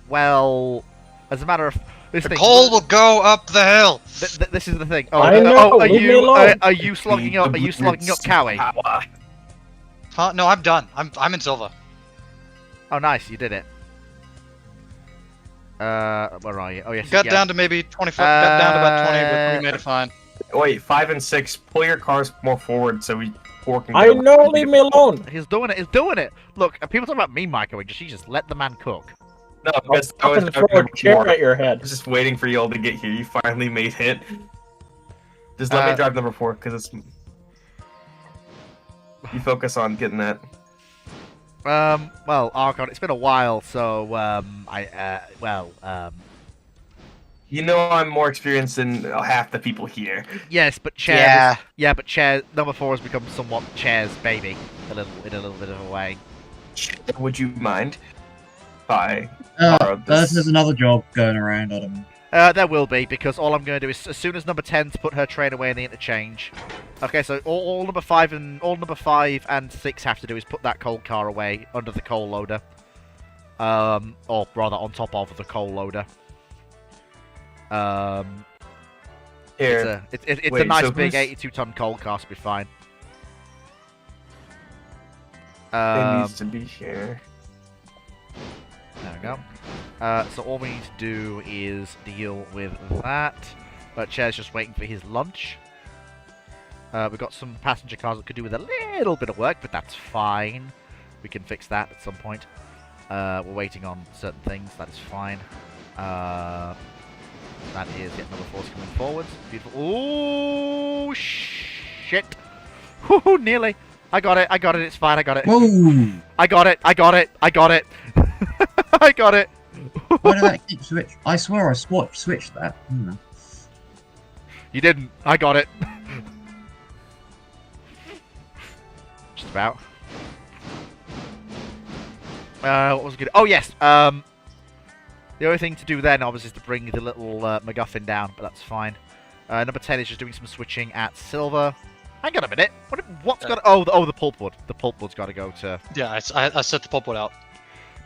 Well, as a matter of this The thing, coal will go up the hill. This is the thing. I know, are leave me you alone. are you slogging up? Are you slogging up Cowie? Huh? No, I'm done. I'm in Silva. Oh, nice, you did it. Where are you? Oh yes. Got yeah. down to maybe 25. Got down to about 20, but we made it fine. Wait, 5 and 6. Pull your cars more forward so we 4 can. I know, leave me alone. He's doing it. He's doing it. Look, people talk about me microwave. Just let the man cook. No, because I I'll was fucking throw a chair at your I head. was just waiting for you all to get here. You finally made it. Just let me drive number 4 because it's. You focus on getting that. Well, Archon, it's been a while, so You know I'm more experienced than half the people here. yes, but Chair. Yeah, but Chair number 4 has become somewhat Chair's baby, in a little bit of a way. Would you mind? Bye. There's another job going around. I don't know. There will be, because all I'm going to do is, as soon as number 10's put her train away in the interchange. Okay, so all number 5 and 6 have to do is put that coal car away under the coal loader. Or rather, on top of the coal loader. Here. It's Wait, a nice so big who's- 82-ton coal car, so it'll be fine. It needs to be here. There we go. So all we need to do is deal with that. But Chair's just waiting for his lunch. We've got some passenger cars that could do with a little bit of work, but that's fine. We can fix that at some point. We're waiting on certain things. That is fine. That is yet another force coming forwards. Beautiful. Oh, shit. Woohoo, nearly. I got it. It's fine. I got it. Whoa! I got it. I got it. I got it. I got it. Why did that keep switch? I swear I switched that. You didn't. I got it. Just about. What was good? Oh yes. The only thing to do then, obviously, is to bring the little MacGuffin down, but that's fine. Number 10 is just doing some switching at silver. Hang on a minute. What's got? Oh, the pulpwood. The pulpwood's got to go to. Yeah, I set the pulpwood out.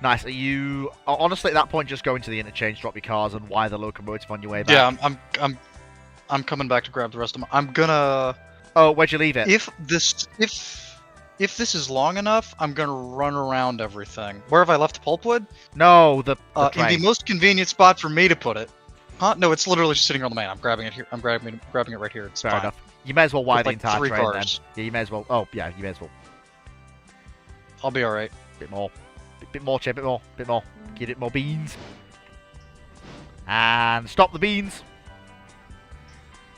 Nice. Are you honestly at that point just going to the interchange, drop your cars, and wire the locomotive on your way back? Yeah, I'm coming back to grab the rest of them. I'm gonna. Oh, where'd you leave it? If this is long enough, I'm gonna run around everything. Where have I left the pulpwood? No, the in the most convenient spot for me to put it. Huh? No, it's literally just sitting on the main. I'm grabbing it here. I'm grabbing it right here. It's fair fine. enough. You may as well wire With, the like, entire 3 train cars. then. Yeah, you may as well. Oh, yeah, you may as well. I'll be alright. Bit more. Bit more, Chip. Bit more. Bit more. Get it more beans. And stop the beans.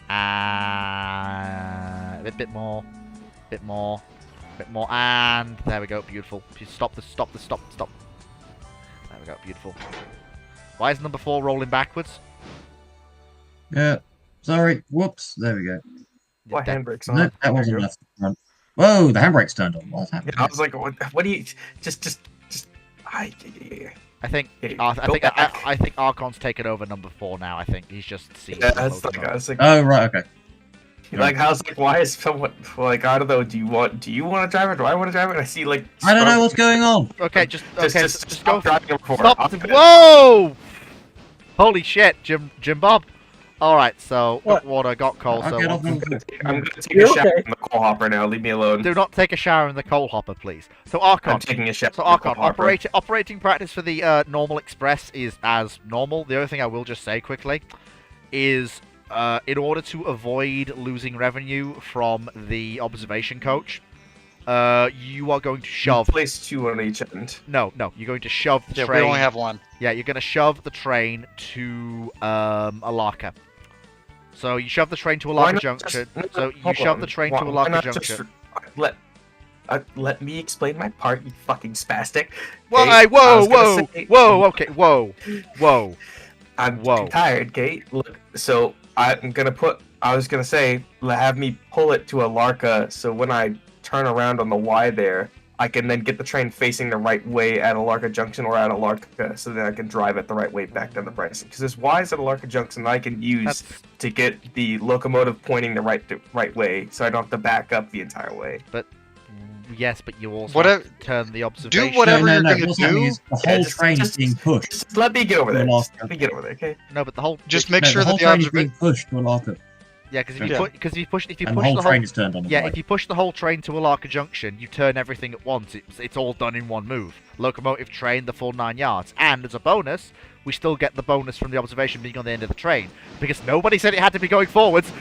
And a bit more. Bit more. Bit more. And there we go. Beautiful. Stop. There we go. Beautiful. Why is number 4 rolling backwards? Yeah. Sorry. Whoops. There we go. Why handbrake's on? Nope, that wasn't left front. Whoa, the handbrake's turned on. What's happening? Yeah, I was like, what do you just? I think Okay, I think Archon's taken over number 4 now. I think he's just seen. Yeah, that's like, I was like, Oh right, okay. like I was like, why is someone like I don't know? Do you want to drive it? Do I want to drive it? And I see like I don't know what's going on. Okay, just go. stop driving number 4. Stop. Whoa! Holy shit, Jim Bob. All right, so got water, got coal. So I'm gonna take a shower in the coal hopper now. Leave me alone. do not take a shower in the coal hopper, please. So Archon. I'm taking a shower. So in the Archon, coal hopper. operating practice for the normal express is as normal. The only thing I will just say quickly is, in order to avoid losing revenue from the observation coach, you are going to shove. Place 2 on each end. No, you're going to shove the Yeah, train. we only have 1. Yeah, you're going to shove the train to Alaka. So you shove the train to Alaka Junction. So you shove the train to Alaka Junction. Let me explain my part, you fucking spastic. Whoa, okay, whoa. I'm tired, Kate. Look, so I was gonna say, have me pull it to Alarka, so when I turn around on the Y there, I can then get the train facing the right way at Alarka Junction or at Alarka, so that I can drive it the right way back down the Bryson. Because there's Ys at Alarka Junction that I can use to get the locomotive pointing the right way, so I don't have to back up the entire way. But yes, but you also have to turn the observation. Do whatever you're gonna What's do. happening is the whole train is being pushed. Just let me get over there. To Alarka. Let me get over there, okay? No, but the whole Just make sure the that whole the train is being observation. pushed to Alarka. Yeah, because Yeah. if you push And the the whole whole train is turned on the yeah, right. if you push the whole train to Alarka Junction, you turn everything at once. It's all done in one move. Locomotive, train, the full 9 yards. And as a bonus, we still get the bonus from the observation being on the end of the train because nobody said it had to be going forwards.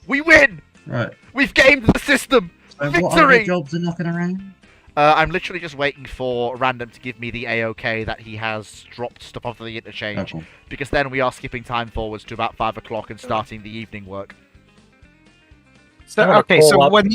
We win. Right. We've gamed the system. So Victory. what other jobs are knocking around? I'm literally just waiting for Random to give me the AOK that he has dropped stuff off of the interchange, cool. because then we are skipping time forwards to about 5 o'clock and starting the evening work. So okay, so when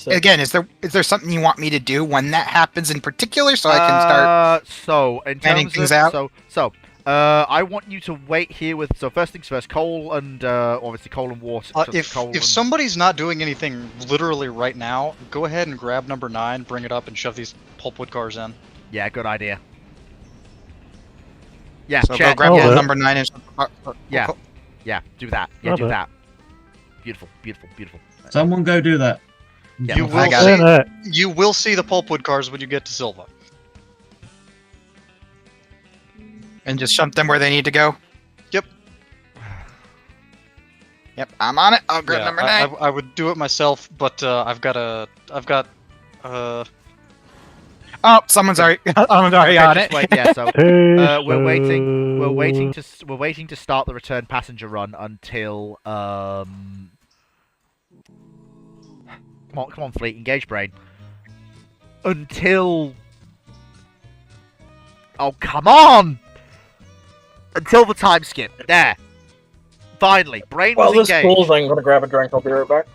again, is there something you want me to do when that happens in particular, so I can start? So in planning terms things of out? I want you to wait here with. So first things first, coal and obviously coal and water. If somebody's not doing anything literally right now, go ahead and grab number 9, bring it up, and shove these pulpwood cars in. Yeah, good idea. Yeah, So go grab number 9 and. Yeah, do that. Yeah, do Okay. that. Beautiful. Someone go do that. Yeah, You will see the pulpwood cars when you get to Silva. And just shove them where they need to go. Yep. Yep, I'm on it. I'll grab Yeah, number 9. I would do it myself, but I've got. Oh, someone's already on it. Just wait, yeah. So we're waiting. We're waiting Peso. to. We're waiting to start the return passenger run until. Come on, Fleet. Engage brain. Until. Oh, come on! Until the time skip. There. Finally, brain Well, was this engaged. cools. I'm gonna grab a drink. I'll be right back.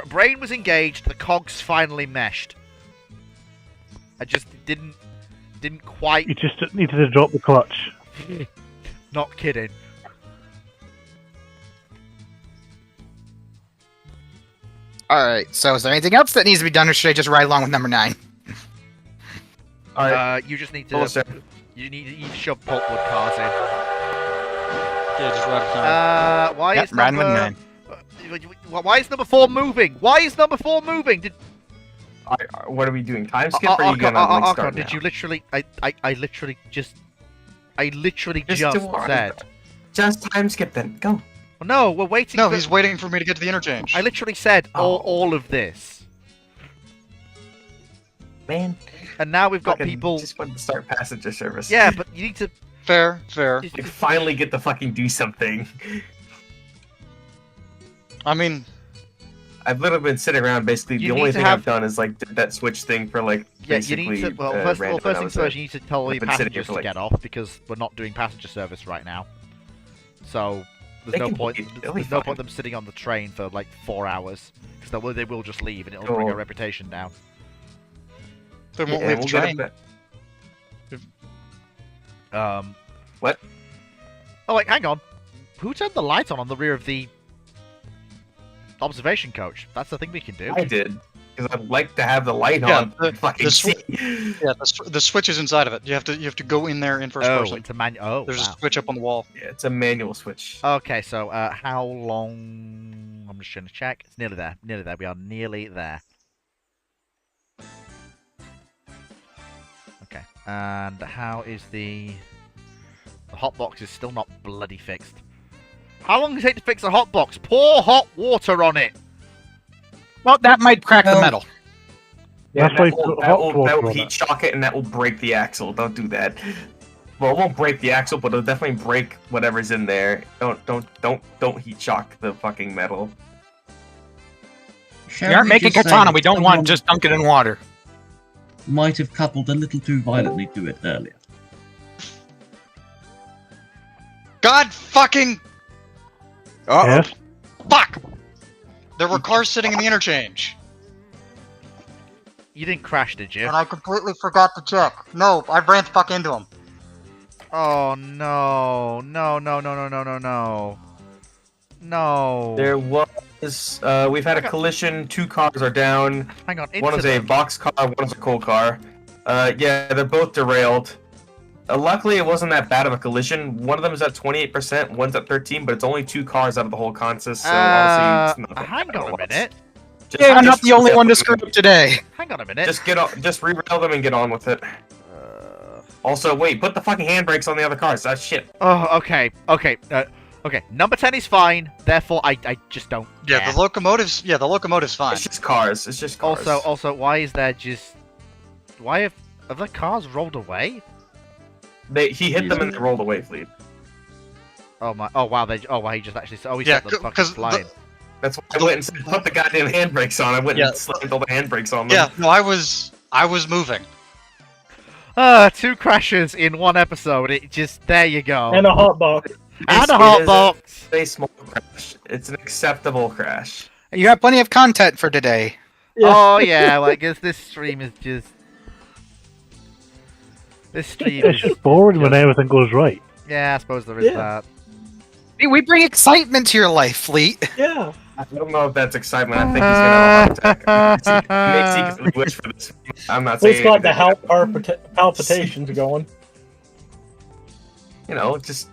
Brain was engaged. The cogs finally meshed. I just didn't quite. You just needed to drop the clutch. Not kidding. Alright, so is there anything else that needs to be done, or should I just ride along with number 9? All right. You just need Hold on a to. second. You need to shove pulpwood cars in. Yeah, just ride it down. Why Yep, is riding with number? Why is number 4 moving? Why is number 4 moving? Did What are we doing? Time skip or are you gonna like, Archon, start did now? you literally? I literally just Just do it. said. Just time skip then. Go. Well, no, we're waiting. No, for... he's waiting for me to get to the interchange. I literally said Oh. all of this, Man. and now we've got Fucking people. just wanted to start passenger service. Yeah, but you need to. Fair. We finally get to fucking do something. I mean, I've literally been sitting around basically. You The need only to thing have- I've done is like did that switch thing for like Yeah, you basically. need to. Well, first random things hours first, you need to tell I've your been sitting here passengers for, to like- get off because we're not doing passenger service right now. So They there's no can point. wait, they'll be There's no fine. point them sitting on the train for like 4 hours because they will just leave and it'll bring Oh. our reputation down. they won't Yeah, leave we'll the get train. it back. What? Oh wait, hang on. Who turned the light on the rear of the observation coach? That's the thing we can do. I did because I'd like to have the light Yeah, on. the- fucking the see. Yeah, the switch is inside of it. You have to go in there in first Oh, person. it's a manual. Oh, There's wow. a switch up on the wall. Yeah, it's a manual switch. Okay, so how long? I'm just trying to check. It's nearly there. Nearly there. We are nearly there. Okay, and how is the hotbox is still not bloody fixed. How long does it take to fix a hotbox? Pour hot water on it. Well, that might crack the Well, metal. Yeah, That's like that will water on heat it. shock it and that will break the axle. Don't do that. Well, it won't break the axle, but it'll definitely break whatever's in there. Don't heat shock the fucking metal. We aren't making katana. We don't want just dunk it in water. Might have coupled a little too violently to it earlier. God fucking Yes. fuck! There were cars sitting in the interchange, You didn't crash, did you? and I completely forgot to check. No, I ran the fuck into them. Oh no! No! No! No! No! No! No! No! No! There was. We've had a collision. 2 cars are down. Hang on. One is a incident. box car. One is a coal car. Yeah, they're both derailed. Luckily, it wasn't that bad of a collision. One of them is at 28%. One's at 13%, but it's only 2 cars out of the whole consist. So honestly, it's not that Hang bad of on a loss. minute. Just- Yeah, I'm not just- the only one to screw up today. Hang on a minute. Just get on. Just re-rail them and get on with it. Also, wait, put the fucking handbrakes on the other cars. That's shit. Oh, okay. Okay. Okay. Number 10 is fine. Therefore, I just don't. Yeah, care. the locomotive's fine. It's just cars. It's just cars. Also, why is there just? Why have the cars rolled away? He hit them and they rolled away, Fleet. Oh my! Oh wow! Wow! He just actually. Oh, he Yeah, set them fucking 'cause flying. That's why I went and said, put the goddamn handbrakes on. I went Yeah. and slammed all the handbrakes on them. Yeah, no, I was moving. 2 crashes in one episode. It just there you go. And a hot box. And a It hot is box. a small crash. It's an acceptable crash. You have plenty of content for today. Oh yeah. Well, I guess this stream is just. This stream It's is. just boring when everything goes right. Yeah, I suppose there is Yeah. that. We bring excitement to your life, Fleet. Yeah. I don't know if that's excitement. I think he's gonna have a heart attack. He may secretly wish for this. I'm not saying. It's got the anything. palpitations going. You know, just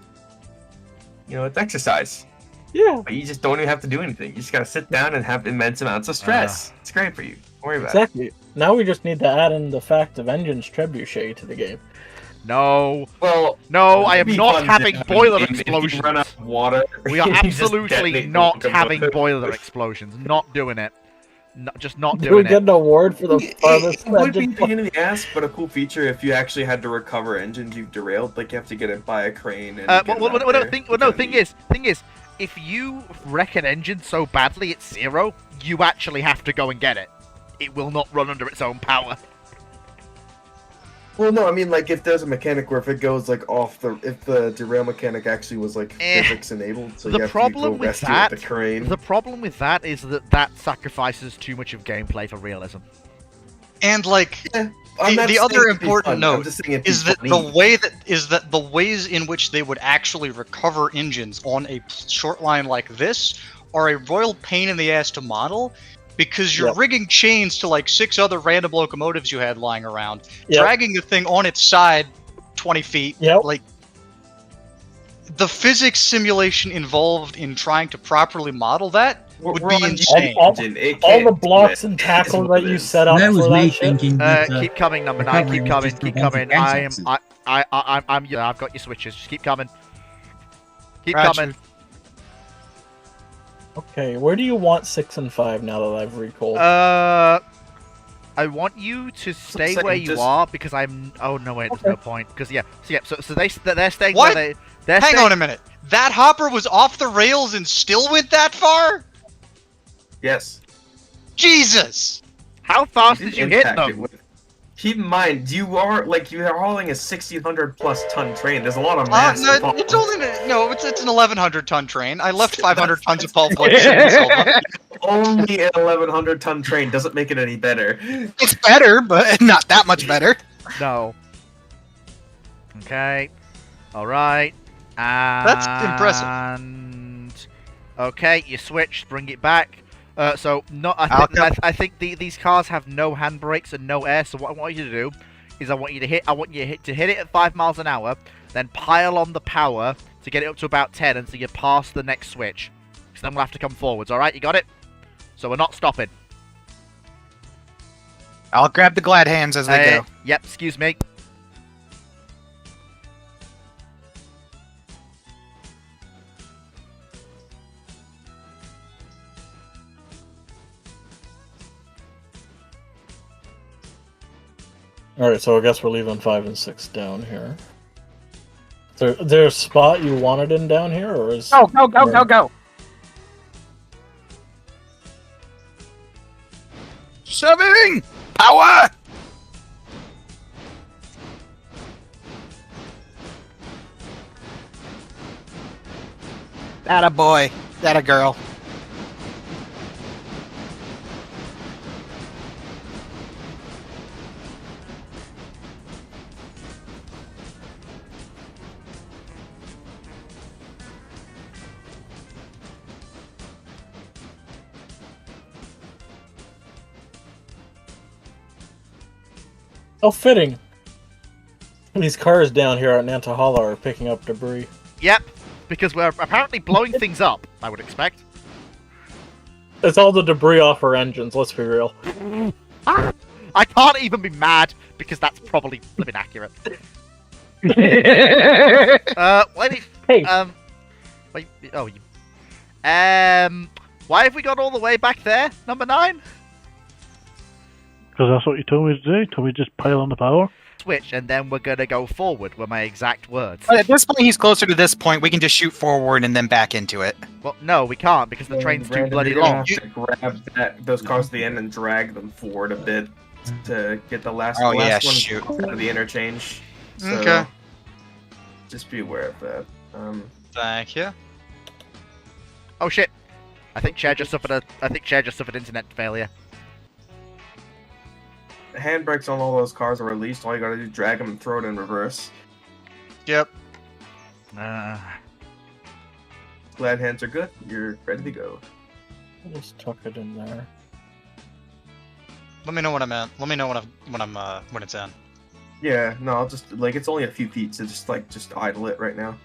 it's exercise. Yeah. But you just don't even have to do anything. You just gotta sit down and have immense amounts of stress. It's great for you. Don't worry about it. Exactly. Now we just need to add in the fact of engine's trebuchet to the game. No. Well, No, I am it'd be not fun to having have a boiler game if you explosions. run out of water. We are you just absolutely detonate not the having locomotive. boiler explosions. Not doing it. not Do we doing get it. an award for the farthest It would be a engine? pain in the ass, but a cool feature if you actually had to recover engines you've derailed. Like you have to get it by a crane and get it out there. Thing is, if you wreck an engine so badly it's 0, you actually have to go and get it. It will not run under its own power. Well, no, I mean, like, if there's a mechanic where if it goes, like, if the derail mechanic actually was, like, physics enabled, so you have to go rescue with the crane. The problem with that is that sacrifices too much of gameplay for realism. And, like, the other important note is that the ways in which they would actually recover engines on a short line like this are a royal pain in the ass to model, because you're rigging chains to like 6 other random locomotives you had lying around, dragging the thing on its side 20 feet. Like, the physics simulation involved in trying to properly model that would be insane. All the blocks and tackles that you set up That was for me that shit. thinking that, Keep coming, number 9. Keep coming. just Keep prevented coming. gas I've got your switches. Just keep coming. Keep Gotcha. coming. Okay, where do you want 6 and 5 now that I've recalled? I want you to stay where you are because I'm. Oh no, wait, there's no point. Because so they're staying What? where they're Hang staying... on a minute. That hopper was off the rails and still went that far? Yes. Jesus! How fast did you hit Impact them? it with- Keep in mind, you are hauling a 1,600+ ton train. There's a lot of mass No, involved. it's only it's an 1,100 ton train. I left 500 tons of pulp wood sitting in Silva. Only an 1,100 ton train doesn't make it any better. It's better, but not that much better. No. Okay. All right. That's impressive. And okay, you switched. Bring it back. So not. I think these cars have no handbrakes and no air. So what I want you to do is I want you to hit it at 5 miles an hour, then pile on the power to get it up to about 10 until you pass the next switch. So then we'll have to come forwards. All right, you got it. So we're not stopping. I'll grab the glad hands as they go. Yep. Excuse me. Alright, so I guess we're leaving 5 and 6 down here. Is there a spot you wanted in down here, or is... Go! Shoving! Power! That a boy. That a girl. Oh, fitting. These cars down here at Nantahala are picking up debris. Yep. Because we're apparently blowing things up. I would expect. It's all the debris off our engines, let's be real. I can't even be mad because that's probably flipping accurate. Wait. Hey. Wait. Oh. Why have we got all the way back there, number 9? Because that's what you told me to do. You told me to just pile on the power. Switch, and then we're gonna go forward. Were my exact words. But at this point, he's closer to this point. We can just shoot forward and then back into it. Well, no, we can't because the train's too Brandon, bloody you're gonna long. have to grab those cars at the end and drag them forward a bit to get the last, Oh, the last yeah, one shoot. out of the interchange. So Okay. Just be aware of that. Thank you. Oh shit! I think Chair just suffered internet failure. The handbrakes on all those cars are released. All you gotta do is drag them and throw it in reverse. Yep. Glad hands are good. You're ready to go. I'll just tuck it in there. Let me know when I'm in. Let me know when it's in. Yeah, no, I'll just it's only a few feet, so just idle it right now.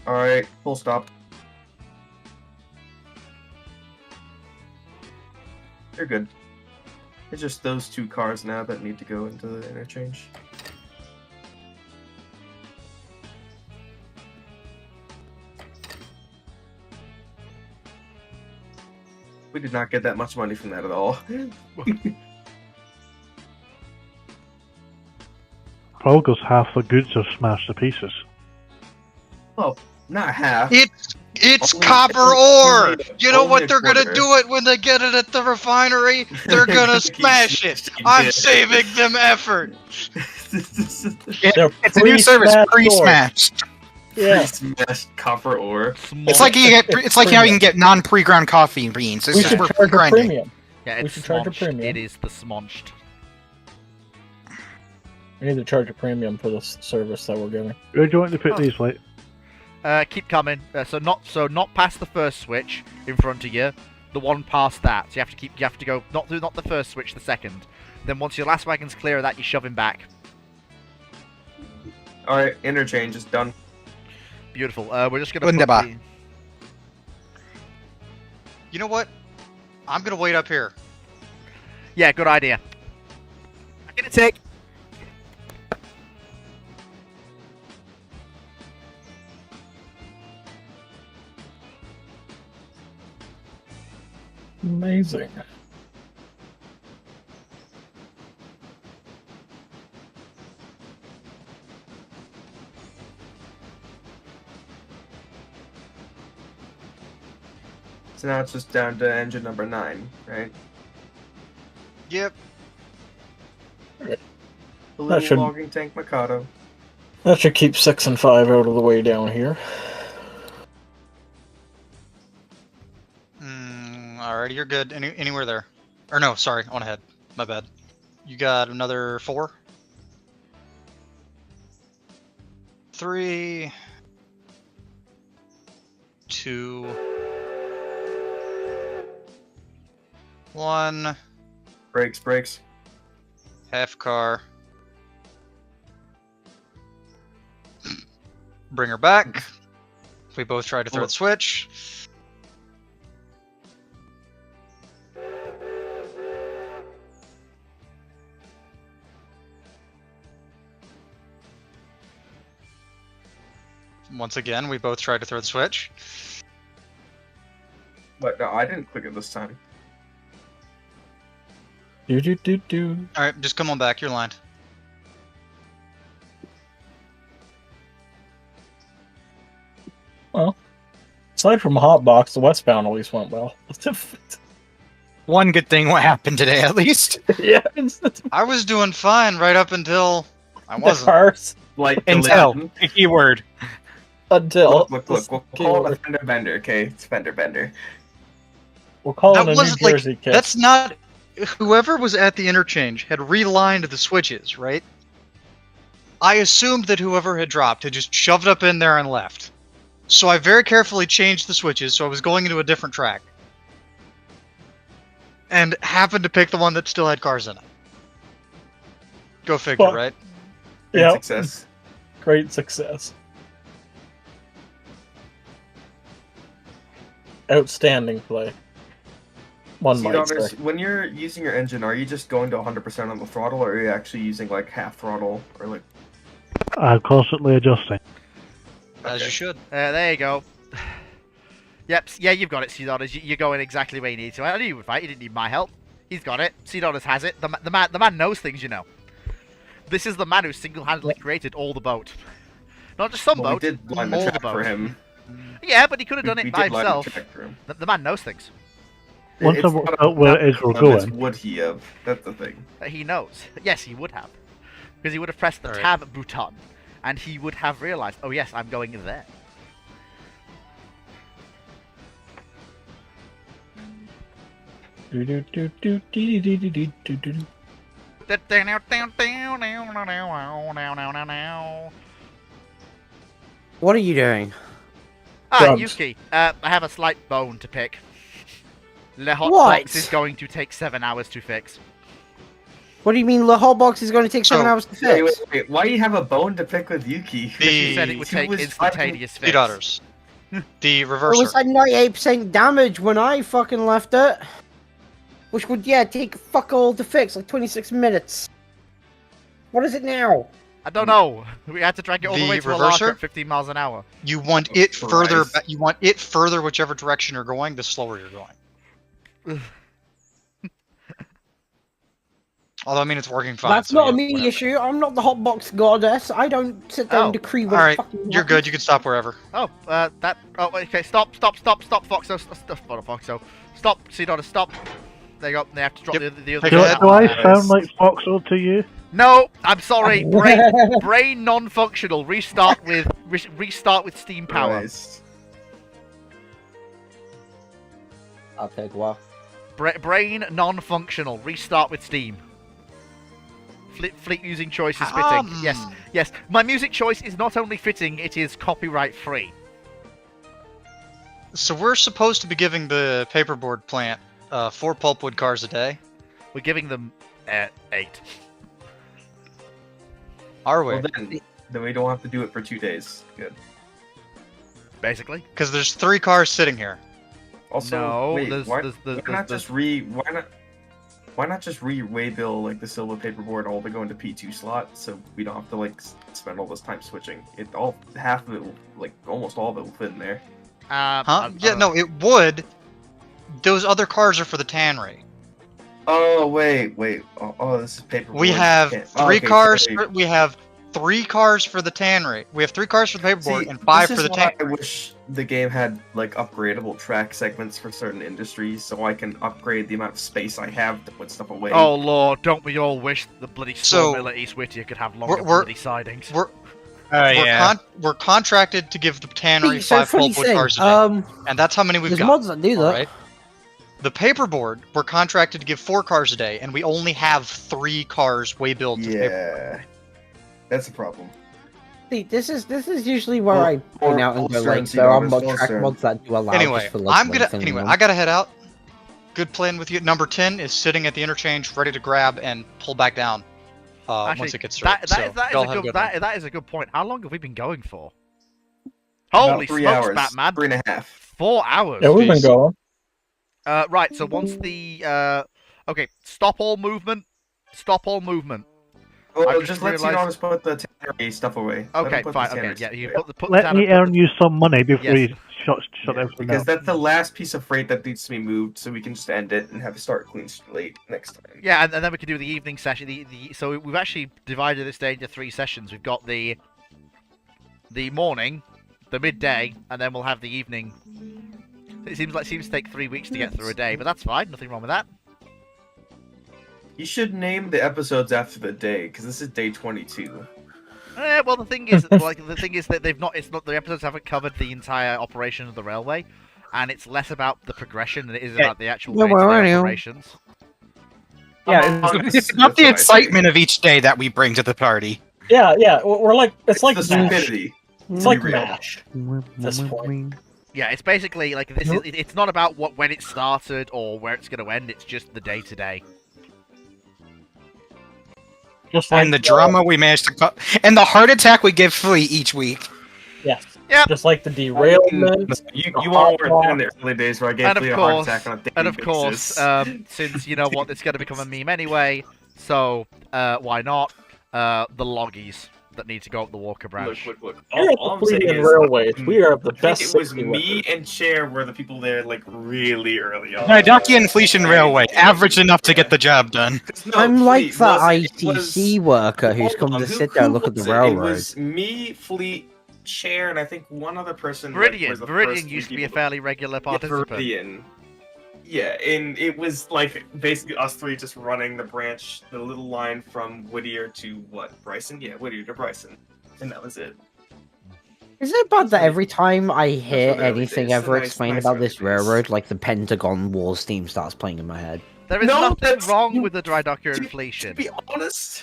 All right, full stop. You're good. It's just those 2 cars now that need to go into the interchange. We did not get that much money from that at all. Probably because half the goods are smashed to pieces. Well, not half. It's Only- copper only- ore! You know only what a they're gonna quarter. do it when they get it at the refinery? They're gonna smash it! I'm saving them effort! It's a new service, pre-smashed. Yeah. Smashed copper ore. It's like how you can get non-pre-ground coffee beans. This We is should for charge a grinding. premium. Yeah, We it's should charge a smonched. premium. It is the smonched. We need to charge a premium for this service that we're giving. Where do you want to put these, like? Keep coming. So not past the first switch in front of you. The one past that. So you have to go not the first switch, the second. Then once your last wagon's clear of that, you shove him back. All right, interchange is done. Beautiful. We're just gonna. Wunderbar. Put the... You know what? I'm gonna wait up here. Yeah, good idea. I'm gonna take. Amazing. So now it's just down to engine number 9, right? Yep. The That little should- logging tank Mikado. That should keep 6 and 5 out of the way down here. Alrighty, you're good. Anywhere there. Or no, sorry, I went ahead. My bad. You got another 4? 3... 2... 1... Brakes. Half car. Bring her back. We both try to throw the switch. Once again, we both tried to throw the switch. But no, I didn't click it this time. Do. Alright, just come on back, you're lined. Well, aside from Hotbox, the westbound at least went well. One good thing what happened today, at least. Yeah. I was doing fine right up until I The wasn't. cars. Like Until the keyword. Until. Look. We'll call it a fender bender, okay? It's fender bender. We'll call That it a New wasn't like Jersey kiss. that's not. Whoever was at the interchange had relined the switches, right? I assumed that whoever had dropped had just shoved up in there and left. So I very carefully changed the switches, so I was going into a different track. And happened to pick the one that still had cars in it. Go figure, Fuck. right? Great Yep. success. Great success. Outstanding play. One See, might Daughters, say. when you're using your engine, are you just going to 100% on the throttle, or are you actually using like half throttle, or like? I'm constantly adjusting. As you should. There you go. Yep. Yeah, you've got it, Seadonis. You're going exactly where you need to. I knew you would fight. You didn't need my help. He's got it. Seadonis has it. The man knows things, you know. This is the man who single-handedly created all the boat. Not just some Well, boat, we did line the all the track boat. for him. Yeah, but he could have done We it by did line the himself. track for him. The man knows things. Once It's I've worked not out where it is about we're comments, going. Would he have? That's the thing. He knows. Yes, he would have. Because he would have pressed the Alright. tab button, and he would have realized, oh yes, I'm going there. What are you doing? Ah, Drums. Yuki, I have a slight bone to pick. The hot What? box is going to take 7 hours to fix. What do you mean the whole box is going to take 7 So- hours to Wait, fix? wait. Why do you have a bone to pick with Yuki? He said it would He take was instantaneous The fix. daughters. The It was reverser. like 98% damage when I fucking left it. Which would, yeah, take fuck all to fix, like 26 minutes. What is it now? I don't know. We had to drag it all the The way to Alaska reverser? at 15 miles an hour. You want it further. Christ. You want it further, whichever direction you're going. The slower you're going. Although I mean, it's working fine. That's so not yeah, a me whatever. issue. I'm not the hotbox goddess. I don't sit there and decree what All right, fucking you're happens. good. You can stop wherever. Oh, that. Oh, okay. Stop, Foxo. Foxo. Stop, Seedorder, stop. There you go. They have to drop the other. Go ahead. Do I sound like Foxhole to you? No, I'm sorry. Brain non-functional. Restart with steam power. Christ. I'll take a while. Brain non-functional. Restart with steam. Fleet music choice is fitting. Yes. My music choice is not only fitting, it is copyright free. So we're supposed to be giving the paperboard plant 4 pulpwood cars a day. We're giving them 8. Are we? Well, then we don't have to do it for 2 days. Good. Basically. Because there's 3 cars sitting here. Also, No, wait, there's- why there's- not just waybill like the silver paperboard all to go into P2 slot, so we don't have to like spend all this time switching. Half of it will, like almost all of it will fit in there. Huh? Yeah, no, it would. Those other cars are for the tannery. Oh wait. Oh, this is paperboard. We have Okay, 3 cars. sorry. We have 3 cars for the tannery. We have 3 cars for the paperboard See, and 5 this for is the why tannery. I wish the game had like upgradable track segments for certain industries, so I can upgrade the amount of space I have to put stuff away. Oh lord, don't we all wish the bloody So, sawmill at East Whittier could have longer we're- bloody sidings? We're contracted to give the tannery So 5 funny pulpwood thing, cars a day, and that's how many we've there's got. mods that do that. Alright? The paperboard, we're contracted to give 4 cars a day, and we only have 3 cars way built to the paperboard. Yeah, that's a problem. See, this is usually where I point out and go full like, start, there are Seedorder, mod full track start. mods that do allow Anyway, just for, like, I gotta head out. Good plan with you. Number 10 is sitting at the interchange, ready to grab and pull back down Actually, once it gets started. that is a good point. How long have we been going for? About Holy 3 smokes, hours, Batman! 3.5. 4 hours. Yeah, we've been Jeez. going. Right. So once the okay, stop all movement. Well, I've just just let realised- Seedorder put the tannery stuff away. Let him Okay, put fine. the Okay, tannery yeah, stuff you away. put the Let me earn you some money before Yes. you shut everything Because down. that's the last piece of freight that needs to be moved, so we can just end it and have it start clean slate next time. Yeah, and then we can do the evening session. So we've actually divided this day into 3 sessions. We've got the morning, the midday, and then we'll have the evening. It seems to take 3 weeks to get through a day, but that's fine. Nothing wrong with that. You should name the episodes after the day, because this is day 22. Well, the thing is that they've not. It's not the episodes haven't covered the entire operation of the railway, and it's less about the progression than it is about the actual Yeah, well, day-to-day I know. operations. Yeah, it's not the excitement of each day that we bring to the party. Yeah, we're like it's like the MASH. stupidity. It's like Be real. MASH. At this point. Yeah, it's basically like this. It's not about when it started or where it's going to end. It's just the day-to-day. Just like And the drama we managed to cut, and the heart attack we give Flea each week. Yes. Yep. Just like the derailment. You all weren't there in the early days where I gave And of Flea a heart course, attack on a daily basis. since you know what, it's going to become a meme anyway. So why not? The loggies that need to go up the Walker branch. Look. We're at All the I'm saying Fleet and is, Railways. We are the I best. think it was safety me weapons. and Chair were the people there like really early on. Didaki and Fleecian Railway, average enough to get the job done. No, I'm like Fleet that was- ITC worker who's come to Who- sit there and who look at the was it? It railroad. was me, Fleet, Chair, and I think one other person. Viridian. the Viridian first used to three be a people fairly regular participant. Viridian. Yeah, and it was like basically us 3 just running the branch, the little line from Whittier to what? Bryson? Yeah, Whittier to Bryson. And that was it. Is it bad that every time I hear what the early anything days, ever nice- explained nice about early this days. railroad, like the Pentagon Wars theme starts playing in my head? There is No, nothing that's- wrong with the Drydocker To inflation. be honest,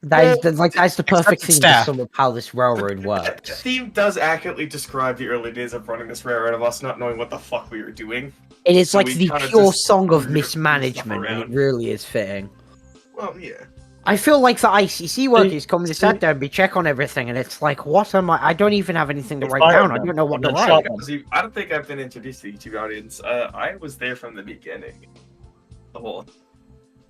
That's the perfect thing to staff. sum up how this railroad the worked. theme does accurately describe the early days of running this railroad, of us not knowing what the fuck we were doing. It is So like we the kinda pure just song of moved stuff mismanagement, and it around. really is fitting. Well, yeah. I feel like the ICC workers come to sit there and be check on everything, and it's like, what am I? I don't even have anything to write down. I don't know what to write. I don't think I've been introduced to the YouTube audience. I was there from the beginning. The whole.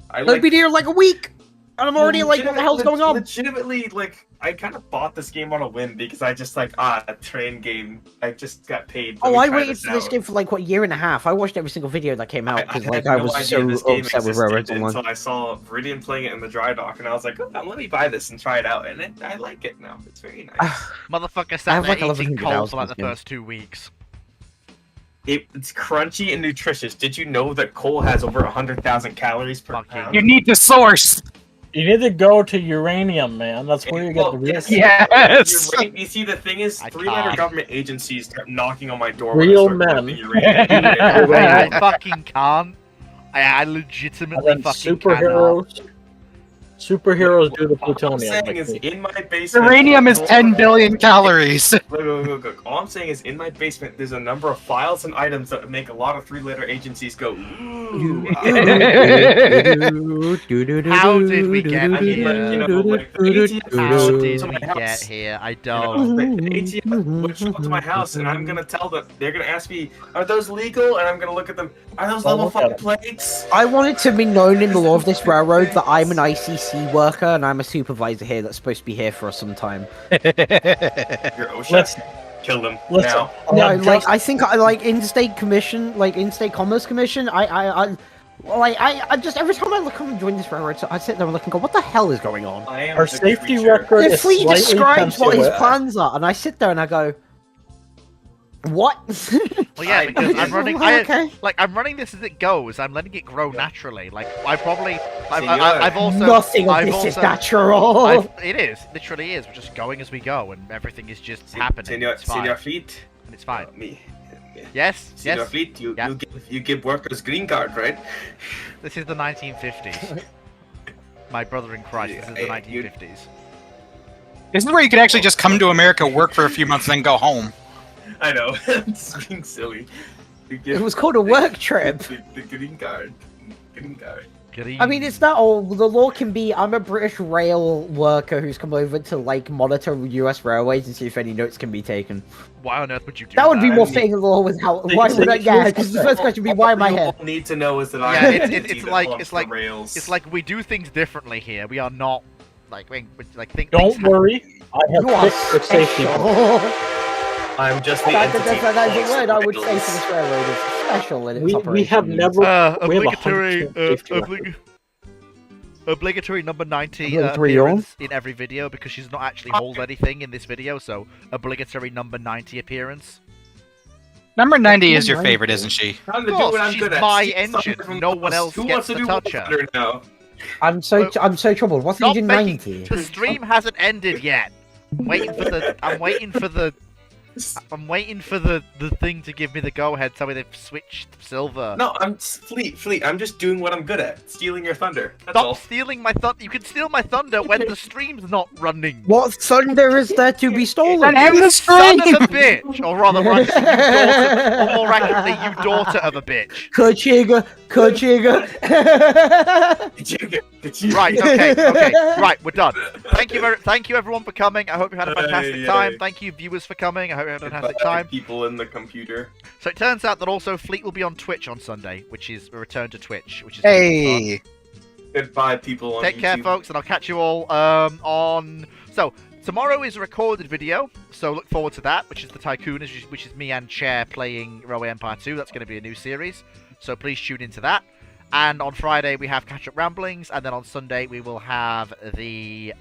I've been here like a week. And I'm already like, what the hell's going on? Legitimately, like, I kind of bought this game on a whim because I just like, a train game. I just got paid. Oh, I waited for this game for like, what, a year and a half. I watched every single video that came out because like I was so upset with Railroads Online. Until I saw Viridian playing it in the dry dock, and I was like, oh, let me buy this and try it out. And I like it now. It's very nice. Motherfucker sat there eating coal for like the first 2 weeks. It's crunchy and nutritious. Did you know that coal has over 100,000 calories per pound? You need the source. You need to go to uranium, man. That's where you get the real. Yes. You see, the thing is, 300 government agencies kept knocking on my door. Real when I started men. uranium. I fucking can't. I legitimately And then fucking superheroes. Superheroes do the All I'm plutonium. saying is, in my basement. Uranium is 10 billion calories. Look. All I'm saying is, in my basement, there's a number of files and items that make a lot of three-letter agencies go. Ooh. How did we get I mean, like, you know, like, the ATM How will did show up we to my get house. here? I You don't. know, the ATM would show up to my house, and I'm gonna tell them. They're gonna ask me, "Are those legal?" And I'm gonna look at them. Are those level 5 plates? I want it to be known in the law of this railroad that I'm an ICC worker and I'm a supervisor here that's supposed to be here for us some time. You're OSHA. Kill them now. No, like I think I like interstate commission, like interstate commerce commission. I just every time I come and join this railroad, so I sit there and look and go, what the hell is going on? Our safety record If is he slightly describes what his pencil. plans are, and I sit there and I go, what? Well, yeah, because I'm running. Okay. I'm running this as it goes. I'm letting it grow naturally. Like I probably, Senor. I've also Nothing of I've this also, is natural. It is, literally is. We're just going as we go, and everything is just happening. It's fine. Senor Fleet. And it's fine. Me. Yes, Senor yes. Fleet, you Yeah. you give workers green card, right? This is the 1950s. My brother in Christ, this is the 1950s. This is where you could actually just come to America, work for a few months, then go home. I know. It's being silly. It was called a work trip. The green card. Green card. I mean, it's not all. The law can be, I'm a British rail worker who's come over to, like, monitor US railways and see if any notes can be taken. Why on earth would you do That would be that? more fitting in law with how. Why would I? Yeah, because the first question would be, why am I All here? you need to know is that Yeah, I it's like we do things differently here. We are not like think. Don't things worry, I You are have fixed the safety. I'm just the That's entity a word I would say rails. for this railroad. It's special in its We operation. have never. we have a 100% safety record. Obligatory number 90 Obligatory appearance in every video because she's not actually hold anything in this video, so obligatory number 90 appearance. Number 90 is your favorite, isn't she? Time Of to do course, what I'm she's good at. my Steal engine. something from No the one house. else Who gets wants to to do touch her. better now? I'm so troubled. What's Stop engine making- 90? The stream hasn't ended yet. I'm waiting for the thing to give me the go ahead. Tell me they've switched silver. No, I'm Fleet. I'm just doing what I'm good at. Stealing your thunder. That's Stop all. stealing my thunder. You can steal my thunder when the stream's not running. What thunder is there to be stolen? Then end the Son stream! of a bitch! Or rather, actually, you daughter, or more accurately, you daughter of a bitch. Kachiga. Right, okay, right, we're done. Thank you everyone for coming. I hope you had a fantastic time. Thank you viewers for coming. I hope you had a fantastic time. People in the computer. So it turns out that also Fleet will be on Twitch on Sunday, which is a return to Twitch, which is gonna be fun. Goodbye, people on Take care, YouTube. folks, and I'll catch you all on. So tomorrow is a recorded video, so look forward to that, which is the Tycoon, which is me and Chair playing Railway Empire 2. That's going to be a new series, so please tune into that. And on Friday we have Catch Up Ramblings, and then on Sunday we will have the